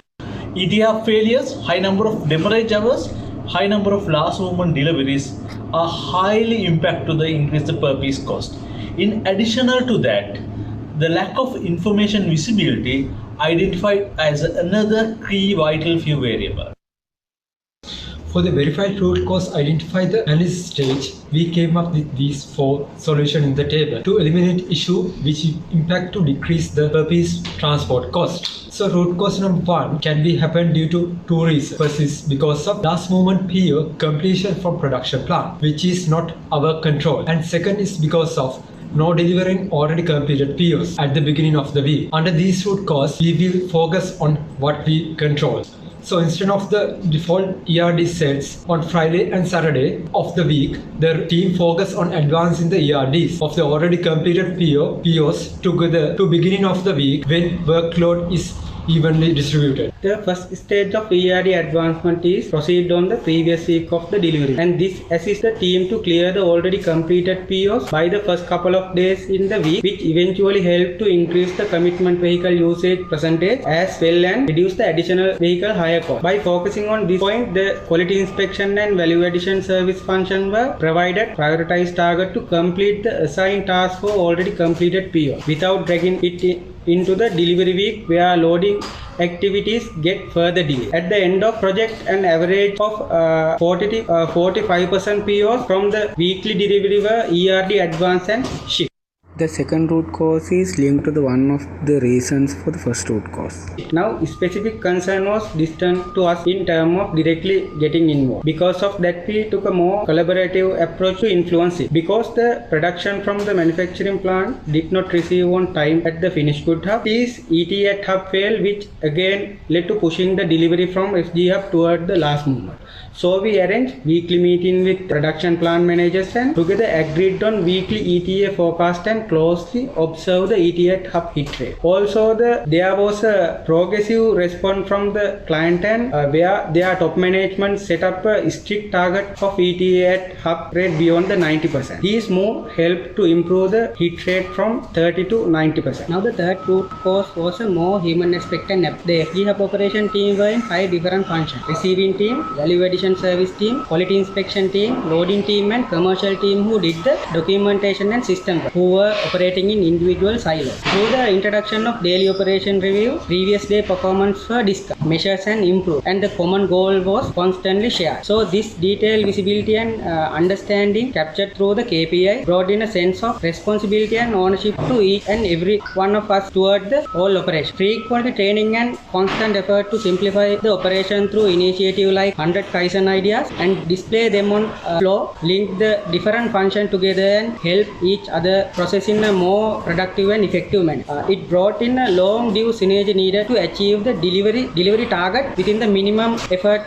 Speaker 21: ETA failures, high number of demurrage hours, high number of last moment deliveries are highly impact to the increase the per piece cost. In addition to that, the lack of information visibility identified as another key vital few variable.
Speaker 6: For the verified root cause identify the analysis stage, we came up with these 4 solutions in the table to eliminate issue which impact to decrease the per piece transport cost. So root cause number 1 can be happen due to 2 reasons. First is because of last moment PO completion from production plant, which is not our control. And second is because of no delivering already completed POs at the beginning of the week. Under these root cause, we will focus on what we control. So instead of the default ERD sets on Friday and Saturday of the week, the team focus on advancing the ERDs of the already completed POs together to beginning of the week when workload is evenly distributed.
Speaker 13: The first stage of ERD advancement is proceed on the previous week of the delivery, and this assists the team to clear the already completed POs by the first couple of days in the week, which eventually help to increase the commitment vehicle usage percentage as well and reduce the additional vehicle hire cost. By focusing on this point, the quality inspection and value addition service function were provided prioritized target to complete the assigned task for already completed PO without dragging it into the delivery week where loading activities get further delayed. At the end of project, an average of 45% POs from the weekly delivery were ERD advance and shift. The second root cause is linked to the one of the reasons for the first root cause. Now, specific concern was distant to us in terms of directly getting involved. Because of that, we took a more collaborative approach to influence it. Because the production from the manufacturing plant did not receive on time at the finished good hub, this ET at hub failed, which again led to pushing the delivery from FG hub toward the last moment. So we arranged weekly meeting with production plant managers and together agreed on weekly ETA forecast and closely observe the ETA at hub hit rate. Also, there was a progressive response from the client and where their top management set up a strict target of ETA at hub rate beyond the 90%. These moves helped to improve the hit rate from 30 to 90%.
Speaker 16: Now the third root cause was a more human aspect, and the FG hub operation team were in 5 different functions: receiving team, value addition service team, quality inspection team, loading team and commercial team who did the documentation and system work, who were operating in individual silos. Through the introduction of daily operation review, previous day performance were discussed, measures and improved, and the common goal was constantly shared. So this detailed visibility and understanding captured through the KPI brought in a sense of responsibility and ownership to each and every one of us toward the whole operation. Frequent training and constant effort to simplify the operation through initiative like 100 Kaizen ideas and display them on floor, link the different functions together and help each other process in a more productive and effective manner. It brought in a long due synergy needed to achieve the delivery target within the minimum effort.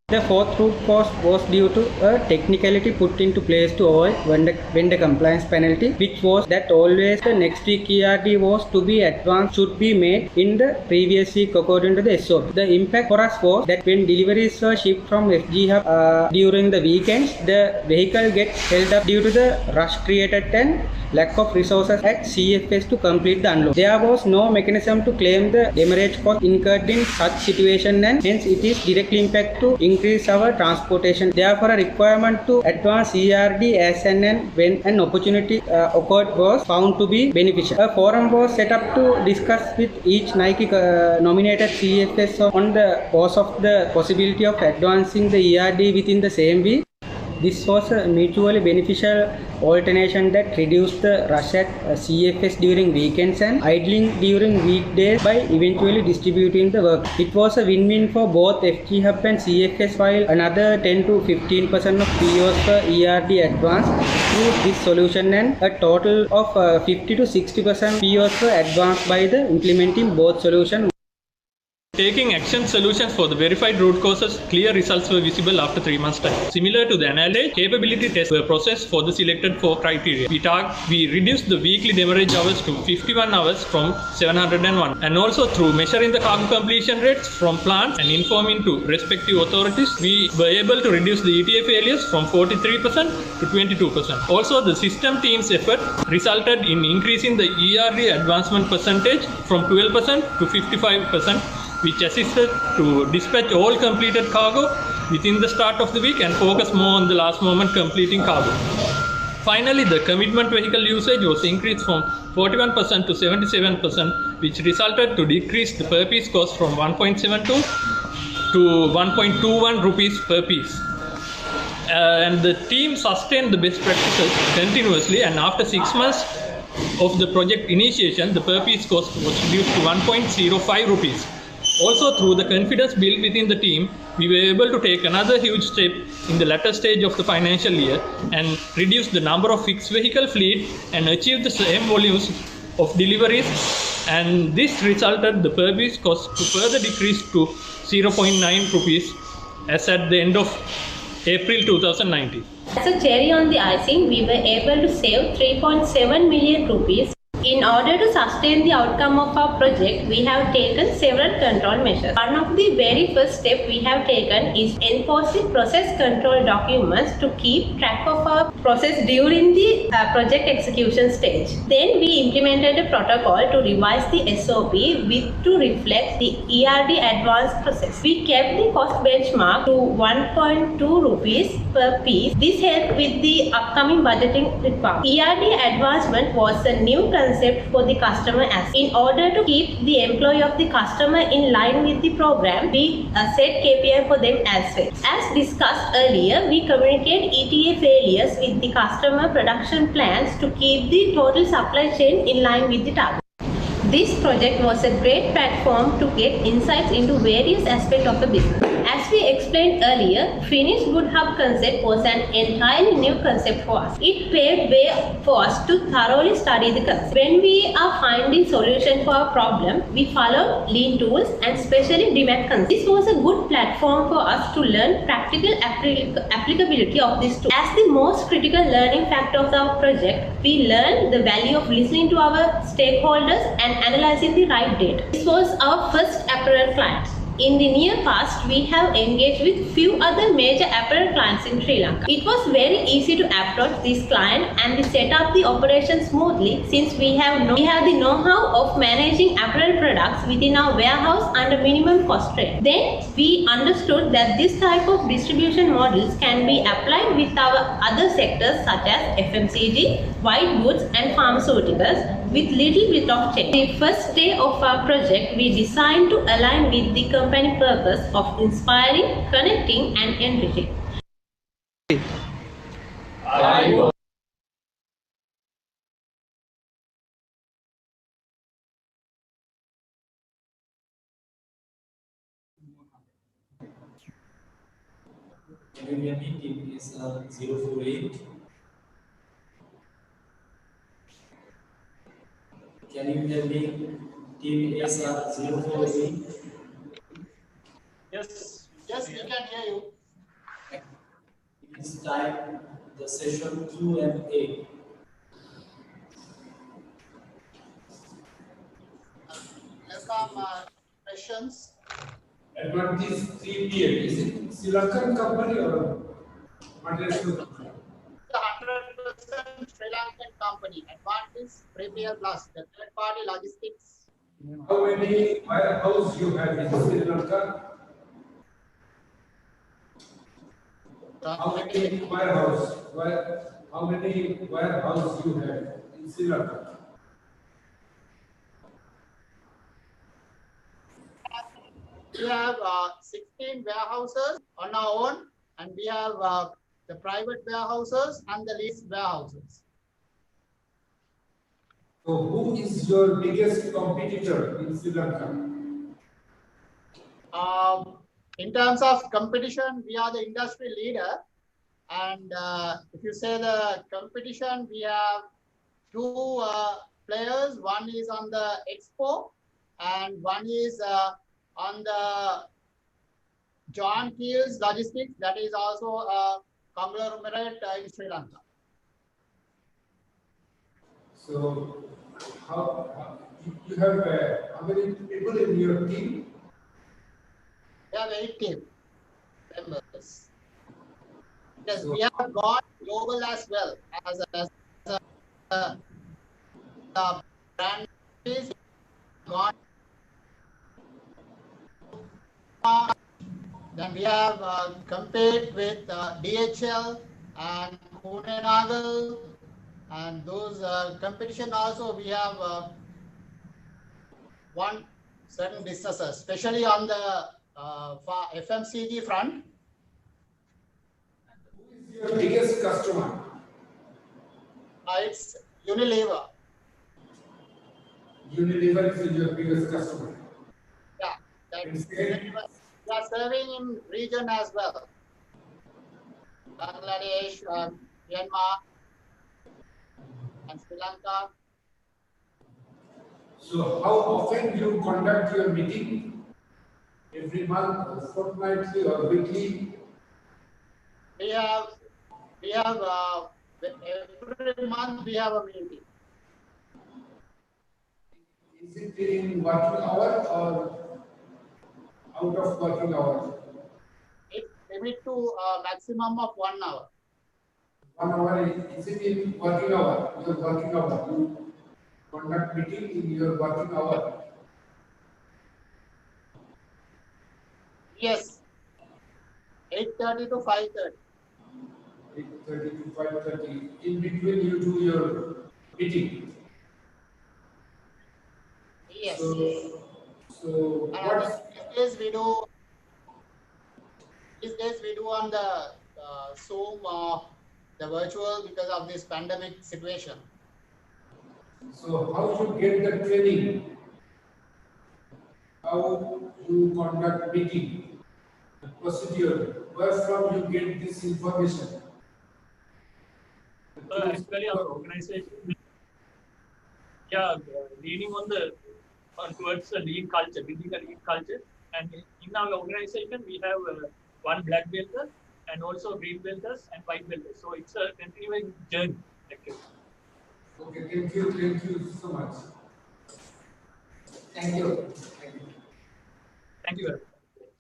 Speaker 16: The fourth root cause was due to a technicality put into place to avoid vendor compliance penalty, which was that always the next week ERD was to be advanced should be made in the previous week according to the SOP. The impact for us was that when deliveries were shipped from FG hub during the weekends, the vehicle gets held up due to the rush created and lack of resources at CFS to complete the unload. There was no mechanism to claim the demurrage cost incurred in such situation, and hence it is directly impact to increase our transportation. Therefore, a requirement to advance ERD as and when an opportunity occurred was found to be beneficial. A forum was set up to discuss with each Nike nominated CFS on the cause of the possibility of advancing the ERD within the same week. This was a mutually beneficial alternation that reduced the rush at CFS during weekends and idling during weekdays by eventually distributing the work. It was a win-win for both FG Hub and CFS, while another 10 to 15% of POs for ERD advanced through this solution, and a total of 50 to 60% POs were advanced by the implementing both solutions.
Speaker 2: Taking action solutions for the verified root causes, clear results were visible after 3 months' time. Similar to the analysis, capability tests were processed for the selected 4 criteria. We reduced the weekly demurrage hours to 51 hours from 701, and also through measuring the cargo completion rates from plants and informing to respective authorities, we were able to reduce the ETA failures from 43% to 22%. Also, the system team's effort resulted in increasing the ERD advancement percentage from 12% to 55%. Which assisted to dispatch all completed cargo within the start of the week and focus more on the last moment completing cargo. Finally, the commitment vehicle usage was increased from 41% to 77%, which resulted to decrease the per piece cost from 1.72 to 1.21 rupees per piece. and the team sustained the best practices continuously, and after 6 months of the project initiation, the per piece cost was reduced to 1.05 rupees. Also, through the confidence built within the team, we were able to take another huge step in the latter stage of the financial year and reduce the number of fixed vehicle fleet and achieve the same volumes of deliveries, and this resulted the per piece cost to further decrease to 0.9 rupees as at the end of April 2019.
Speaker 3: As a cherry on the icing, we were able to save 3.7 million rupees. In order to sustain the outcome of our project, we have taken several control measures. One of the very first steps we have taken is enforcing process control documents to keep track of our process during the project execution stage. Then we implemented a protocol to revise the SOP to reflect the ERD advanced process. We kept the cost benchmark to 1.2 rupees per piece. This helped with the upcoming budgeting requirement. ERD advancement was a new concept for the customer as in order to keep the employee of the customer in line with the program, we set KPI for them as well. As discussed earlier, we communicate ETA failures with the customer production plans to keep the total supply chain in line with the target. This project was a great platform to get insights into various aspects of the business. As we explained earlier, finished good hub concept was an entirely new concept for us. It paved way for us to thoroughly study the concept. When we are finding solution for our problem, we follow lean tools and specially demand concept. This was a good platform for us to learn practical applicability of this tool. As the most critical learning factor of our project, we learned the value of listening to our stakeholders and analyzing the right data. This was our first apparel client. In the near past, we have engaged with few other major apparel clients in Sri Lanka. It was very easy to approach this client and set up the operation smoothly since we have the know-how of managing apparel products within our warehouse under minimum cost rate. Then we understood that this type of distribution models can be applied with our other sectors such as FMCG, white goods and pharmaceuticals with little bit of change. The first day of our project, we designed to align with the company purpose of inspiring, connecting and enriching.
Speaker 1: Can you hear me? Team is 048. Can you hear me? Team is 048.
Speaker 9: Yes, we can hear you.
Speaker 1: It's time the session 2 and 8.
Speaker 9: Welcome questions.
Speaker 7: And what is 3 PM? Is it Sri Lankan company or international company?
Speaker 9: The 100% Sri Lankan company, Advantis Premier Plus, the third-party logistics.
Speaker 7: How many warehouses you have in Sri Lanka? How many warehouses you have in Sri Lanka?
Speaker 9: We have 16 warehouses on our own, and we have the private warehouses and the leased warehouses.
Speaker 7: So who is your biggest competitor in Sri Lanka?
Speaker 9: In terms of competition, we are the industry leader. And if you say the competition, we have two players. One is on the Expo and one is on the John Keel's Logistics. That is also a conglomerate in Sri Lanka.
Speaker 7: So how you have how many people in your team?
Speaker 9: We have 8 team members. Yes, we have gone global as well as a brand is gone. Then we have compared with DHL and Kuehne+Nagel, and those competition also we have won certain businesses, especially on the FMCG front.
Speaker 7: Who is your biggest customer?
Speaker 9: It's Unilever.
Speaker 7: Unilever is your biggest customer.
Speaker 9: Yeah, that's Unilever. We are serving in region as well. Bangladesh, Myanmar, and Sri Lanka.
Speaker 7: So how often you conduct your meeting? Every month, fortnightly or weekly?
Speaker 9: We have every month we have a meeting.
Speaker 7: Is it in working hour or out of working hour?
Speaker 9: It's limit to a maximum of 1 hour.
Speaker 7: 1 hour, is it in working hour? Your working hour. You conduct meeting in your working hour.
Speaker 9: Yes. 8:30 to 5:30.
Speaker 7: 8:30 to 5:30. In between you do your meeting.
Speaker 9: Yes.
Speaker 7: So
Speaker 9: and these days we do on the Zoom, the virtual, because of this pandemic situation.
Speaker 7: So how you get the training? How you conduct meeting? The procedure. Where from you get this information?
Speaker 2: Actually, our organization, leaning towards the lean culture, building a lean culture. And in our organization, we have one black belter and also green belters and white belters. So it's a continuing journey, actually.
Speaker 7: Okay, thank you so much.
Speaker 8: Thank you.
Speaker 2: Thank you very much.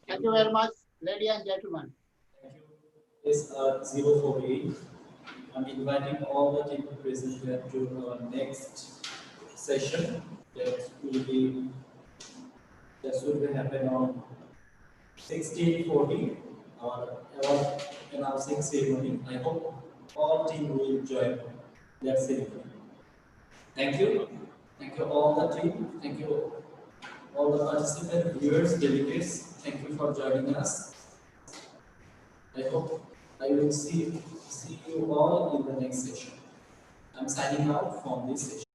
Speaker 9: Thank you very much, ladies and gentlemen.
Speaker 1: Is 048. I'm inviting all the people present here to our next session that should be happen on 16:40, our award announcing ceremony. I hope all team will join that ceremony. Thank you. Thank you all the team. Thank you all the participants, viewers, delegates. Thank you for joining us. I hope I will see you all in the next session. I'm signing out from this session.